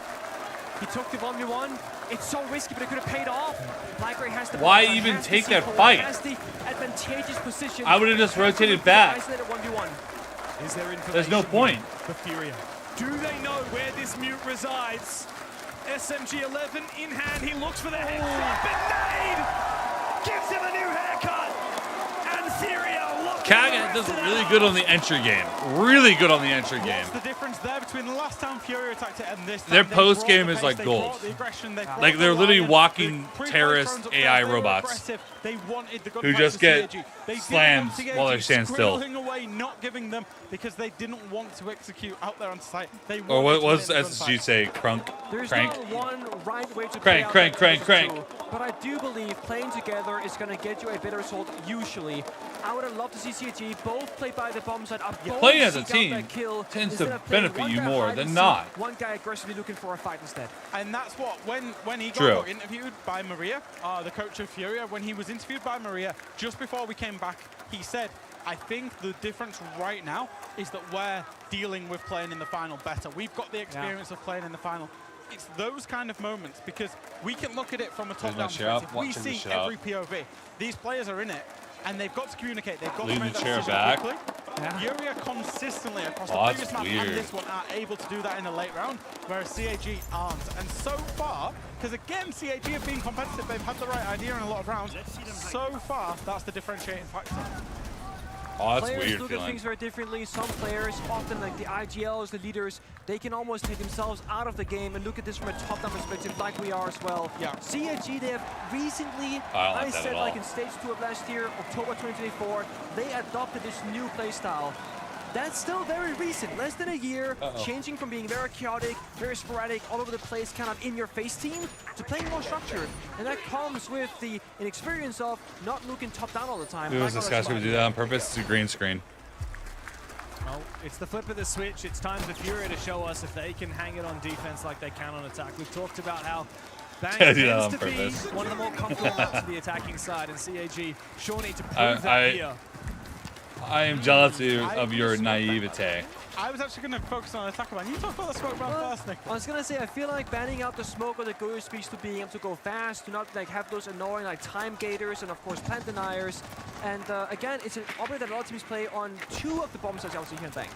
He took the 1v1. It's so risky, but it could have paid off. Blackray has the Why even take that fight? Has the advantageous position. I would have just rotated back. Isolated 1v1. Is there information? There's no point. For Furia. Do they know where this mute resides? SMG 11 in hand. He looks for the head flip and nade. Gives him a new haircut. And Furia. Kaga does really good on the entry game. Really good on the entry game. What's the difference there between the last time Furia attacked it and this time? Their post game is like gold. Like they're literally walking terrorist AI robots They wanted the who just get slammed while they stand still. Away, not giving them because they didn't want to execute out there on site. They Or what was SSG say? Crunk? There's Crank? not one right way to Crank, play out crank, that crank, two, but I do believe playing together is going to get you a better result usually. I would have loved to see CHG both play by the bomb side. Playing as a team tends to benefit you more than not. One guy aggressively looking for a fight instead. And that's what, when he got interviewed by Maria, the coach of Furia, when he was interviewed by Maria, just before we came back, he said, I think the difference right now is that we're dealing with playing in the final better. We've got the experience of playing in the final. It's those kind of moments because we can look at it from a top-down perspective. We see every POV. These players are in it, and they've got to communicate. They've got to make that decision quickly. Furia consistently across the previous map and this one are able to do that in the late round, whereas CAG aren't. And so far, because again, CAG have been competitive, they've had the right idea in a lot of rounds. So far, that's the differentiating factor. Oh, that's Players weird look feeling. at things very differently. Some players, often like the IGLs, the leaders, they can almost take themselves out of the game and look at this from a top-down perspective like we are as well. Yeah. CAG, they have recently, I said like in stage 2 of last year, October 2024, they adopted this new playstyle. That's still very recent, less than a year, changing from being very chaotic, very sporadic, all over the place, kind of in-your-face team, to playing more structured. And that comes with the inexperience of not looking top-down all the time. It was this guy's going to do that on purpose. It's a green screen. Well, it's the flip of the switch. It's time for Furia to show us if they can hang it on defense like they can on attack. We've talked about how Bang tends to be one of the more comfortable maps of the attacking side, and CAG sure need to prove that here. I am jealous of your naivete. I was actually going to focus on attack ban. You talk about the smoke ban first, Nick. I was going to say, I feel like banning out the smoke or the go speaks to being able to go fast, to not like have those annoying like time gators and of course plant deniers. And again, it's an operator that a lot of teams play on 2 of the bomb sites also here in Bank.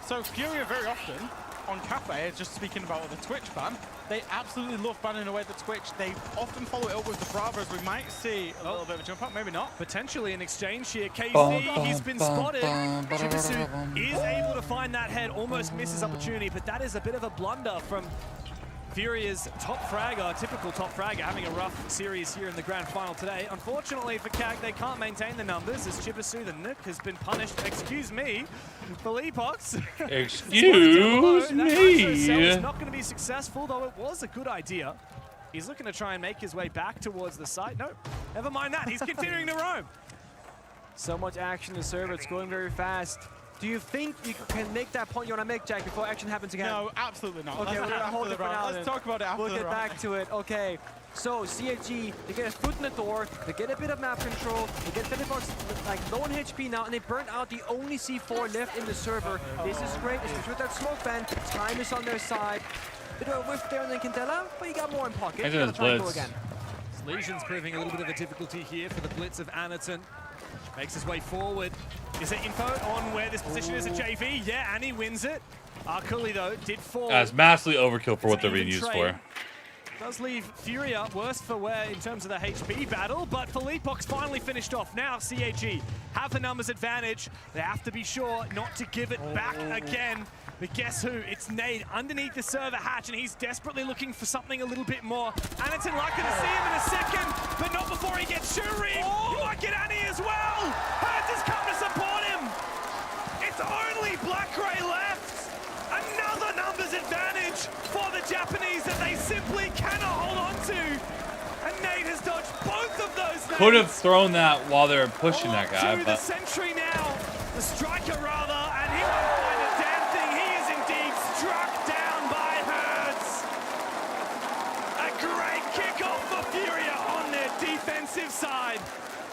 So Furia very often on Cafe, just speaking about the Twitch ban, they absolutely love banning away the Twitch. They often follow it up with the Bravos. We might see a little bit of a jump up, maybe not. Potentially an exchange here. KZ, he's been spotted. Chibisu is able to find that head, almost misses opportunity, but that is a bit of a blunder from Furia's top fragger, typical top fragger, having a rough series here in the grand final today. Unfortunately for CAG, they can't maintain the numbers as Chibisu, the Nook, has been punished. Excuse me, Philippox. Excuse me. It's not going to be successful, though it was a good idea. He's looking to try and make his way back towards the site. No, never mind that. He's continuing to roam. So much action in the server. It's going very fast. Do you think you can make that point you want to make, Jack, before action happens again? No, absolutely not. Okay, we're going to hold it for now. Let's talk about it after We'll get back to it. Okay. So CAG, they get a foot in the door, they get a bit of map control, they get Philippox like low on HP now, and they burn out the only C4 left in the server. This is great, especially with that smoke ban. Time is on their side. Bit of a whiff there and then Candela, but you got more in pocket. You gotta try and go again. Lesion's proving a little bit of a difficulty here for the blitz of Anaton. Makes his way forward. Is there info on where this position is at JV? Yeah, and he wins it. Arkuli, though, did fall. That's massively overkill for what they're being used for. Does leave Furia worse for wear in terms of the HP battle, but Philippok's finally finished off. Now CAG have the numbers advantage. They have to be sure not to give it back again. But guess who? It's Nade underneath the server hatch, and he's desperately looking for something a little bit more. Anderton likely to see him in a second, but not before he gets Shuri. He might get Annie as well. Hertz has come to support him. It's only Black-Gray left. Another numbers advantage for the Japanese that they simply cannot hold on to. And Nade has dodged both of those nades. Could have thrown that while they're pushing that guy, To the but sentry now, the striker rather, and he won't find a damn thing. He is indeed struck down by Hertz. A great kickoff for Furia on their defensive side.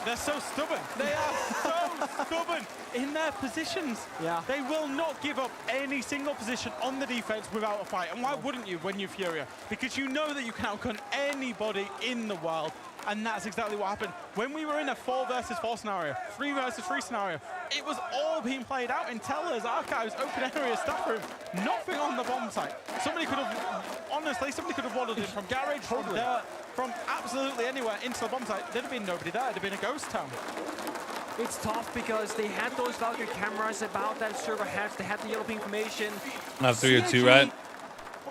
They're so stubborn. They are so stubborn in their positions. Yeah. They will not give up any single position on the defense without a fight. And why wouldn't you when you're Furia? Because you know that you can outgun anybody in the world. And that's exactly what happened. When we were in a 4 versus 4 scenario, 3 versus 3 scenario, it was all being played out in tellers, archives, open area, staff room. Nothing on the bomb site. Somebody could have, honestly, somebody could have waddled in from garage, from dirt, from absolutely anywhere into the bomb site. There'd have been nobody there. It'd have been a ghost town. It's tough because they had those Valkyrie cameras about that server hatch. They had the yellow ping formation. not 3 or 2, right?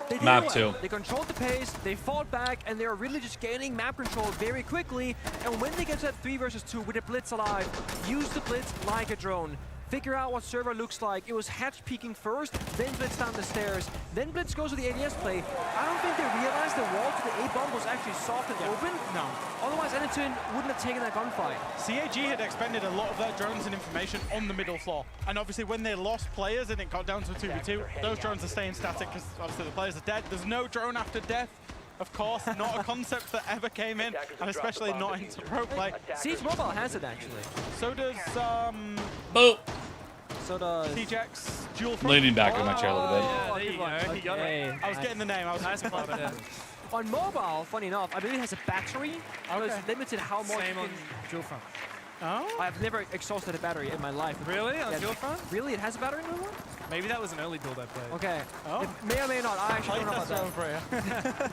They did Map well. 2. They controlled the pace, they fought back, and they were really just gaining map control very quickly. And when they get to that 3 versus 2 with a blitz alive, use the blitz like a drone. Figure out what server looks like. It was hatch peeking first, then blitz down the stairs, then blitz goes to the ADS play. I don't think they realized the wall to the A bomb was actually soft and open. No. Otherwise, Anderton wouldn't have taken that gunfight. CAG had expended a lot of their drones and information on the middle floor. And obviously when they lost players and it got down to a 2v2, those drones are staying static because obviously the players are dead. There's no drone after death. Of course, not a concept that ever came in, and especially not into pro play. Siege Mobile has it actually. So does Boop. So does TJX dual front. Leaning back in my chair a little bit. Oh, good one. Okay. I was getting the name. I was On mobile, funny enough, I believe it has a battery. So it's limited how much Same you on can... dual front. Oh? I've never exhausted a battery in my life. Really? On dual front? Really? It has a battery in the one? Maybe that was an early build I played. Okay. Oh. It may or may not. I actually don't know about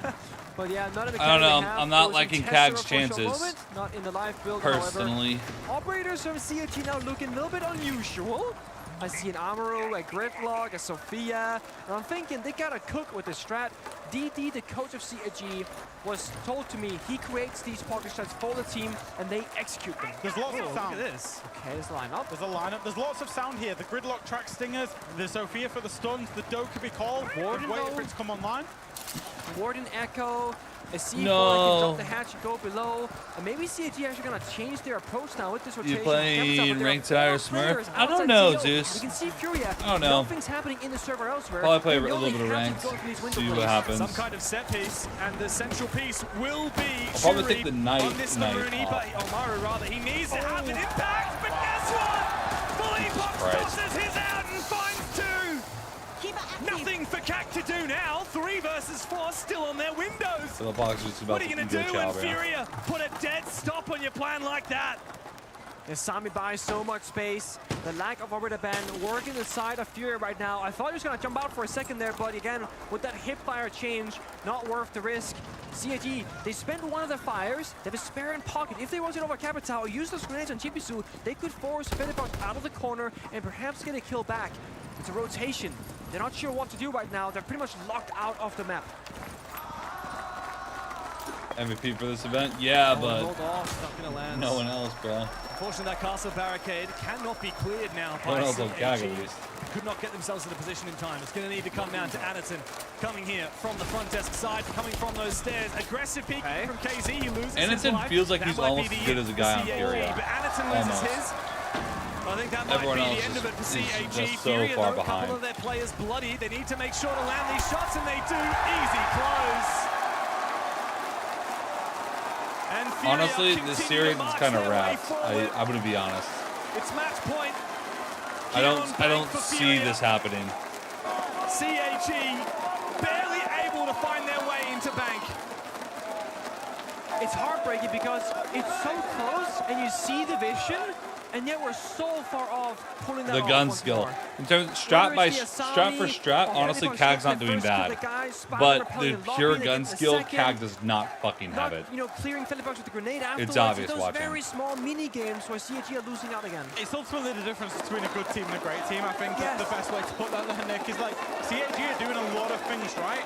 that. But yeah, not in the I don't know. we have. I'm not Those liking in Cag's Tessera for a short chances, moment, not in the live build, personally. However. Operators from CAG now looking a little bit unusual. I see an Amaro, a Gridlock, a Sophia, and I'm thinking they gotta cook with the strat. DD, the coach of CAG, was told to me he creates these pocket strats for the team and they execute them. There's lots of sound. Look at this. Okay, there's a lineup. There's a lineup. There's lots of sound here. The Gridlock track stingers, the Sophia for the stuns, the Doe could be called. Warden Wait for it to come online. Warden Echo, a C4 No. can drop the hatch and go below. And maybe CAG actually gonna change their approach now with this rotation. You playing But there ranked are tire 4 players Smurf? I don't know, outside CO. Zeus. We can see Furia. I don't know. Nothing's happening in the server elsewhere. Probably play a And you little only bit of have to ranked, go for these window see what plays. happens. Some kind of set piece, and the central piece will be I'll probably Shuri take the knight on this Marooney, off. but Omaru rather, he needs to have an impact, but guess what? Philippok Christ. tosses his out and finds 2. Nothing for CAG to do now. 3 versus 4 still on their windows. So the box is just about What are you to going to go do when chow, man. Furia put a dead stop on your plan like that? Sami buys so much space. The lack of operator ban working the side of Furia right now. I thought he was going to jump out for a second there, but again, with that hip fire change, not worth the risk. CAG, they spend one of their fires. They have a spare in pocket. If they want to over Capital or use those grenades on Chibisu, they could force Philippok out of the corner and perhaps get a kill back. It's a rotation. They're not sure what to do right now. They're pretty much locked out of the map. MVP for this event? Yeah, but Hold off, not gonna land. no one else, bro. Unfortunately, that castle barricade cannot be cleared now No one by else on Gag, CAG. at least. Could not get themselves in a position in time. It's going to need to come down to Anderton. Coming here from the front desk side, coming from those stairs. Aggressive peek from KZ. He loses his Anderton life. feels like That he's might be almost the as good end as a for guy on CAG, Furia. But Anderton loses Almost. his. I think that might Everyone be else the end of it for is CAG. just so Furia, far though, a couple behind. of their players bloody. They need to make sure to land these shots, and they do. Easy close. And Furia Honestly, this continue series to is march kind of their way wrapped. forward. I'm gonna be honest. It's match point. I don't see this happening. CAG barely able to find their way into bank. It's heartbreaking because it's so close and you see the vision, and yet we're so far off pulling that The off gun once skill. more. In terms strap for strap, honestly, Kag's not doing bad. But the pure gun skill, Kag does not fucking have it. You know, clearing Philipbox with the grenade afterwards. It's obvious those watching. very small mini games where CAG are losing out again. It's ultimately the difference between a good team and a great team. I think the best way to put that there, Nick, is like CAG are doing a lot of things right,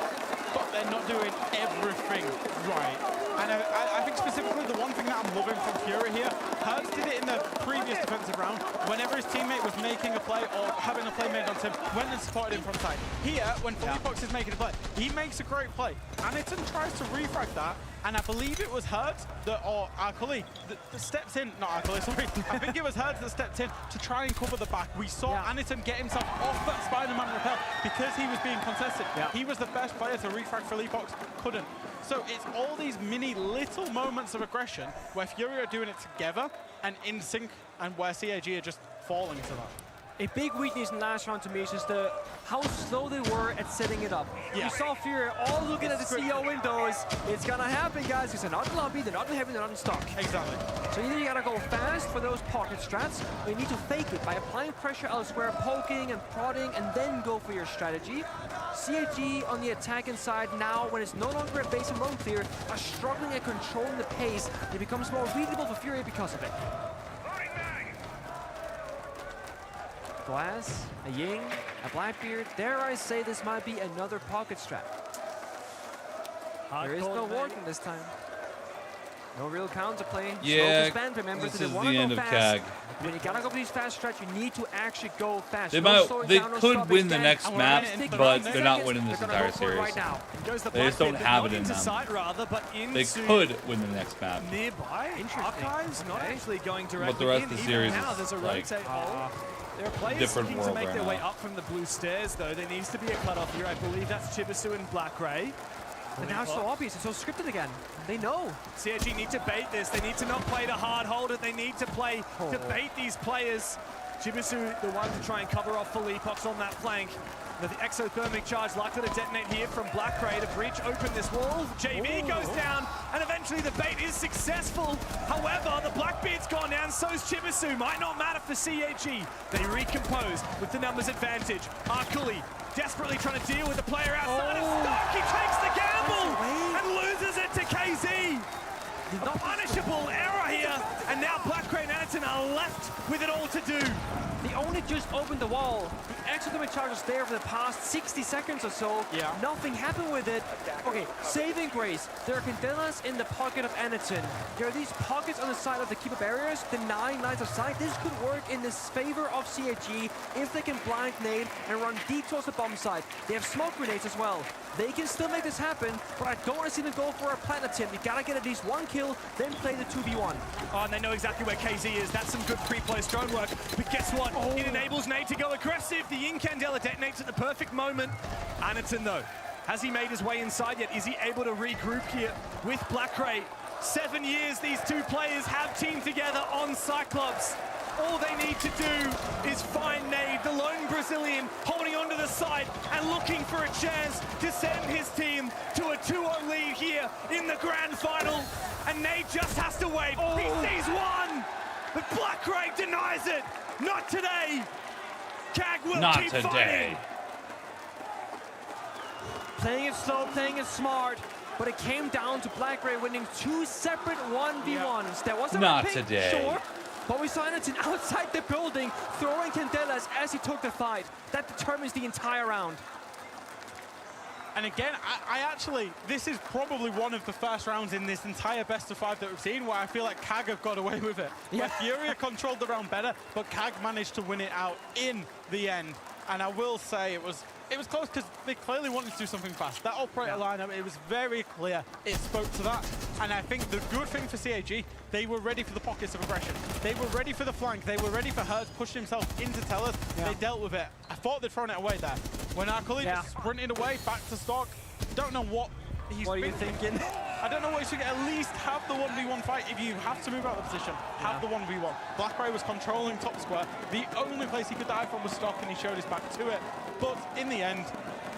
but they're not doing everything right. And I think specifically the one thing that I'm loving from Fury here, Hertz did it in the previous defensive round. Whenever his teammate was making a play or having a play made on him, went and supported him from side. Here, when Philipbox is making a play, he makes a great play. Aniton tries to refrag that, and I believe it was Hertz or Arkuli that steps in, not Arkuli, sorry. I think it was Hertz that stepped in to try and cover the back. We saw Aniton get himself off that Spider-Man rappel because he was being contested. He was the best player to refrag Philipbox, couldn't. So it's all these mini little moments of aggression where Fury are doing it together and in sync, and where CAG are just falling to that. A big weakness in last round to me is just how slow they were at setting it up. You saw Fury all looking at the CEO windows. It's gonna happen, guys, because they're not in lobby, they're not in heavy, they're not in stock. Exactly. So either you gotta go fast for those pocket strats, or you need to fake it by applying pressure elsewhere, poking and prodding, and then go for your strategy. CAG on the attacking side now, when it's no longer a base and run clear, are struggling at controlling the pace. It becomes more readable for Fury because of it. Glass, a Ying, a Blackbeard. Dare I say this might be another pocket strat. There is no Warden this time. No real counterplay. Yeah, this is the end of Kag. When you gotta go for these fast strats, you need to actually go fast. They could win the next map, but they're not winning this entire series. They just don't have it in them. They could win the next map. Nearby, Archives not actually going directly But the rest of the series now, there's a is like rotate hole. There are players different looking to world make right their way now. up from the blue stairs, though. There needs to be a cutoff here. I believe that's Chibisu and Black Ray. But now it's so obvious, it's so scripted again. They know. CAG need to bait this. They need to not play to hard hold it. They need to play to bait these players. Chibisu, the one to try and cover off Philipbox on that flank. Now the exothermic charge likely to detonate here from Black Ray to breach open this wall. JV goes down, and eventually the bait is successful. However, the Blackbeard's gone down, so's Chibisu. Might not matter for CAG. They recompose with the numbers advantage. Arkuli desperately trying to deal with the player outside of stock. He takes the gamble and loses it to KZ. A punishable error here, and now Black Ray and Aniton are left with it all to do. They only just opened the wall. The exothermic charge was there for the past 60 seconds or so. Nothing happened with it. Okay, saving grace. There are Candelas in the pocket of Aniton. There are these pockets on the side of the keeper barriers, denying lines of sight. This could work in the favor of CAG if they can blind nade and run deep towards the bomb side. They have smoke grenades as well. They can still make this happen, but I don't want to see them go for a plant attempt. You gotta get at least one kill, then play the 2v1. Oh, and they know exactly where KZ is. That's some good pre-place drone work. But guess what? It enables Nate to go aggressive. The Incandela detonates at the perfect moment. Aniton, though, has he made his way inside yet? Is he able to regroup here with Black Ray? 7 years these two players have teamed together on Cyclops. All they need to do is find Nade, the lone Brazilian, holding onto the side and looking for a chance to send his team to a 2-0 lead here in the grand final. And Nade just has to wait. He sees one, but Black Ray denies it. Not today. Kag will keep fighting. Playing it slow, playing it smart. But it came down to Black Ray winning 2 separate 1v1s. There was a Not pick, today. sure, but we saw Aniton outside the building throwing Candelas as he took the fight. That determines the entire round. And again, I actually, this is probably one of the first rounds in this entire best of 5 that we've seen where I feel like Kag have got away with it. Where Furia controlled the round better, but Kag managed to win it out in the end. And I will say it was close because they clearly wanted to do something fast. That operator lineup, it was very clear. It spoke to that. And I think the good thing for CAG, they were ready for the pockets of aggression. They were ready for the flank. They were ready for Hertz pushing himself into Tellers. They dealt with it. I thought they'd thrown it away there. When Arkuli just sprinted away back to stock, don't know what he's What are you thinking? I don't know what he should get. At least have the 1v1 fight. If you have to move out of the position, have the 1v1. Black Ray was controlling top square. The only place he could die from was stock, and he showed his back to it. But in the end,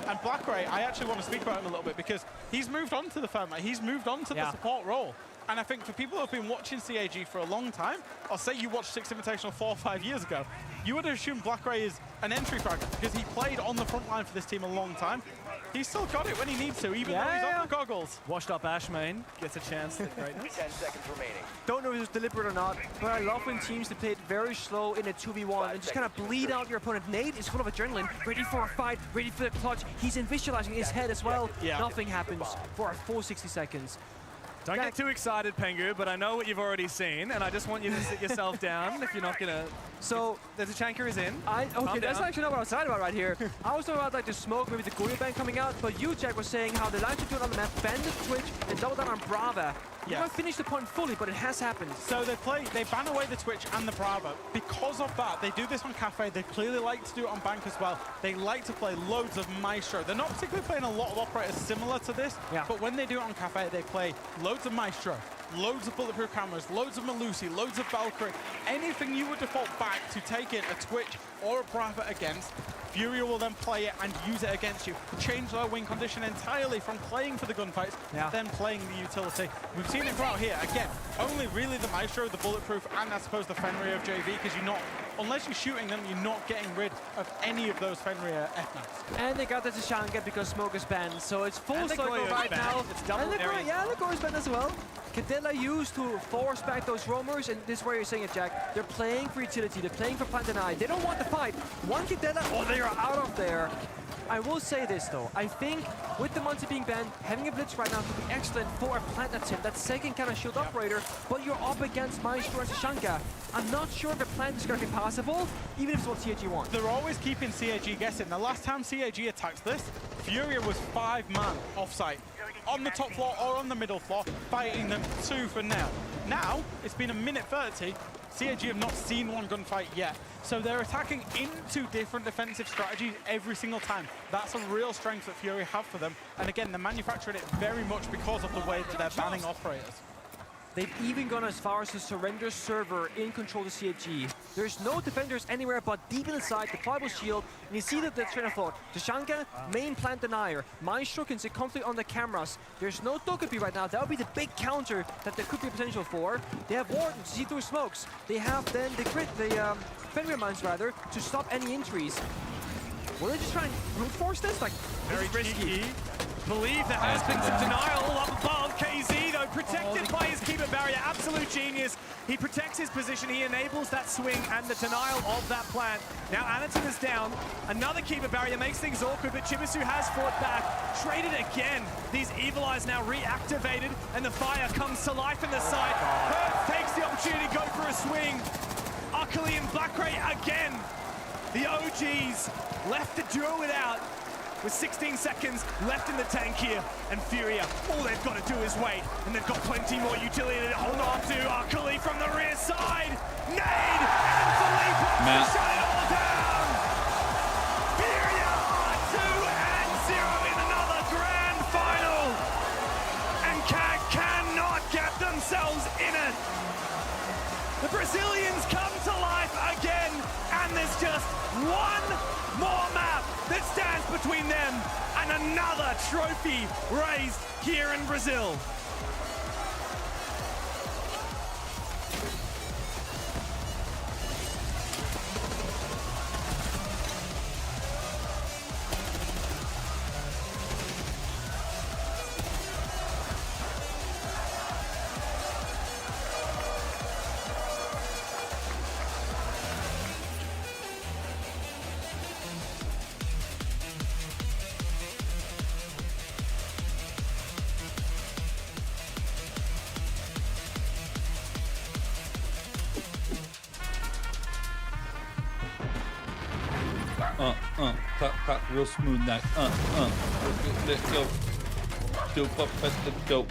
and Black Ray, I actually want to speak about him a little bit because he's moved on to the firm. He's moved on to the support role. And I think for people who have been watching CAG for a long time, or say you watched Six Invitational 4 or 5 years ago, you would assume BlackRay is an entry fragger because he played on the front line for this team a long time. He's still got it when he needs to, even though he's on the goggles. Washed up Ashmain gets a chance at greatness. 10 seconds remaining. Don't know if it's deliberate or not, but I love when teams play it very slow in a 2v1 and just kind of bleed out your opponent. Nate is full of adrenaline, ready for a fight, ready for the clutch. He's visualizing his head as well. Yeah. Nothing happens for a full 60 seconds. Don't get too excited, Pengu, but I know what you've already seen, and I just want you to sit yourself down if you're not gonna. So the Tachanka is in. Okay, that's actually not what I was talking about right here. I was talking about like the smoke, maybe the Goyo Bang coming out, but you, Jack, was saying how they like to do it on the map, bend the Twitch, and double down on Brava. You Yes. haven't finished the point fully, but it has happened. So they ban away the Twitch and the Bravo. Because of that, they do this on Cafe. They clearly like to do it on Bank as well. They like to play loads of Maestro. They're not particularly playing a lot of operators similar to this, but when they do it on Cafe, they play loads of Maestro, loads of bulletproof cameras, loads of Malusi, loads of Valkyrie. Anything you would default back to take in a Twitch or a Brava against, Furia will then play it and use it against you. Change their win condition entirely from playing for the gunfights to then playing the utility. We've seen it go out here. Again, only really the Maestro, the Bulletproof, and I suppose the Fenrir of JV, because you're not, unless you're shooting them, you're not getting rid of any of those Fenrir FNAFs. And they got the Tachanka because smoke is banned, so it's full cycle right now. It's double and the Goyo is banned as well. Cadella used to force back those roamers, and this is where you're saying it, Jack. They're playing for utility, they're playing for plant deny. They don't want the fight. One Cadella, they are out of there. I will say this though, I think with the Monty being banned, having a blitz right now could be excellent for a plant attempt, that second kind of shield operator, but you're up against Maestro and Tachanka. I'm not sure if a plant is going to be possible, even if it's what CAG wants. They're always keeping CAG guessing. The last time CAG attacked this, Furia was 5-man offsite, on the top floor or on the middle floor, fighting them tooth and nail. Now, it's been a minute 30, CAG have not seen one gunfight yet. So they're attacking into different defensive strategies every single time. That's a real strength that Fury have for them. And again, they're manufacturing it very much because of the way that they're banning operators. They've even gone as far as to surrender server in control to CAG. There's no defenders anywhere but deep inside the pliable shield, and you see that the train of thought. Tachanka, main plant denier. Maestro can sit comfortably on the cameras. There's no Togepi right now. That would be the big counter that there could be potential for. They have Warden to see through smokes. They have then the Fenrir mines rather, to stop any entries. Will they just try and brute force this? Like, very risky. Believe there has been some denial up above. KZ, though, protected by his keeper barrier. Absolute genius. He protects his position. He enables that swing and the denial of that plant. Now Anaton is down. Another keeper barrier makes things awkward, but Chimisu has fought back. Traded again. These Evil Eyes now reactivated, and the fire comes to life in the side. Hertz takes the opportunity to go for a swing. Akali and BlackRay again. The OGs left to duel it out with 16 seconds left in the tank here. And Furia, all they've got to do is wait. And they've got plenty more utility to hold on to. Akali from the rear side. Nade and Filippo to shut it all down. Furia 2-0 in another grand final. And CAG cannot get themselves in it. The Brazilians come to life again, and there's just one more map that stands between them and another trophy raised here in Brazil. Clap, real smooth neck. Let's go. Dope up, let's go.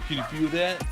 Can you feel that?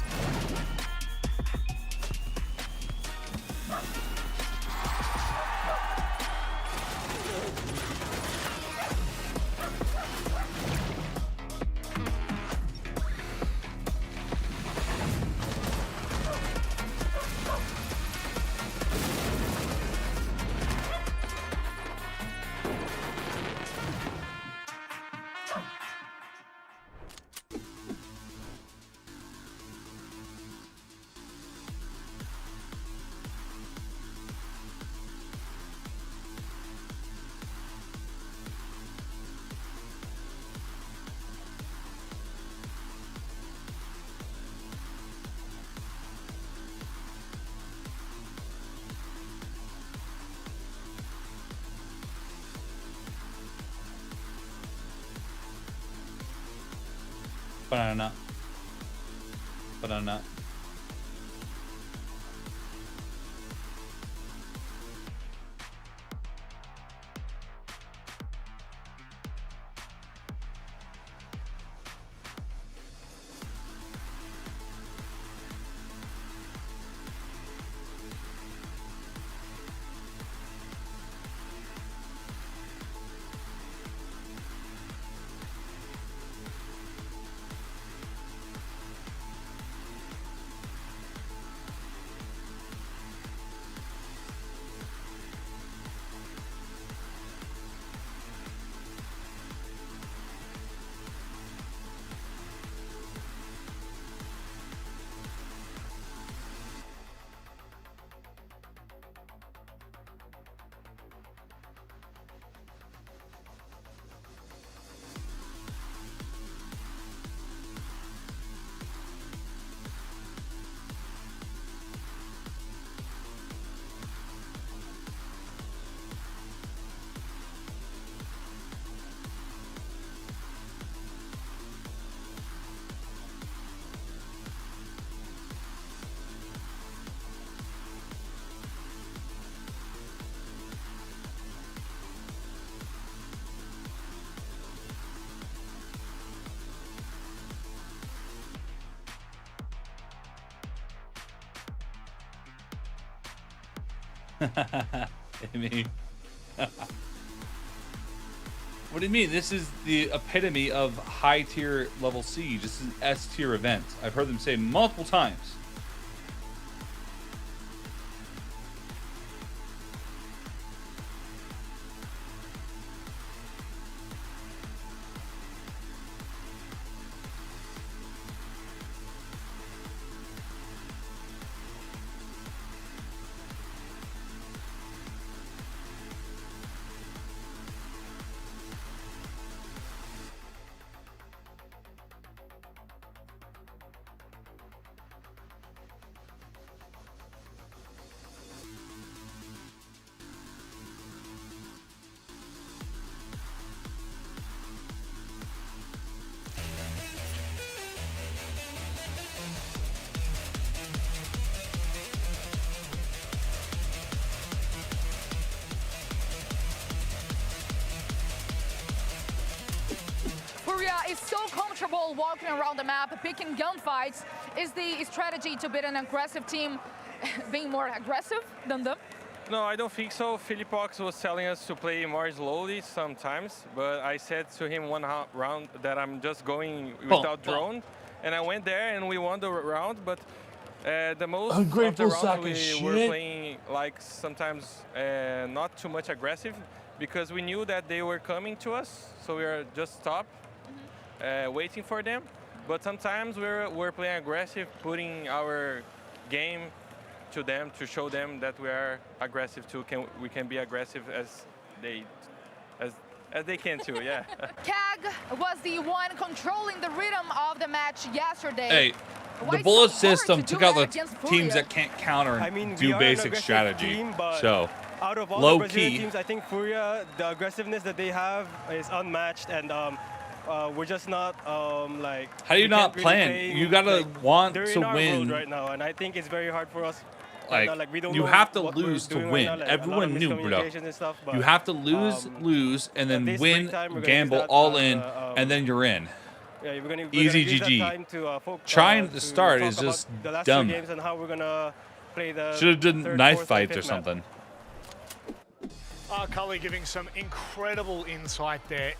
Banana. Banana. Amy. What do you mean? This is the epitome of high tier level Siege. This is an S tier event. I've heard them say multiple times. Furia is so comfortable walking around the map, picking gunfights. Is the strategy to beat an aggressive team being more aggressive than them? No, I don't think so. Philippox was telling us to play more slowly sometimes, but I said to him one round that I'm just going without drone, and I went there and we won the round, but the most of the rounds we were playing like sometimes not too much aggressive because we knew that they were coming to us, so we were just stopped waiting for them. But sometimes we're playing aggressive, putting our game to them to show them that we are aggressive too. We can be aggressive as they can too. Yeah. CAG was the one controlling the rhythm of the match yesterday. Hey, the bullet system took out the teams that can't counter and do basic strategy. Team, so out of all low the Brazilian key. teams, I think Furia, the aggressiveness that they have is unmatched, and we're just not like. How do you not plan? You gotta want to win right now, and I think it's very hard for us. Like, we don't you know have to what lose we're to doing win. right now, like, Everyone knew, bro. and stuff, but, You have to lose, and then this win, break time, we're gonna gamble use that all as, in, and then you're in. Yeah, we're gonna Easy use that GG. time to, Trying to to start talk is about just the last dumb. two games and how we're gonna play the Should have done third, knife fourth, fights and or fifth map. something. Cully giving some incredible insight there.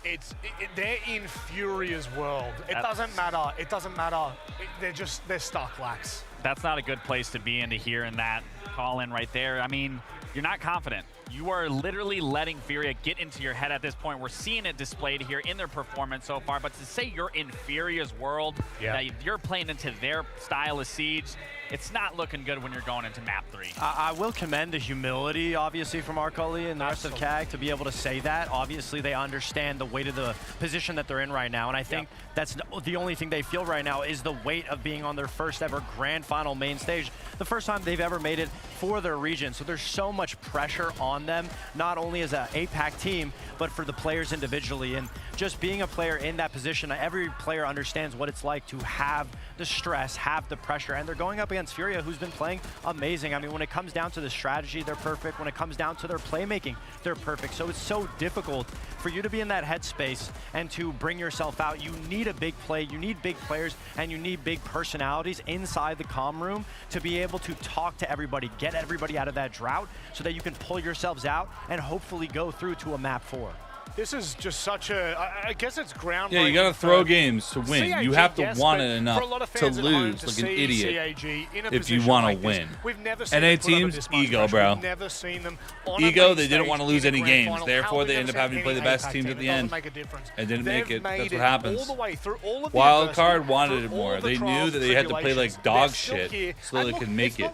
They're in Furia's world. It doesn't matter. It doesn't matter. They're stuck, Lax. That's not a good place to be in to hear in that call in right there. I mean, you're not confident. You are literally letting Furia get into your head at this point. We're seeing it displayed here in their performance so far, but to say you're in Furia's world, that you're playing into their style of Siege, it's not looking good when you're going into map 3. I will commend the humility, obviously, from our Cully and the rest of CAG to be able to say that. Obviously, they understand the weight of the position that they're in right now, and I think that's the only thing they feel right now is the weight of being on their first ever grand final main stage, the first time they've ever made it for their region. So there's so much pressure on them, not only as an APAC team, but for the players individually. And just being a player in that position, every player understands what it's like to have the stress, have the pressure, and they're going up against Furia, who's been playing amazing. I mean, when it comes down to the strategy, they're perfect. When it comes down to their playmaking, they're perfect. So it's so difficult for you to be in that headspace and to bring yourself out. You need a big play, you need big players, and you need big personalities inside the comm room to be able to talk to everybody, get everybody out of that drought so that you can pull yourselves out and hopefully go through to a map 4. This is just such a, I guess it's groundbreaking. Yeah, you got to throw games to win. CAG, you have to yes, want it enough to lose like an idiot if you want want to win. We've never seen NA teams, ego, bro. We've never seen them on Ego, they didn't want to lose any games. Therefore, they end up having to play the best teams at the end. And didn't make it. That's what happens. Wild card wanted it more. They knew that they had to play like dog shit so they could make it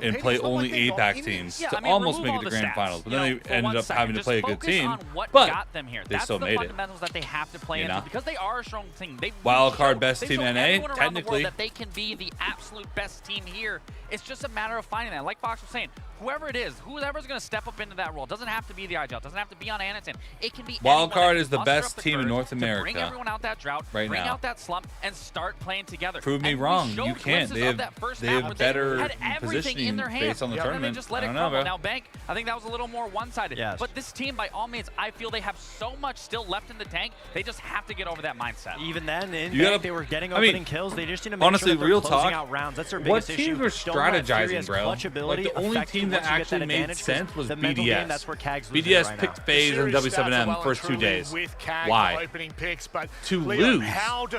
and play only APAC teams to almost make it to grand finals. But then they ended up having to play a good team. But they still made it. Fundamentals that they have to play into because they are a strong team. They wild card best they team show NA, everyone around technically. The world that they can be the absolute best team here. It's just a matter of finding that. Like Fox was saying, whoever it is, whoever's going to step up into that role, doesn't have to be the IGL, doesn't have to be on Anakin. It can be wild card is the best team in North America. Bring everyone out that drought, right bring now. out that slump, and start playing together. Prove me wrong. You can't. They have better positioning based on the tournament. And they just let it crumble. Now, Bank, I think that was a little more one-sided. Yes. But this team, by all means, I feel they have so much still left in the tank. They just have to get over that mindset. Even then, they were getting opening kills. They just need to make honestly, sure that real they're closing talk, out rounds. That's their biggest issue. What teams were strategizing, bro? Like the only team that actually made sense was BDS. That's where CAG's BDS picked FaZe and W7M first 2 days. Why? To lose.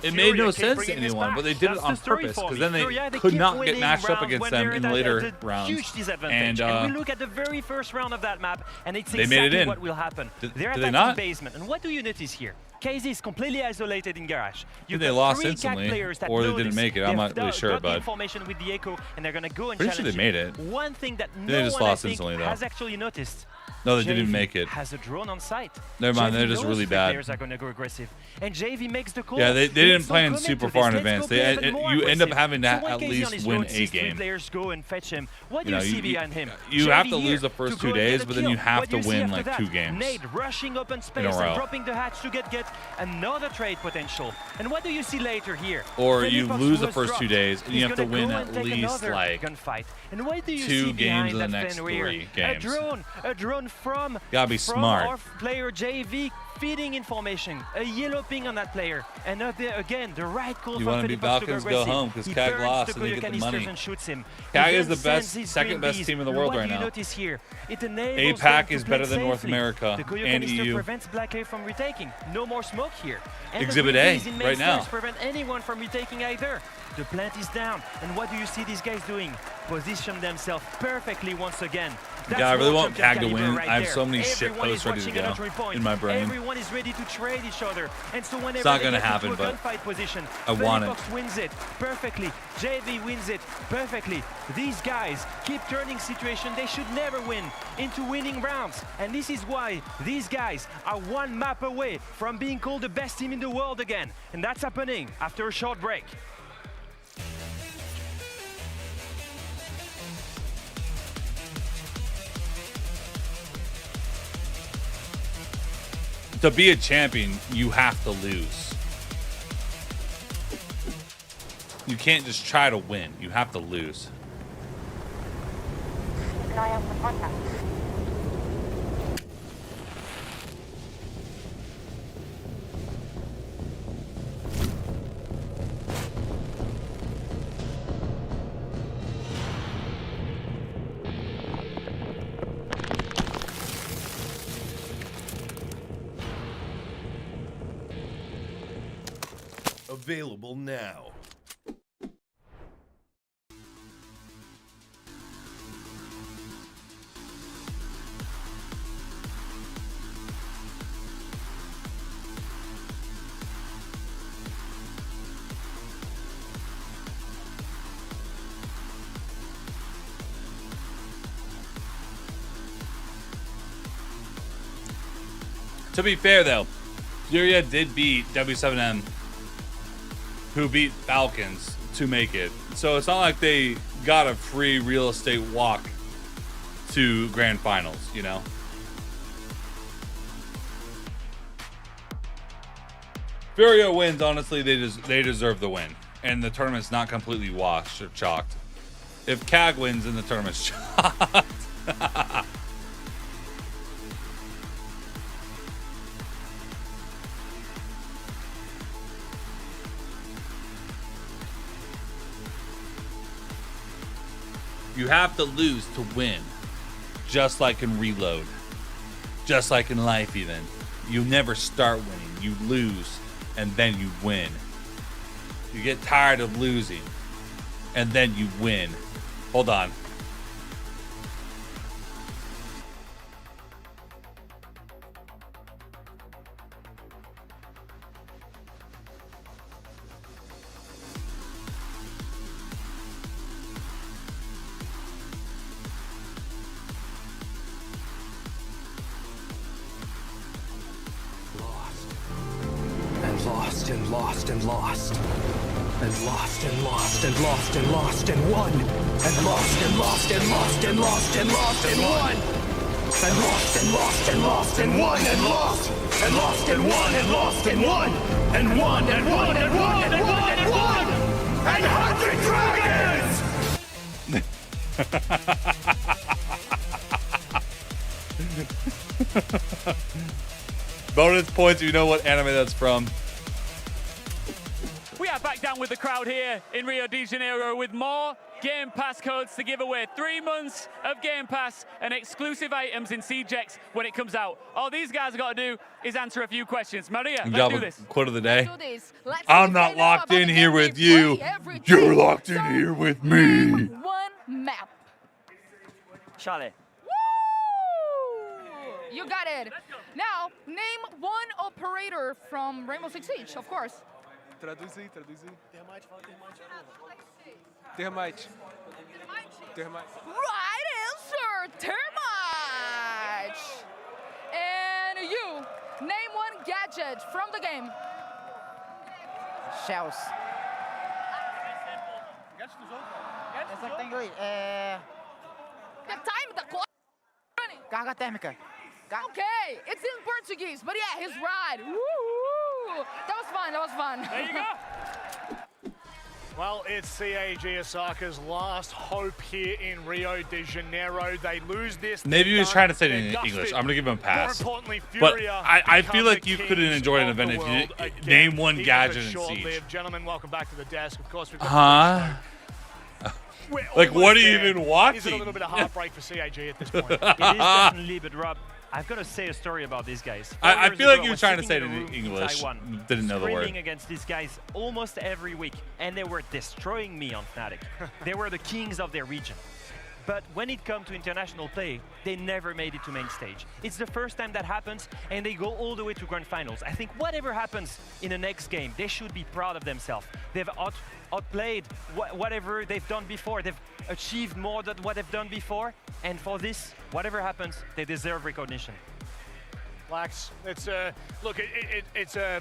It made no sense to anyone, but they did it on purpose because then they could not get matched up against them in the later rounds. Huge disadvantage. And we look at the very first round of that map, and it's exactly what will happen. They're attacking basement, and what do you notice here? KZ is completely isolated in garage. They lost instantly, or they didn't make it. I'm not really sure, but information with the echo, and they're gonna go and pretty sure they made it. One thing that they just lost instantly, though. Has actually noticed. No, they didn't make it. Has a drone on site. Never mind, they're just really bad. Players are going to go aggressive, and JV makes the call. Yeah, they didn't plan super far in advance. You end up having to at least win a game. Players go and fetch him. What do you see behind him? You have to lose the first 2 days, but then you have to win like 2 games. Nade rushing open space and dropping the hatch to get another trade potential. And what do you see later here? Or you lose the first 2 days, and you have to win at least like gunfight. And what do you 2 games in the next 3 games. A drone from gotta be smart. Our player JV feeding information, a yellow ping on that player, and again the right call. You want to be Falcons go home because CAG lost and they get the money. CAG is the best, second best team in the world right now. APAC is better than North America and EU. Prevents Black A from retaking. No more smoke here. And Exhibit A right now. Prevent anyone from retaking either. The plant is down, and what do you see these guys doing? Position themselves perfectly once again. Yeah, I really want CAG to win. I have so many shit posts ready to go in my brain. Everyone is ready to trade each other, and so whenever it's not going to happen, but gunfight position, I want it. wins it perfectly. JV wins it perfectly. These guys keep turning situation they should never win into winning rounds, and this is why these guys are 1 map away from being called the best team in the world again, and that's happening after a short break. To be a champion, you have to lose. You can't just try to win. You have to lose. Available now. To be fair, though, Furia did beat W7M, who beat Falcons to make it. So it's not like they got a free real estate walk to grand finals, you know? Furia wins, honestly, they deserve the win. And the tournament's not completely washed or chalked. If CAG wins, then the tournament's chalked. You have to lose to win. Just like in Reload. Just like in life, even. You never start winning. You lose, and then you win. You get tired of losing, and then you win. Hold on. Lost and lost and lost and lost and lost and lost and lost and won and lost and lost and lost and lost and lost and won and lost and lost and lost and won and lost and lost and won and lost and won and won and won and won and won and won and 100 dragons. Bonus points if you know what anime that's from. We are back down with the crowd here in Rio de Janeiro with more Game Pass codes to give away. 3 months of Game Pass and exclusive items in CJX when it comes out. All these guys have got to do is answer a few questions. Maria, let's do this. Quote of the day. I'm not locked in here with you. You're locked in here with me. One map. Charlie. You got it. Now, name one operator from Rainbow Six Siege, of course. Traduzir. Termite. Right answer, termite. And you, name one gadget from the game. Shells. The time, the clock. Carga térmica. Okay, it's in Portuguese, but yeah, he's right. Woo! That was fun, that was fun. There you go. Well, it's CAG Osaka's last hope here in Rio de Janeiro. They lose this. Maybe he was trying to say it in English. I'm going to give him a pass. But I feel like you couldn't enjoy an event if you name one gadget in Siege. Gentlemen, welcome back to the desk. Of course, we've got like, what are you even watching? Is it a little bit of heartbreak for CAG at this point? It is definitely, but Rob, I've got to say a story about these guys. I feel like you were trying to say it in English. Didn't know the word. Screaming against these guys almost every week, and they were destroying me on Fnatic. They were the kings of their region. But when it comes to international play, they never made it to main stage. It's the first time that happens, and they go all the way to grand finals. I think whatever happens in the next game, they should be proud of themselves. They've outplayed whatever they've done before. They've achieved more than what they've done before, and for this, whatever happens, they deserve recognition. Lax, it's a look. It's a.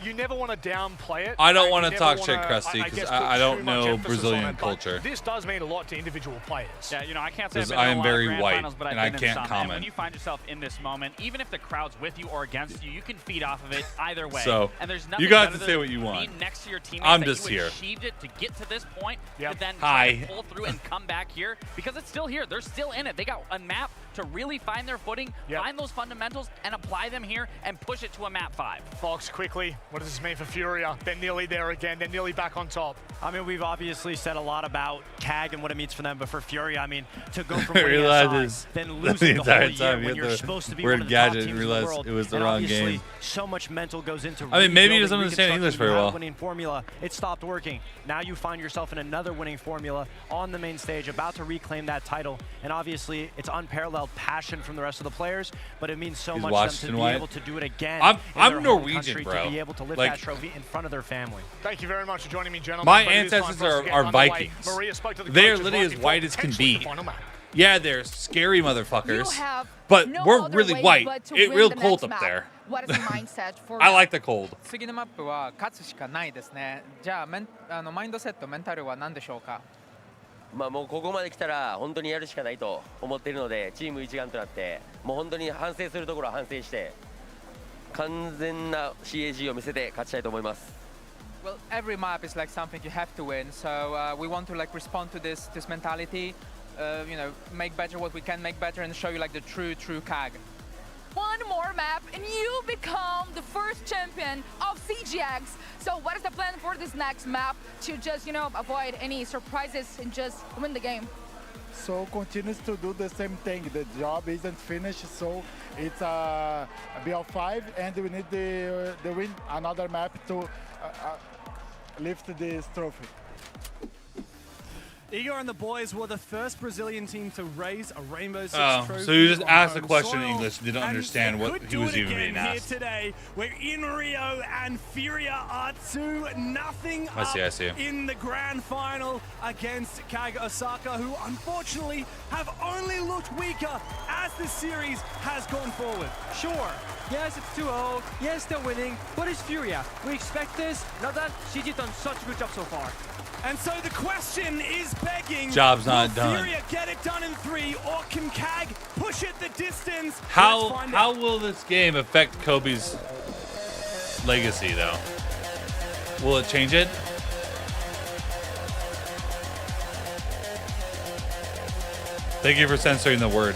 You never want to downplay it. I don't want to talk shit, Krusty, because I don't know Brazilian culture. This does mean a lot to individual players. Yeah, you know, I can't say because I am very white, finals, but and I've I been can't in some. comment. And when you find yourself in this moment, even if the crowd's with you or against you, you can feed off of it either way. So, and there's nothing you got better to say than what you want. being next to your teammates I'm that just you here. achieved it to get to this point, but then Hi. try to pull through and come back here because it's still here. They're still in it. They got a map to really find their footing, find those fundamentals, and apply them here and push it to a map 5. Fox, quickly, what does this mean for Furia? They're nearly there again. They're nearly back on top. I mean, we've obviously said a lot about CAG and what it means for them, but for Furia, I mean, to go from winning SI, then losing the whole year when you're supposed to be one of the top teams in the world, it was the and wrong obviously game. so much mental goes into I mean, maybe he doesn't rebuilding, understand English very reconstructing, well. Winning formula, it stopped working. Now you find yourself in another winning formula on the main stage, about to reclaim that title, and obviously it's unparalleled passion from the rest of the players, but it means so much to them to be able to do it again. I'm Norwegian, bro. To be able to lift Like, that trophy in front of their family. Thank you very much for joining me, gentlemen. My But it is time ancestors for us to get are underway. Vikings. Maria spoke to the They are coaches literally right as before white as can potentially be. the final match. Yeah, they're scary motherfuckers, have but no we're other really way white. but to It win real the cold next up map. there. What is the mindset for I like the cold. 次のマップは勝つしかないですね。じゃあマインドセット、メンタルは何でしょうか。まあもうここまで来たら本当にやるしかないと思っているので、チーム一丸となってもう本当に反省するところは反省して完全な CAG を見せて勝ちたいと思います。Well, every map is like something you have to win, so we want to like respond to this mentality, you know, make better what we can make better and show you like the true CAG. One more map and you become the first champion of CGX. So what is the plan for this next map to just, you know, avoid any surprises and just win the game? So continues to do the same thing. The job isn't finished, so it's a BL5 and we need the win another map to lift this trophy. Igor and the boys were the first Brazilian team to raise a Rainbow Six trophy. So you just asked the on question in soil, English and didn't and understand they what could he do was it even again being here asked. today. We're in Rio and Furia are 2-0 I see. in the grand final against Kaga Osaka, who unfortunately have only looked weaker as the series has gone forward. Sure. Yes, it's 2-0. Yes, they're winning, but it's Furia. We expect this. Now that CG done such a good job so far. And so the question is begging, Job's not will done. Furia get it done in 3, or can CAG push it the distance? How will this game affect Kobe's legacy, though? Will it change it? Thank you for censoring the word.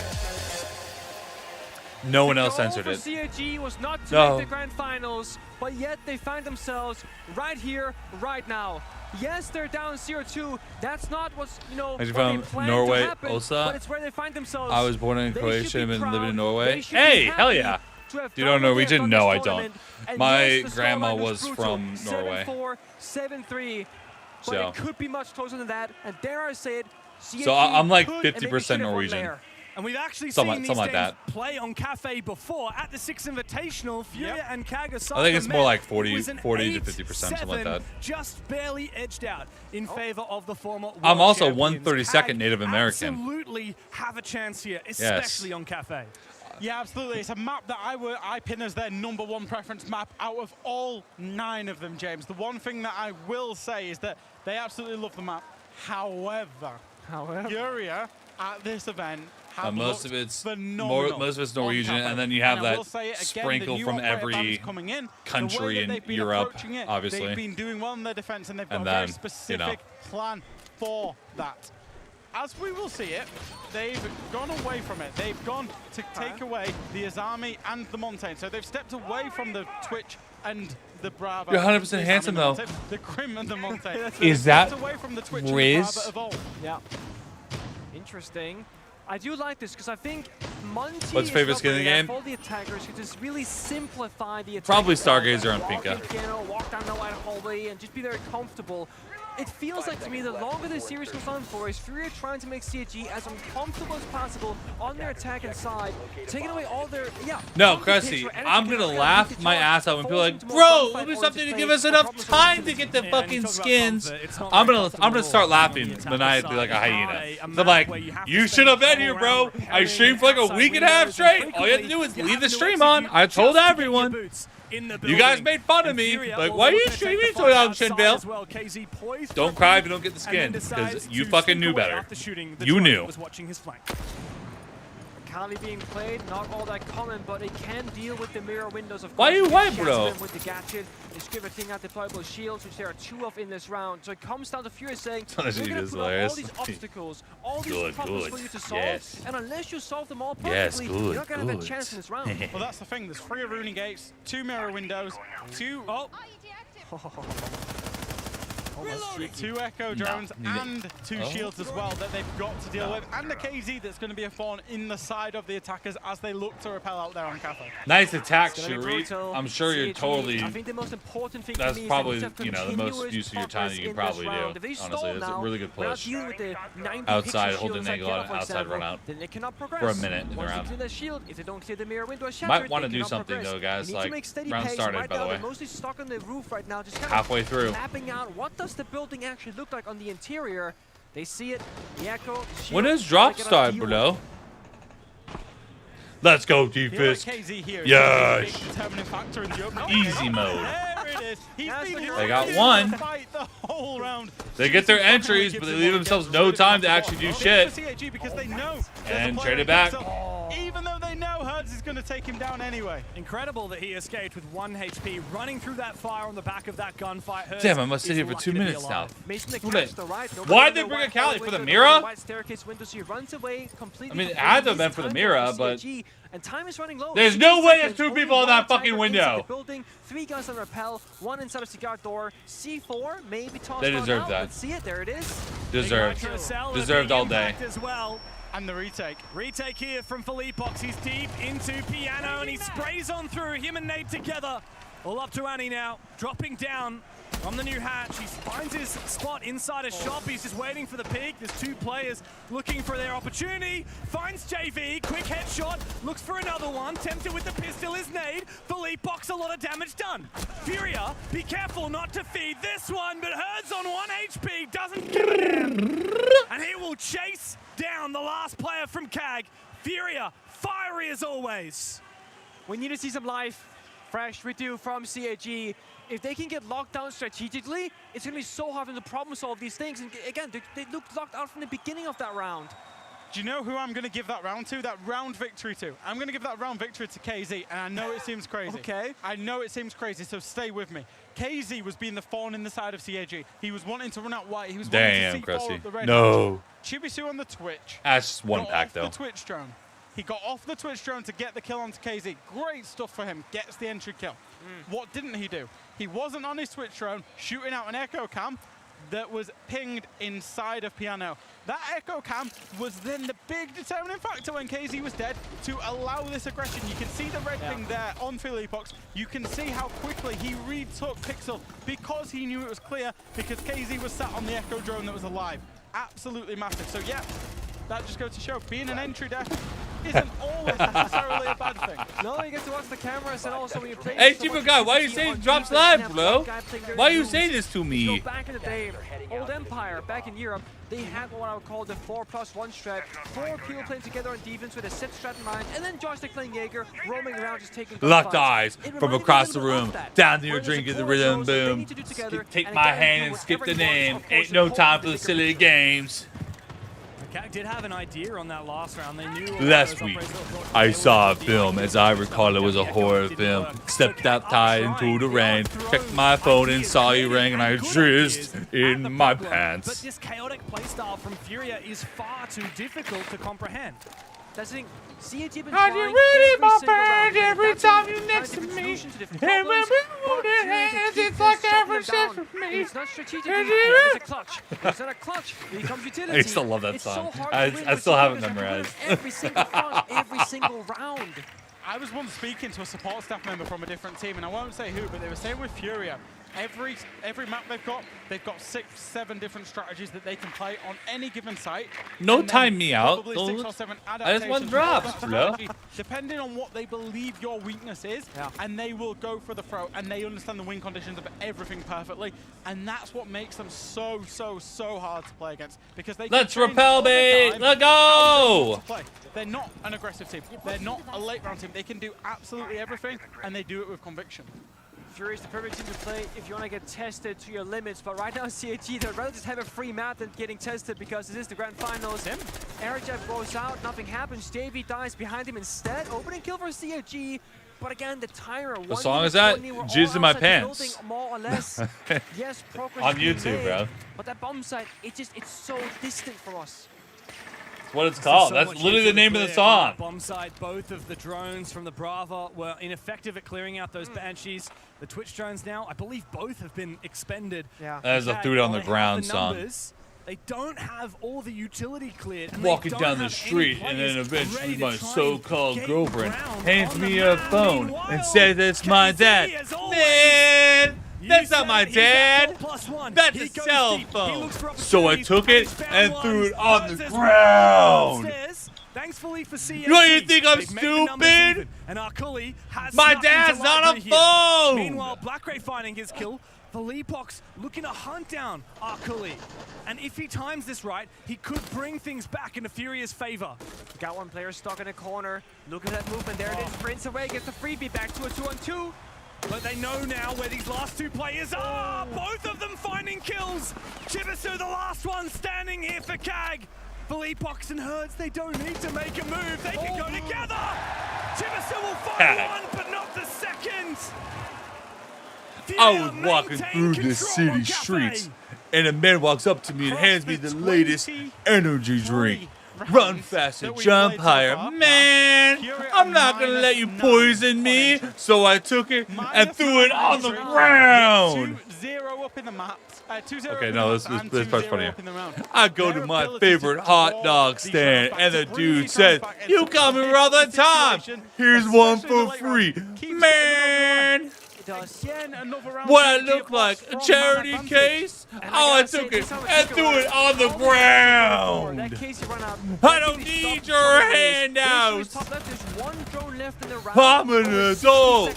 No one else censored it. The goal for CAG was not to No. make the grand finals, but yet they find themselves right here, right now. Yes, they're down 0-2. That's not what's, you know, Actually what they from planned Norway, to happen, Osa. but it's where they find themselves. I was born in They Croatia should and be been living in proud. Norway. They should Hey, be hell happy yeah. to have Do you know done what they have Norwegian? done No, this I don't. tournament. And My yes, the grandma scoreline was brutal. from Norway. 7-4, 7-3. But So. it could be much closer than that. And dare I say it, CAG So I'm like could and maybe 50% should have won Norwegian. there. And we've actually Something seen these like games that. play on Cafe before. At the Six Invitational, Furia and Kaga Osaka I think it's more met. like It 40 was an 40 to 50%, something like 8-7, that. Just barely edged out in favor of the former world I'm also champions. 132nd CAG Native American. Absolutely have a chance here, especially on Cafe. Yeah, absolutely. It's a map that I pin as their #1 preference map out of all 9 of them, James. The one thing that I will say is that they absolutely love the map. However, Furia at this event have most looked of it's phenomenal most of it's on Norwegian, Cafe. and then you have And I that will say it again, the sprinkle new from operator every bands coming in, the way country that in they've been Europe, approaching it, obviously. They've been doing well in their defense, and they've got And a very then, you specific know. plan for that. As we will see it, they've gone away from it. They've gone to take away the Azami and the Montaigne. So they've stepped away from the Twitch and the Brava. You're 100% The Azami handsome, and the though. Montaigne, the Grim and the Montaigne. Is They've that stepped away from the Twitch and the Riz? Brava of old. Yeah. Interesting. I do like this because I think Monty What's your favorite skin in the game? For the attackers to just really simplify the attack. Probably Stargazer on Walk in Pinka. piano, walk down the wide hallway and just be very comfortable. It feels like to me the longer the series goes on for is Furia trying to make CAG as uncomfortable as possible on their attack inside, taking away all their No, Krusty, I'm gonna laugh my ass off and be like, bro, it was something to give us enough time to get the fucking skins. I'm gonna start laughing maniacally like a hyena. I'm like, you should have been here, bro. I streamed for like a week and a half straight. All you have to do is leave the stream on. I told everyone. You guys made fun of me. Like, why are you streaming so on SenVale? Don't cry if you don't get the skin, because you fucking knew better. You knew. Kali being played, not all that common, but it can deal with the mirror windows. Of Why course, you white, Jasmine bro? With the gadget, is everything out deployable shields, which there are 2 of in this round. So it comes down to Fury saying, we're That going to is put up all hilarious. these obstacles, all these Good, problems good. for you to solve, Yes. and unless you solve them all Yes, perfectly, good, you're not going to have a good. chance in this round. Well, that's the thing. There's 3 Rooney gates, 2 mirror windows, 2 2 echo drones and 2 shields as well that they've got to deal with, and the KZ that's going to be a thorn in the side of the attackers as they look to repel out there on Cafe. Nice attack, It's gonna be Shuri. brutal. I'm sure you're CAG, totally. I think the most important thing That's for me probably, is that we you have know, the most continuous use of your time that you can progress in probably this round. do. If they Honestly, stall it's a now, really good we're not push. dealing with the 90 Outside, pixel holding shields angle like on Diana, for outside example, run out. then they cannot progress. For a minute in the Once round. they clear the shield, if they don't clear the mirror window, Might wanna do something though, guys, You need like, to make steady round pace. started, Right by the now, way. they're mostly stuck on the roof right now, just kind Halfway of through. mapping out what does the building actually look like on the interior. They see it. The Echo. When does drop start, bro? Let's go, defense. Yes. Easy mode. They got one. They get their entries, but they leave themselves no time to actually do shit. And trade it back. Even though they know Herds is going to take him down anyway. Incredible that he escaped with 1 HP, running through that fire on the back of that gunfight. Herds Damn, I must sit here for 2 minutes now. Why'd they bring a Cali for the Mira? I mean, it had to have been for the Mira, but and time is running low. There's no way there's 2 people in that fucking window. Building, 3 guns on rappel, 1 inside a cigar door. C4 maybe tossed. They deserve that. Let's see it. There it is. Deserved. Deserved all day. As well. And the retake. Retake here from Philippox. He's deep into Piano and he sprays on through. Him and Nate together. All up to Annie now. Dropping down on the new hatch. He finds his spot inside a shop. He's just waiting for the peek. There's 2 players looking for their opportunity. Finds JV. Quick headshot. Looks for another one. Tempted with the pistol is Nade. Philippox, a lot of damage done. Furia, be careful not to feed this one, but Herds on 1 HP. Doesn't give a damn. And he will chase down the last player from CAG. Furia, fiery as always. We need to see some life. Fresh review from CAG. If they can get locked down strategically, it's going to be so hard for them to problem solve these things. And again, they looked locked out from the beginning of that round. Do you know who I'm going to give that round to? That round victory to? I'm going to give that round victory to KZ, and I know it seems crazy. Okay. I know it seems crazy, so stay with me. KZ was being the thorn in the side of CAG. He was wanting to run out white. He was wanting to see the red. No. Chibisu on the Twitch. That's just one pack, though. The Twitch drone. He got off the Twitch drone to get the kill onto KZ. Great stuff for him. Gets the entry kill. What didn't he do? He wasn't on his Twitch drone shooting out an echo cam that was pinged inside of Piano. That echo cam was then the big determining factor when KZ was dead to allow this aggression. You can see the red thing there on Philippox. You can see how quickly he retook Pixel because he knew it was clear, because KZ was sat on the echo drone that was alive. Absolutely massive. So yeah, that just goes to show being an entry deck isn't always necessarily a bad thing. No, you get to watch the cameras and also when you play. Hey, Chief guy, why are you saying drops live, bro? Why are you saying this to me? So back in the day, Old Empire, back in Europe, they had what I would call the 4+1 strat. 4 people playing together on defense with a set strat in mind, and then Joystick playing Jaeger, roaming around just taking locked eyes from across the room, down to your drink of the rhythm boom. Take my hand and skip the name. Ain't no time for the silly games. CAG did have an idea on that last round. They knew last week, I saw a film. As I recall, it was a horror film. Stepped outside into the rain, checked my phone and saw you ring, and I jizzed in my pants. But this chaotic playstyle from Furia is far too difficult to comprehend. That's the thing. CAG been Are you ready, my bird? Every time you're next to me, and when we hold your hands, it's like every step for me. It's not strategic. It's a clutch. It's not a clutch. It becomes utility. I still love that song. So I still have it memorized. Every single round, every single round. I was once speaking to a support staff member from a different team, and I won't say who, but they were saying with Furia, every map they've got 6, 7 different strategies that they can play on any given site. No time me out. Probably 6 or 7 I just want adaptations drops, bro. Depending on what they believe your weakness is, and they will go for the throw, and they understand the win conditions of everything perfectly, and that's what makes them so hard to play against, because they Let's repel bait. Let go. They're not an aggressive team. They're not a late round team. They can do absolutely everything, and they do it with conviction. Fury is the perfect team to play if you want to get tested to your limits, but right now CAG, they'd rather just have a free map than getting tested because this is the grand finals. Airjet goes out, nothing happens, JV dies behind him instead, opening kill for CAG, but again the timer. What song is that? Jizz in my pants. More or less. Yes, progress on YouTube, bro. But that bomb site, it's so distant for us. What it's called. So that's literally the name of the song. Bomb site, both of the drones from the Brava were ineffective at clearing out those Banshees. The Twitch drones now, I believe both have been expended. Yeah. That is a threw it on the ground song. They don't have all the utility cleared. Walking down the street, and then eventually my so-called girlfriend hands me a phone and says it's my dad. Man! That's not my dad. That's a cell phone. So I took it and threw it on the ground. Thankfully for CAG, what, you think I'm stupid? And our Cully has my dad's not a phone. Meanwhile, Black Ray finding his kill. Philippox looking to hunt down Arkuli. And if he times this right, he could bring things back into Furia's favor. Got one player stuck in a corner. Look at that movement. There it is. Sprints away, gets the freebie back to a 2-on-2. But they know now where these last two players are. Both of them finding kills. Chibisu, the last one, standing here for CAG. Philippox and Hertz, they don't need to make a move. They can go together. Chibisu will find one, but not the second. I was walking through the city streets, and a man walks up to me and hands me the latest energy drink. Run faster, jump higher. Man, I'm not going to let you poison me. So I took it and threw it on the ground. 2-0 up in the map. Okay, no, this part's funnier. I go to my favorite hot dog stand, and the dude says, "You come here all the time. Here's one for free." Man. What I look like? A charity case? Oh, I took it and threw it on the ground. I don't need your handouts. I'm an adult.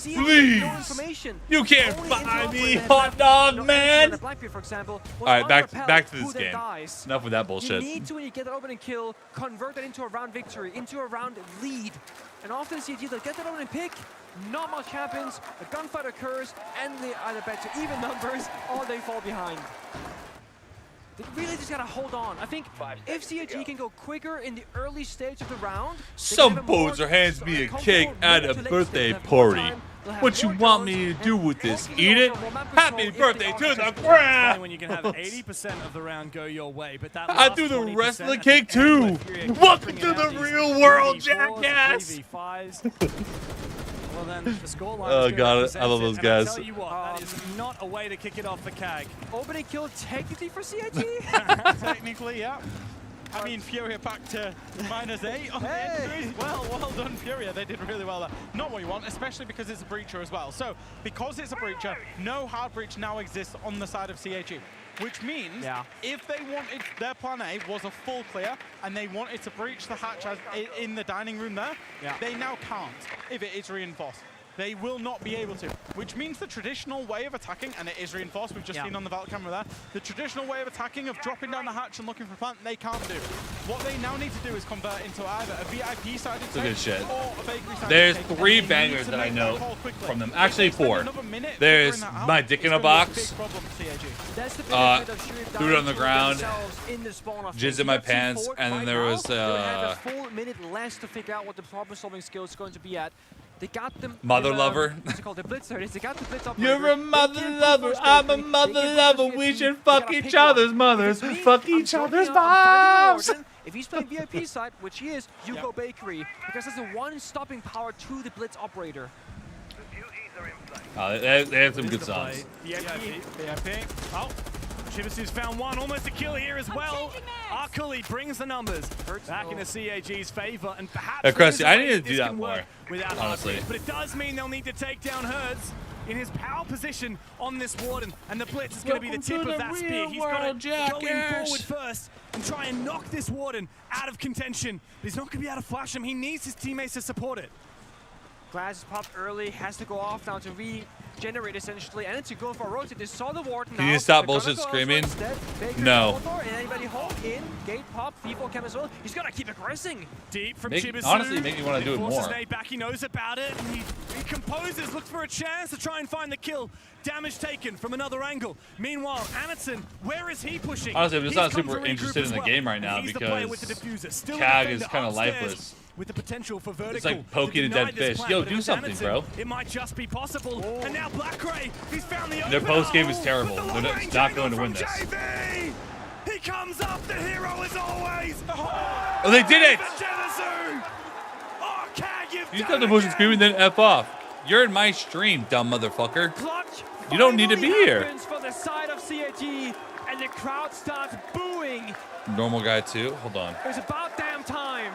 Please. You can't buy me, hot dog man. All right, back to this game. Enough with that bullshit. You need to, when you get that opening kill, convert that into a round victory, into a round lead. And often CG, they'll get that opening pick, not much happens, a gunfight occurs, and they either bet to even numbers or they fall behind. They really just gotta hold on. I think if CG can go quicker in the early stage of the round, some poser hands me a cake at a birthday party. What you want me to do with this? Eat it? Happy birthday to the ground! When you can have 80% of the round go your way, but that I threw the rest of the cake too. Welcome to the real world, jackass! Well then, the scoreline Oh god, I love those guys. I'll tell you what, that is not a way to kick it off for CAG. Opening kill technically for CIG? Technically, yeah. I mean, Furia back to -8 on the injuries. Well done, Furia. They did really well there. Not what you want, especially because it's a breacher as well. So, because it's a breacher, no hard breach now exists on the side of CAG. Which means, if they wanted, their plan A was a full clear, and they wanted to breach the hatch as in the dining room there, they now can't if it is reinforced. They will not be able to, which means the traditional way of attacking, and it is reinforced, we've just seen on the Valk camera there, the traditional way of attacking of dropping down the hatch and looking for a plant, they can't do. What they now need to do is convert into either a VIP sided take or a bakery sided There's take. 3 bangers that I know from them. Actually 4. There's My Dick in a Box, Threw It on the Ground, Jizz in My Pants, and then there was a full minute less to figure out what the problem solving skill is going to be at. They got them. Mother lover. What's it called? The blitzer. They got the blitz operator. You're a mother lover. I'm a mother lover. We should fuck each other's mothers. Fuck each other's moms. If he's playing VIP side, which he is, you go bakery because there's the one stopping power to the blitz operator. They have some good songs. VIP. Oh, Chibisu's found one, almost a kill here as well. Arkuli brings the numbers back into CAG's favor, and perhaps Crusty, I need to do that more, honestly. But it does mean they'll need to take down Hertz in his power position on this Warden, and the blitz is going to be the tip of that spear. He's got to go in forward first and try and knock this Warden out of contention. But he's not going to be able to flash him. He needs his teammates to support it. Glass is popped early, has to go off now to regenerate essentially, and to go for a rotate. They saw the Warden. Can you stop bullshit screaming? And No. anybody home in, gate pop, Vivo cam as well. He's got to keep aggressing. Deep from Chibisu. Honestly, make me want to do it more. Back, he knows about it, and he composes, looks for a chance to try and find the kill. Damage taken from another angle. Meanwhile, Anderson, where is he pushing? Honestly, I'm just not super interested in the game right now because CAG is kind of lifeless. With the potential for vertical. It's like poking a dead fish. Yo, do something, bro. It might just be possible. And now Black Gray, he's found the Their post game is terrible. They're not going to win this. He comes up, the hero as always. Oh, they did it! You just got the motion screaming, then F off. You're in my stream, dumb motherfucker. You don't need to be here. For the side of CAG, and the crowd starts booing. Normal guy too. Hold on. It's about damn time.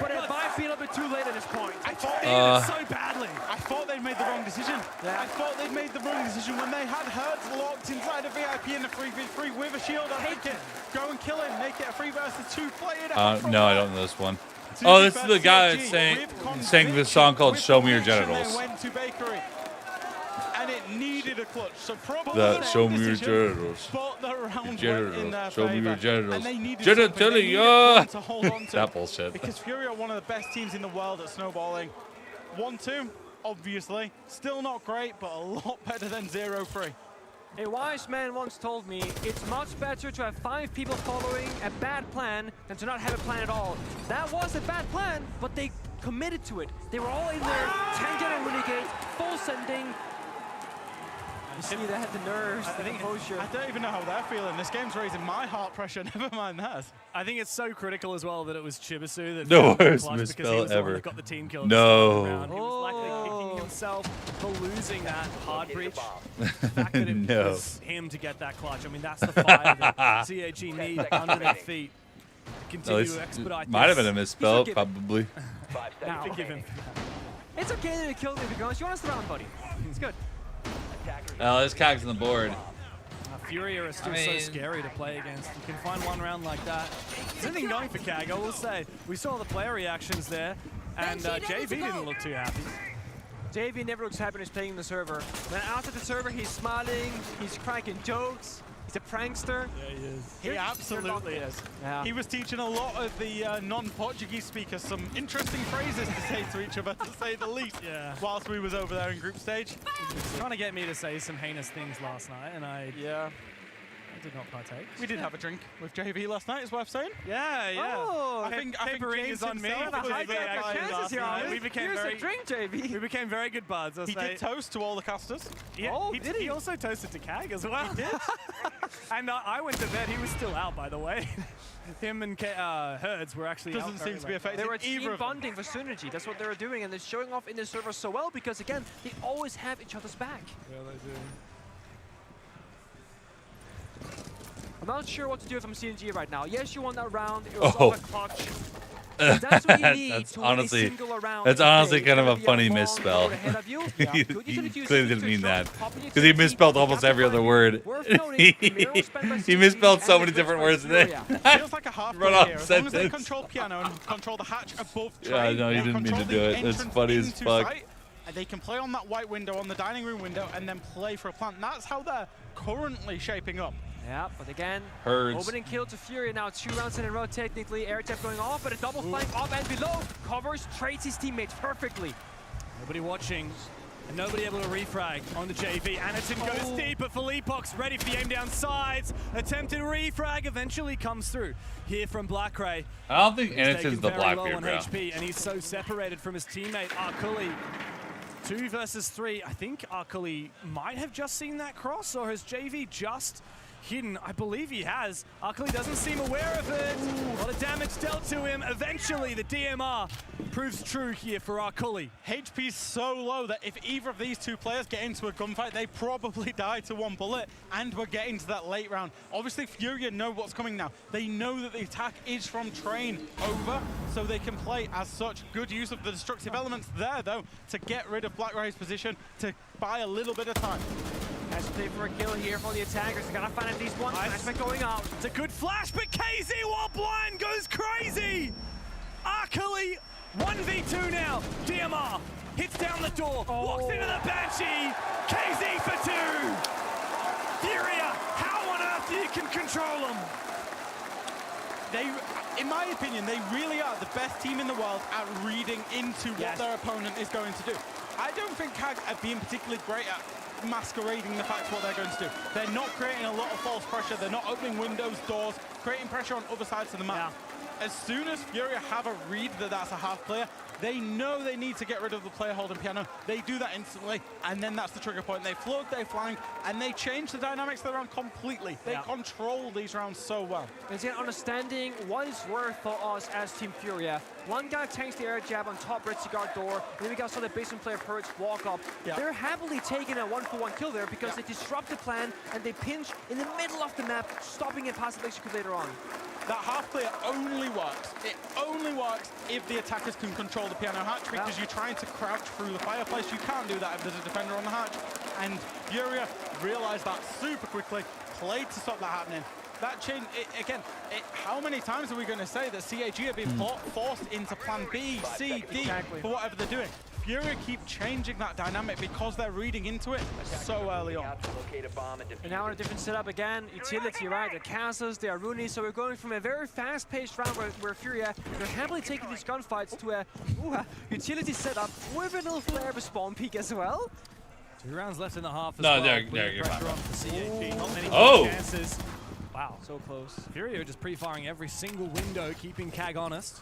But it might be a little bit too late at this point. I thought they did it so badly. I thought they'd made the wrong decision. I thought they'd made the wrong decision when they had Hertz locked inside a VIP in a 3v3 with a shield. I think go and kill him, make it a 3 versus 2, play it out. No, I don't know this one. Oh, this is the guy that sang this song called "Show Me Your Genitals." Went to bakery. And it needed a clutch. So probably That the show wrong me your decision, genitals. but the round Your went in their Show me your favour. genitals. And they needed something. They needed Genitalia. one to hold on to. That bullshit. Because Fury are one of the best teams in the world at snowballing. 1-2, obviously. Still not great, but a lot better than 0-3. A wise man once told me, it's much better to have 5 people following a bad plan than to not have a plan at all. That was a bad plan, but they committed to it. They were all in there, tangent and renegade, full sending. You see, they had the nerves, the composure. I don't even know how they're feeling. This game's raising my heart pressure, never mind theirs. I think it's so critical as well that it was Chibisu that The found the worst clutch because he misspell was the one ever. that got the team kill. No. He was likely kicking himself for losing that hard breach. The fact that it No. was him to get that clutch. I mean, that's the fire that CAG need under their feet. At Continue least to expedite might have this. been a misspell, He's probably. Now, forgive him. It's okay that he killed me because you want us around, buddy. It's good. Oh, this cag's on the board. Fury are still so scary to play against. You can find one round like that. There's anything going for Kag, I will say. We saw the player reactions there, and JV didn't look too happy. JV never looks happy when he's playing in the server. Then after the server, he's smiling, he's cracking jokes, he's a prankster. Yeah, he is. He absolutely is. Yeah. He was teaching a lot of the non-Portuguese speakers some interesting phrases to say to each other, to say the least, whilst we was over there in group stage. He was trying to get me to say some heinous things last night, and I did not partake. We did have a drink with JV last night, it's worth saying. Yeah, yeah. Oh, I think James is on me. himself was Hijack there our playing chances last here, night. Alex. We became Here's very a drink, JV. We became very good buds. I'll He say. did toast to all the casters. Yeah, Oh, he did He he? also toasted to Kag as well. He did. And I went to bed. He was still out, by the way. Him and Herds were actually Doesn't out seem to be affected. They were either team of them. bonding for synergy. That's what they were doing, and they're showing off in the server so well because, again, they always have each other's back. Yeah, they do. I'm not sure what to do from CNG right now. Yes, you won that round. It was Oh. all a clutch. That's what you need That's to win honestly, a single round. that's honestly It's kind of gonna a be funny long misspell. road ahead of you. Yeah, he good utility usage clearly to didn't mean ensure that. top Because he utility, misspelled almost every other word. Worth noting, the mirror was spent by He CNG misspelled so and many the different glitch words by today. Furia. Feels like a half Run play off here. As long as they sentence. control piano and control the hatch above Yeah, train, no, he they didn't mean to control do the it. That's entrance funny as into fuck. site, and they can play on that white window, on the dining room window, and then play for a plant. That's how they're currently shaping up. Yeah, but again, Herds. opening kill to Fury now 2 rounds in a row technically. Air tap going off, but a double flank up and below. Covers, trades his teammates perfectly. Nobody watching. And nobody able to refrag on the JV. Anderton goes deep, but Philippox ready for the aim down sides. Attempted refrag eventually comes through here from Blackray. I don't think He's Anderton's taken the very low Blackbeard, on bro. HP, and he's so separated from his teammate Arkuli. 2 versus 3. I think Arkuli might have just seen that cross, or has JV just hidden? I believe he has. Arkuli doesn't seem aware of it. A lot of damage dealt to him. Eventually, the DMR proves true here for Arkuli. HP's so low that if either of these two players get into a gunfight, they probably die to one bullet, and we're getting to that late round. Obviously, Furia know what's coming now. They know that the attack is from train over, so they can play as such. Good use of the destructive elements there, though, to get rid of Blackray's position, to buy a little bit of time. Has to play for a kill here for the attackers. They gotta find at least one flashback going out. It's a good flash, but KZ while blind goes crazy. Arkuli 1v2 now. DMR hits down the door, walks into the Banshee. KZ for 2. Furia, how on earth you can control them? They, in my opinion, they really are the best team in the world at reading into what their opponent is going to do. I don't think CAG are being particularly great at masquerading the fact what they're going to do. They're not creating a lot of false pressure. They're not opening windows, doors, creating pressure on other sides of the map. As soon as Furia have a read that that's a half player, they know they need to get rid of the player holding piano. They do that instantly, and then that's the trigger point. They flood, they flank, and they change the dynamics of the round completely. They control these rounds so well. And again, understanding what is worth for us as Team Furia. One guy tanks the air jab on top red cigar door. Then we got saw the basement player Purge walk up. They're happily taking a 1-for-1 kill there because they disrupt the plan and they pinch in the middle of the map, stopping a possible execute later on. That half player only works. It only works if the attackers can control the piano hatch, because you're trying to crouch through the fireplace. You can't do that if there's a defender on the hatch. And Furia realized that super quickly, played to stop that happening. That change, how many times are we going to say that CAG have been forced into plan B, C, D for whatever they're doing? Furia keep changing that dynamic because they're reading into it so early on. And now in a different setup again, utility, right? The castles, they are running, so we're going from a very fast-paced round where Furia, they're happily taking these gunfights to a utility setup with a little flare of a spawn peak as well. 2 rounds left in the half as No, well. there, Putting you're pressure fine. on for CAG. Not many chances. Wow. So close. Furia just pre-firing every single window, keeping CAG honest.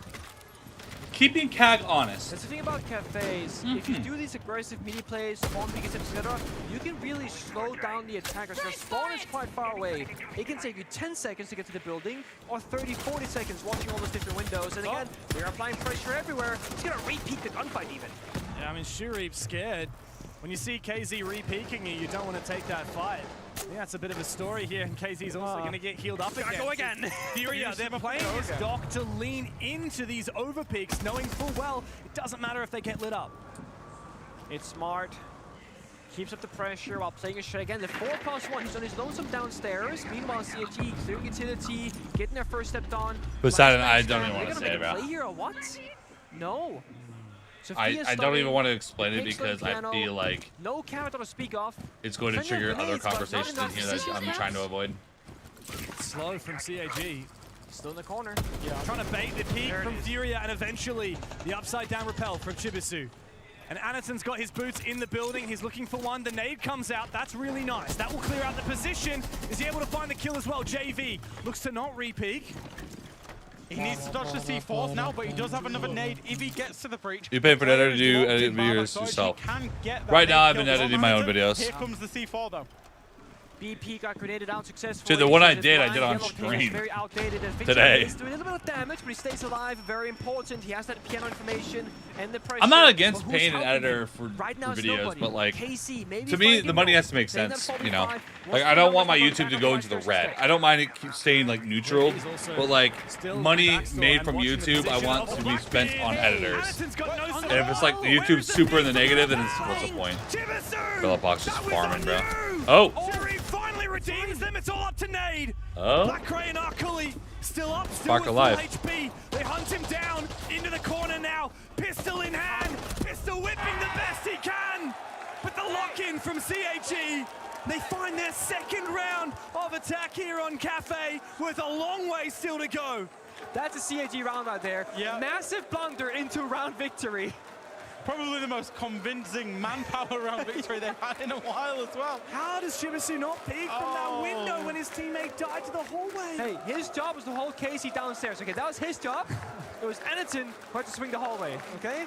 Keeping CAG honest. That's the thing about cafes. If you do these aggressive mini plays, spawn peeks, etc., you can really slow down the attackers. Their spawn is quite far away. It can take you 10 seconds to get to the building, or 30, 40 seconds watching all those different windows. And again, they're applying pressure everywhere. It's gonna repeat the gunfight even. Yeah, I mean, Shuri's scared. When you see KZ re-peeking you, you don't want to take that fight. Yeah, that's a bit of a story here, and KZ's also going to get healed up again. Go again. Furia, they're playing this dock to lean into these overpeaks, knowing full well it doesn't matter if they get lit up. It's smart. Keeps up the pressure while playing a shot again. The 4+1, he's on his lonesome downstairs. Meanwhile, CFG clearing utility, getting their first step on. Poseidon, I don't even want to say They're it, gonna bro. play here or what? No. I don't even want to explain it because I feel like no character to speak of. it's going to trigger other conversations in here that I'm trying to avoid. Slow from CAG. Still in the corner. Yeah, trying to bait the peak from Furia, and eventually the upside down repel from Chibisu. And Anaton's got his boots in the building. He's looking for one. The nade comes out. That's really nice. That will clear out the position. Is he able to find the kill as well? JV looks to not re-peek. He needs to dodge the C4s now, but he does have another nade if he gets to the breach. You pay for that to do edit videos yourself. Right now, I've been editing my own videos. Here comes the C4 though. BP got grenaded out successfully. Dude, the one I did on stream very outdated and today. He's doing a little bit of damage, but he stays alive. Very important. He has that piano information and the pressure. I'm not against But who's paying an helping editor him? for right now, videos, nobody. but like, KC, maybe to me, finding the money more. has to make Then sense, that you know? 45. Like, I don't want my YouTube to go into the red. I don't mind it keep staying like neutral, but like, money made from YouTube, I want to be spent on editors. And if it's like the YouTube's super in the negative, then it's, what's the point? Philip Box just farming, bro. Oh! Shuri finally redeems them. It's all up to Nade. Oh. Black Ray and Arkuli still up, still Spark with alive. full HP. They hunt him down into the corner now. Pistol in hand. Pistol whipping the best he can. But the lock-in from CAG. They find their second round of attack here on Cafe with a long way still to go. That's a CAG round right there. Yeah. Massive blunder into round victory. Probably the most convincing manpower round victory they've had in a while as well. How does Chibisu not peek from that window when his teammate died to the hallway? Hey, his job was to hold Casey downstairs. Okay, that was his job. It was Anaton who had to swing the hallway, okay?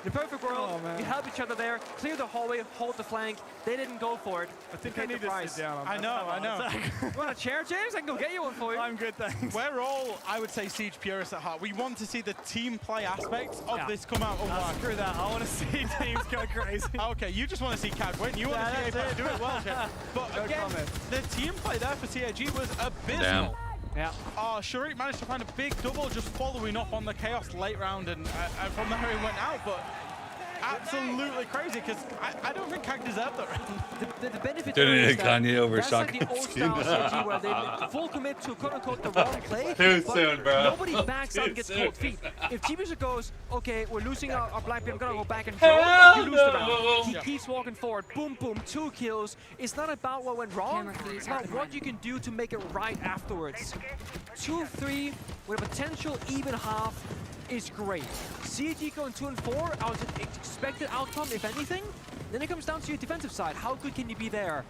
In the perfect world, you help each other there, clear the hallway, hold the flank. They didn't go for it. I think I need to sit down. I know. You want a chair, James? I can go get you one for you. I'm good, thanks. We're all, I would say, Siege purists at heart. We want to see the team play aspects of this come out. Screw that. I want to see teams go crazy. Okay, you just want to see CAG win. You want to see Apex do it well, Jeff. But No again, comment. the team play there for CAG was abysmal. Damn. Yeah. Sharik managed to find a big double just following up on the chaos late round, and from there he went out, but absolutely crazy, because I don't think CAG deserved that round. The benefit Didn't there it is that Kanye over that's like the shotgun old skin? style CG where they full commit to quote-unquote the wrong play. Too but soon, bro. Nobody backs up Too and gets soon. cold feet. If Chibisu goes, okay, we're losing our black beam, I'm gonna go back and Hell drone, you lose the no. round. He keeps walking forward, boom, boom, 2 kills. It's not about what went wrong, it's about what you can do to make it right afterwards. 2-3 with a potential even half is great. CAG going 2 and 4, I was expected outcome, if anything. Then it comes down to your defensive side. How good can you be there?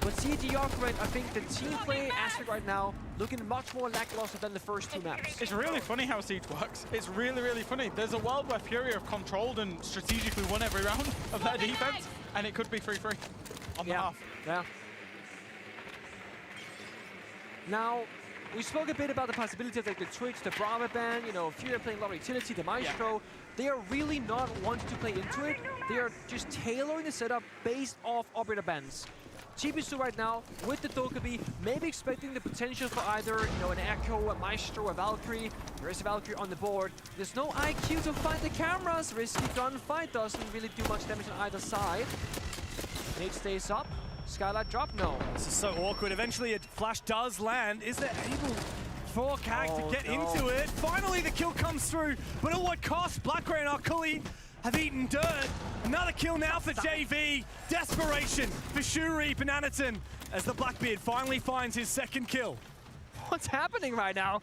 But CAG Yarkren, I think the team play aspect right now looking much more lackluster than the first 2 maps. It's really funny how Siege works. It's really, really funny. There's a world where Fury have controlled and strategically won every round of their defense, and it could be 3-3 on the half. Yeah. Now, we spoke a bit about the possibility of like the Twitch, the Brava ban, you know, Fury playing a lot of utility, the Maestro. They are really not wanting to play into it. They are just tailoring the setup based off operator bans. Chibisu right now, with the Tokabi, maybe expecting the potential for either, you know, an Echo, a Maestro, a Valkyrie. There is a Valkyrie on the board. There's no IQ to find the cameras. Risky gunfight doesn't really do much damage on either side. Nate stays up. Skylight drop? No. This is so awkward. Eventually a flash does land. Is there able for CAG to get into it? Finally the kill comes through, but at what cost? Black Ray and Arkuli have eaten dirt. Another kill now for JV. Desperation for Shuri Bananaton as the Blackbeard finally finds his second kill. What's happening right now?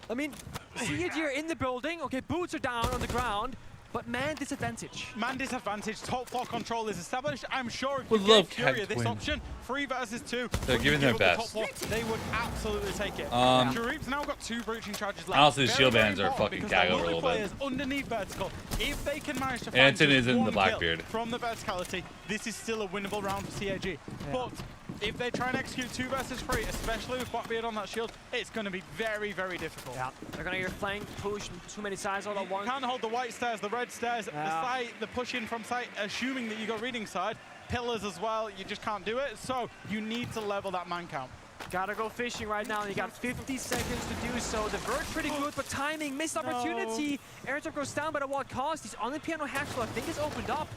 I mean, CAG are in the building. Okay, boots are down on the ground. But man disadvantage. Man disadvantage, top floor control is established. I'm sure if Would you love gave Furia Keg to this win. option, 3 versus 2, They're giving their best. They would absolutely take it. Jarreeb's now got 2 breaching charges left. Honestly, the Very, shield very bans are important fucking because gag they're over a little lovely bit. players underneath vertical. If they can manage to find Anton just is in the one Blackbeard. kill from the verticality, this is still a winnable round for CAG. But if they try and execute 2 versus 3, especially with Blackbeard on that shield, it's going to be very, very difficult. Yeah, they're going to get flanked, push too many sides all at once. Can't hold the white stairs, the red stairs, the site, the push in from site, assuming that you got reading side, pillars as well, you just can't do it. So you need to level that man count. Gotta go fishing right now. You got 50 seconds to do so. The vert pretty good, but timing, missed opportunity. Airdrop goes down, but at what cost? He's on the piano hack, so I think it's opened up.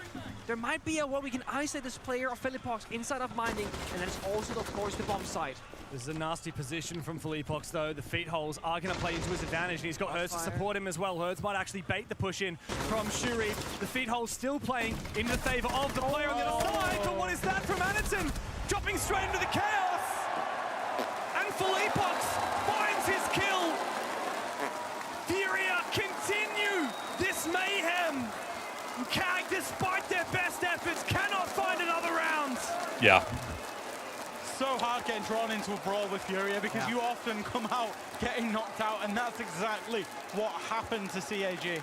There might be a way we can isolate this player of Philippox inside of mining, and then it's also, of course, the bomb site. This is a nasty position from Philippox, though. The feet holes are going to play into his advantage, and he's got Hertz to support him as well. Hertz might actually bait the push in from Shuri. The feet holes still playing into the favor of the player on the other side, but what is that from Anaton? Dropping straight into the chaos! And Philippox finds his kill! Furia continue this mayhem! CAG, despite their best efforts, cannot find another round! Yeah. So hard getting drawn into a brawl with Furia because you often come out getting knocked out, and that's exactly what happened to CAG.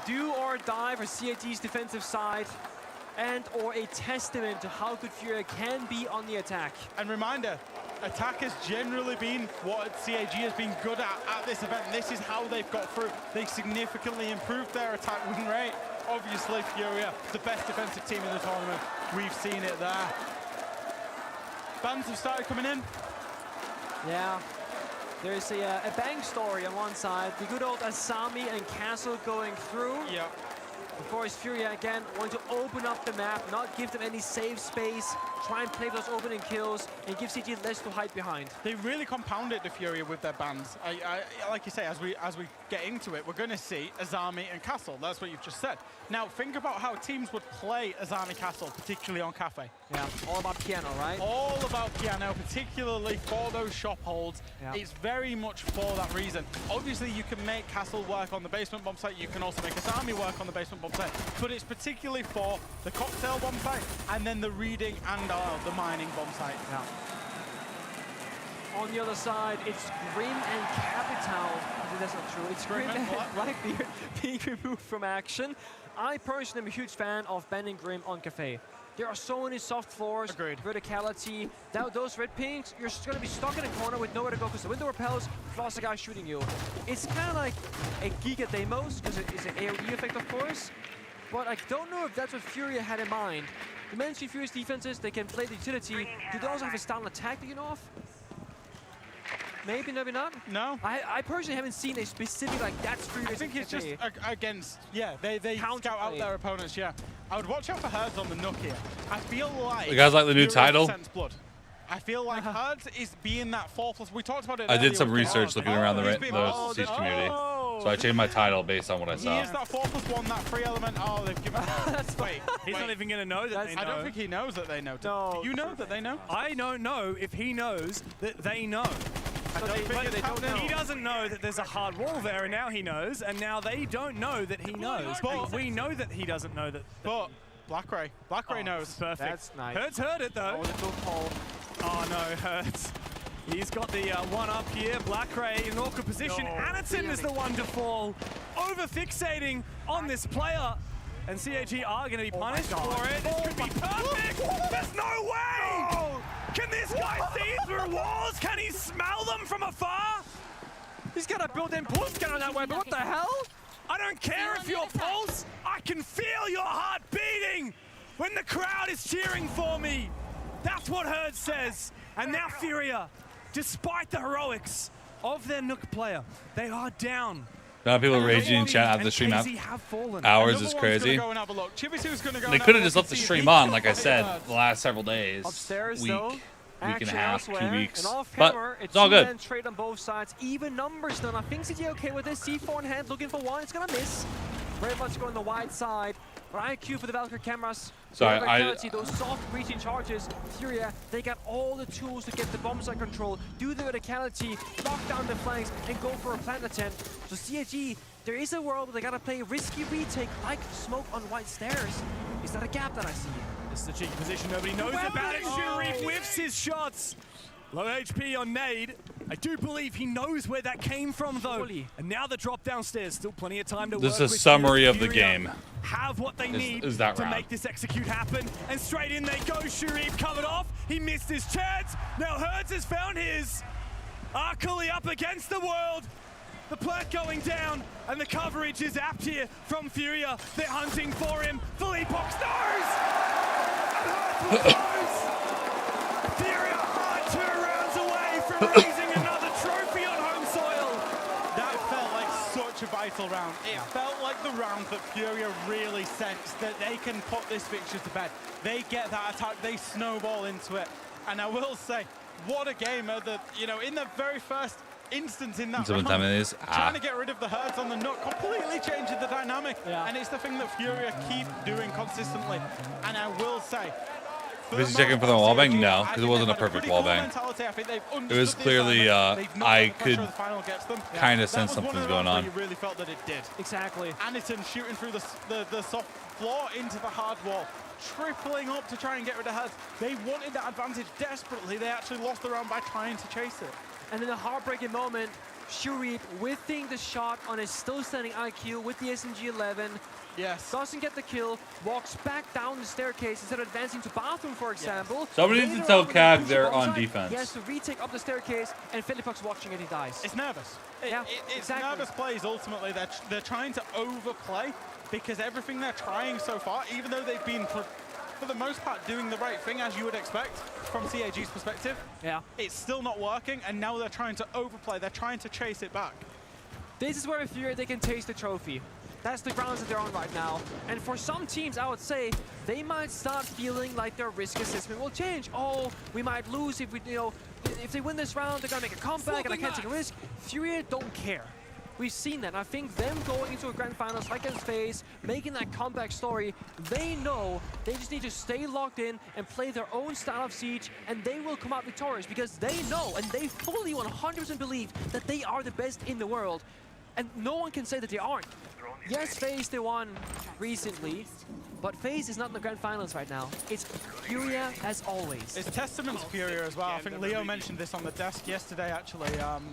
Do or die for CAG's defensive side, and or a testament to how good Furia can be on the attack. And reminder, attack has generally been what CAG has been good at this event. This is how they've got through. They significantly improved their attack win rate. Obviously, Furia, the best defensive team in the tournament. We've seen it there. Bans have started coming in. Yeah, there's a bang story on one side. The good old Asami and Castle going through. Yeah. Of course, Furia again want to open up the map, not give them any safe space, try and play those opening kills, and give CG less to hide behind. They really compounded the Furia with their bans. Like you say, as we get into it, we're going to see Azami and Castle. That's what you've just said. Now, think about how teams would play Azami Castle, particularly on Cafe. Yeah, all about piano, right? All about piano, particularly for those shop holds. Yeah. It's very much for that reason. Obviously, you can make Castle work on the basement bomb site. You can also make Azami work on the basement bomb site. But it's particularly for the cocktail bomb site and then the reading and the mining bomb site. Yeah. On the other side, it's Grim and Capital. That's not true. It's Grim and Blackbeard being removed from action. I personally am a huge fan of banning Grim on Cafe. There are so many soft floors, verticality. Those red pings, you're just going to be stuck in a corner with nowhere to go because the window repels, plus the guy shooting you. It's kind of like a Giga Deimos, because it's an AoE effect, of course. But I don't know if that's what Furia had in mind. You mentioned Furia's defenses, they can play the utility. Do they also have a style attack that you know of? Maybe, maybe not. No. I personally haven't seen a specific, like, that's Furia's. I think it's just against, they scout out their opponents, yeah. I would watch out for Herds on the Nook here. I feel like... You guys like the new title? Sense Blood. I feel like Herds is being that 4+. We talked about it I did earlier some with research looking around the Siege oh, community. So I changed my title based on what I He saw. is that 4+1, that free element. Oh, they've given... wait. He's not even going to know that they know. I don't think he knows that they know. No. Do you know that they know? I don't know if he knows that they know. He doesn't know that there's a hard wall there, and now he knows, and now they don't know that he knows. But we know that he doesn't know that. But Blackray knows. Perfect. That's nice. Hertz heard it though. Oh no, Hertz. He's got the one up here. Blackray in an awkward position. Anaton is the one to fall. Over fixating on this player. And CAG are going to be punished for it. This could be perfect. There's no way! Can this guy see through walls? Can he smell them from afar? He's got a built-in pulse gun that way, but what the hell? I don't care if you're pulse. I can feel your heart beating when the crowd is cheering for me. That's what Herd says. And now Furia, despite the heroics of their Nook player, they are down. A lot of people raging in chat after the stream hours is crazy. They could have just left the stream on, like I said, the last several days, Upstairs, week, though, week and a half, 2 weeks. And off But camera, it's all good. trade on both sides, even numbers done. I think CG okay with this. C4 in hand, looking for one. It's gonna miss. very much go on the wide side. But IQ for the Valkyrie cameras. Sorry, those soft breaching charges. Furia, they got all the tools to get the bombs under control, do the verticality, lock down the flanks, and go for a plant attempt. So CAG, there is a world where they gotta play risky retake like smoke on white stairs. Is that a gap that I see? This is a cheeky position, nobody knows about it. Shuri whiffs his shots. Low HP on Nade. I do believe he knows where that came from, though. And now the drop downstairs. Still plenty of time to work. This is a summary of the game. Have what they need is that to round. make this execute happen. And straight in they go. Sharif covered off. He missed his chance. Now Hertz has found his. Arkuli up against the world. The plant going down, and the coverage is apt here from Furia. They're hunting for him. Philippe Box knows! Furia are 2 rounds away from raising another trophy on home soil. That felt like such a vital round. It felt like the round that Furia really sensed that they can put this fixture to bed. They get that attack, they snowball into it. And I will say, what a game. In the very first instance in that round, trying to get rid of the Hertz on the nut completely changes the dynamic. And it's the thing that Furia keep doing consistently. And I will say, Was he checking for the wallbang? No, because it wasn't a perfect wallbang. It was clearly, I could kind of sense something's going on. You really felt that it did. Exactly. Anderton shooting through the soft floor into the hard wall, tripling up to try and get rid of Hertz. They wanted that advantage desperately. They actually lost the round by trying to chase it. And in a heartbreaking moment, Shuri whiffing the shot on his still standing IQ with the SMG-11. Yes. Doesn't get the kill, walks back down the staircase instead of advancing to bathroom, for example. Somebody needs to tell Cag they're on defense. He has to retake up the staircase, and Philippox watching it, he dies. It's nervous. It's exactly. nervous plays, ultimately. They're trying to overplay because everything they're trying so far, even though they've been, for the most part, doing the right thing, as you would expect from CAG's perspective, it's still not working, and now they're trying to overplay. They're trying to chase it back. This is where I fear they can taste the trophy. That's the grounds that they're on right now. And for some teams, I would say, they might start feeling like their risk assessment will change. Oh, we might lose if if they win this round, they're gonna make a comeback and I can't take a risk. Furia don't care. We've seen that. I think them going into a grand finals like against FaZe, making that comeback story, they know they just need to stay locked in and play their own style of Siege, and they will come out victorious because they know and they fully 100% believe that they are the best in the world. And no one can say that they aren't. Yes, FaZe, they won recently, but FaZe is not in the grand finals right now. It's Furia as always. It's testament to Furia as well. I think Leo mentioned this on the desk yesterday, actually.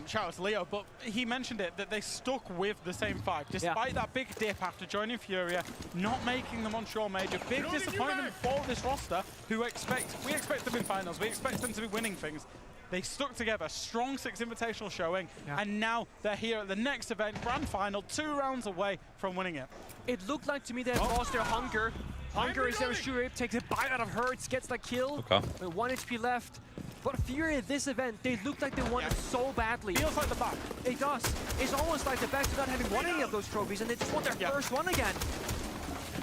Shout out to Leo, but he mentioned it, that they stuck with the same 5. Despite that big dip after joining Furia, not making the Montreal Major. Big disappointment for this roster, we expect them in finals. We expect them to be winning things. They stuck together, strong 6 invitational showing, and now they're here at the next event, grand final, 2 rounds away from winning it. It looked like to me they had lost their hunger. Hunger is there, Shuri takes a bite out of Hertz, gets the kill, with 1 HP left. But Furia at this event, they looked like they won it so badly. Feels like the back. It does. It's almost like the back to not having won any of those trophies, and they just want their first one again.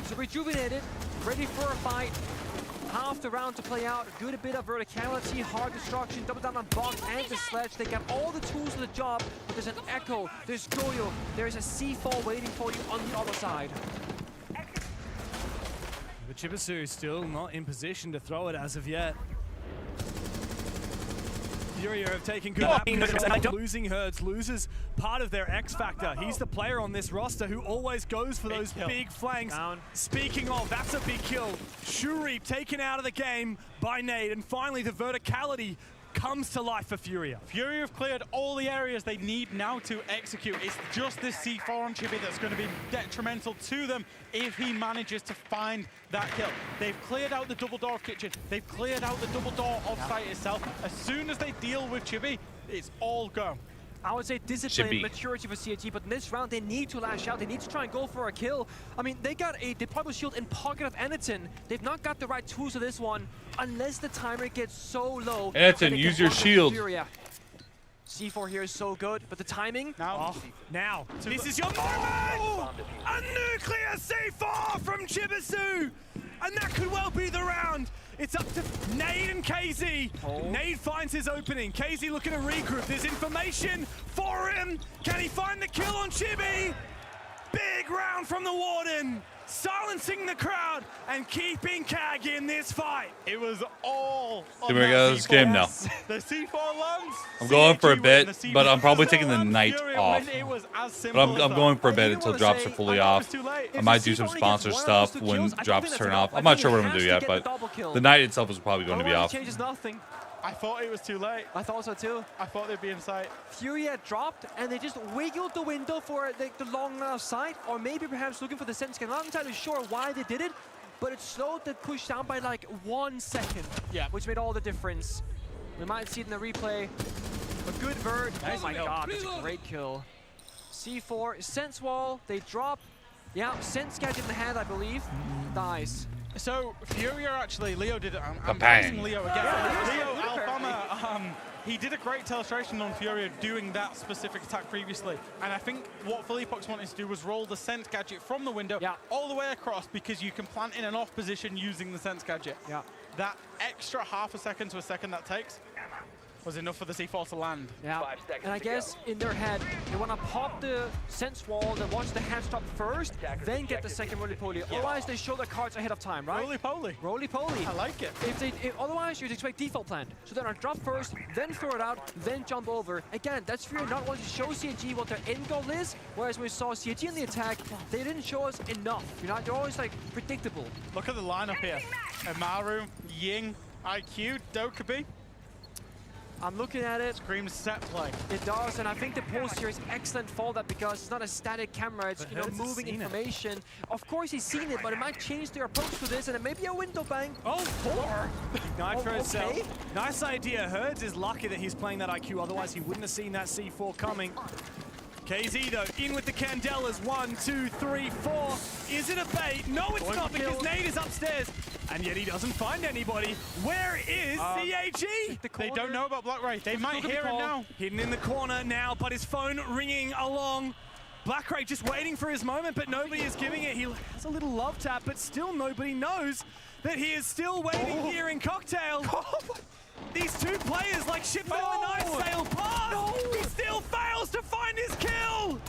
So rejuvenated, ready for a fight. Half the round to play out, good a bit of verticality, hard destruction, double down on Box and the Sledge. They got all the tools for the job, but there's an Echo, there's Goyo, there's a C4 waiting for you on the other side. But Chibisu still not in position to throw it as of yet. Furia have taken good control. Losing Hertz loses part of their X factor. He's the player on this roster who always goes for those big flanks. Speaking of, that's a big kill. Shuri taken out of the game by Nade, and finally the verticality comes to life for Furia. Furia have cleared all the areas they need now to execute. It's just this C4 on Chibi that's going to be detrimental to them if he manages to find that kill. They've cleared out the double door of Kitchen. They've cleared out the double door of site itself. As soon as they deal with Chibi, it's all go. I would say discipline, maturity for CAG, but in this round they need to lash out. They need to try and go for a kill. I mean, they got a deployable shield in pocket of Anaton. They've not got the right tools for this one, unless the timer gets so low. Anaton, use your shield. C4 here is so good, but the timing? Now, this is your moment! A nuclear C4 from Chibisu! And that could well be the round. It's up to Nade and KZ. Nade finds his opening. KZ looking to regroup. There's information for him. Can he find the kill on Chibi? Big round from the Warden, silencing the crowd and keeping CAG in this fight. It was all on Here we that go, this C4. game now. The C4 lands. I'm going for a CAG bit, win, the but I'm probably C4 taking the lands, night Fury off. win. It was as But simple I'm as that. going for a I bit even until wanna drops say, are fully I thought it off. was too late. I If might the do some C4 only sponsor gets one of stuff those two when kills, I don't drops think turn that's off. enough. I'm not I sure think what he I'm gonna do has yet, to get but the double kill. the night itself is probably going to be Otherwise, off. it changes nothing. I thought it was too late. I thought so too. I thought they'd be in sight. Fury had dropped, and they just wiggled the window for the long line of sight, or maybe perhaps looking for the Sens. I'm not entirely sure why they did it, but it slowed the push down by like 1 second, which made all the difference. We might see it in the replay. A good Vert. Oh my god, that's a great kill. C4, Sens wall, they drop. Yeah, Sens gadget in the hand, I believe. Nice. So Fury actually, Leo did it. I'm Bang. praising Leo again. Yeah, Leo yeah. Alfama, he did a great illustration on Fury doing that specific attack previously. And I think what Philippox wanted to do was roll the Sense gadget from the window all the way across, because you can plant in an off position using the Sense gadget. Yeah. That extra half a second to a second that takes was enough for the C4 to land. Yeah, and I guess in their head, they want to pop the Sense wall, then watch the hand stop first, then get the second roly-poly. Otherwise, they show their cards ahead of time, right? Roly-poly. Roly-poly. I like it. Otherwise, you'd expect default plan. So they're gonna drop first, then throw it out, then jump over. Again, that's Fury not wanting to show CAG what their end goal is, whereas when we saw CAG in the attack, they didn't show us enough. You know, they're always like predictable. Look at the lineup here. Amaru, Ying, IQ, Dokubi. I'm looking at it. Screams set play. It does, and I think the post here is excellent for that, because it's not a static camera, it's moving information. Of course he's seen it, but it might change their approach to this, and it may be a window bang. Oh, 4! Knife for okay. himself. Nice idea. Herds is lucky that he's playing that IQ, otherwise he wouldn't have seen that C4 coming. KZ though, in with the Candelas. 1, 2, 3, 4. Is it a bait? No, it's Going not, for because kills. Nate is upstairs. And yet he doesn't find anybody. Where is CAG? They don't know about Black Ray. They might hear it now. Hidden in the corner now, but his phone ringing along. Black Ray just waiting for his moment, but nobody is giving it. He has a little love tap, but still nobody knows that he is still waiting here in Cocktail. These two players, like SenVale and I, sail past. He still fails to find his kill.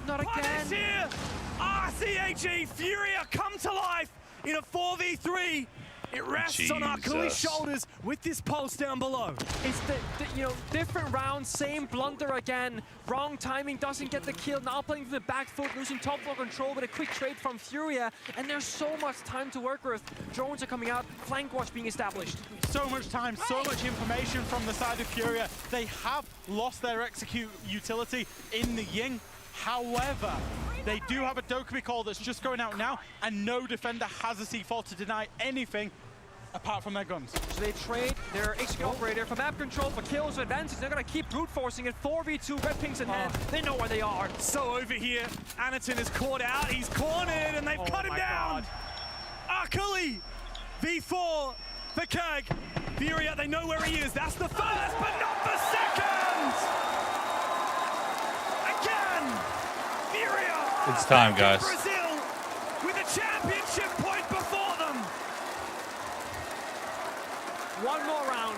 Not again. Punish here. RCAG Furia come to life in a 4v3. It rests on Akuli's shoulders with this pulse down below. It's the different rounds, same blunder again. Wrong timing, doesn't get the kill. Now playing from the back foot, losing top floor control with a quick trade from Furia. And there's so much time to work with. Drones are coming out, flank watch being established. So much time, so much information from the side of Furia. They have lost their execute utility in the Ying. However, they do have a Dokubi call that's just going out now, and no defender has a C4 to deny anything apart from their guns. So they trade their execute operator for map control, for kills, for advantage. They're gonna keep brute forcing it. 4v2, red pings in hand. They know where they are. So over here, Anaton is caught out. He's cornered, and they've cut him down. Akuli, V4 for CAG. Furia, they know where he is. That's the first, but not the second. Again, Furia. It's time, guys. Brazil with a championship point before them. One more round.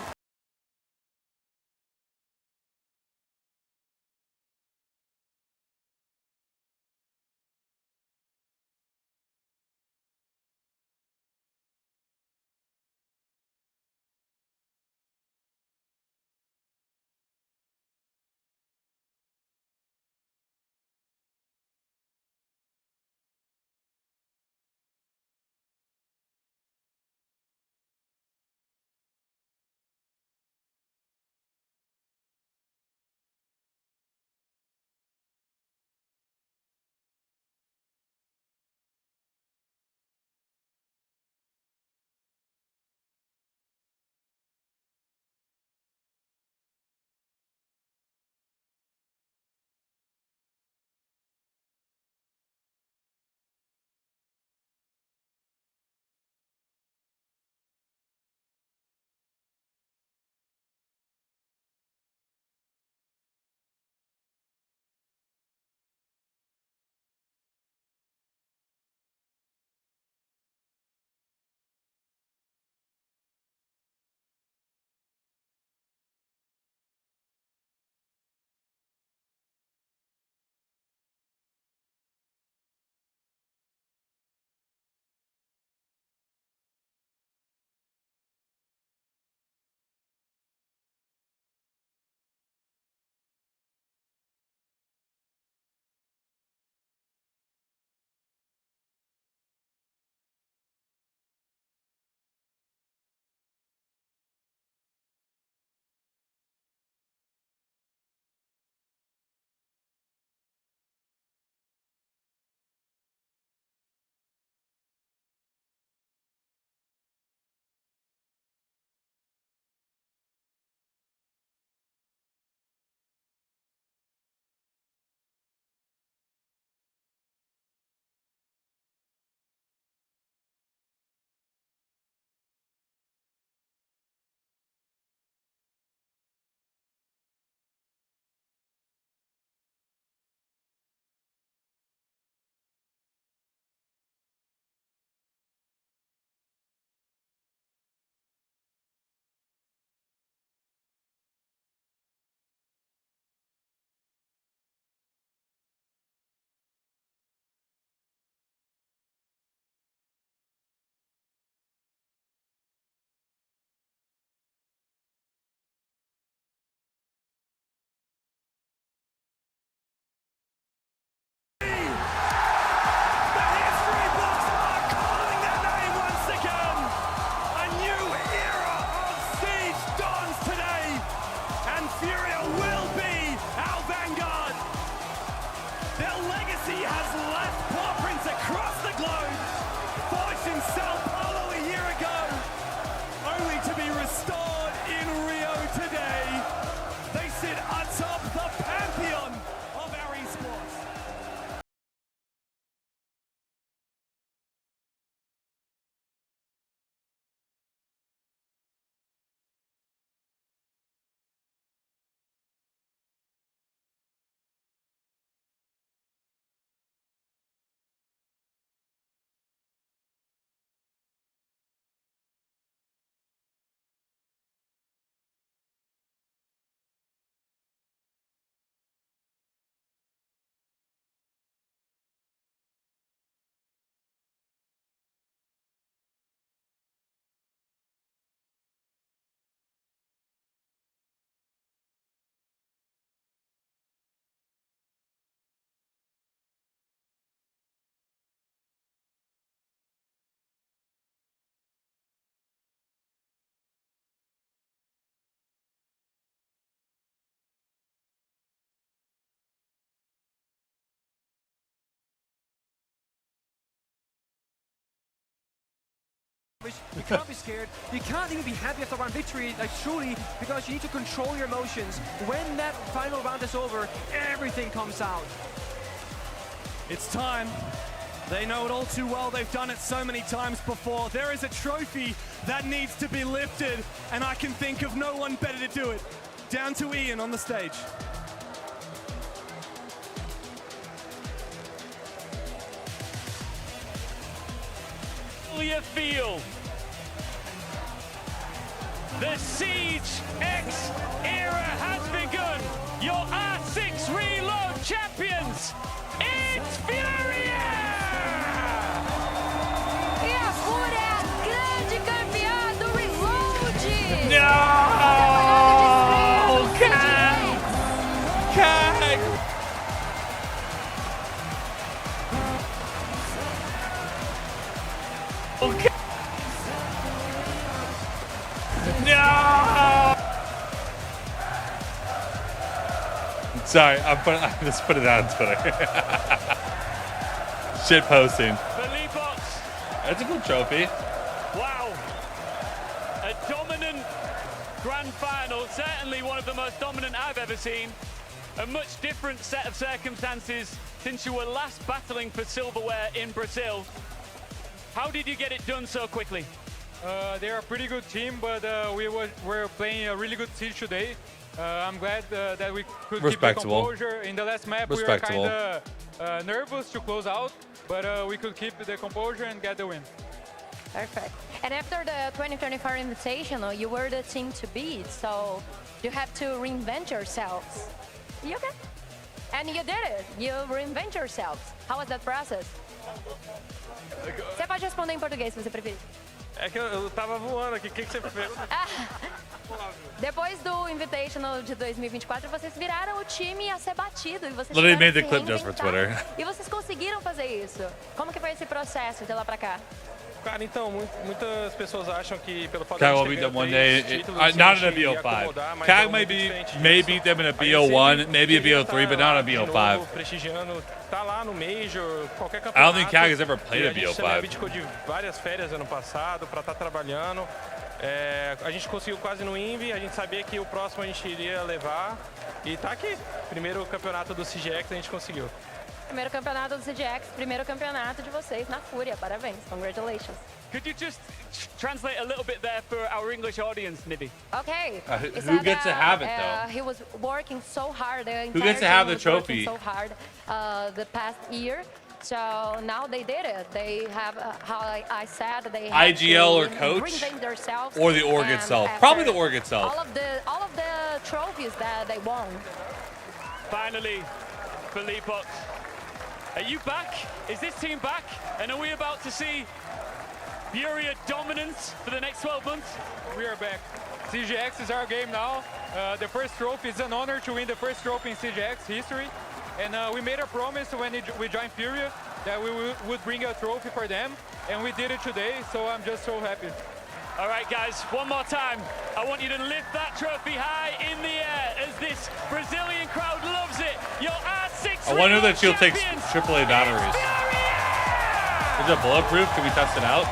You can't be scared. You can't even be happy after one victory, like truly, because you need to control your emotions. When that final round is over, everything comes out. It's time. They know it all too well. They've done it so many times before. There is a trophy that needs to be lifted, and I can think of no one better to do it. Down to Ian on the stage. How do you feel? The Siege X era has begun. Your R6 Reload champions, it's Furia! E a Fúria é a grande campeã do Reload! No! Kag! Okay. No! Sorry, I just put it on Twitter. Shit posting. That's a good trophy. Wow. A dominant grand final, certainly one of the most dominant I've ever seen. A much different set of circumstances since you were last battling for silverware in Brazil. How did you get it done so quickly? They're a pretty good team, but we're playing a really good Siege today. I'm glad that we could keep the composure. In the last map, we were kind of nervous to close out, but we could keep the composure and get the win. Perfect. And after the 2024 Invitational, you were the team to beat, so you have to reinvent yourselves. You okay? And you did it. You reinvent yourselves. How was that process? Você pode responder em português, se você preferir. É que eu tava voando aqui. O que você pergunta? Depois do Invitational de 2024, vocês viraram o time a ser batido e vocês Literally made the tiveram clip que just for reinventar. Twitter. E vocês conseguiram fazer isso. Como que foi esse processo de lá pra cá? Cara, então, muitas pessoas acham que pelo fato Kag de will beat them one day. Not in a BO5. Kag may beat them in a BO1, maybe a BO3, but not a BO5. Prestigiando, tá lá no Major, qualquer campeonato. I don't think Kag has ever played a A gente BO5. abdicou de várias férias ano passado para estar trabalhando. A gente conseguiu quase no Invi, a gente sabia que o próximo a gente iria levar e tá aqui. Primeiro campeonato do CGX a gente conseguiu. Primeiro campeonato do CGX, primeiro campeonato de vocês na Fúria. Parabéns. Congratulations. Could you just translate a little bit there for our English audience, Nibby? Okay. Who gets to have it, though? He was working so hard. Who gets to have the trophy? So hard the past year. So now they did it. They have, how I said, they have IGL or to coach? reinvent themselves. Or the org And itself. after Probably the org itself. All of the trophies that they won. Finally, Philippe, are you back? Is this team back? And are we about to see Furia dominance for the next 12 months? We are back. CGX is our game now. The first trophy is an honor to win the first trophy in CGX history. And we made a promise when we joined Furia that we would bring a trophy for them. And we did it today, so I'm just so happy. All right, guys, one more time. I want you to lift that trophy high in the air as this Brazilian crowd loves it. Your R6 I wonder that she'll take champions. AAA batteries. Is it bulletproof? Can we test it out?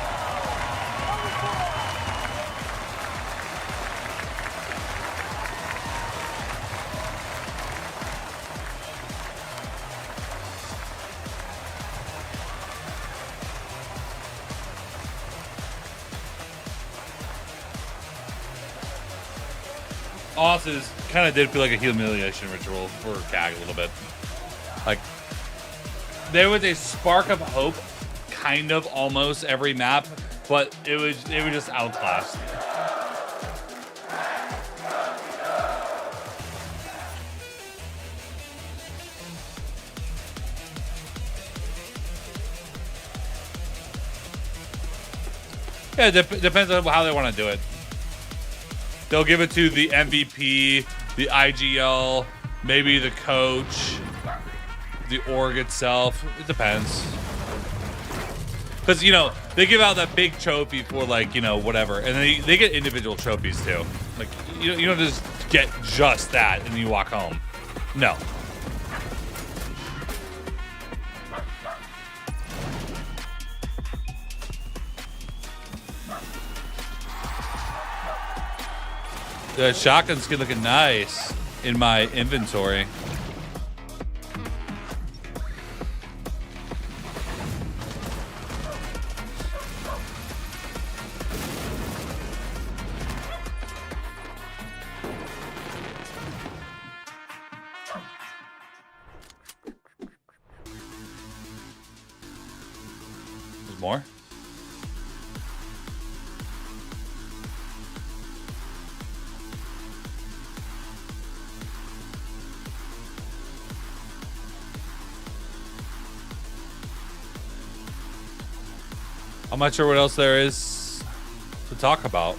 Honestly, kind of did feel like a humiliation ritual for Kag a little bit. Like, there was a spark of hope, kind of almost every map, but it was just outclassed. Yeah, it depends on how they want to do it. They'll give it to the MVP, the IGL, maybe the coach, the org itself. It depends. Because, you know, they give out that big trophy for, like, you know, whatever. And they get individual trophies, too. Like, you don't just get just that and you walk home. No. The shotgun skin looking nice in my inventory. There's more. I'm not sure what else there is to talk about.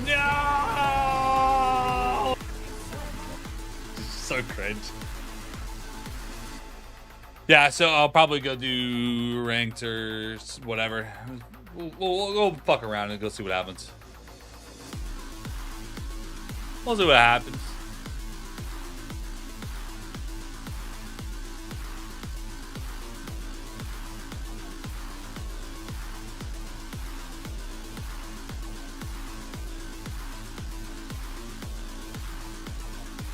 No! So cringe. Yeah, so I'll probably go do ranked or whatever. We'll go fuck around and go see what happens. We'll see what happens.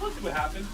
We'll see what happens.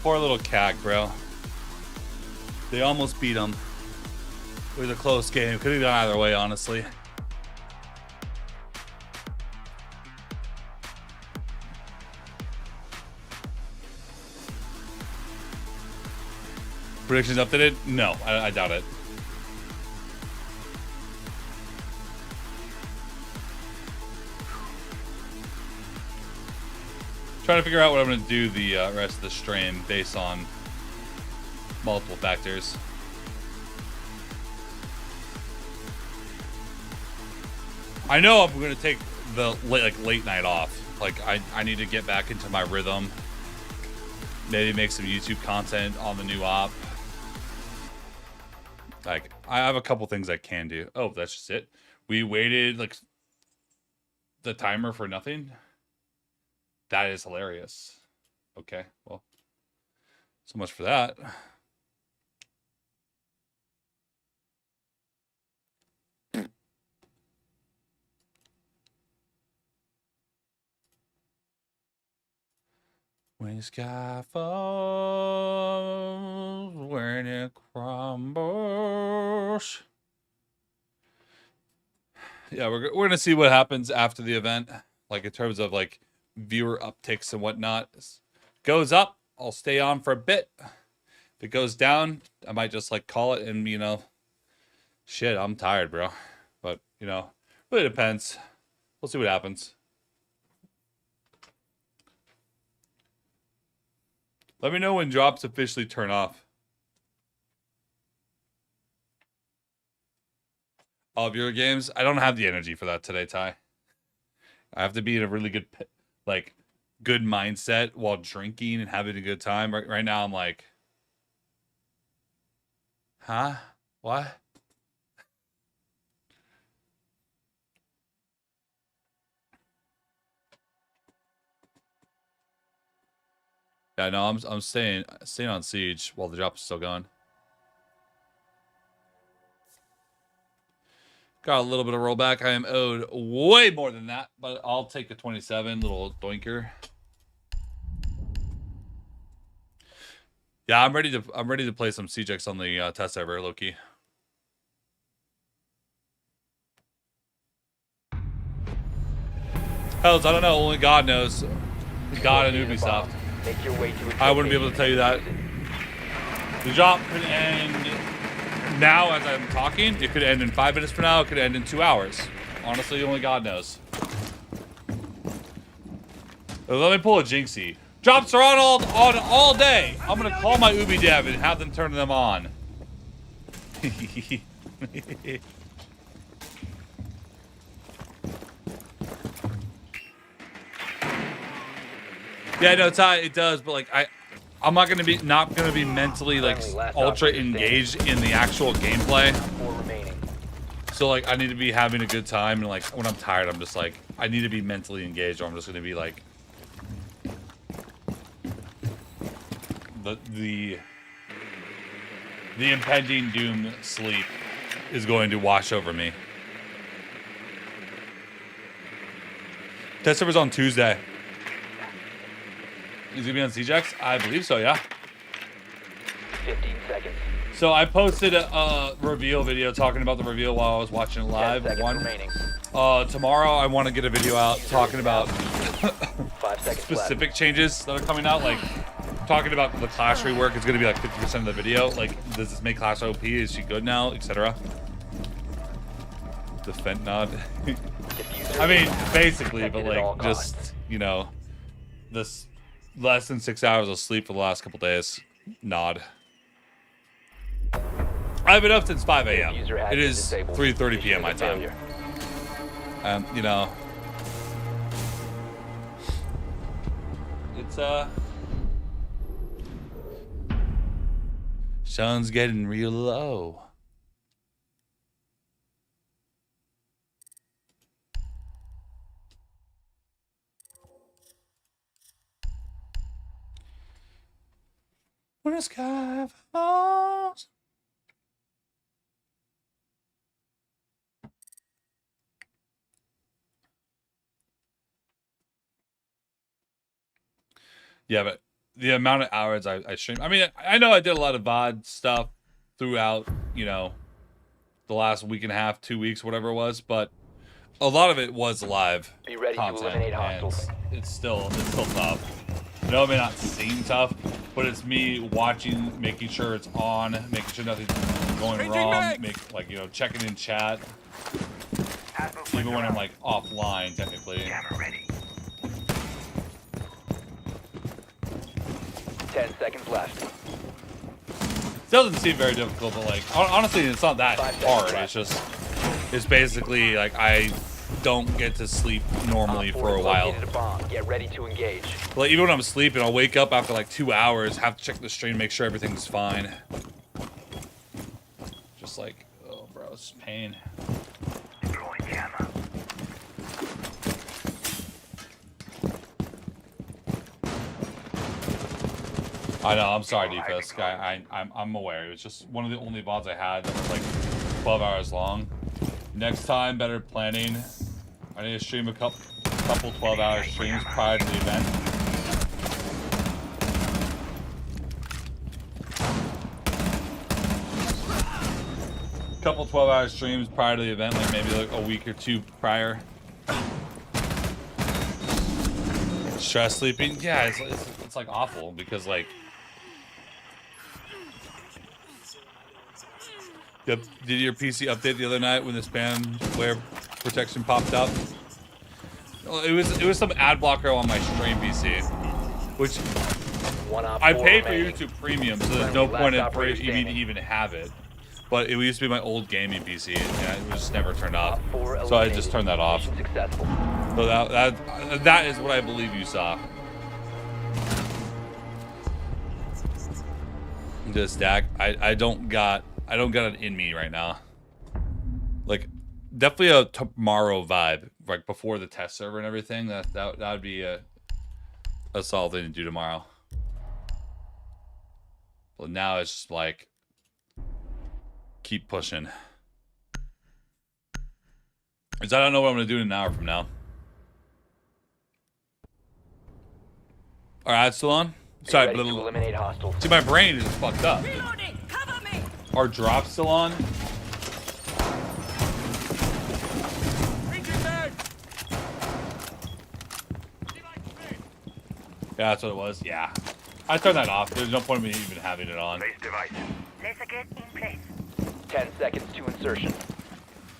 poor little CAC, bro. They almost beat him. It was a close game. Could have gone either way, honestly. Predictions updated? No, I doubt it. Trying to figure out what I'm going to do the rest of the stream based on multiple factors. I know I'm going to take the late night off. Like I need to get back into my rhythm. Maybe make some YouTube content on the new op. Like I have a couple things I can do. Oh, that's just it. We waited like the timer for nothing. That is hilarious. Okay, well, so much for that. When the sky falls, when it crumbles. Yeah, we're gonna see what happens after the event, like in terms of like viewer upticks and whatnot. Goes up, I'll stay on for a bit. If it goes down, I might just like call it and, you know, shit, I'm tired, bro. But, you know, really depends. We'll see what happens. Let me know when drops officially turn off. All of your games, I don't have the energy for that today, Ty. I have to be in a really good, like, good mindset while drinking and having a good time. Right now, I'm like, huh? What? Yeah, no, I'm staying on Siege while the drop is still going. Got a little bit of rollback. I am owed way more than that, but I'll take a 27 little doinker. Yeah, I'm ready to play some CJX on the test server, Loki. Hells, I don't know. Only God knows. God and Ubisoft. I wouldn't be able to tell you that. The drop could end now as I'm talking. It could end in 5 minutes from now. It could end in 2 hours. Honestly, only God knows. Let me pull a Jinxie. Drops are on all day. I'm gonna call my Ubi dev and have them turn them on. Yeah, no, Ty, it does, but like I'm not gonna be mentally like ultra engaged in the actual gameplay. So like I need to be having a good time, and like when I'm tired, I'm just like I need to be mentally engaged, or I'm just gonna be like the impending doom sleep is going to wash over me. Test server's on Tuesday. Is it gonna be on CJX? I believe so, yeah. 15 seconds. So I posted a reveal video talking about the reveal while I was watching it live. Tomorrow I want to get a video out talking about specific changes that are coming out, like talking about the Clash rework is going to be like 50% of the video. Like, does this make Clash OP? Is she good now, etc. The Fent nod. I mean, basically, but like just, you know, this less than 6 hours of sleep for the last couple days. Nod. I've been up since 5 a.m. It is 3:30 p.m. my time. You know, it's sun's getting real low. When the sky falls. Yeah, but the amount of hours I streamed. I mean, I know I did a lot of VOD stuff throughout, you know, the last week and a half, 2 weeks, whatever it was, but a lot of it was live Be ready content, to eliminate hostiles. and it's still tough. I know it may not seem tough, but it's me watching, making sure it's on, making sure nothing's going wrong, like, you know, checking in chat, even when I'm like offline technically. 10 seconds left. It doesn't seem very difficult, but like honestly, it's not that hard. It's basically like I don't get to sleep normally for a while. Get ready to engage. Like even when I'm sleeping, I'll wake up after like 2 hours, have to check the stream, make sure everything's fine. Just like, oh bro, it's pain. I know, I'm sorry, Defus guy. I'm aware. It was just one of the only VODs I had that was like 12 hours long. Next time, better planning. I need to stream a couple 12-hour streams prior to the event. Couple 12-hour streams prior to the event, like maybe like a week or two prior. Stress sleeping? Yeah, it's like awful because like. Yep. Did your PC update the other night when the spam flare protection popped up? Well, it was some ad blocker on my stream PC, which I pay for YouTube Premium, so there's no point in for me to even have it. But it used to be my old gaming PC, and it was just never turned off. So I just turned that off. So that is what I believe you saw. The stack. I don't got it in me right now. Like definitely a tomorrow vibe, like before the test server and everything. That would be a solid thing to do tomorrow. But now it's just like keep pushing. Because I don't know what I'm gonna do in an hour from now. All right, still on. Sorry, but eliminate hostiles. See, my brain is fucked up. Are drops still on? Yeah, that's what it was. Yeah. I turned that off. There's no point in me even having it on. 10 seconds to insertion.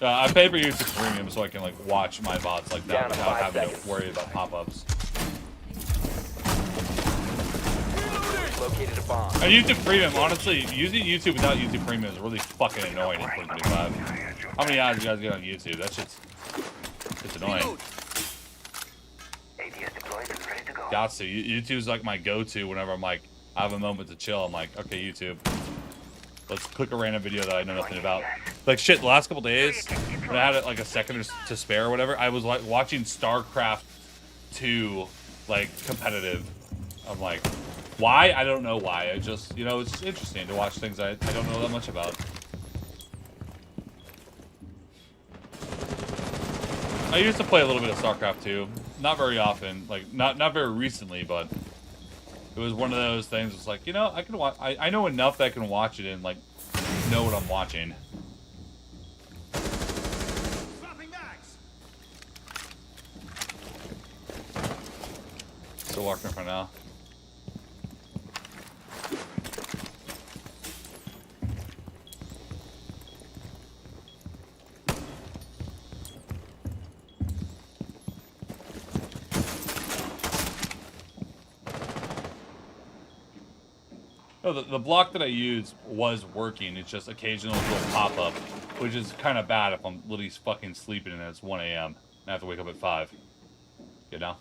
I pay for YouTube Premium so I can like watch my VODs like that without having to worry about pop-ups. Located a bomb. And YouTube Premium, honestly, using YouTube without YouTube Premium is really fucking annoying in 2025. How many ads you guys get on YouTube? That shit's annoying. Got to. YouTube's like my go-to whenever I'm like, I have a moment to chill. I'm like, okay, YouTube. Let's click a random video that I know nothing about. Like shit, the last couple days, when I had like a second to spare or whatever, I was like watching StarCraft 2, like competitive. I'm like, why? I don't know why. I just, you know, it's just interesting to watch things I don't know that much about. I used to play a little bit of StarCraft 2. Not very often, like not very recently, but it was one of those things. It's like, you know, I can watch. I know enough that I can watch it and like know what I'm watching. Still walking for now. No, the block that I used was working. It's just occasionally will pop up, which is kind of bad if I'm literally fucking sleeping and it's 1 a.m. and I have to wake up at 5. You know?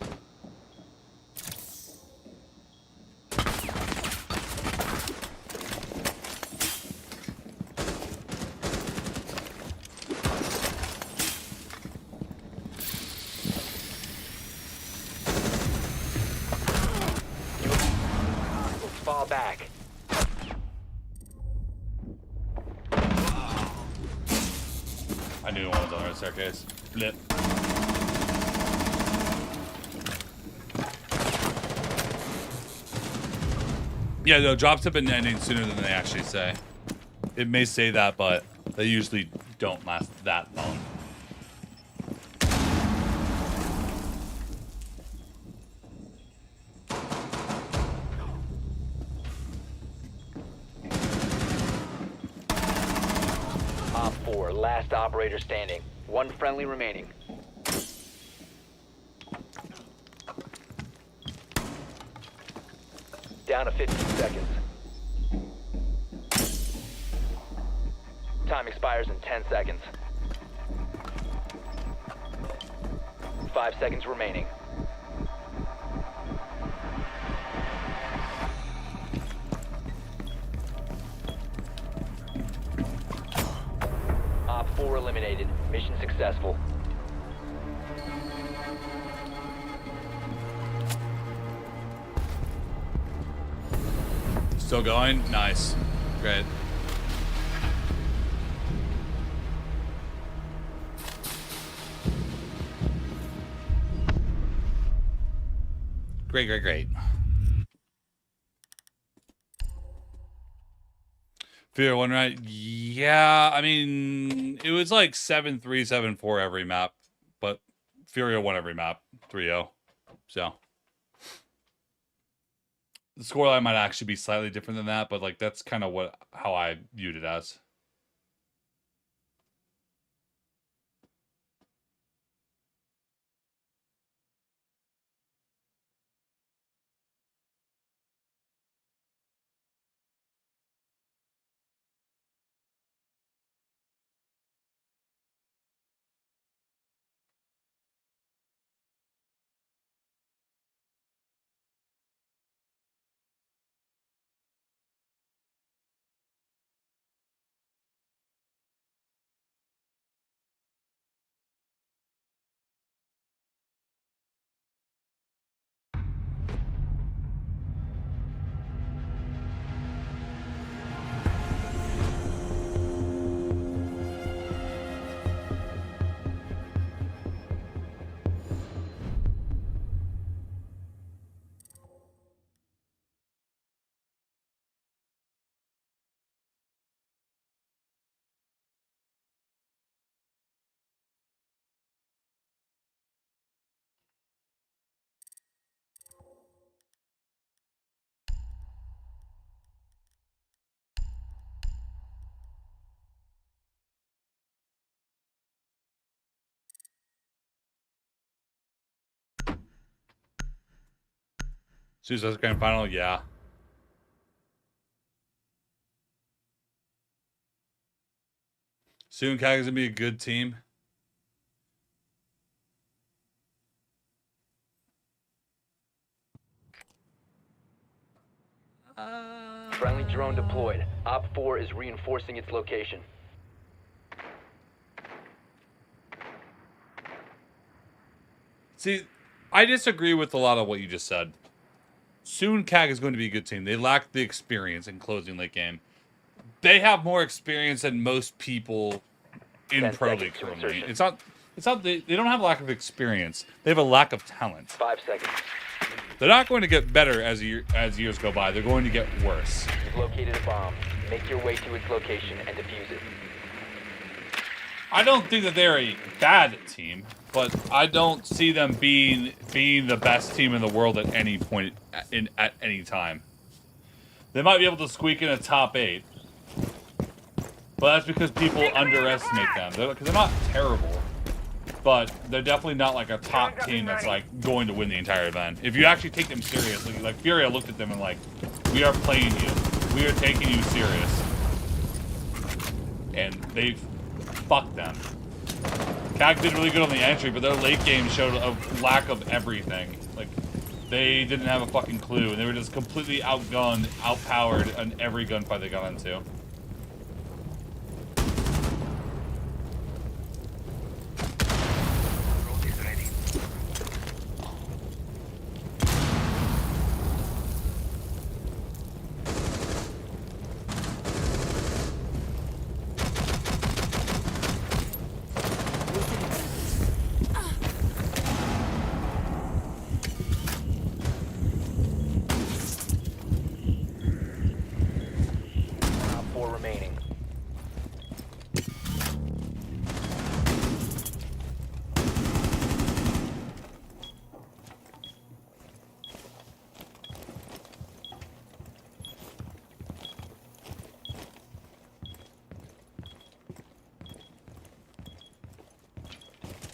Fall back. I knew one was on the staircase. Flip. Yeah, no, drops have been ending sooner than they actually say. It may say that, but they usually don't last that long. Op 4, last operator standing. One friendly remaining. Down to 15 seconds. Time expires in 10 seconds. 5 seconds remaining. Op 4 eliminated. Mission successful. Still going? Nice. Great. Great, great, great. Fear one right? Yeah, I mean, it was like 7-3, 7-4 every map, but Furia won every map, 3-0. So the scoreline might actually be slightly different than that, but like that's kind of how I viewed it as. Suicide Grand Final, yeah. Soon Kag is gonna be a good team. Friendly drone deployed. Op 4 is reinforcing its location. See, I disagree with a lot of what you just said. Soon Kag is going to be a good team. They lack the experience in closing late game. They have more experience than most people in Pro League currently. It's not they don't have a lack of experience. They have a lack of talent. 5 seconds. They're not going to get better as years go by. They're going to get worse. You've located a bomb. Make your way to its location and defuse it. I don't think that they're a bad team, but I don't see them being the best team in the world at any point at any time. They might be able to squeak in a top 8, but that's because people underestimate them. Because they're not terrible, but they're definitely not like a top team that's like going to win the entire event. If you actually take them seriously, like Furia looked at them and like, we are playing you, we are taking you serious, and they fucked them. CAC did really good on the entry, but their late game showed a lack of everything. Like, they didn't have a fucking clue, and they were just completely outgunned, outpowered on every gunfight they got into.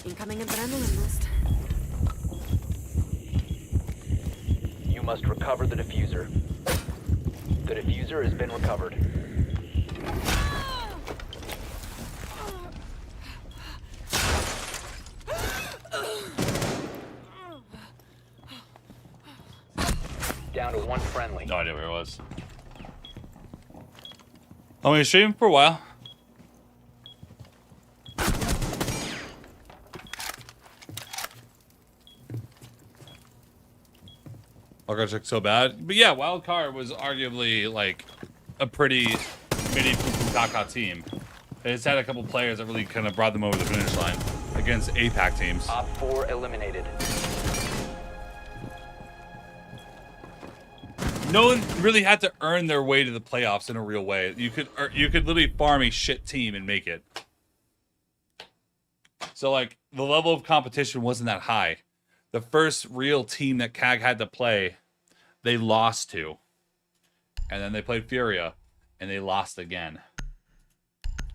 Incoming adrenaline boost. You must recover the diffuser. The diffuser has been recovered. Down to one friendly. No idea where it was. I'm gonna stream for a while. Wildcard check so bad, but yeah, Wildcard was arguably like a pretty mini Fukaka team. It's had a couple players that really kind of brought them over the finish line against APAC teams. Op 4 eliminated. No one really had to earn their way to the playoffs in a real way. You could literally farm a shit team and make it. So like the level of competition wasn't that high. The first real team that CAG had to play, they lost to. And then they played Furia, and they lost again.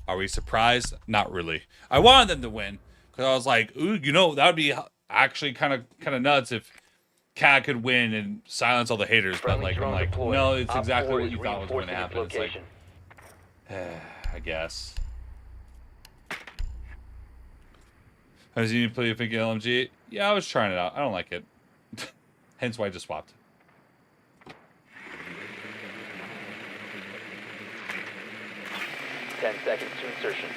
Are we surprised? Not really. I wanted them to win, because I was like, ooh, you know, that would be actually kind of nuts if CAG could win and silence all the haters. But like, I'm like, no, it's exactly what you thought was going to happen. It's like, I guess. Has you play a fake LMG? Yeah, I was trying it out. I don't like it. Hence why I just swapped. Ten seconds to insertion.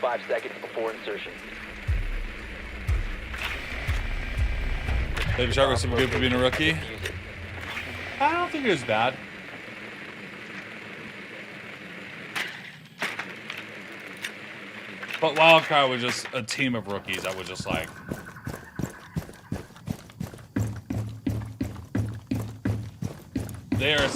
5 seconds before insertion. Baby Shark was super good for being a rookie. I don't think it was bad. But Wildcard was just a team of rookies that was just like... There are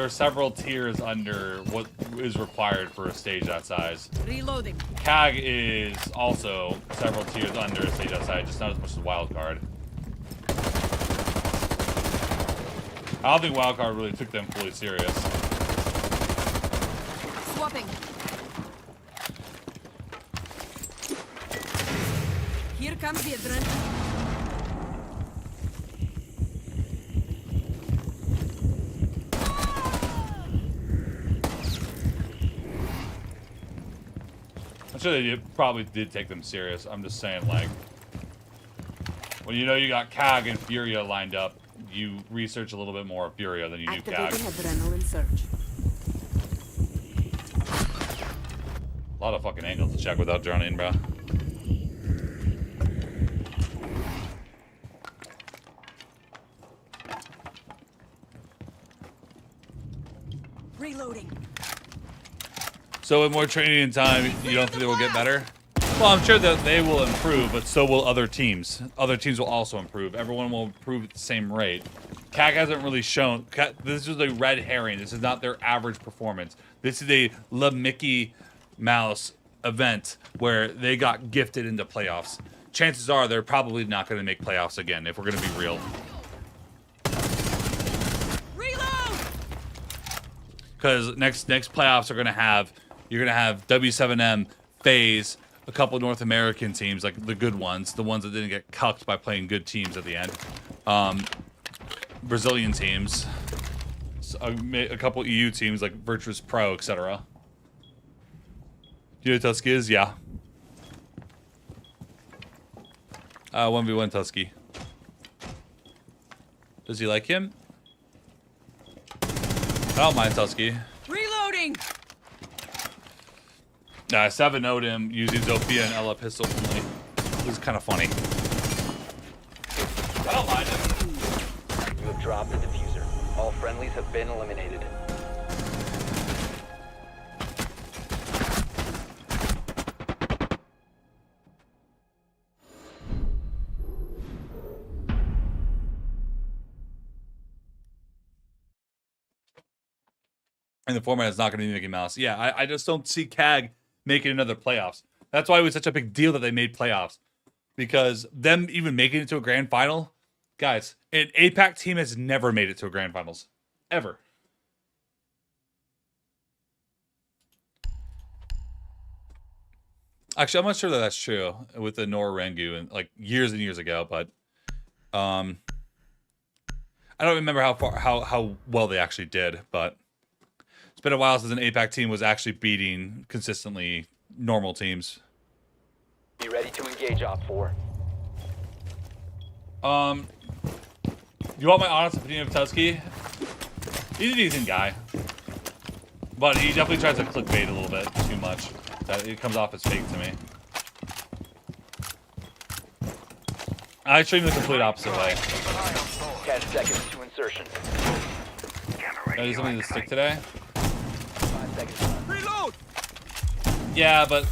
several tiers under what is required for a stage that size. Reloading. CAG is also several tiers under a stage that size, just not as much as Wildcard. I don't think Wildcard really took them fully serious. Swapping. Here comes the adrenaline. I'm sure they probably did take them serious. I'm just saying, like, when you know you got CAG and Furia lined up, you research a little bit more of Furia than you do CAG. Adrenaline surge. A lot of fucking angles to check without drowning, bro. Reloading. So with more training and time, you don't think they will get better? Well, I'm sure that they will improve, but so will other teams. Other teams will also improve. Everyone will improve at the same rate. CAG hasn't really shown... This is a red herring. This is not their average performance. This is a La Mickey Mouse event where they got gifted into playoffs. Chances are they're probably not going to make playoffs again, if we're going to be real. Because next playoffs are going to have... You're going to have W7M, FaZe, a couple North American teams, like the good ones, the ones that didn't get cucked by playing good teams at the end. Brazilian teams, a couple EU teams like Virtus Pro, etc. Do you know who Tusky is? Yeah. 1v1 Tusky. Does he like him? I don't mind Tusky. Reloading. Nah, 7-0'd him using Zofia and Ella pistol only. This is kind of funny. I don't mind him. You have dropped the diffuser. All friendlies have been eliminated. And the format is not going to be Mickey Mouse. Yeah, I just don't see CAG making another playoffs. That's why it was such a big deal that they made playoffs. Because them even making it to a grand final, guys, an APAC team has never made it to a grand finals. Ever. Actually, I'm not sure that that's true with the Nora Rengu and like years and years ago, but I don't remember how well they actually did, but it's been a while since an APAC team was actually beating consistently normal teams. Be ready to engage Op 4. You want my honest opinion of Tusky? He's a decent guy, but he definitely tries to clickbait a little bit too much. That it comes off as fake to me. I stream the complete opposite way. 10 seconds to insertion. Can I do something to stick today? 5 seconds. Reload! Yeah, but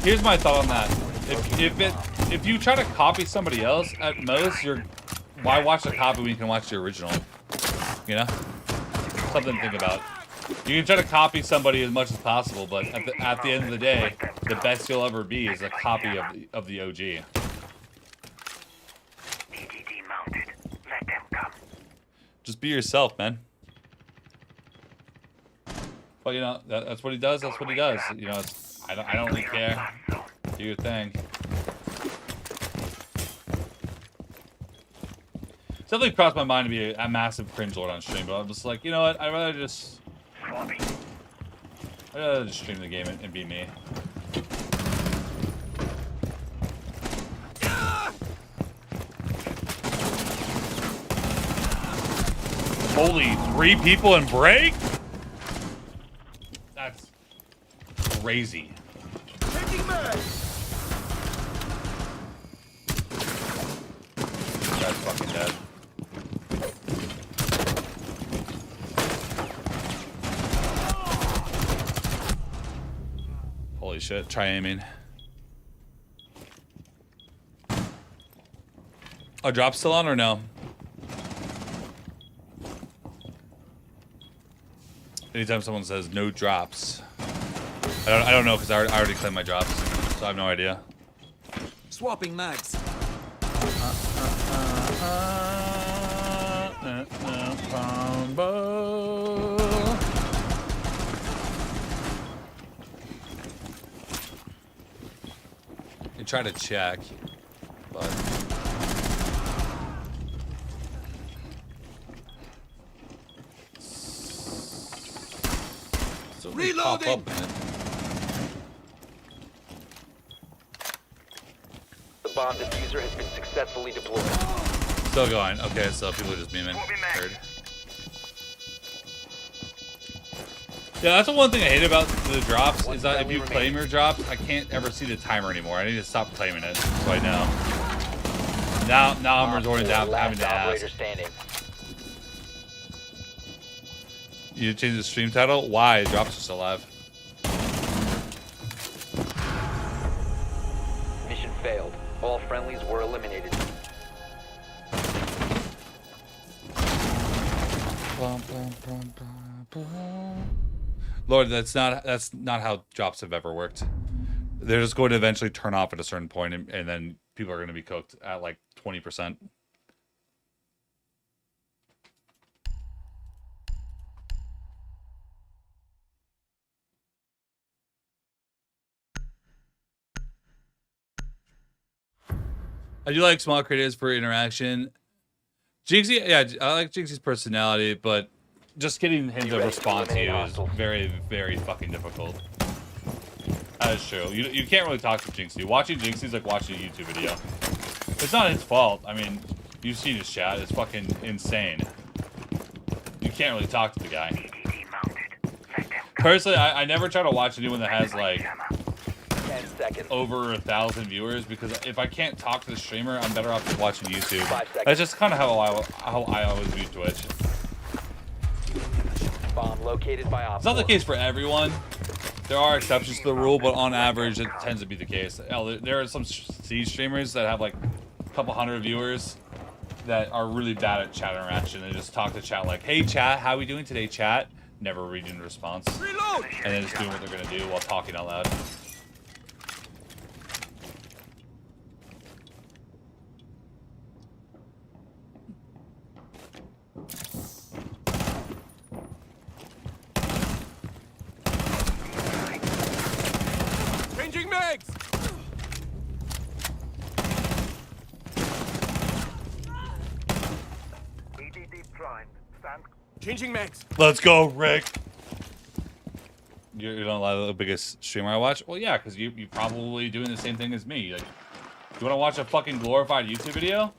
here's my thought on that. If you try to copy somebody else, at most why watch the copy when you can watch the original? You know, something to think about. You can try to copy somebody as much as possible, but at the end of the day, the best you'll ever be is a copy of the OG. Just be yourself, man. But you know, that's what he does. That's what he does. You know, I don't really care. Do your thing. It's definitely crossed my mind to be a massive cringe lord on stream, but I'm just like, you know what? I'd rather just stream the game and be me. Holy, 3 people in break? That's crazy. That's fucking dead. Holy shit, try aiming. Oh, drop still on or no? Anytime someone says no drops, I don't know because I already claimed my drops, so I have no idea. Swapping mags. Combo. You try to check, but. Reloading! The bomb diffuser has been successfully deployed. Still going. Okay, so people are just memeing. Heard. Yeah, that's the one thing I hate about the drops is that if you claim your drops, I can't ever see the timer anymore. I need to stop claiming it so I know. Now I'm resorting to having to ask. You change the stream title? Why? Drops are still alive. Mission failed. All friendlies were eliminated. Lord, that's not how drops have ever worked. They're just going to eventually turn off at a certain point, and then people are going to be cooked at like 20%. I do like small creators for interaction. Jinxie, yeah, I like Jinxie's personality, but just getting him to respond to you is very, very fucking difficult. That is true. You can't really talk to Jinxie. Watching Jinxie is like watching a YouTube video. It's not his fault. I mean, you've seen his chat. It's fucking insane. You can't really talk to the guy. Personally, I never try to watch anyone that has like over 1,000 viewers, because if I can't talk to the streamer, I'm better off just watching YouTube. That's just kind of how I always view Twitch. Bomb located by Op. It's not the case for everyone. There are exceptions to the rule, but on average, it tends to be the case. There are some Siege streamers that have like a couple hundred viewers that are really bad at chat interaction. They just talk to chat like, "Hey chat, how we doing today, chat?" Never reading the response. Reload! And then just doing what they're gonna do while talking out loud. Changing Changing mags. Let's go, Rick. You're not the biggest streamer I watch? Well, yeah, because you're probably doing the same thing as me. Like, you want to watch a fucking glorified YouTube video?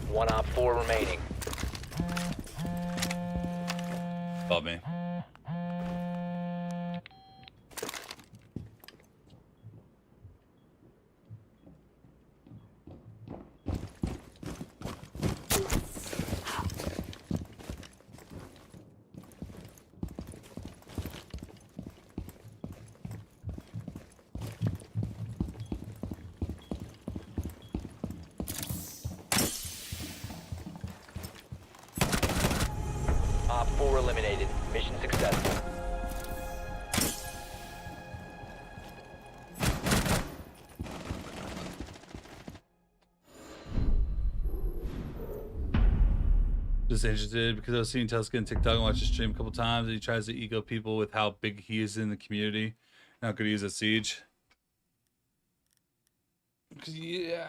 One op 4 remaining. Above me. Op 4 eliminated. Mission successful. Just interested because I was seeing Tusk on TikTok and watched his stream a couple times, and he tries to ego people with how big he is in the community and how good he is at Siege. Yeah,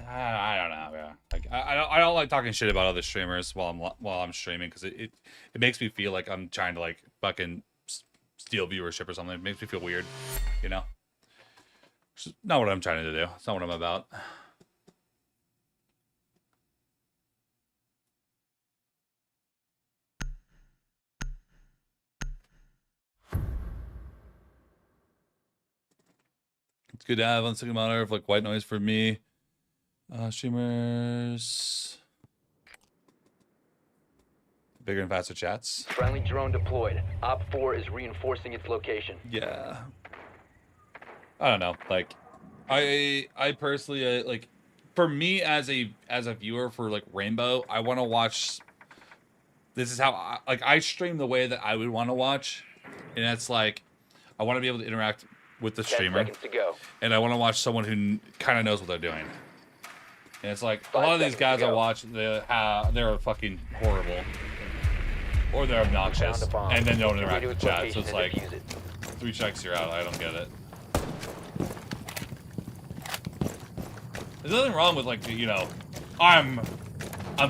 I don't know. Yeah, like I don't like talking shit about other streamers while I'm streaming because it makes me feel like I'm trying to like fucking steal viewership or something. It makes me feel weird, you know. It's not what I'm trying to do. It's not what I'm about. It's good to have on second monitor of like white noise for me. Streamers. Bigger and faster chats. Friendly drone deployed. Op 4 is reinforcing its location. Yeah. I don't know. Like, I personally like, for me as a viewer for like Rainbow, I want to watch. This is how I stream the way that I would want to watch, and it's like I want to be able to interact with the 10 streamer, seconds to go. and I want to watch someone who kind of knows what they're doing. And it's like a lot of these guys I watch, they're fucking horrible, or they're obnoxious, and then don't interact with chat. So it's like 3 checks, you're out. I don't get it. There's nothing wrong with like, you know, I'm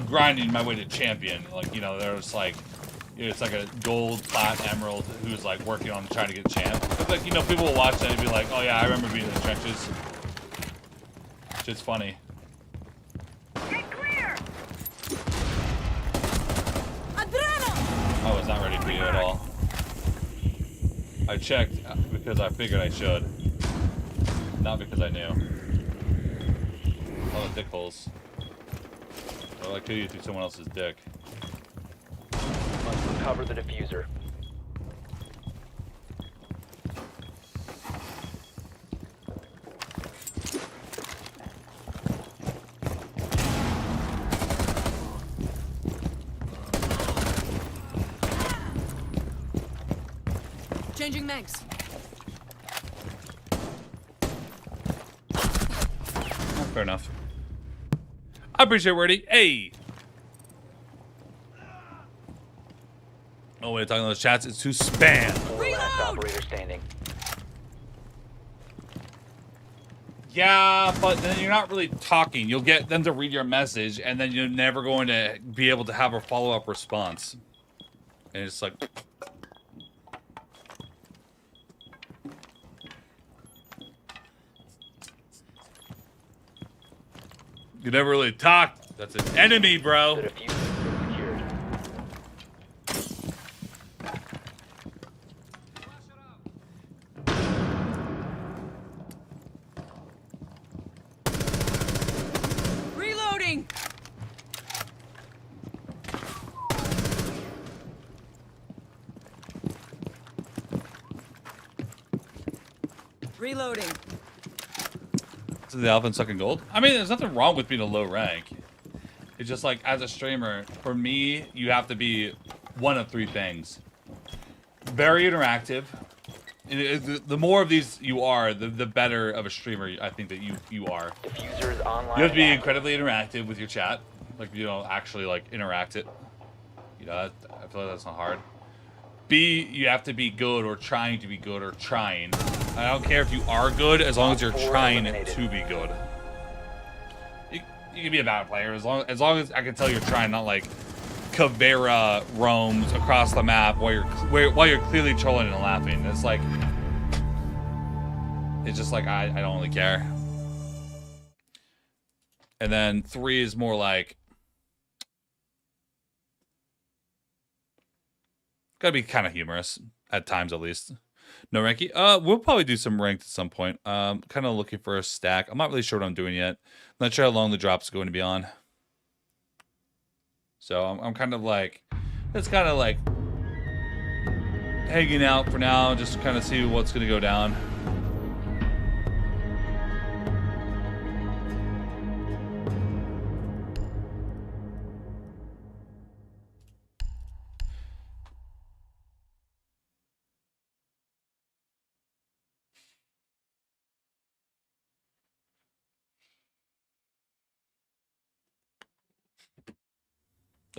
grinding my way to champion. Like, you know, there's like, it's like a gold, plat, emerald who's like working on trying to get champ. But like, you know, people will watch that and be like, oh yeah, I remember being in the trenches. Shit's funny. Get clear! I was not ready for you at all. I checked because I figured I should. Not because I knew. Oh, dick holes. Or like kill you through someone else's dick. Must recover the diffuser. Changing mags. Fair enough. I appreciate Wordy. Hey! No way of talking to those chats. It's too spam. Last operator standing. Yeah, but then you're not really talking. You'll get them to read your message, and then you're never going to be able to have a follow-up response. And it's like... You never really talked. That's an enemy, bro. The diffuser is secured. Reloading! Reloading. to the Alpha and second gold. I mean, there's nothing wrong with being a low rank. It's just like, as a streamer, for me, you have to be one of three things. Very interactive. The more of these you are, the better of a streamer I think that you are. Diffuser is online. You have to be incredibly interactive with your chat. Like, you know, actually, like, interact it. You know, I feel like that's not hard. B, you have to be good or trying to be good or trying. I don't care if you are good as long as you're trying to be good. You can be a bad player as long as I can tell you're trying, not like Caveira roams across the map while you're clearly trolling and laughing. It's like, it's just like I don't really care. And then 3 is more like, gotta be kind of humorous at times, at least. No ranky. We'll probably do some ranked at some point. Kind of looking for a stack. I'm not really sure what I'm doing yet. I'm not sure how long the drop's going to be on. So I'm kind of like, it's kind of like hanging out for now, just to kind of see what's going to go down.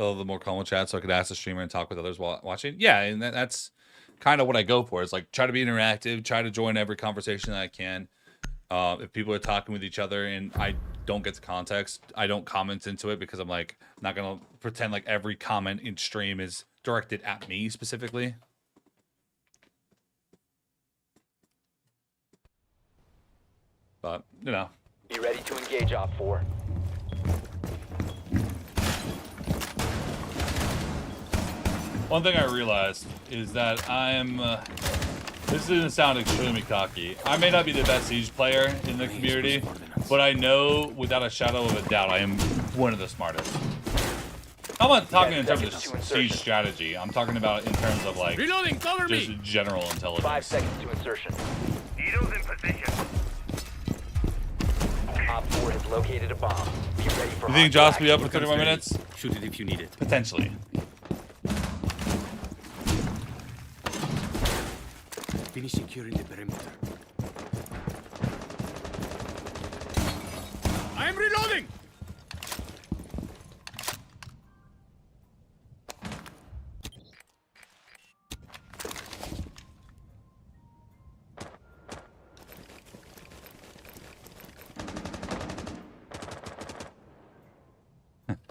Oh, the more calm chat, so I could ask the streamer and talk with others while watching. Yeah, and that's kind of what I go for. It's like, try to be interactive, try to join every conversation that I can. If people are talking with each other and I don't get the context, I don't comment into it because I'm like, not gonna pretend like every comment in stream is directed at me specifically. But, you know. Be ready to engage, Op 4. One thing I realized is that I'm, this is gonna sound extremely cocky. I may not be the best Siege player in the community, but I know without a shadow of a doubt I am one of the smartest. I'm not talking in terms of Siege strategy. I'm talking about in terms of like, Reloading, cover just me. general intelligence. 5 seconds to insertion. Needles in position. Op 4 has located a bomb. Be ready for You think Josh will be up for 30 more minutes? Shoot it if you need it. Potentially. Finish securing the perimeter. I'm reloading!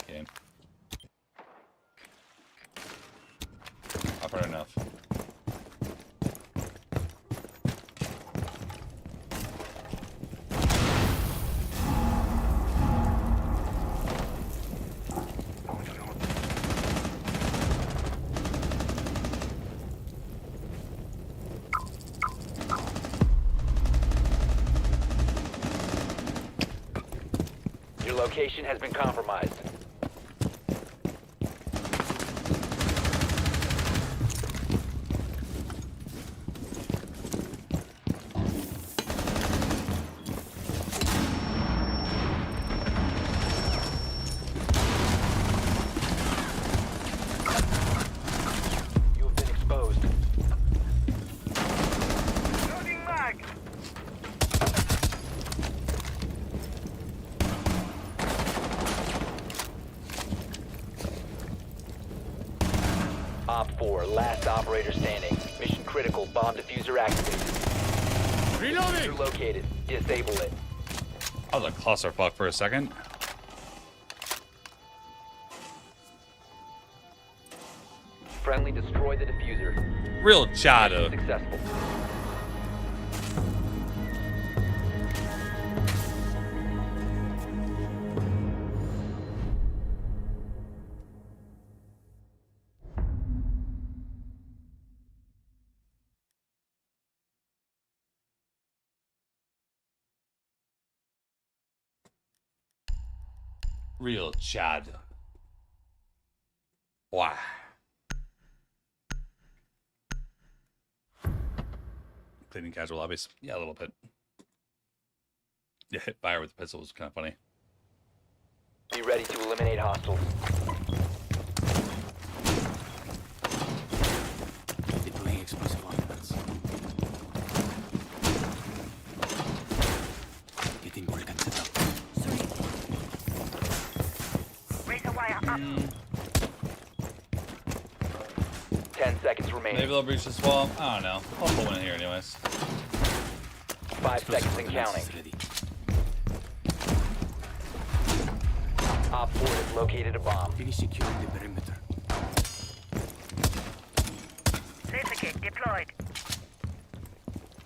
Okay. I've heard enough. Your location has been compromised. You have been exposed. Loading mag. Op 4, last operator standing. Mission critical, bomb diffuser activated. Reloading! Diffuser located. Disable it. I was a clusterfuck for a second. Friendly destroy the diffuser. Real chatter. Successful. Real Chad. Wow. Cleaning casual lobbies. Yeah, a little bit. Yeah, hit fire with the pistol was kind of funny. Be ready to eliminate hostiles. Deploying explosive ordnance. Getting Vulcan set up. Razor wire up. 10 seconds remaining. Maybe they'll breach this wall. I don't know. I'll put one in here anyways. 5 seconds and counting. Op 4 has located a bomb. Finish securing the perimeter. Laser gate deployed.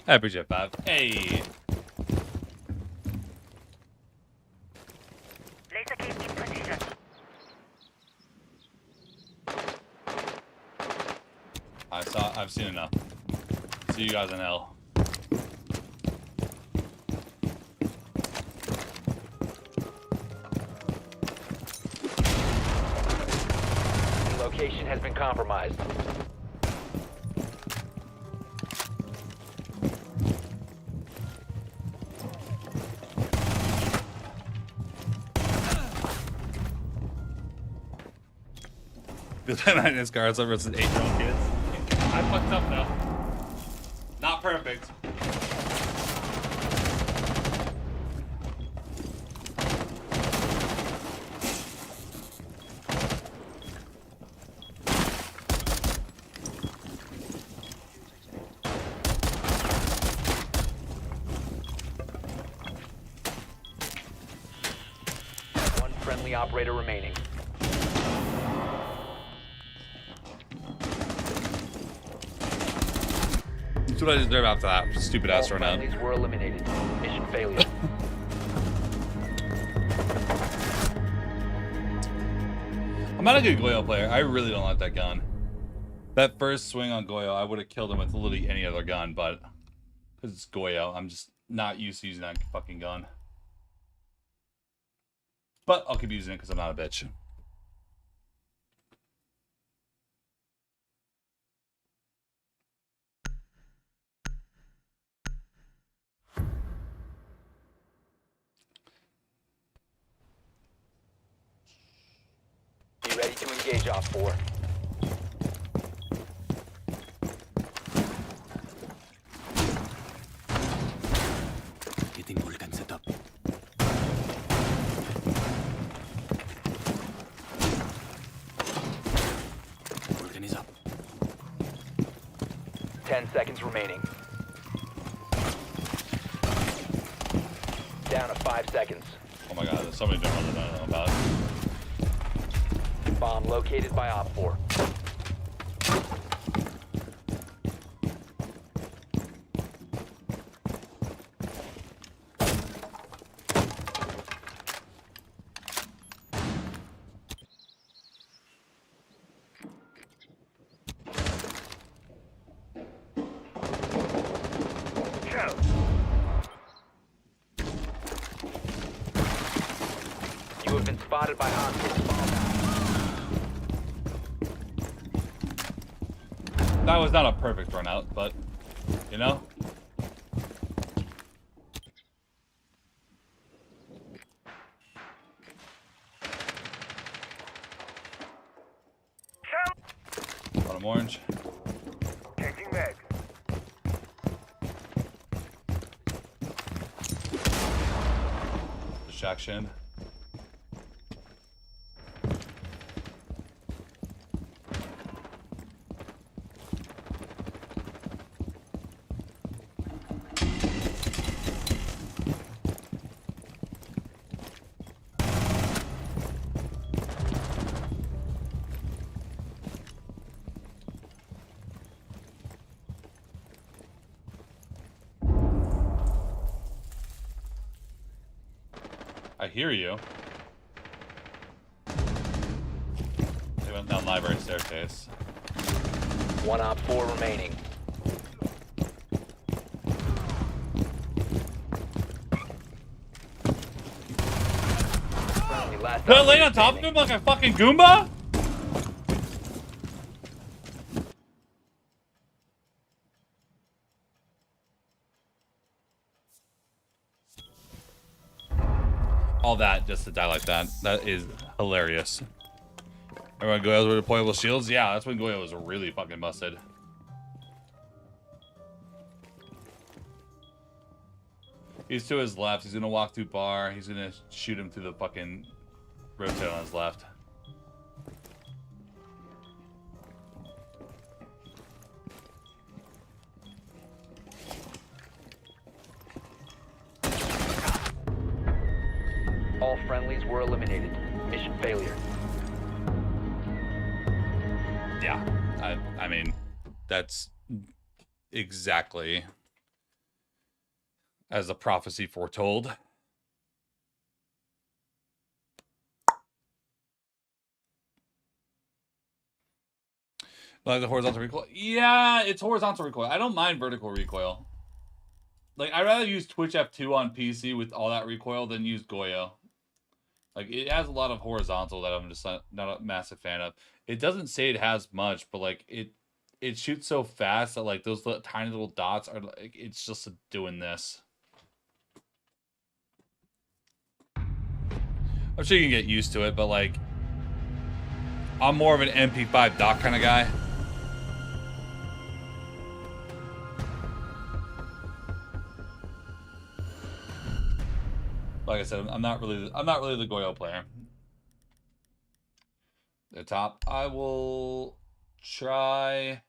I appreciate 5. Hey. Laser gate in position. I've seen enough. See you guys in hell. Location has been compromised. The Madness guards over versus 8-year-old kids. I fucked up though. Not perfect. One friendly operator remaining. That's what I deserve after that stupid ass run out. Friendlies were eliminated. Mission failure. I'm not a good Goyo player. I really don't like that gun. That first swing on Goyo, I would have killed him with literally any other gun, but because it's Goyo, I'm just not used to using that fucking gun. But I'll keep using it because I'm not a bitch. Be ready to engage Op 4. Getting Vulcan set up. Vulcan is up. 10 seconds remaining. Down to 5 seconds. Oh my god, there's so many different ones I don't know about. Bomb located by Op 4. You have been spotted by hostiles. That was not a perfect run out, but you know. Bottom orange. Changing mags. Distraction. I hear you. They went down library staircase. One Op 4 remaining. Last Did I lay on top of him like a fucking Goomba? all that just to die like that. That is hilarious. Everyone Goyo's with deployable shields? Yeah, that's when Goyo was really fucking busted. He's to his left. He's gonna walk through bar. He's gonna shoot him through the fucking rotate on his left. All friendlies were eliminated. Mission failure. Yeah, I mean, that's exactly as the prophecy foretold. Like the horizontal recoil? Yeah, it's horizontal recoil. I don't mind vertical recoil. Like, I'd rather use Twitch F2 on PC with all that recoil than use Goyo. Like, it has a lot of horizontal that I'm just not a massive fan of. It doesn't say it has much, but, like, it shoots so fast that, like, those tiny little dots are, like, it's just doing this. I'm sure you can get used to it, but, like, I'm more of an MP5 dock kind of guy. Like I said, I'm not really the Goyo player. The top, I will try.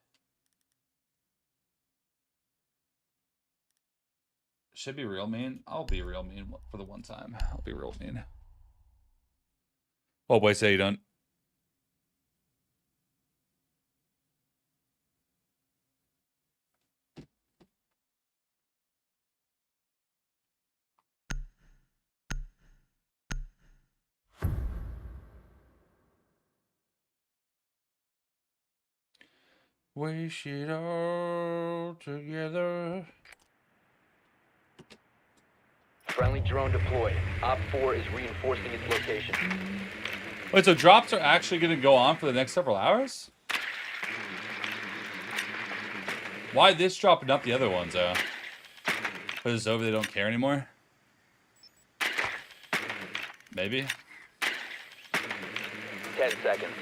Should be real mean. I'll be real mean for the one time. I'll be real mean. Oh boy, say you don't. We should all together. Friendly drone deployed. Op 4 is reinforcing its location. Wait, so drops are actually going to go on for the next several hours? Why this drop and not the other ones, though? Because it's over, they don't care anymore? Maybe? 10 seconds.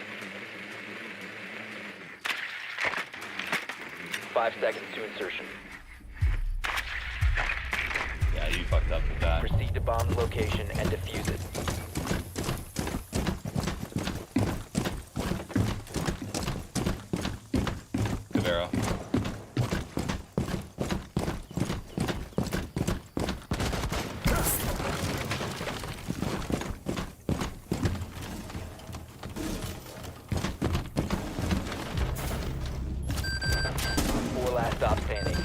5 seconds to insertion. Yeah, you fucked up with that. Proceed to bomb the location and defuse it. Good arrow. Last stop standing.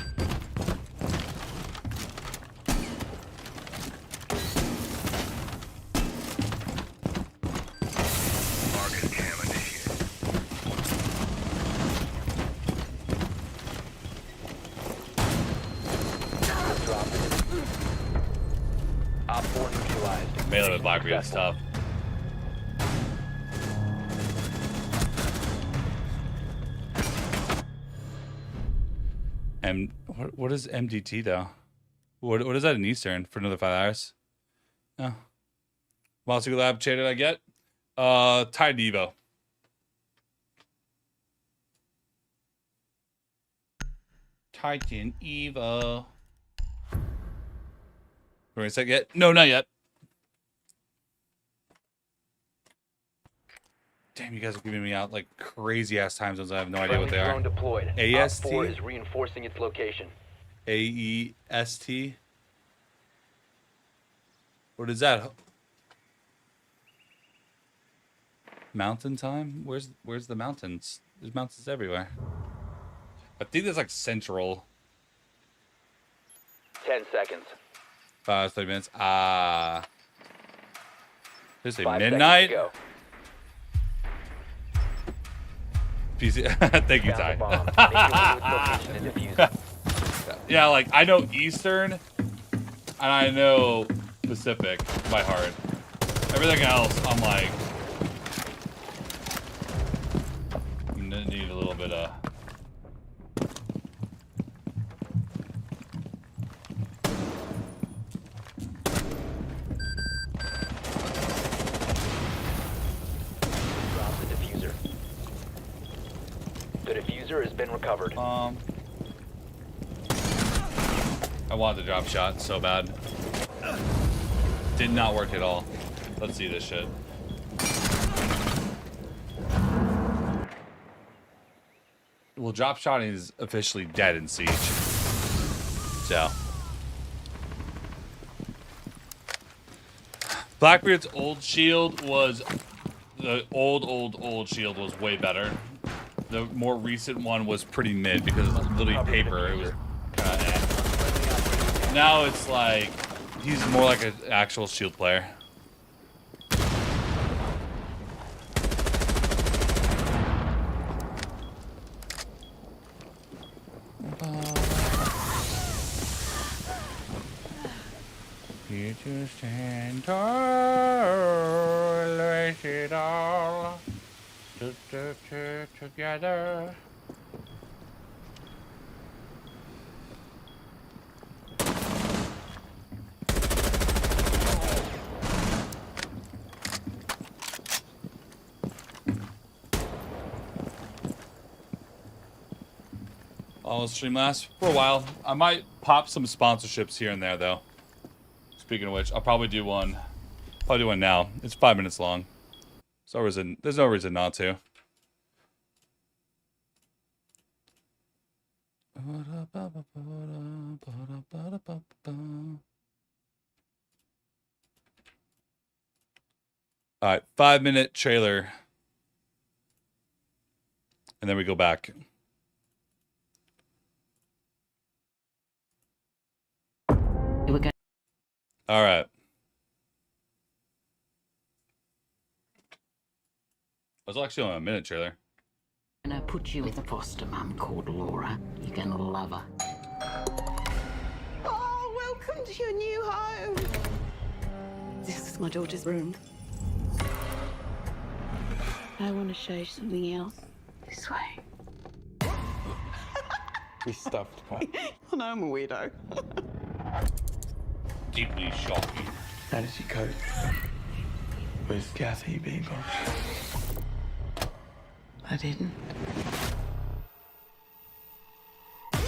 Marcus cam initiated. Drop it. Op 4 neutralized. Melee with Blackbeard is tough. And what is MDT though? What is that in Eastern for another 5 hours? No. Monster Lab chair did I get? Tide Evo. Titan Evo. Ready set yet? No, not yet. Damn, you guys are giving me out like crazy ass time zones. I have no idea what they are. Drone deployed. AST. Op 4 is reinforcing its location. AEST. What is that? Mountain time? Where's the mountains? There's mountains everywhere. I think there's like central. 10 seconds. 30 minutes. There's a 5 midnight. seconds to go. PC. Thank you, Found the bomb. Ty. Make your way to its location and defuse it. Yeah, like I know Eastern and I know Pacific by heart. Everything else, I'm like, I'm gonna need a little bit of. has been recovered. I wanted the drop shot so bad. Did not work at all. Let's see this shit. Well, drop shotting is officially dead in Siege. So. Blackbeard's old shield was... The old shield was way better. The more recent one was pretty mid because it was literally paper. It was kind of Now it's like... He's more like an actual shield player. You to stand tall, raise it all together. I'll stream last for a while. I might pop some sponsorships here and there, though. Speaking of which, I'll probably do one. Probably do one now. It's 5 minutes long. There's no reason not to. All right, 5-minute trailer, and then we go back. All right. I was actually on a minute trailer. And I put you with a foster mum called Laura. You're gonna love her. Oh, welcome to your new home. This is my daughter's room. I want to show you something else. This way. We stuffed. I know I'm a weirdo. Deeply shocking. How did you cope with Kathy being gone? I didn't. I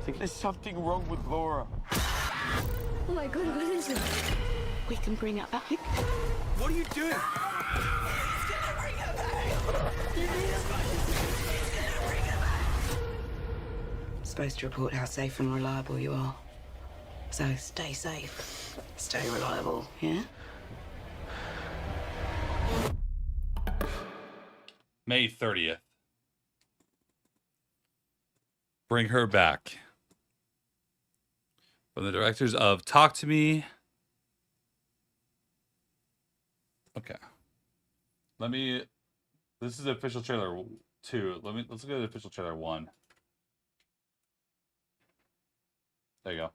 think there's something wrong with Laura. Oh my God, what is it? We can bring her back. What are you doing? I'm supposed to report how safe and reliable you are. So stay safe, stay reliable, yeah? May 30th. Bring her back. From the directors of Talk to Me. Okay. This is the official trailer 2. Let's look at the official trailer 1. There you go.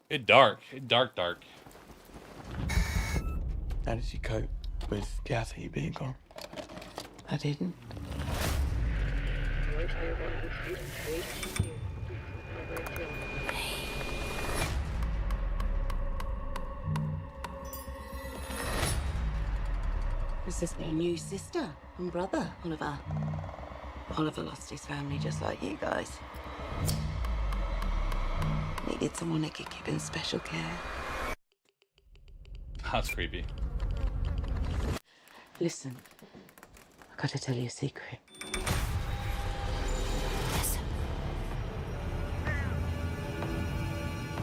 It dark. How did you cope with Kathy being gone? I didn't. Is this their new sister and brother, Oliver? Oliver lost his family just like you guys. Needed someone that could keep in special care. That's creepy. Listen, I gotta tell you a secret. Listen.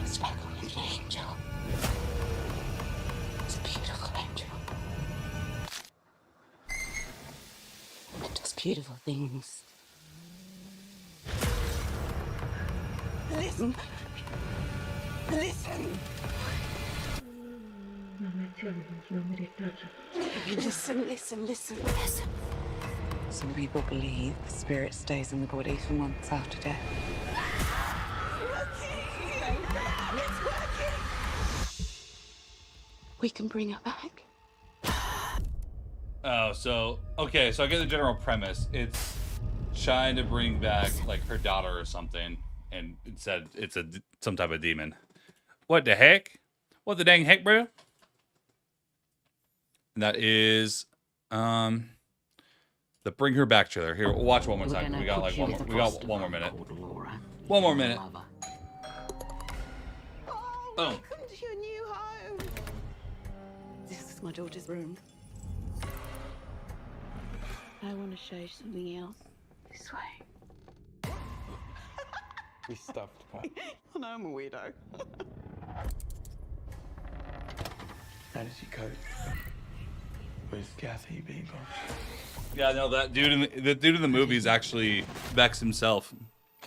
It's like an angel. It's a beautiful angel. It does beautiful things. Listen. Listen. Listen. Some people believe the spirit stays in the body for months after death. It's working. We can bring her back. Oh, so okay, so I get the general premise. It's trying to bring back like her daughter or something, and it said it's some type of demon. What the heck? What the dang heck, bro? And that is the Bring Her Back trailer. Here, we'll watch one more time. We got like one more. We got one more minute. One more minute. Boom. Welcome to your new home. This is my daughter's room. I want to show you something else. This way. We stuffed Pat. I know I'm a weirdo. How does he cope with Kathy being gone? Yeah, no, that dude in the movie is actually Vex himself.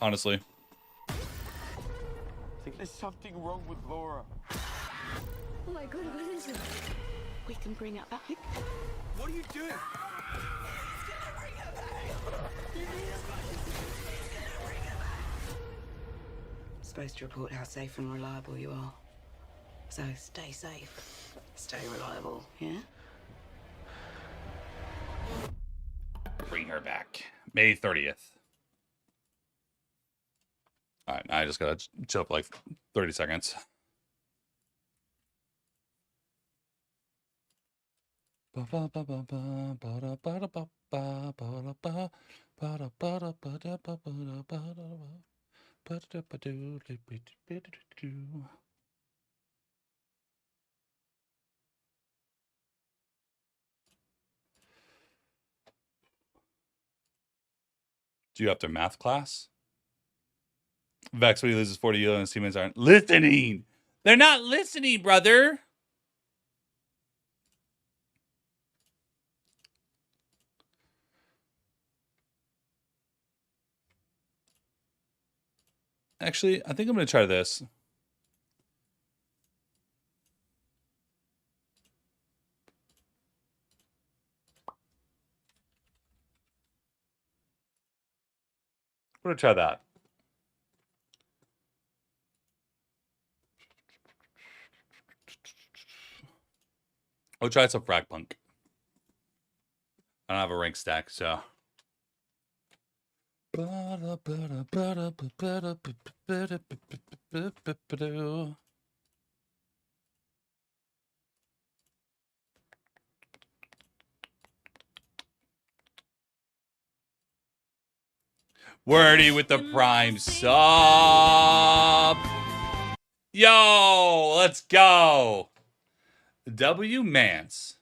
Honestly. I think there's something wrong with Laura. Oh my god, what is it? We can bring it back. What are you doing? Supposed to report how safe and reliable you are. So stay safe. Stay reliable, yeah? Bring Her Back. May 30th. Alright, I just gotta chill for like 30 seconds. Do you have to math class? Vex, when he loses 40 and his teammates aren't listening. They're not listening, brother. Actually, I think I'm going to try this. I'm going to try that. I'll try some Frag Punk. I don't have a rank stack, so. Wordy with the prime sub. Yo, let's go. W Mance.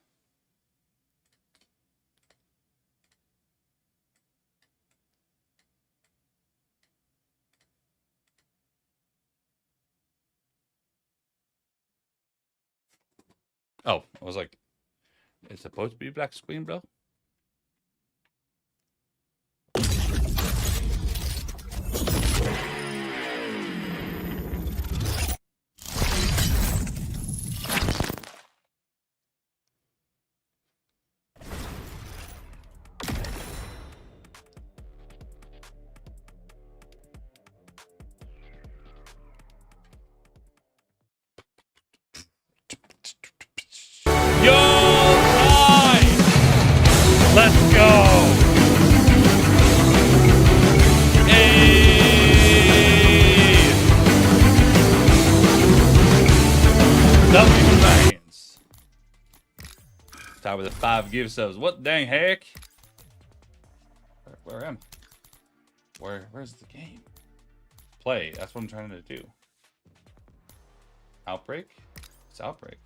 Oh, I was like, it's supposed to be black screen, bro. Yo, right. Let's go. Hey. W Mance. Start with the 5 gift subs. What dang heck? Where am I? Where's the game? Play. That's what I'm trying to do. Outbreak? It's Outbreak.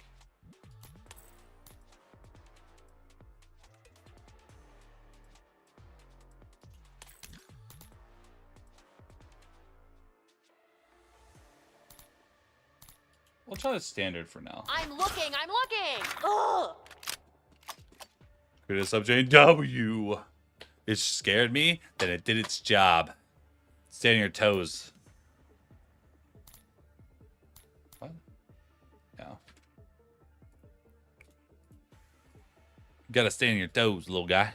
We'll try the standard for now. I'm looking. Ugh. Good sub chain W. It scared me, then it did its job. Stay on your toes. What? Yeah. You gotta stay on your toes, little guy.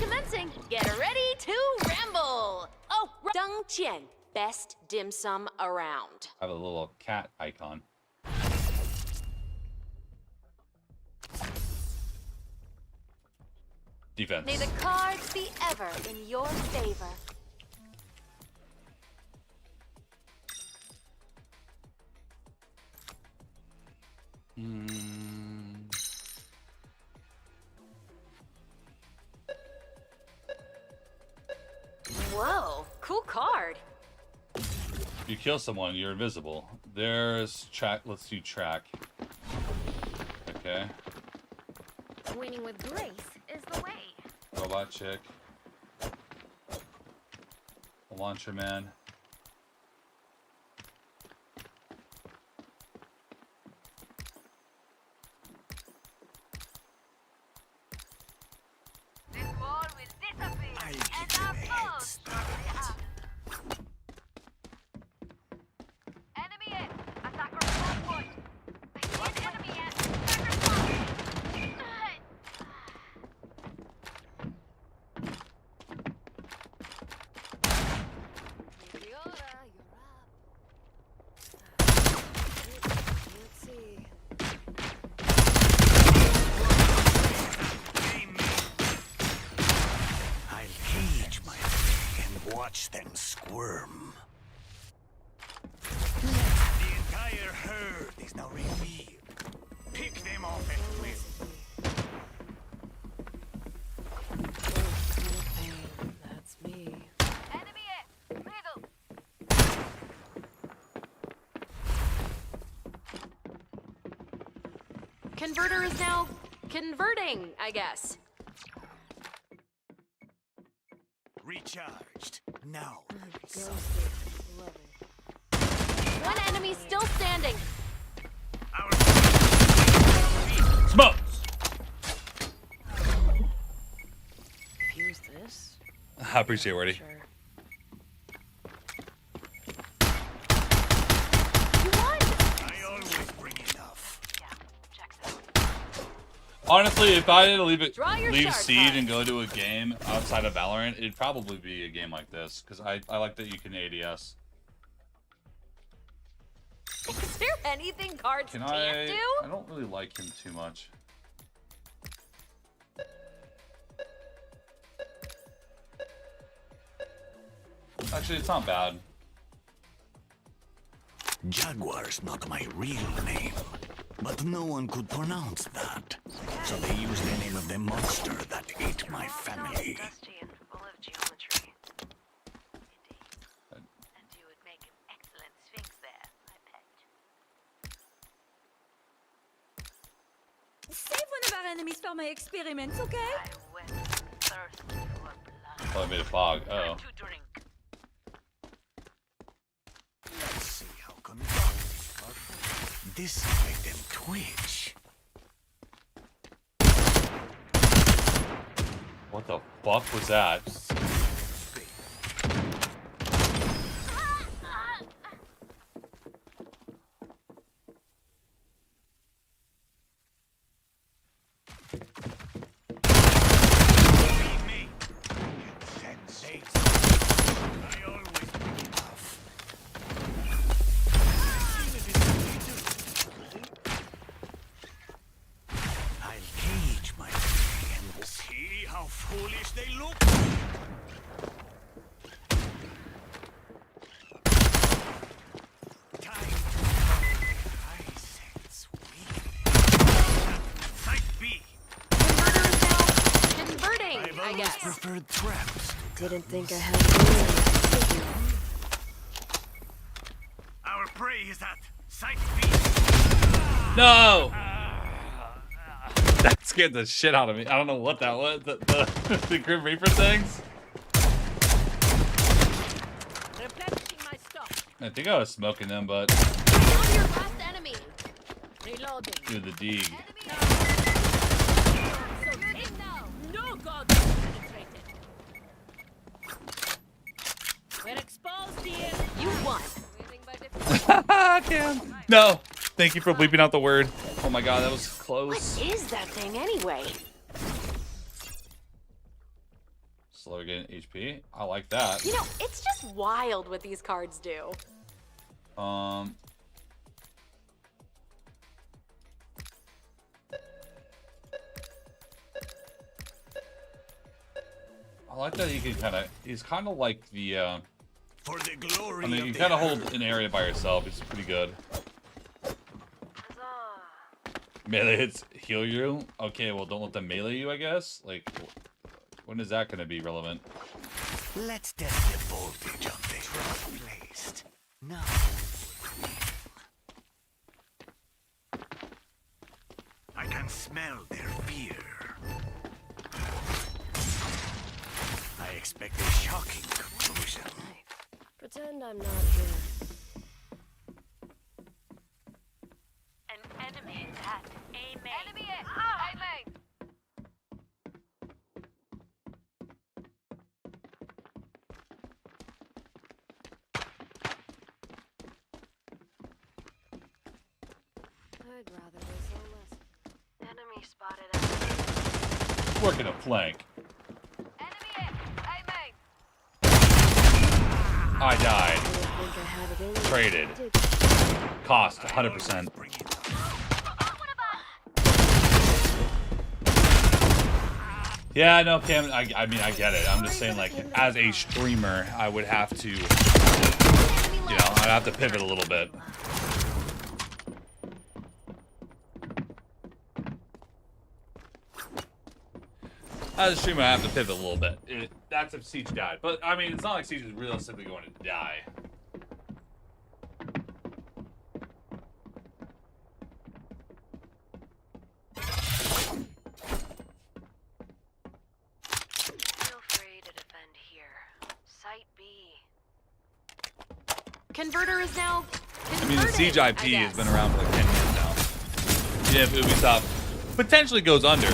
commencing. Get ready to ramble. Oh, Dung Chien, best dim sum around. I have a little cat icon. Defense. May the cards be ever in your favor. Whoa, cool card. If you kill someone, you're invisible. There's track. Let's do track. Okay. Winning with grace is the way. Robot chick. Launcher man. This wall will disappear, and our foes will react. Enemy in. Attacker on point. I see an enemy in. Attacker spotted. Let's see. I'll cage my prey and watch them squirm. The entire herd is now revealed. Pick them off at will. That's me. Enemy in. Middle. Converter is now converting, I guess. Recharged. Now. One enemy still standing. Smokes! Use this. I appreciate it, Wardy. Honestly, if I had to leave Seed and go to a game outside of Valorant, it'd probably be a game like this, because I like that you can ADS. Is there anything cards Can can't I? do? I don't really like him too much. Actually, it's not bad. Jaguar's not my real name, but no one could pronounce that. So they used the name of the monster that ate my family. Save one of our enemies for my experiments, okay? Oh, I made a fog. Oh. Let's see how controlled. This made them twitch. What the fuck was that? I'll cage my prey and see how foolish they look. Time to follow the high sense weakness. Site B. Converting, I've I always guess. preferred traps. Didn't think I had room. Our prey is at Site B. No! That scared the shit out of me. I don't know what that was. The Grim Reaper things? Replenishing my stock. I think I was smoking them, but Found your last enemy. Reloading. through the dig. So take now. No god penetrated. We're exposed here. You won. Cam. No. Thank you for bleeping out the word. Oh my god, that was close. What is that thing anyway? Slower getting HP. I like that. You know, it's just wild what these cards do. I like that he can kind of. He's kind of like the. For the glory I mean, of you the kind of hold an area by yourself. It's pretty good. Melee hits heal you. Okay, well, don't let them melee you, I guess. Like, when is that going to be relevant? Let's test the voltage of the trust placed. Now. I can smell their fear. I expect a shocking conclusion. Pretend I'm not here. An enemy at A main. Enemy at A main. I'd rather they sell less. Enemy spotted out. Working a flank. Enemy at A main. I died. Traded. Cost 100%. Yeah, no, Cam. I mean, I get it. I'm just saying, like, as a streamer, I would have to, you know, I'd have to pivot a little bit. As a streamer, I have to pivot a little bit. That's if Siege died. But, I mean, it's not like Siege is realistically going to die. Feel free to defend here. Site B. Converter is now I mean, the Siege IP has been around for like 10 years now. Yeah, if Ubisoft potentially goes under,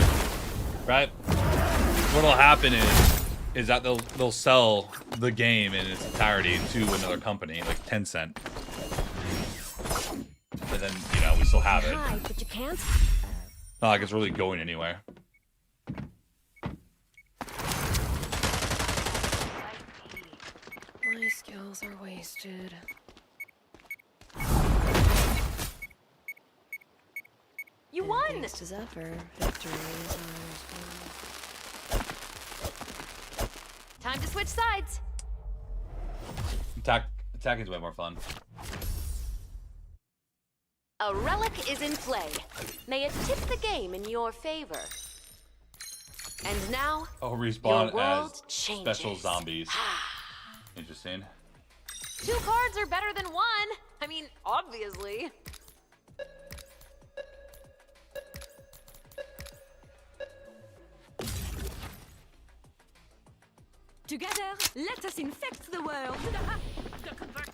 right? What'll happen is that they'll sell the game in its entirety to another company, like Tencent. And then, you know, we still have it. Hi, but you can't. Not like it's really going anywhere. My skills are wasted. You won! Thanks as ever. Victory is ours. Time to switch sides. Attacking's way more fun. A relic is in play. May it tip the game in your favor. And now, Oh, respawn your world as changes. special zombies. Interesting. 2 cards are better than 1. I mean, obviously. Together, let us infect the world.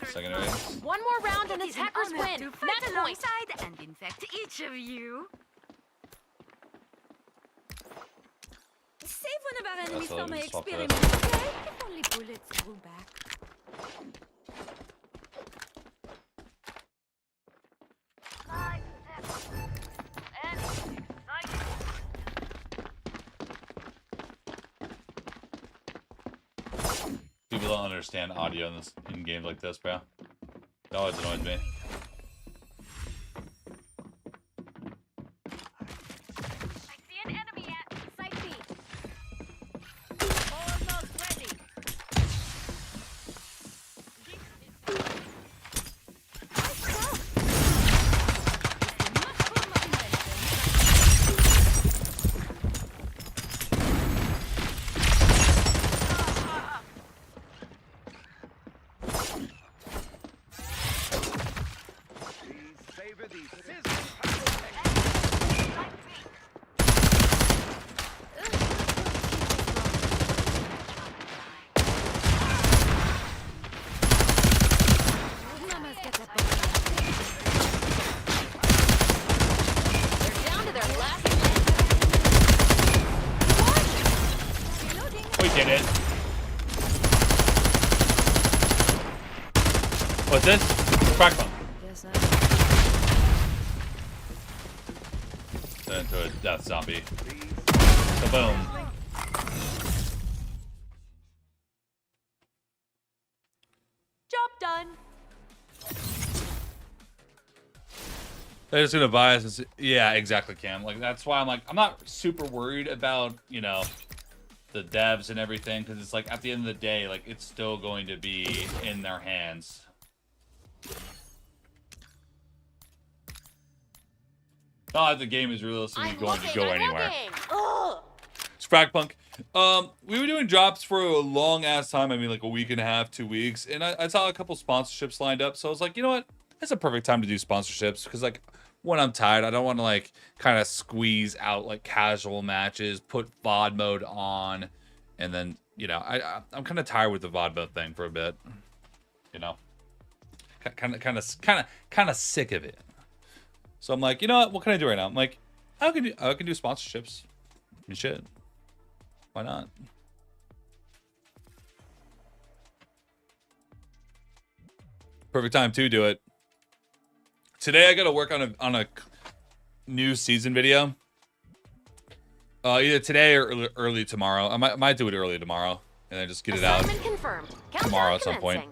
Secondary. One more round and It is an attackers honor win. to fight Match point. alongside and infect each of you. Save one of our enemies so for my just swap experiment, that. okay? If only bullets roll back. People don't understand audio in games like this, bro. It always annoys me. We did it. What's this? Crack bomb. Turn into a death zombie. Kaboom. They're just gonna buy us. Yeah, exactly, Cam. Like that's why I'm like I'm not super worried about the devs and everything because it's like at the end of the day, like it's still going to be in their hands. Not like the game is realistically going to go anywhere. Fragpunk. We were doing drops for a long ass time. I mean, like a week and a half, 2 weeks, and I saw a couple sponsorships lined up. So I was like, you know what? It's a perfect time to do sponsorships because like when I'm tired, I don't want to like kind of squeeze out like casual matches, put VOD mode on, and then I'm kind of tired with the VOD mode thing for a bit. Kind of sick of it. So I'm like, you know what can I do right now? I'm like, I can do sponsorships and shit. Why not? Perfect time to do it. Today I got to work on a new season video. Either today or early tomorrow. I might do it early tomorrow and then just get it out tomorrow at some point.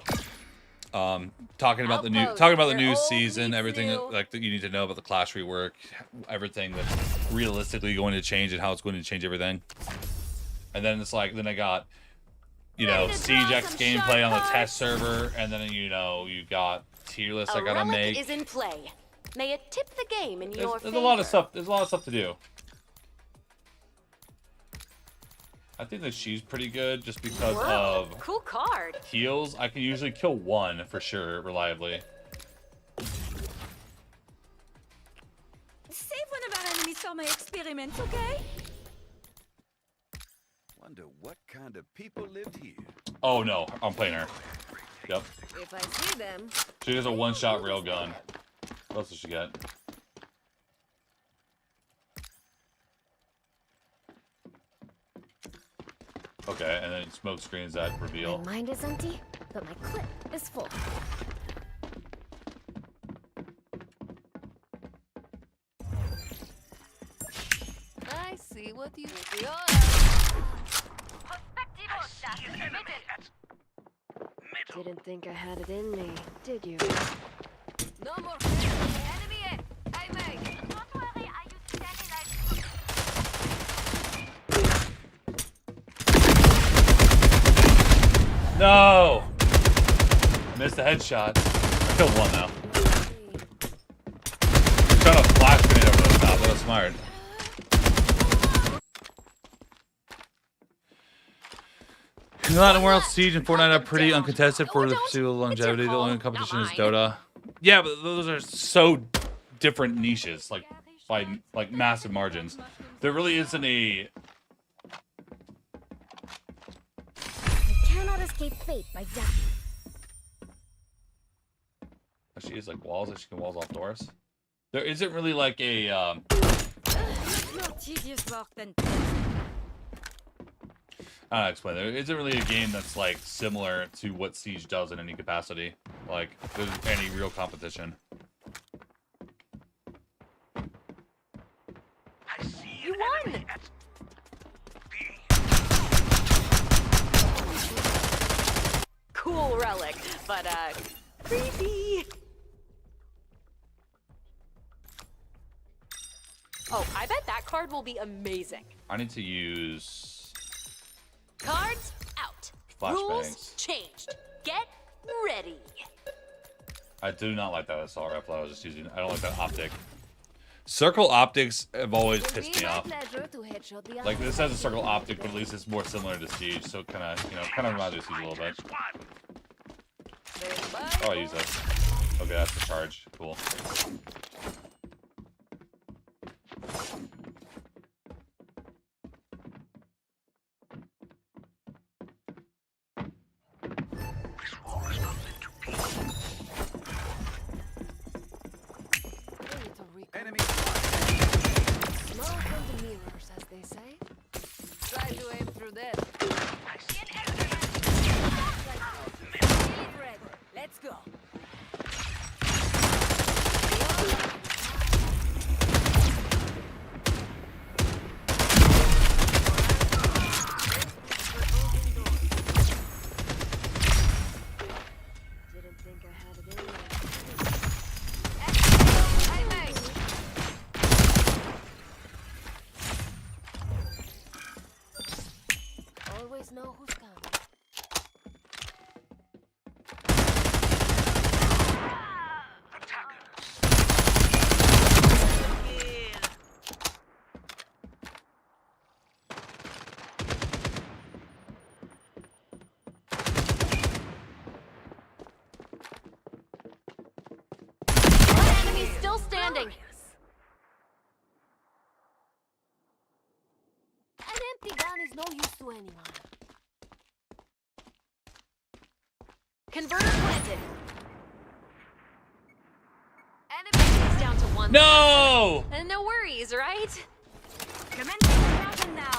Talking about the new season, everything that you need to know about the Clash rework, everything that's realistically going to change and how it's going to change everything. And then it's like, then I got, SiegeX gameplay on the test server, and then you got tier lists I gotta make. Is in play. May it tip the game in your favor. There's a lot of stuff. There's a lot of stuff to do. I think that she's pretty good just because of cool card. Heals. I can usually kill one for sure reliably. Save one of our enemies for my experiments, okay? Wonder what kind of people lived here. Oh no, I'm playing her. Yep. If I see them. She has a one-shot railgun. What else does she get? Okay, and then smoke screens that reveal. My mind is empty, but my clip is full. I see what you do. Didn't think I had it in me, did you? No more enemy in. I make. Don't worry, I use steady No! Missed a headshot. I killed one now. He's trying to flash grenade over the top. That was smart. Not World Siege and Fortnite are pretty uncontested for the foreseeable longevity. The only competition is Dota. Yeah, but those are so different niches, like by massive margins. There really isn't a. I cannot escape fate by death. She is like walls. She can walls off doors. There isn't really like a. More tedious work than. I don't know how to explain. There isn't really a game that's like similar to what Siege does in any capacity. Like there's any real competition. You won! Cool relic, but creepy. Oh, I bet that card will be amazing. I need to use Cards out. Rules changed. Get ready. I do not like that assault rifle I was just using. I don't like that optic. Circle optics have always pissed me off. Like this has a circle optic, but at least it's more similar to Siege, so kind of reminds me of Siege a little bit. Oh, I use that. Okay, that's the charge. Cool. Enemy smoke on the mirrors, as they say. Try to aim through that. Let's go. standing. An empty gun is no use to anyone. Converter planted. Enemies down to one. No! And no worries, right? Commencing countdown now.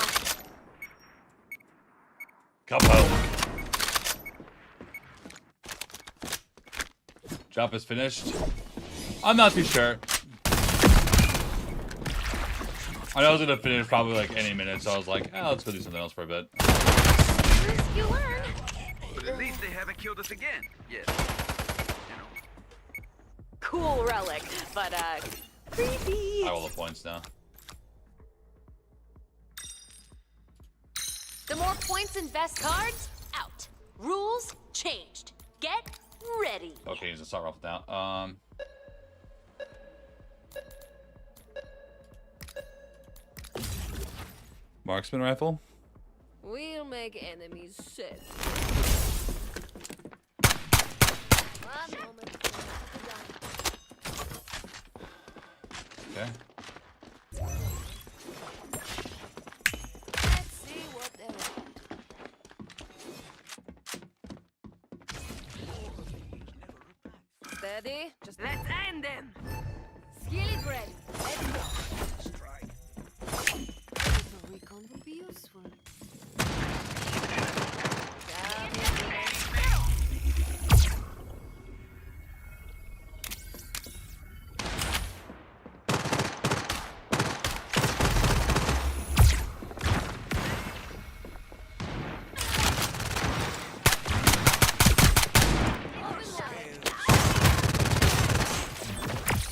Kaboom. Drop is finished. I'm not too sure. I know I was gonna finish probably like any minute, so I was like, let's go do something else for a bit. You learn. But at least they haven't killed us again. Yes. Cool relic, but creepy. I will the points now. The more points and best cards, out. Rules changed. Get ready. Okay, just start off now. Marksman rifle. We'll make enemies sick. One moment. Okay. Let's see what they're up to. Steady. Just let's end them. Skilly ready. Let's go. Strike. The recon will be useful.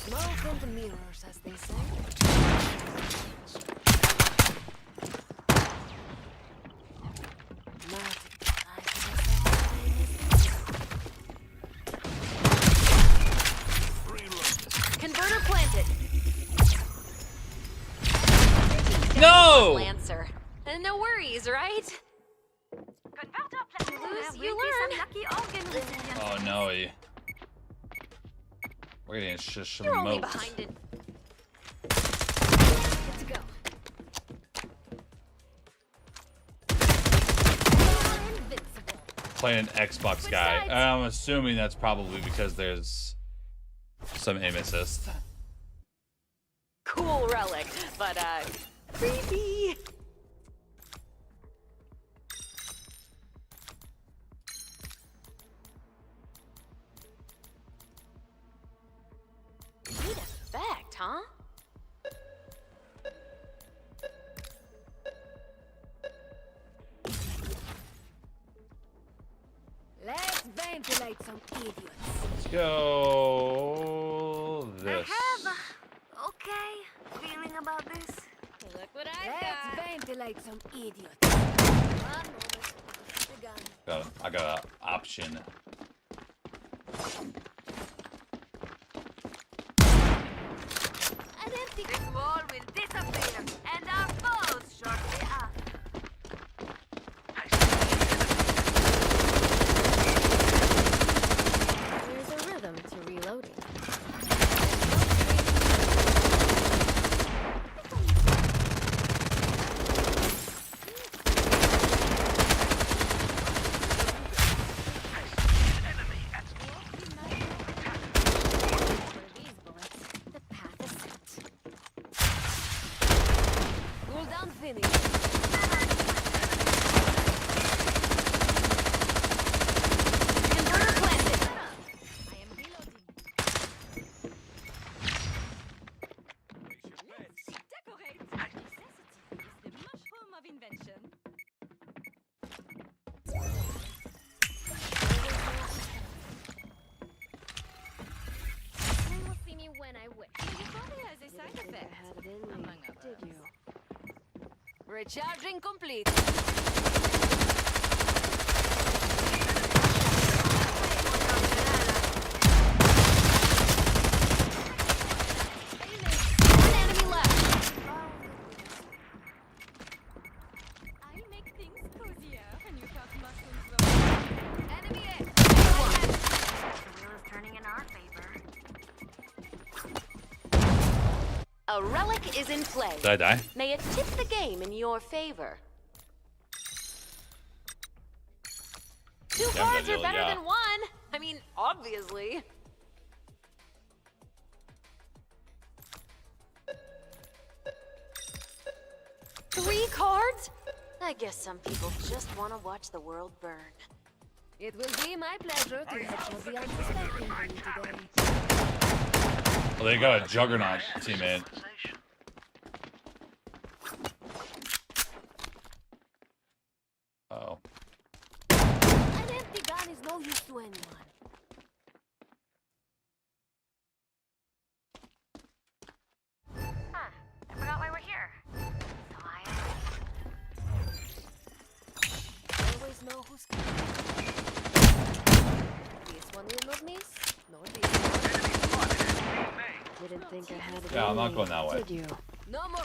Smoke on the mirrors, as they say. Converter planted. No! Lancer. And no worries, right? Lose, you learn. Oh no. We're getting You're only smoked. behind it. Good to go. Playing an Xbox guy. I'm assuming that's probably because there's some aim assist. Cool relic, but creepy. Neat effect, huh? Let's ventilate some idiots. Let's go this. I have okay feeling about this. Look what I Let's got. ventilate some idiots. One moment. The gun. I got an option. An empty this wall will disappear, and our foes shortly after. There's a rhythm to reloading. Cooldown finished. Converter planted. I am reloading. Let's decorate. Necessity is the mushroom of invention. You will see me when I wish. It probably has a side effect. Had it in me, Among did others. you? Recharging complete. One enemy left. I make things cozier when you talk mushrooms. Though. Enemy A. The wheel is turning in our favor. A relic is in play. Did I die? May it tip the game in your favor. Two Yeah, cards are better yeah. than one. I mean, obviously. Three cards? I guess some people just want to watch the world burn. It will be my pleasure to headshot the unsuspecting for you today. Well, they got a juggernaut teammate. Oh. An empty gun is no use to anyone. Huh. I forgot why we're here. So Always know who's coming. This one will not miss. No, this one. Didn't think I had it. Yeah, I'm not going that way. Did you? No more.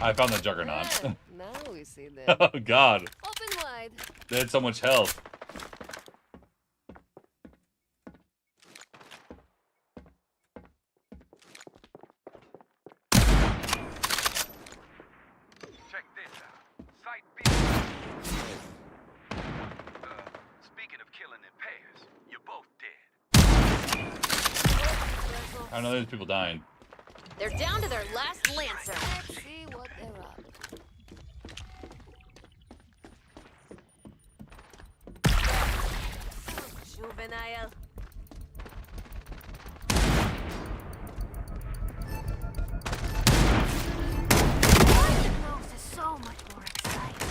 I found the juggernaut. Now we see them. Oh god. Open wide. They had so much health. Check this out. Site B. Speaking of killing in pairs, you're both dead. I know there's people dying. They're down to their last Lancer. Let's see what they're up. Juvenile. Close is so much more exciting.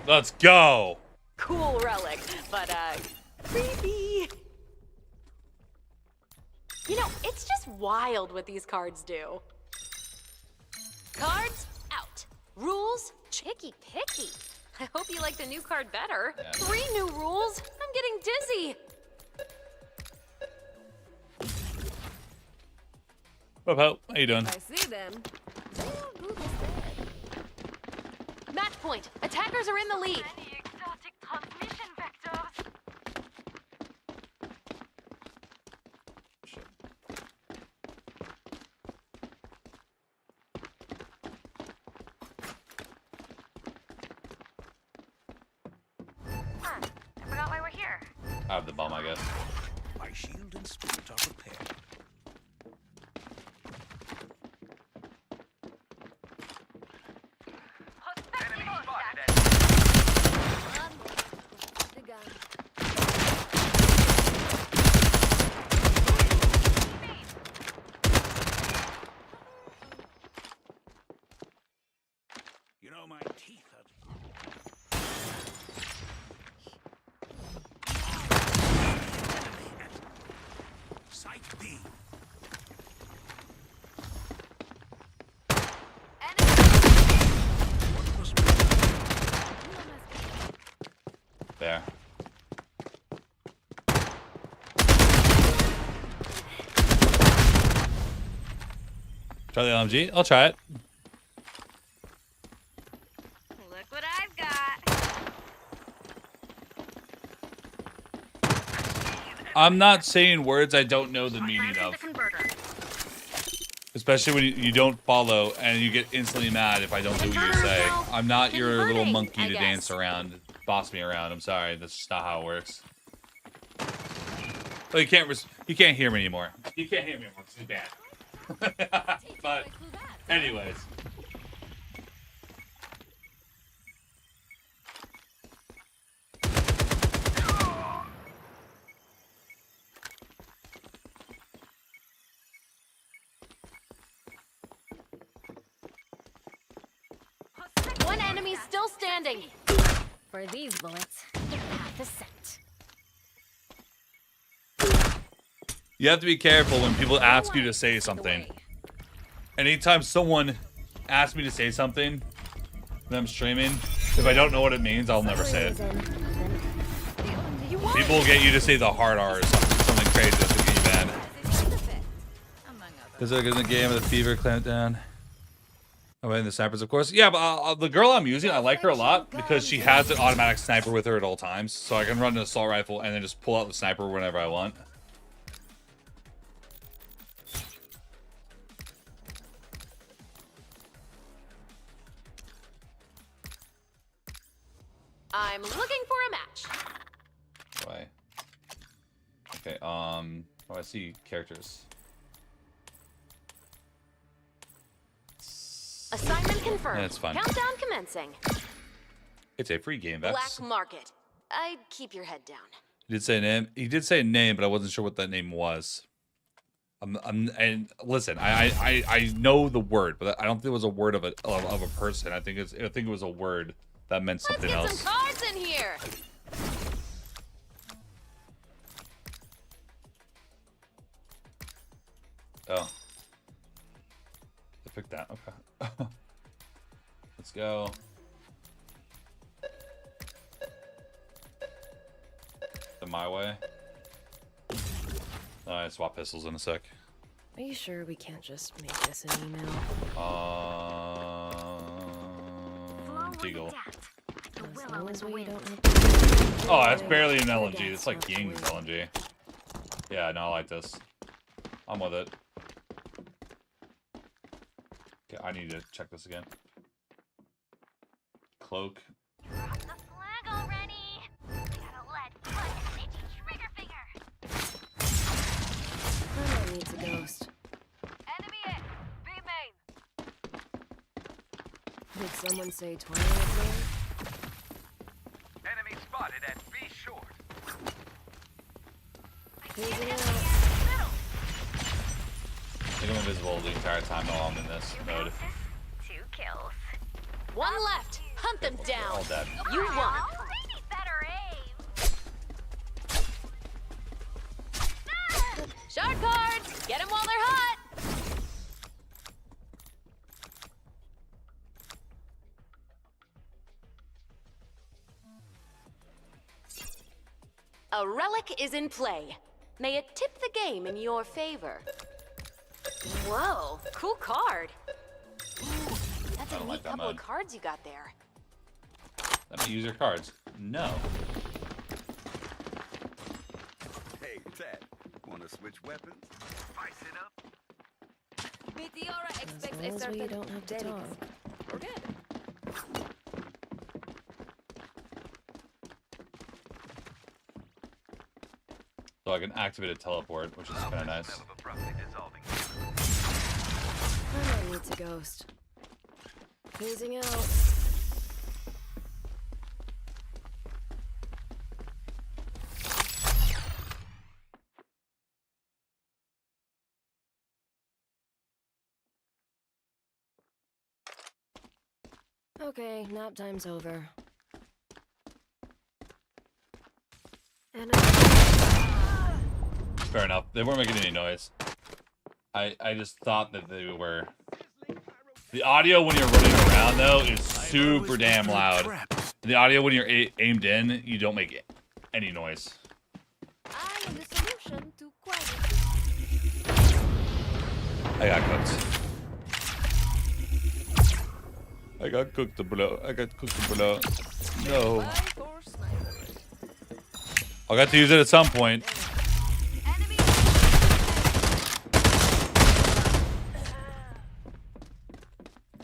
Let's go. Cool relic, but creepy. You know, it's just wild what these cards do. Cards out. Rules chicky picky. I hope you like the new card better. Yeah. 3 new rules? I'm getting dizzy. What about? How you doing? I see them. They are good instead. Match point. Attackers are in the lead. many exotic transmission vectors. Huh. I forgot why we're here. I have the bomb, I guess. My shield and spirit are prepared. Enemy spotted. The gun. You know, my teeth are... Site B. There. Try the LMG? I'll try it. Look what I've got. I'm not saying words I don't know the meaning of. Especially when you don't follow and you get instantly mad if I don't do what you say. I'm not your little monkey to dance around, boss me around. I'm sorry, that's just not how it works. Well, you can't hear me anymore. You can't hear me anymore. It's bad. But anyways. One enemy still standing. For these bullets, half a cent. You have to be careful when people ask you to say something. Anytime someone asks me to say something when I'm streaming, if I don't know what it means, I'll never say it. People will get you to say the hard R or something crazy that's a game banned. Because they're in the game of the fever clamped down. Oh, and the snipers, of course. Yeah, but the girl I'm using, I like her a lot because she has an automatic sniper with her at all times. So I can run an assault rifle and then just pull out the sniper whenever I want. I'm looking for a match. Why? Okay, oh, I see characters. Assignment confirmed. Yeah, it's fine. Countdown commencing. It's a free game, Vex. Black Market. I'd keep your head down. He did say a name. He did say a name, but I wasn't sure what that name was. And listen, I know the word, but I don't think it was a word of a person. I think it was a word that meant something else. Let's get some cards in here. Oh. I picked that. Okay. Let's go. My way. I swap pistols in a sec. Are you sure we can't just make this an email? Deagle. As long as we don't have to... Oh, that's barely an LNG. It's like Ying's LNG. Yeah, no, I like this. I'm with it. Okay, I need to check this again. Cloak. Someone needs a ghost. Enemy in. B main. Did someone say 20 minutes in? Enemy spotted at B short. Who's it out? I think I'm invisible the entire time while I'm in this mode. 2 kills. One left. Hunt them down. All dead. You won. They need better aim. Shard cards. Get them while they're hot. A relic is in play. May it tip the game in your favor. Whoa, cool card. Ooh, that's a neat couple of cards you got there. Let me use your cards. No. Hey, Ted. Wanna switch weapons? Spice it up? As Meteora expects long a as we certain don't have to delicacy. talk. We're good. So I can activate a teleport, which is kind of nice. Someone needs a ghost. Phasing out. Okay, nap time's over. And Fair enough. They weren't making any noise. I just thought that they were. The audio when you're running around though is super damn loud. The audio when you're aimed in, you don't make any noise. I am the solution to quiet. I got cooked. I got cooked, bro. I got cooked, bro. No. I got to use it at some point.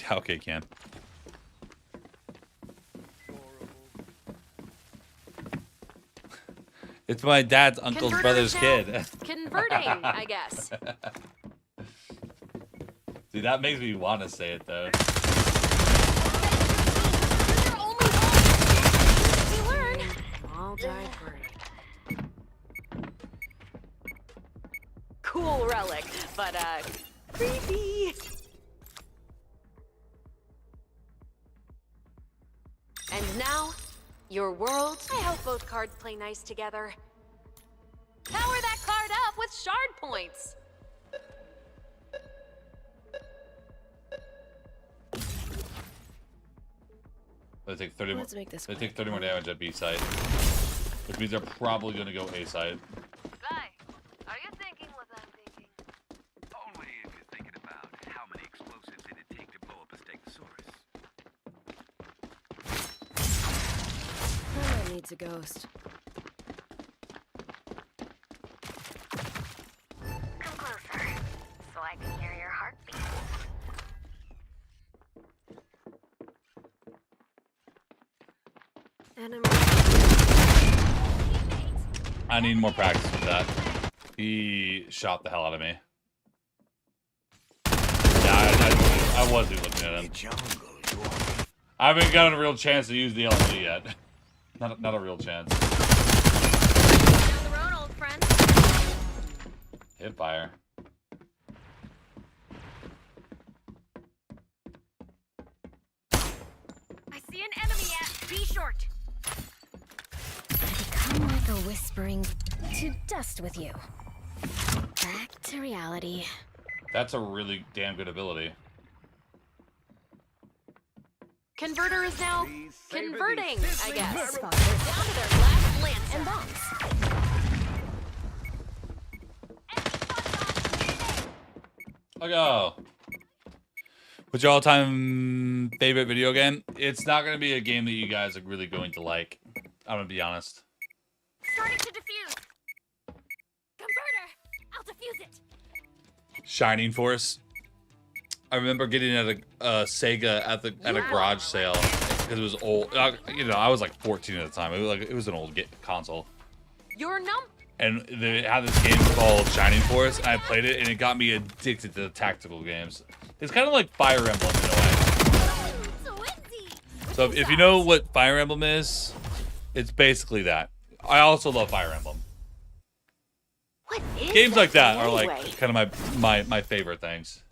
Okay, Cam. It's my dad's uncle's brother's kid. Converting, I guess. See, that makes me want to say it though. You learn. I'll die free. Cool relic, but creepy. And now, your world. I hope both cards play nice together. Power that card up with shard points. They take 30 more. Let's make this They take 30 more damage at B site, which means they're probably gonna go A site. it's a ghost. Come closer, so I can hear your heartbeat. Enemy. I need more practice with that. He shot the hell out of me. Yeah, I wasn't looking at him. I haven't gotten a real chance to use the LG yet. Not a real chance. Down the road, old friend. Hip fire. I see an enemy at B short. Become like a whispering to dust with you. Back to reality. That's a really damn good ability. Converter is now converting, I guess. Spot Down to their last lance and bombs. I'll go. What's your all-time favorite video game? It's not going to be a game that you guys are really going to like. I'm going to be honest. Starting to defuse. Converter, I'll defuse it. Shining Force. I remember getting it at a Sega at a garage sale because it was old. You know, I was like 14 at the time. It was an old console. Your And they had this game called Shining Force, and I played it, and it got me addicted to the tactical games. It's kind of like Fire Emblem in a way. So if you know what Fire Emblem is, it's basically that. I also love Fire Emblem. What is Games like that are anyway? like kind of my favorite things.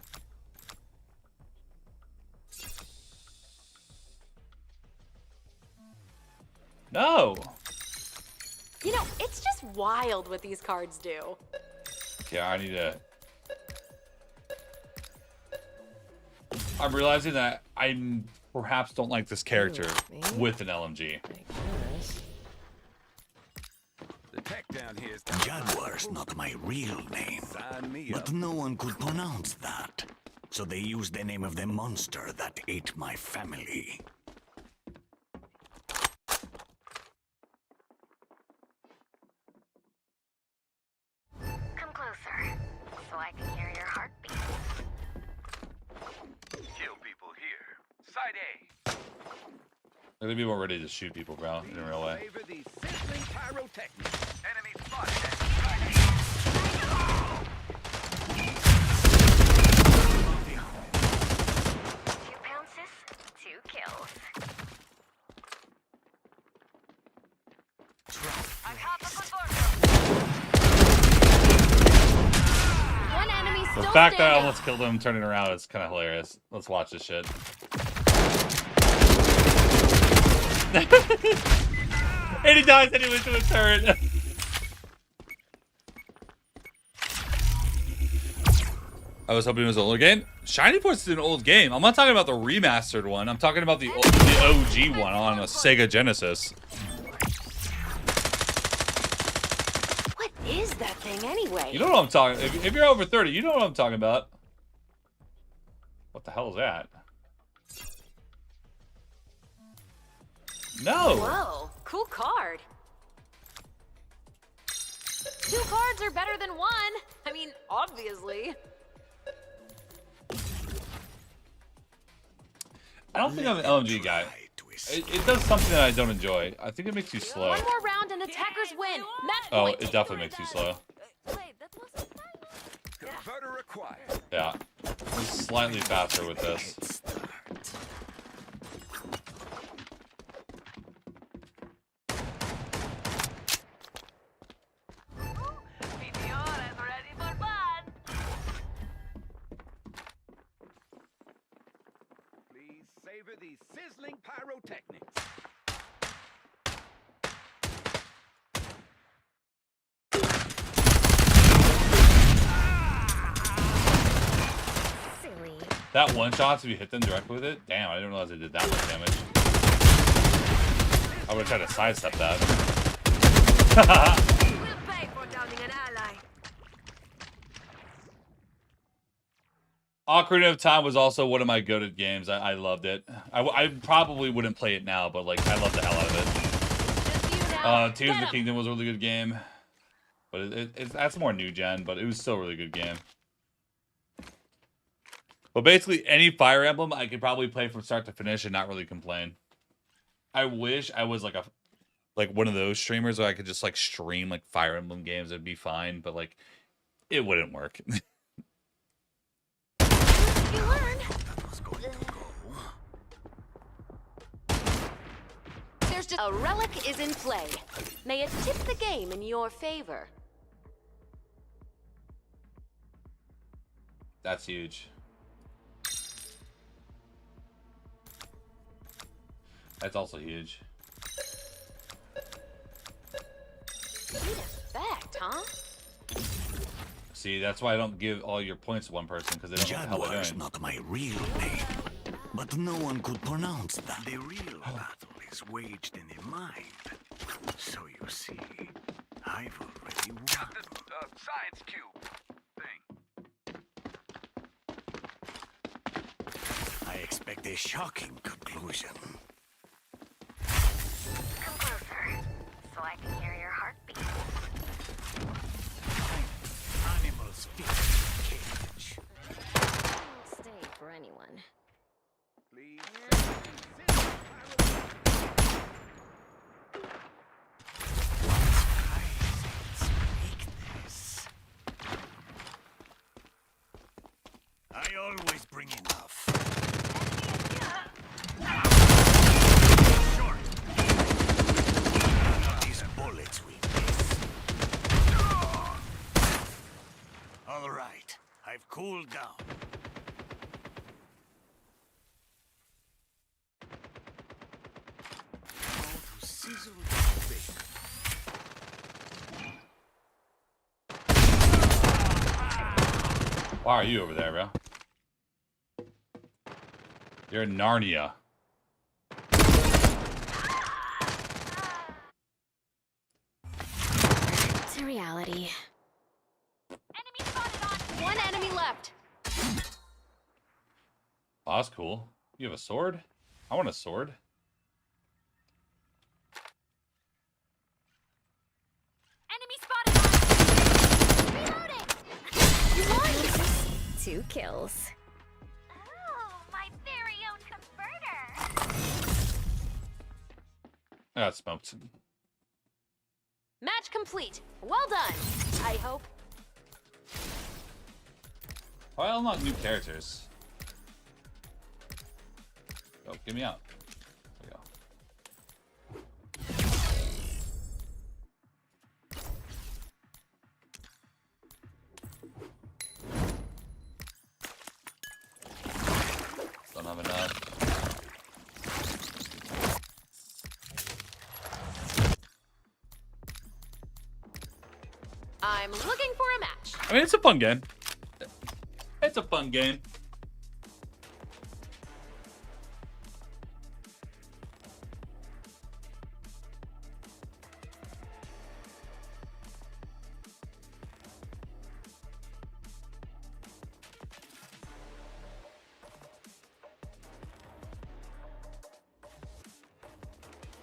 No. You know, it's just wild what these cards do. Yeah, I need to. I'm realizing that I perhaps don't like this character with an LMG. The tech down here is Jaguar's not my real name, but no one could pronounce that. So they used the name of the monster that ate my family. Come closer, so I can hear your heartbeat. kill people here. Side A. Look at people ready to shoot people, bro, in a real way. Favor the sizzling pyrotechnics. Enemy spotted. Two pounces, 2 kills. I have the converter. One enemy The still fact that I standing. almost killed him turning around is kind of hilarious. Let's watch this shit. And he dies anyway to his turret. I was hoping it was an old game. Shining Force is an old game. I'm not talking about the remastered one. I'm talking about the OG one on a Sega Genesis. What is that thing anyway? You know what I'm talking. If you're over 30, you know what I'm talking about. What the hell is that? No. Whoa, cool card. 2 cards are better than 1. I mean, obviously. I don't think I'm an LMG guy. It does something that I don't enjoy. I think it makes you slow. One more round and attackers win. Match Oh, point. it definitely makes you slow. Converter acquired. Yeah. It's slightly faster with this. Please savor the sizzling pyrotechnics. Silly. That one shot, if you hit them directly with it, damn, I didn't realize it did that much damage. I would have tried to sidestep that. We'll pay for downing an ally. Ocarina of Time was also one of my goated games. I loved it. I probably wouldn't play it now, but like I love the hell out of it. Tears of the Kingdom was a really good game. But that's more new gen, but it was still a really good game. But basically, any Fire Emblem, I could probably play from start to finish and not really complain. I wish I was like one of those streamers where I could just like stream like Fire Emblem games. It'd be fine, but like it wouldn't work. You learn. There's just a relic is in play. May it tip the game in your favor. That's huge. That's also huge. Neat effect, huh? See, that's why I don't give all your points to one person, because they don't know what the hell they're Jaguar's doing. not my real name, but no one could pronounce that. The real battle is waged in the mind. So you see, I've already won. Got this science cube thing. I expect a shocking conclusion. Come closer, so I can hear your heartbeat. Animals fit in a cage. Won't stay for anyone. Please. I always bring enough. Short. None of these bullets will miss. All right, I've cooled down. Now to sizzle the bacon. Why are you over there, bro? You're in Narnia. To reality. One enemy left. Oh, that's cool. You have a sword? I want a sword. You won! 2 kills. Oh, my very own converter. I got smoked. Match complete. Well done. I hope. Why unlock new characters? Oh, get me out. There we go. Don't have enough. I'm looking for a match. I mean, it's a fun game. It's a fun game.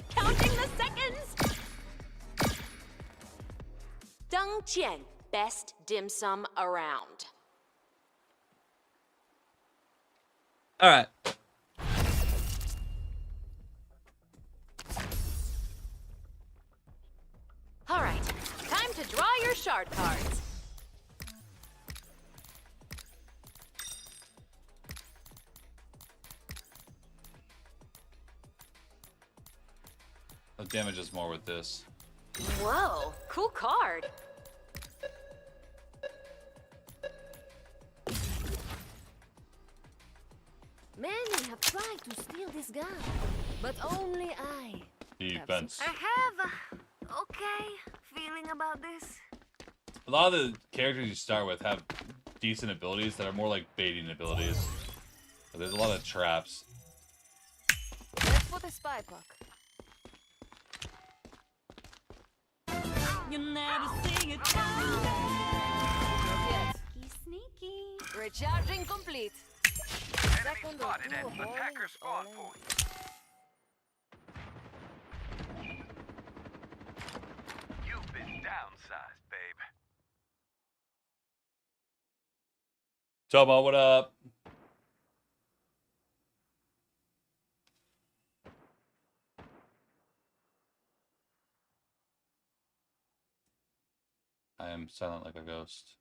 Counting the seconds. Dung Jian, best dim sum around. All right. All right, time to draw your shard cards. The damage is more with this. Whoa, cool card. Many have tried to steal this gun, but only I. Defense. I have a okay feeling about this. A lot of the characters you start with have decent abilities that are more like baiting abilities. But there's a lot of traps. Let's put a spy puck. You never see it Sneaky. Recharging complete. Enemy spotted at attacker spawn point. Tomo, what up? I am silent like a ghost.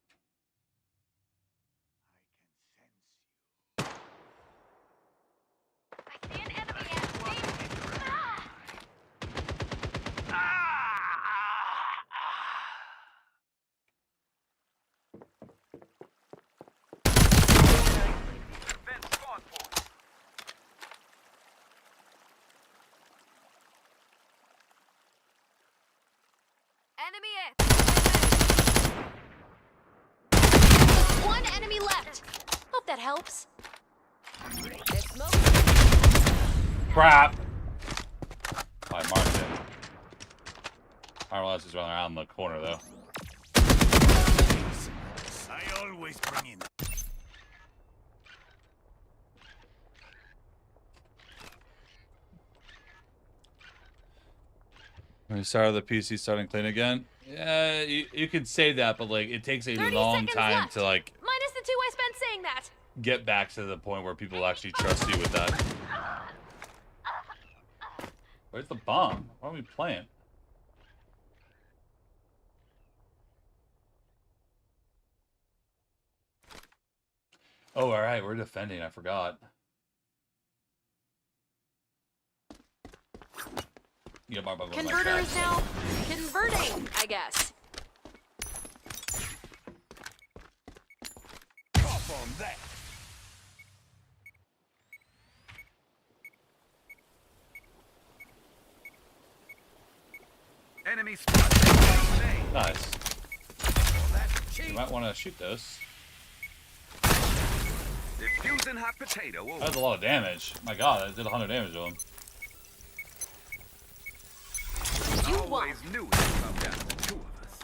Enemy One enemy left. Hope that helps. Crap. I marked him. I realize he's running around the corner though. I always bring in. When we started the PC starting clean again. Yeah, you could say that, but like it takes a long time left. to like Minus the 2 I spent saying that. get back to the point where people actually trust you with that. Where's the bomb? Why are we playing? Oh, all right, we're defending. I forgot. You got my Converter is now converting, I guess. Off on that. Enemy spotted. Nice. You might want to shoot those. Diffusing hot potato. That was a lot of damage. My god, I did 100 damage to him. I always knew it would come down to the two of us.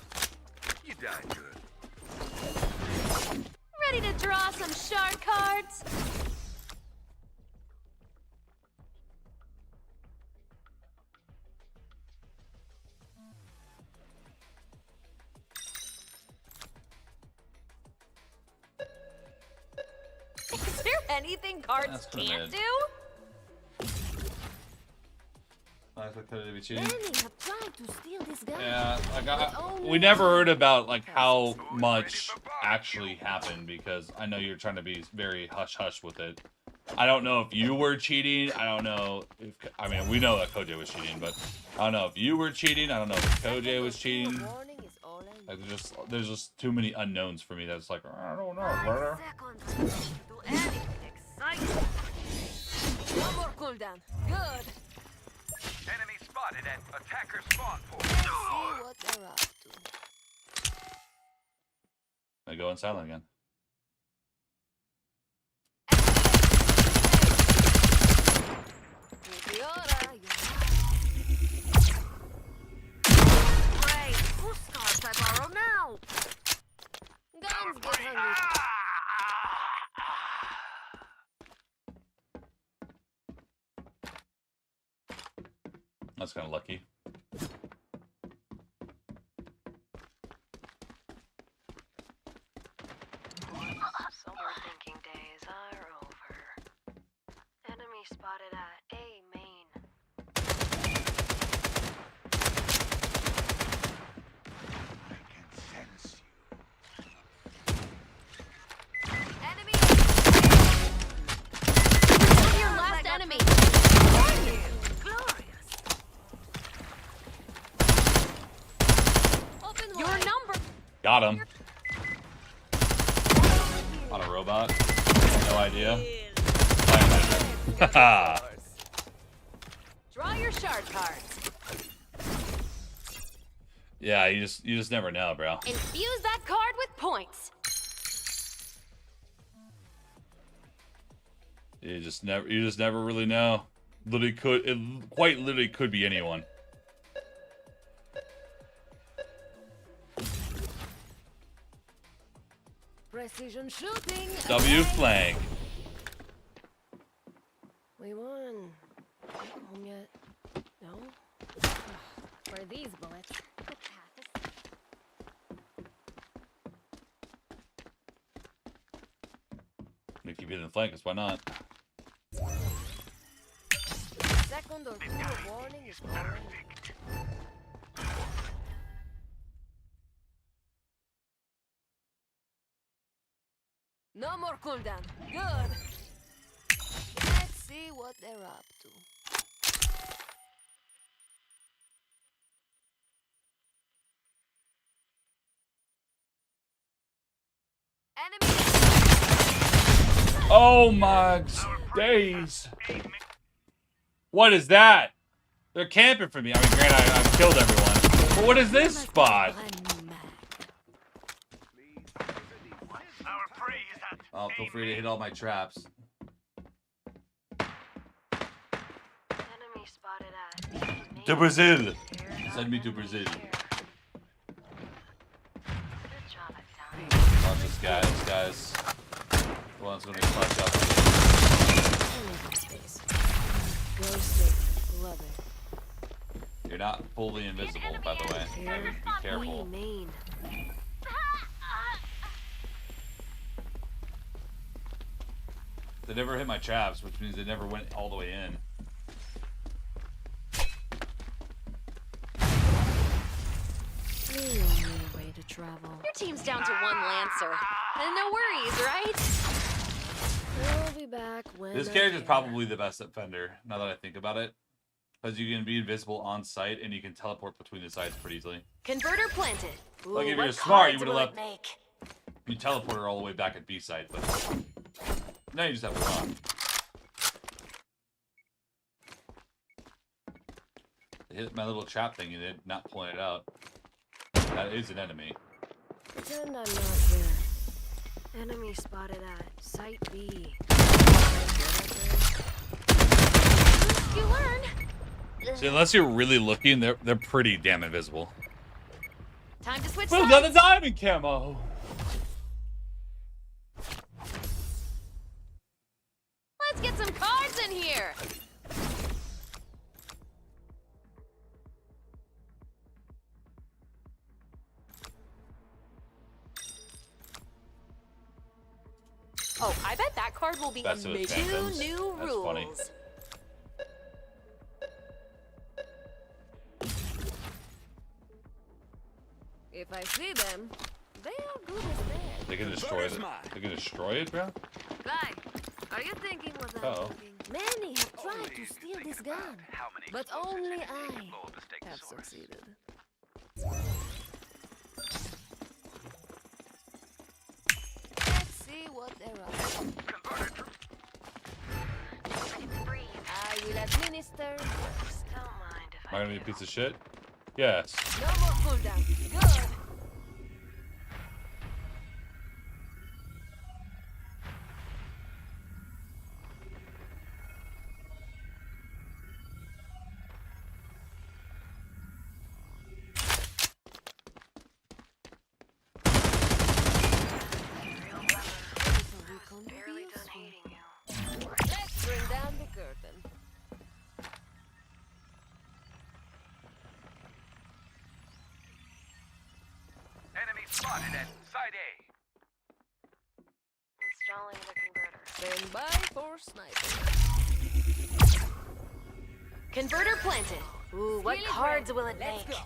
You died good. Ready to draw some shark cards? Is there anything cards can't do? Yeah, like we never heard about like how much actually happened because I know you're trying to be very hush-hush with it. I don't know if you were cheating. I don't know if I mean we know that Koj was cheating, but I don't know if you were cheating. I don't know if Koj was cheating. Like there's just too many unknowns for me. That's like I don't know, brother. One more cooldown. Good. Enemy spotted at attacker spawn point. Let's see what they're up to. I go in silent again. Great. Whose cards I borrow now? Guns get hungry. That's kind of lucky. Somewhere thinking days are over. Enemy spotted at A main. Enemy. Your last enemy. Glorious. Your number. Got him. On a robot. No idea. Haha. Draw your shard cards. Yeah, you just never know, bro. Infuse that card with points. You just never really know. Quite literally could be anyone. Precision shooting. W flank. We won. Not home yet. No. For these bullets. gonna keep hitting the flank, because why not? Second or third warning is perfect. No more cooldown. Good. Let's see what they're up to. Oh my days. What is that? They're camping for me. I mean, granted, I've killed everyone. But what is this spot? Oh, feel free to hit all my traps. Enemy spotted at. To Brazil. Send me to Brazil. Watch this guy. This guy's the one's gonna be clutch up. You're not fully invisible, by the way. I would be careful. They never hit my traps, which means they never went all the way in. Way to travel. Your team's down to one Lancer. And no worries, right? We'll be back when This character is probably the best defender, now that I think about it. Because you can be invisible on site, and you can teleport between the sites pretty easily. Converter planted. Ooh, Like, if what you're smart, you cards would have will it left... make? You teleported all the way back at B site, but... Now you just have to run. They hit my little trap thing and it not pulling it out. That is an enemy. Pretend I'm not here. Enemy spotted at Site B. You learn. See, unless you're really looking, they're pretty damn invisible. Time to switch We've sides. got the diamond camo! Let's get some cards in here. Oh, I bet that card will be Best of the amazing. Phantoms. Two new That's rules. funny. If I see them, they are good as dead. They can destroy it. They can destroy it, bro? Guy, are you thinking what I'm Uh-oh. thinking? Many have tried to steal this gun, but only I have succeeded. Let's see what they're up to. I will administer first. Don't mind if Am I gonna be a piece of shit? Yes. no more cooldown. Good. Let's bring down the curtain. Enemy spotted at Side A. Installing the converter. Stand by for sniper. Converter planted. Ooh, what Feeling cards ready. will it Let's make? go.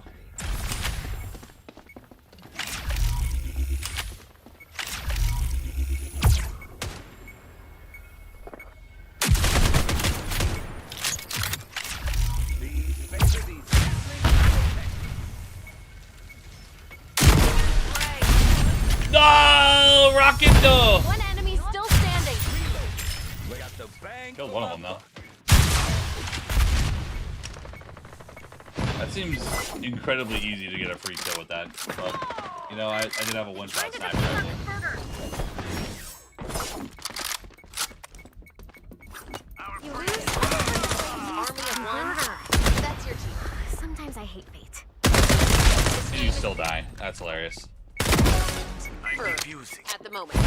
No! Rocket though! One enemy still standing. We got the bang. Killed one of them, though. That seems incredibly easy to get a free kill with that. But, you know, I did have a one-shot sniper rifle. You lose army of one. That's your team. Sometimes I hate fate. And you still die. That's hilarious. First, at the moment.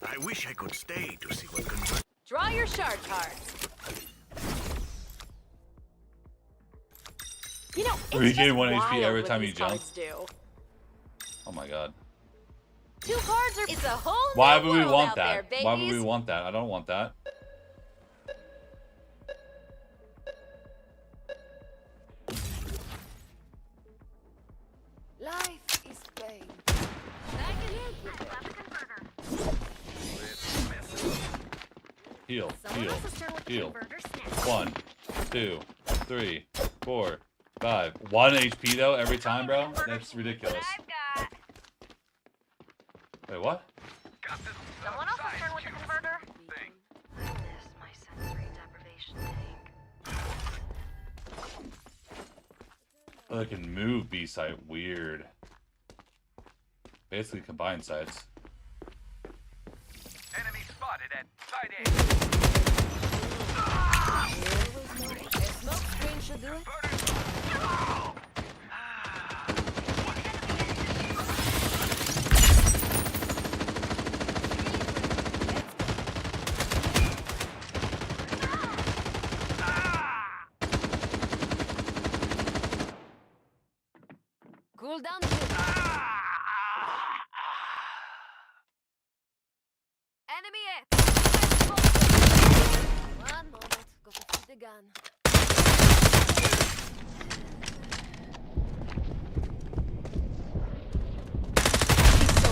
I wish I could stay to see what convert. Draw your shard cards. You know, it's Regain just 1 HP wild every what time these you jump. cards do. Oh my god. 2 cards are... It's a whole Why new would we world want out that? there, Why would we babies. want that? I don't want that. Life is pain. I can help with that. Heal, Someone heal, else is turn with the heal. converter snap. 1, 2, 3, 4, 5. 1 HP though every time, bro? That's ridiculous. Wait, what? Someone else is turn with the converter. I miss my sensory deprivation tank. Oh, they can move B site. Weird. Basically combined sites. Enemy spotted at side A. A smoke screen should do it. Cool down. Enemy hit. One moment. Go to feed the gun.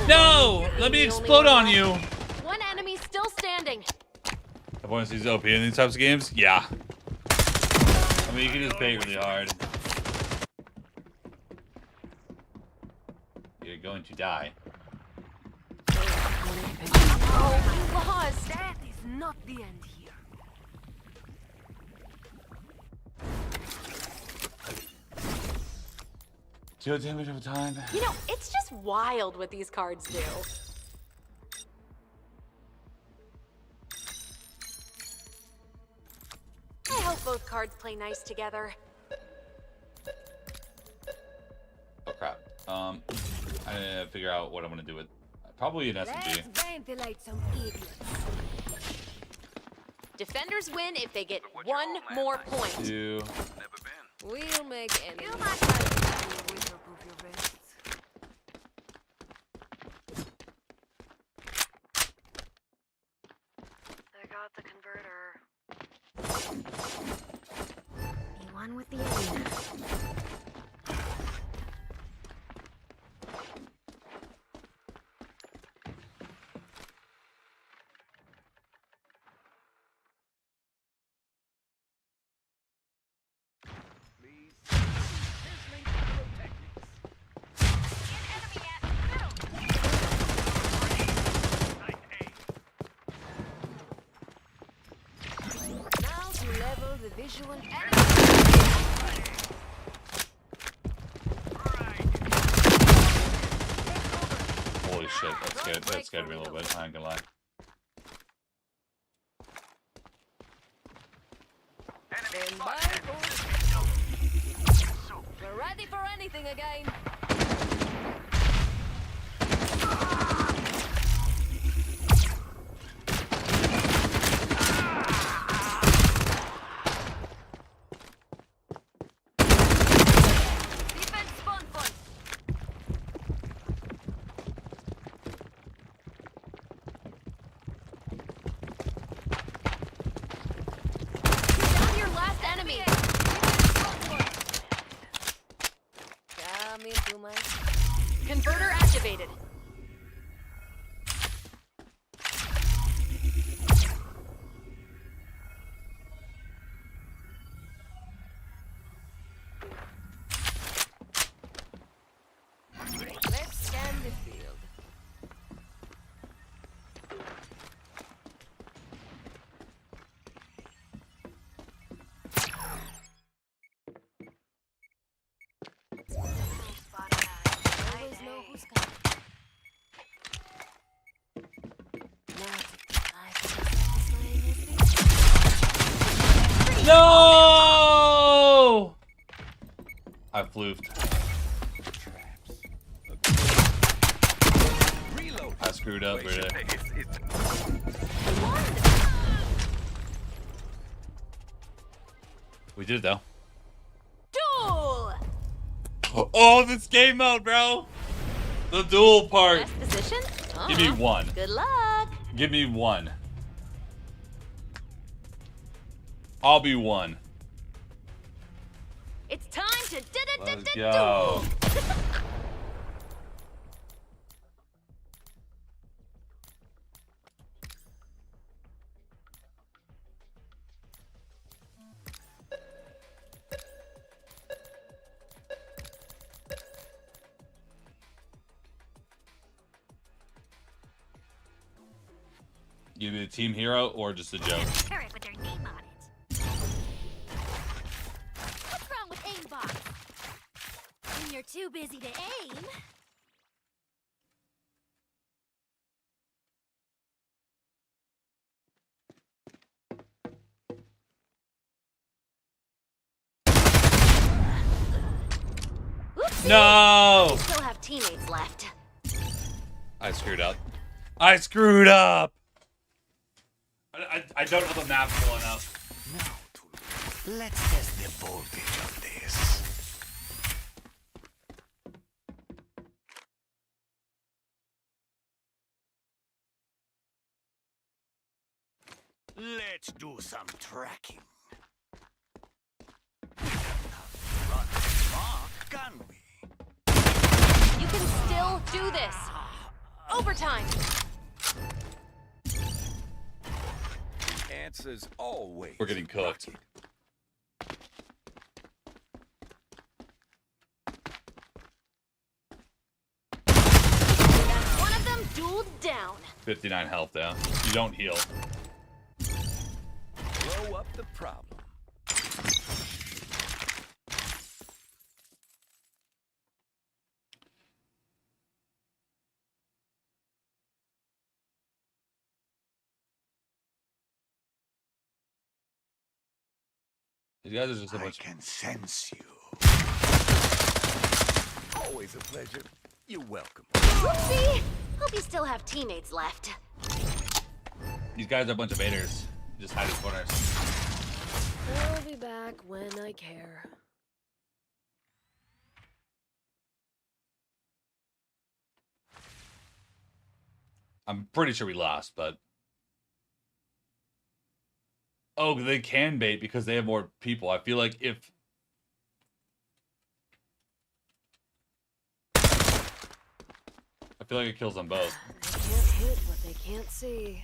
No! Let me explode on you! One enemy still standing. Everyone sees OP in these types of games? Yeah. I mean, you can just bait really hard. You're going to die. Oh, you lost. That is not the end here. Zero damage over time. You know, it's just wild what these cards do. I hope both cards play nice together. Oh crap. I need to figure out what I'm gonna do with probably an SMG. Let's ventilate some idiots. Defenders win if they get 1 more point. 2. We'll make enemies. Winterproof your vests. I got the converter. Be one with the arena. Now to level the visual enemy. Holy shit, that scared me a little bit, I ain't gonna lie. Stand by for... We're ready for anything again. Defense spawn point. Down your last enemy. Come into my... Converter activated. Let's scan the field. Always know who's coming. Now to I can satisfy No! I floofed. I screwed up, really. We did it though. Duel! Oh, this game mode, bro! The duel part. Last position? Give me one. Good luck. Give me one. I'll be one. It's time to Let's go. You be the team hero or just a joke? Turret with their name on it. What's wrong with aimbots? When you're too busy to aim. Oopsie. No! We still have teammates left. I screwed up. I screwed up! I don't know the map well enough. Now, let's test the voltage of this. Let's do some tracking. Run mark, can we? You can still do this. Overtime. Answers always. We're getting cooked. One of them dueled down. 59 health though. You don't heal. Blow up the problem. You guys are just a bunch. I can sense you. Always a pleasure. You're welcome. Whoopsie! Hope you still have teammates left. These guys are a bunch of baiters. Just hide in corners. I'll be back when I care. I'm pretty sure we lost, but. Oh, they can bait because they have more people. I feel like if. I feel like it kills them both. They can't hit what they can't see.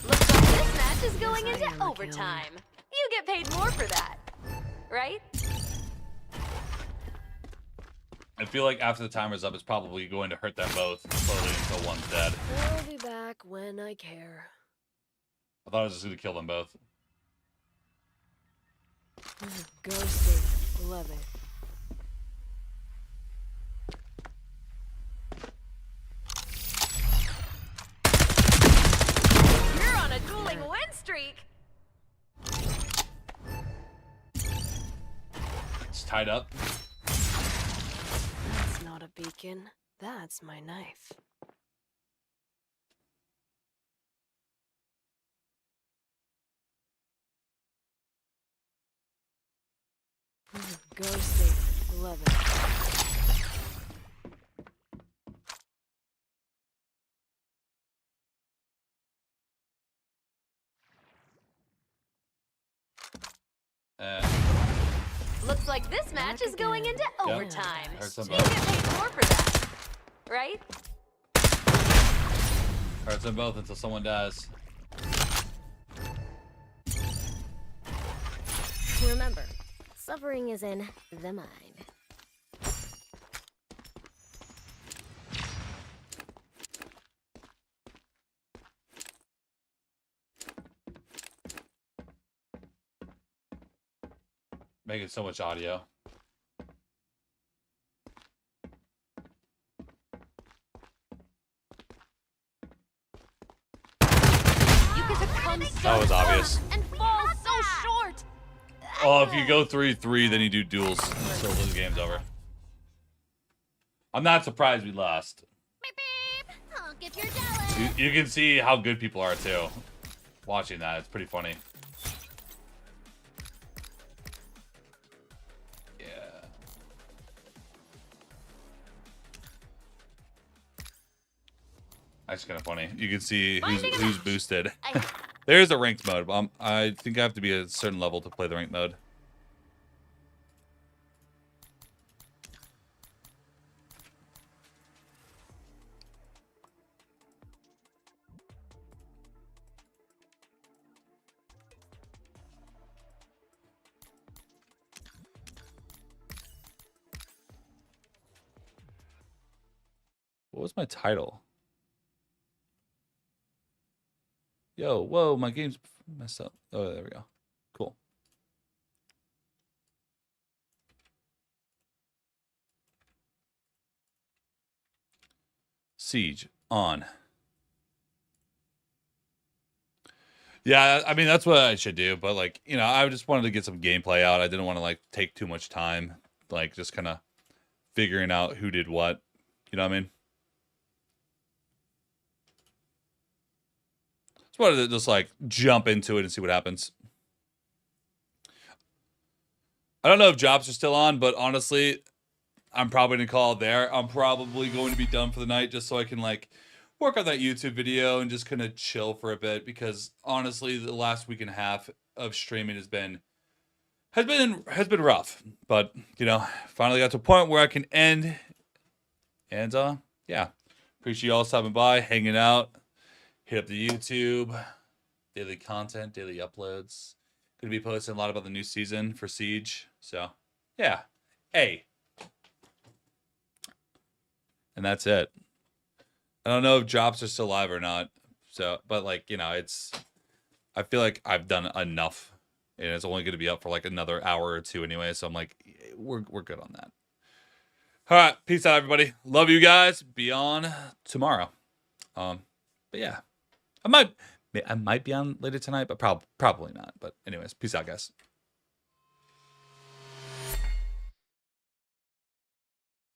Looks like this match is going into overtime. You get paid more for that, right? I feel like after the timer's up, it's probably going to hurt them both slowly until one's dead. I'll be back when I care. I thought I was just going to kill them both. Ghosting. Love it. You're on a dueling win streak. It's tied up. That's not a beacon. That's my knife. Ghosting. Love it. Looks like this match is going into overtime. Hurt them You get both. paid more for that, right? Hurts them both until someone dies. Remember, suffering is in the mind. Making so much audio. You get to come so That was obvious. close and fall so short. Oh, if you go 3-3, then you do duels. So the game's over. I'm not surprised we lost. Honk if you're jealous. You can see how good people are too. Watching that, it's pretty funny. Yeah. That's kind of funny. You can see who's boosted. There's a ranked mode. But I think I have to be a certain level to play the ranked mode. What was my title? Yo, whoa, my game's messed up. Oh, there we go. Cool. Siege on. Yeah, I mean, that's what I should do. But, like, you know, I just wanted to get some gameplay out. I didn't want to, like, take too much time. Like, just kind of figuring out who did what. You know what I mean? Just wanted to just, like, jump into it and see what happens. I don't know if jobs are still on, but honestly, I'm probably going to call it there. I'm probably going to be done for the night just so I can, like, work on that YouTube video and just kind of chill for a bit, because honestly, the last week and a half of streaming has been rough. But, you know, finally got to a point where I can end. And yeah, appreciate you all stopping by, hanging out. Hit up the YouTube, daily content, daily uploads. Gonna be posting a lot about the new season for Siege. So yeah, hey, and that's it. I don't know if drops are still live or not. So, but like, you know, I feel like I've done enough, and it's only gonna be up for like another hour or two anyway. So I'm like, we're good on that. All right, peace out, everybody. Love you guys. Be on tomorrow. But yeah, I might be on later tonight, but probably not. But anyways, peace out, guys.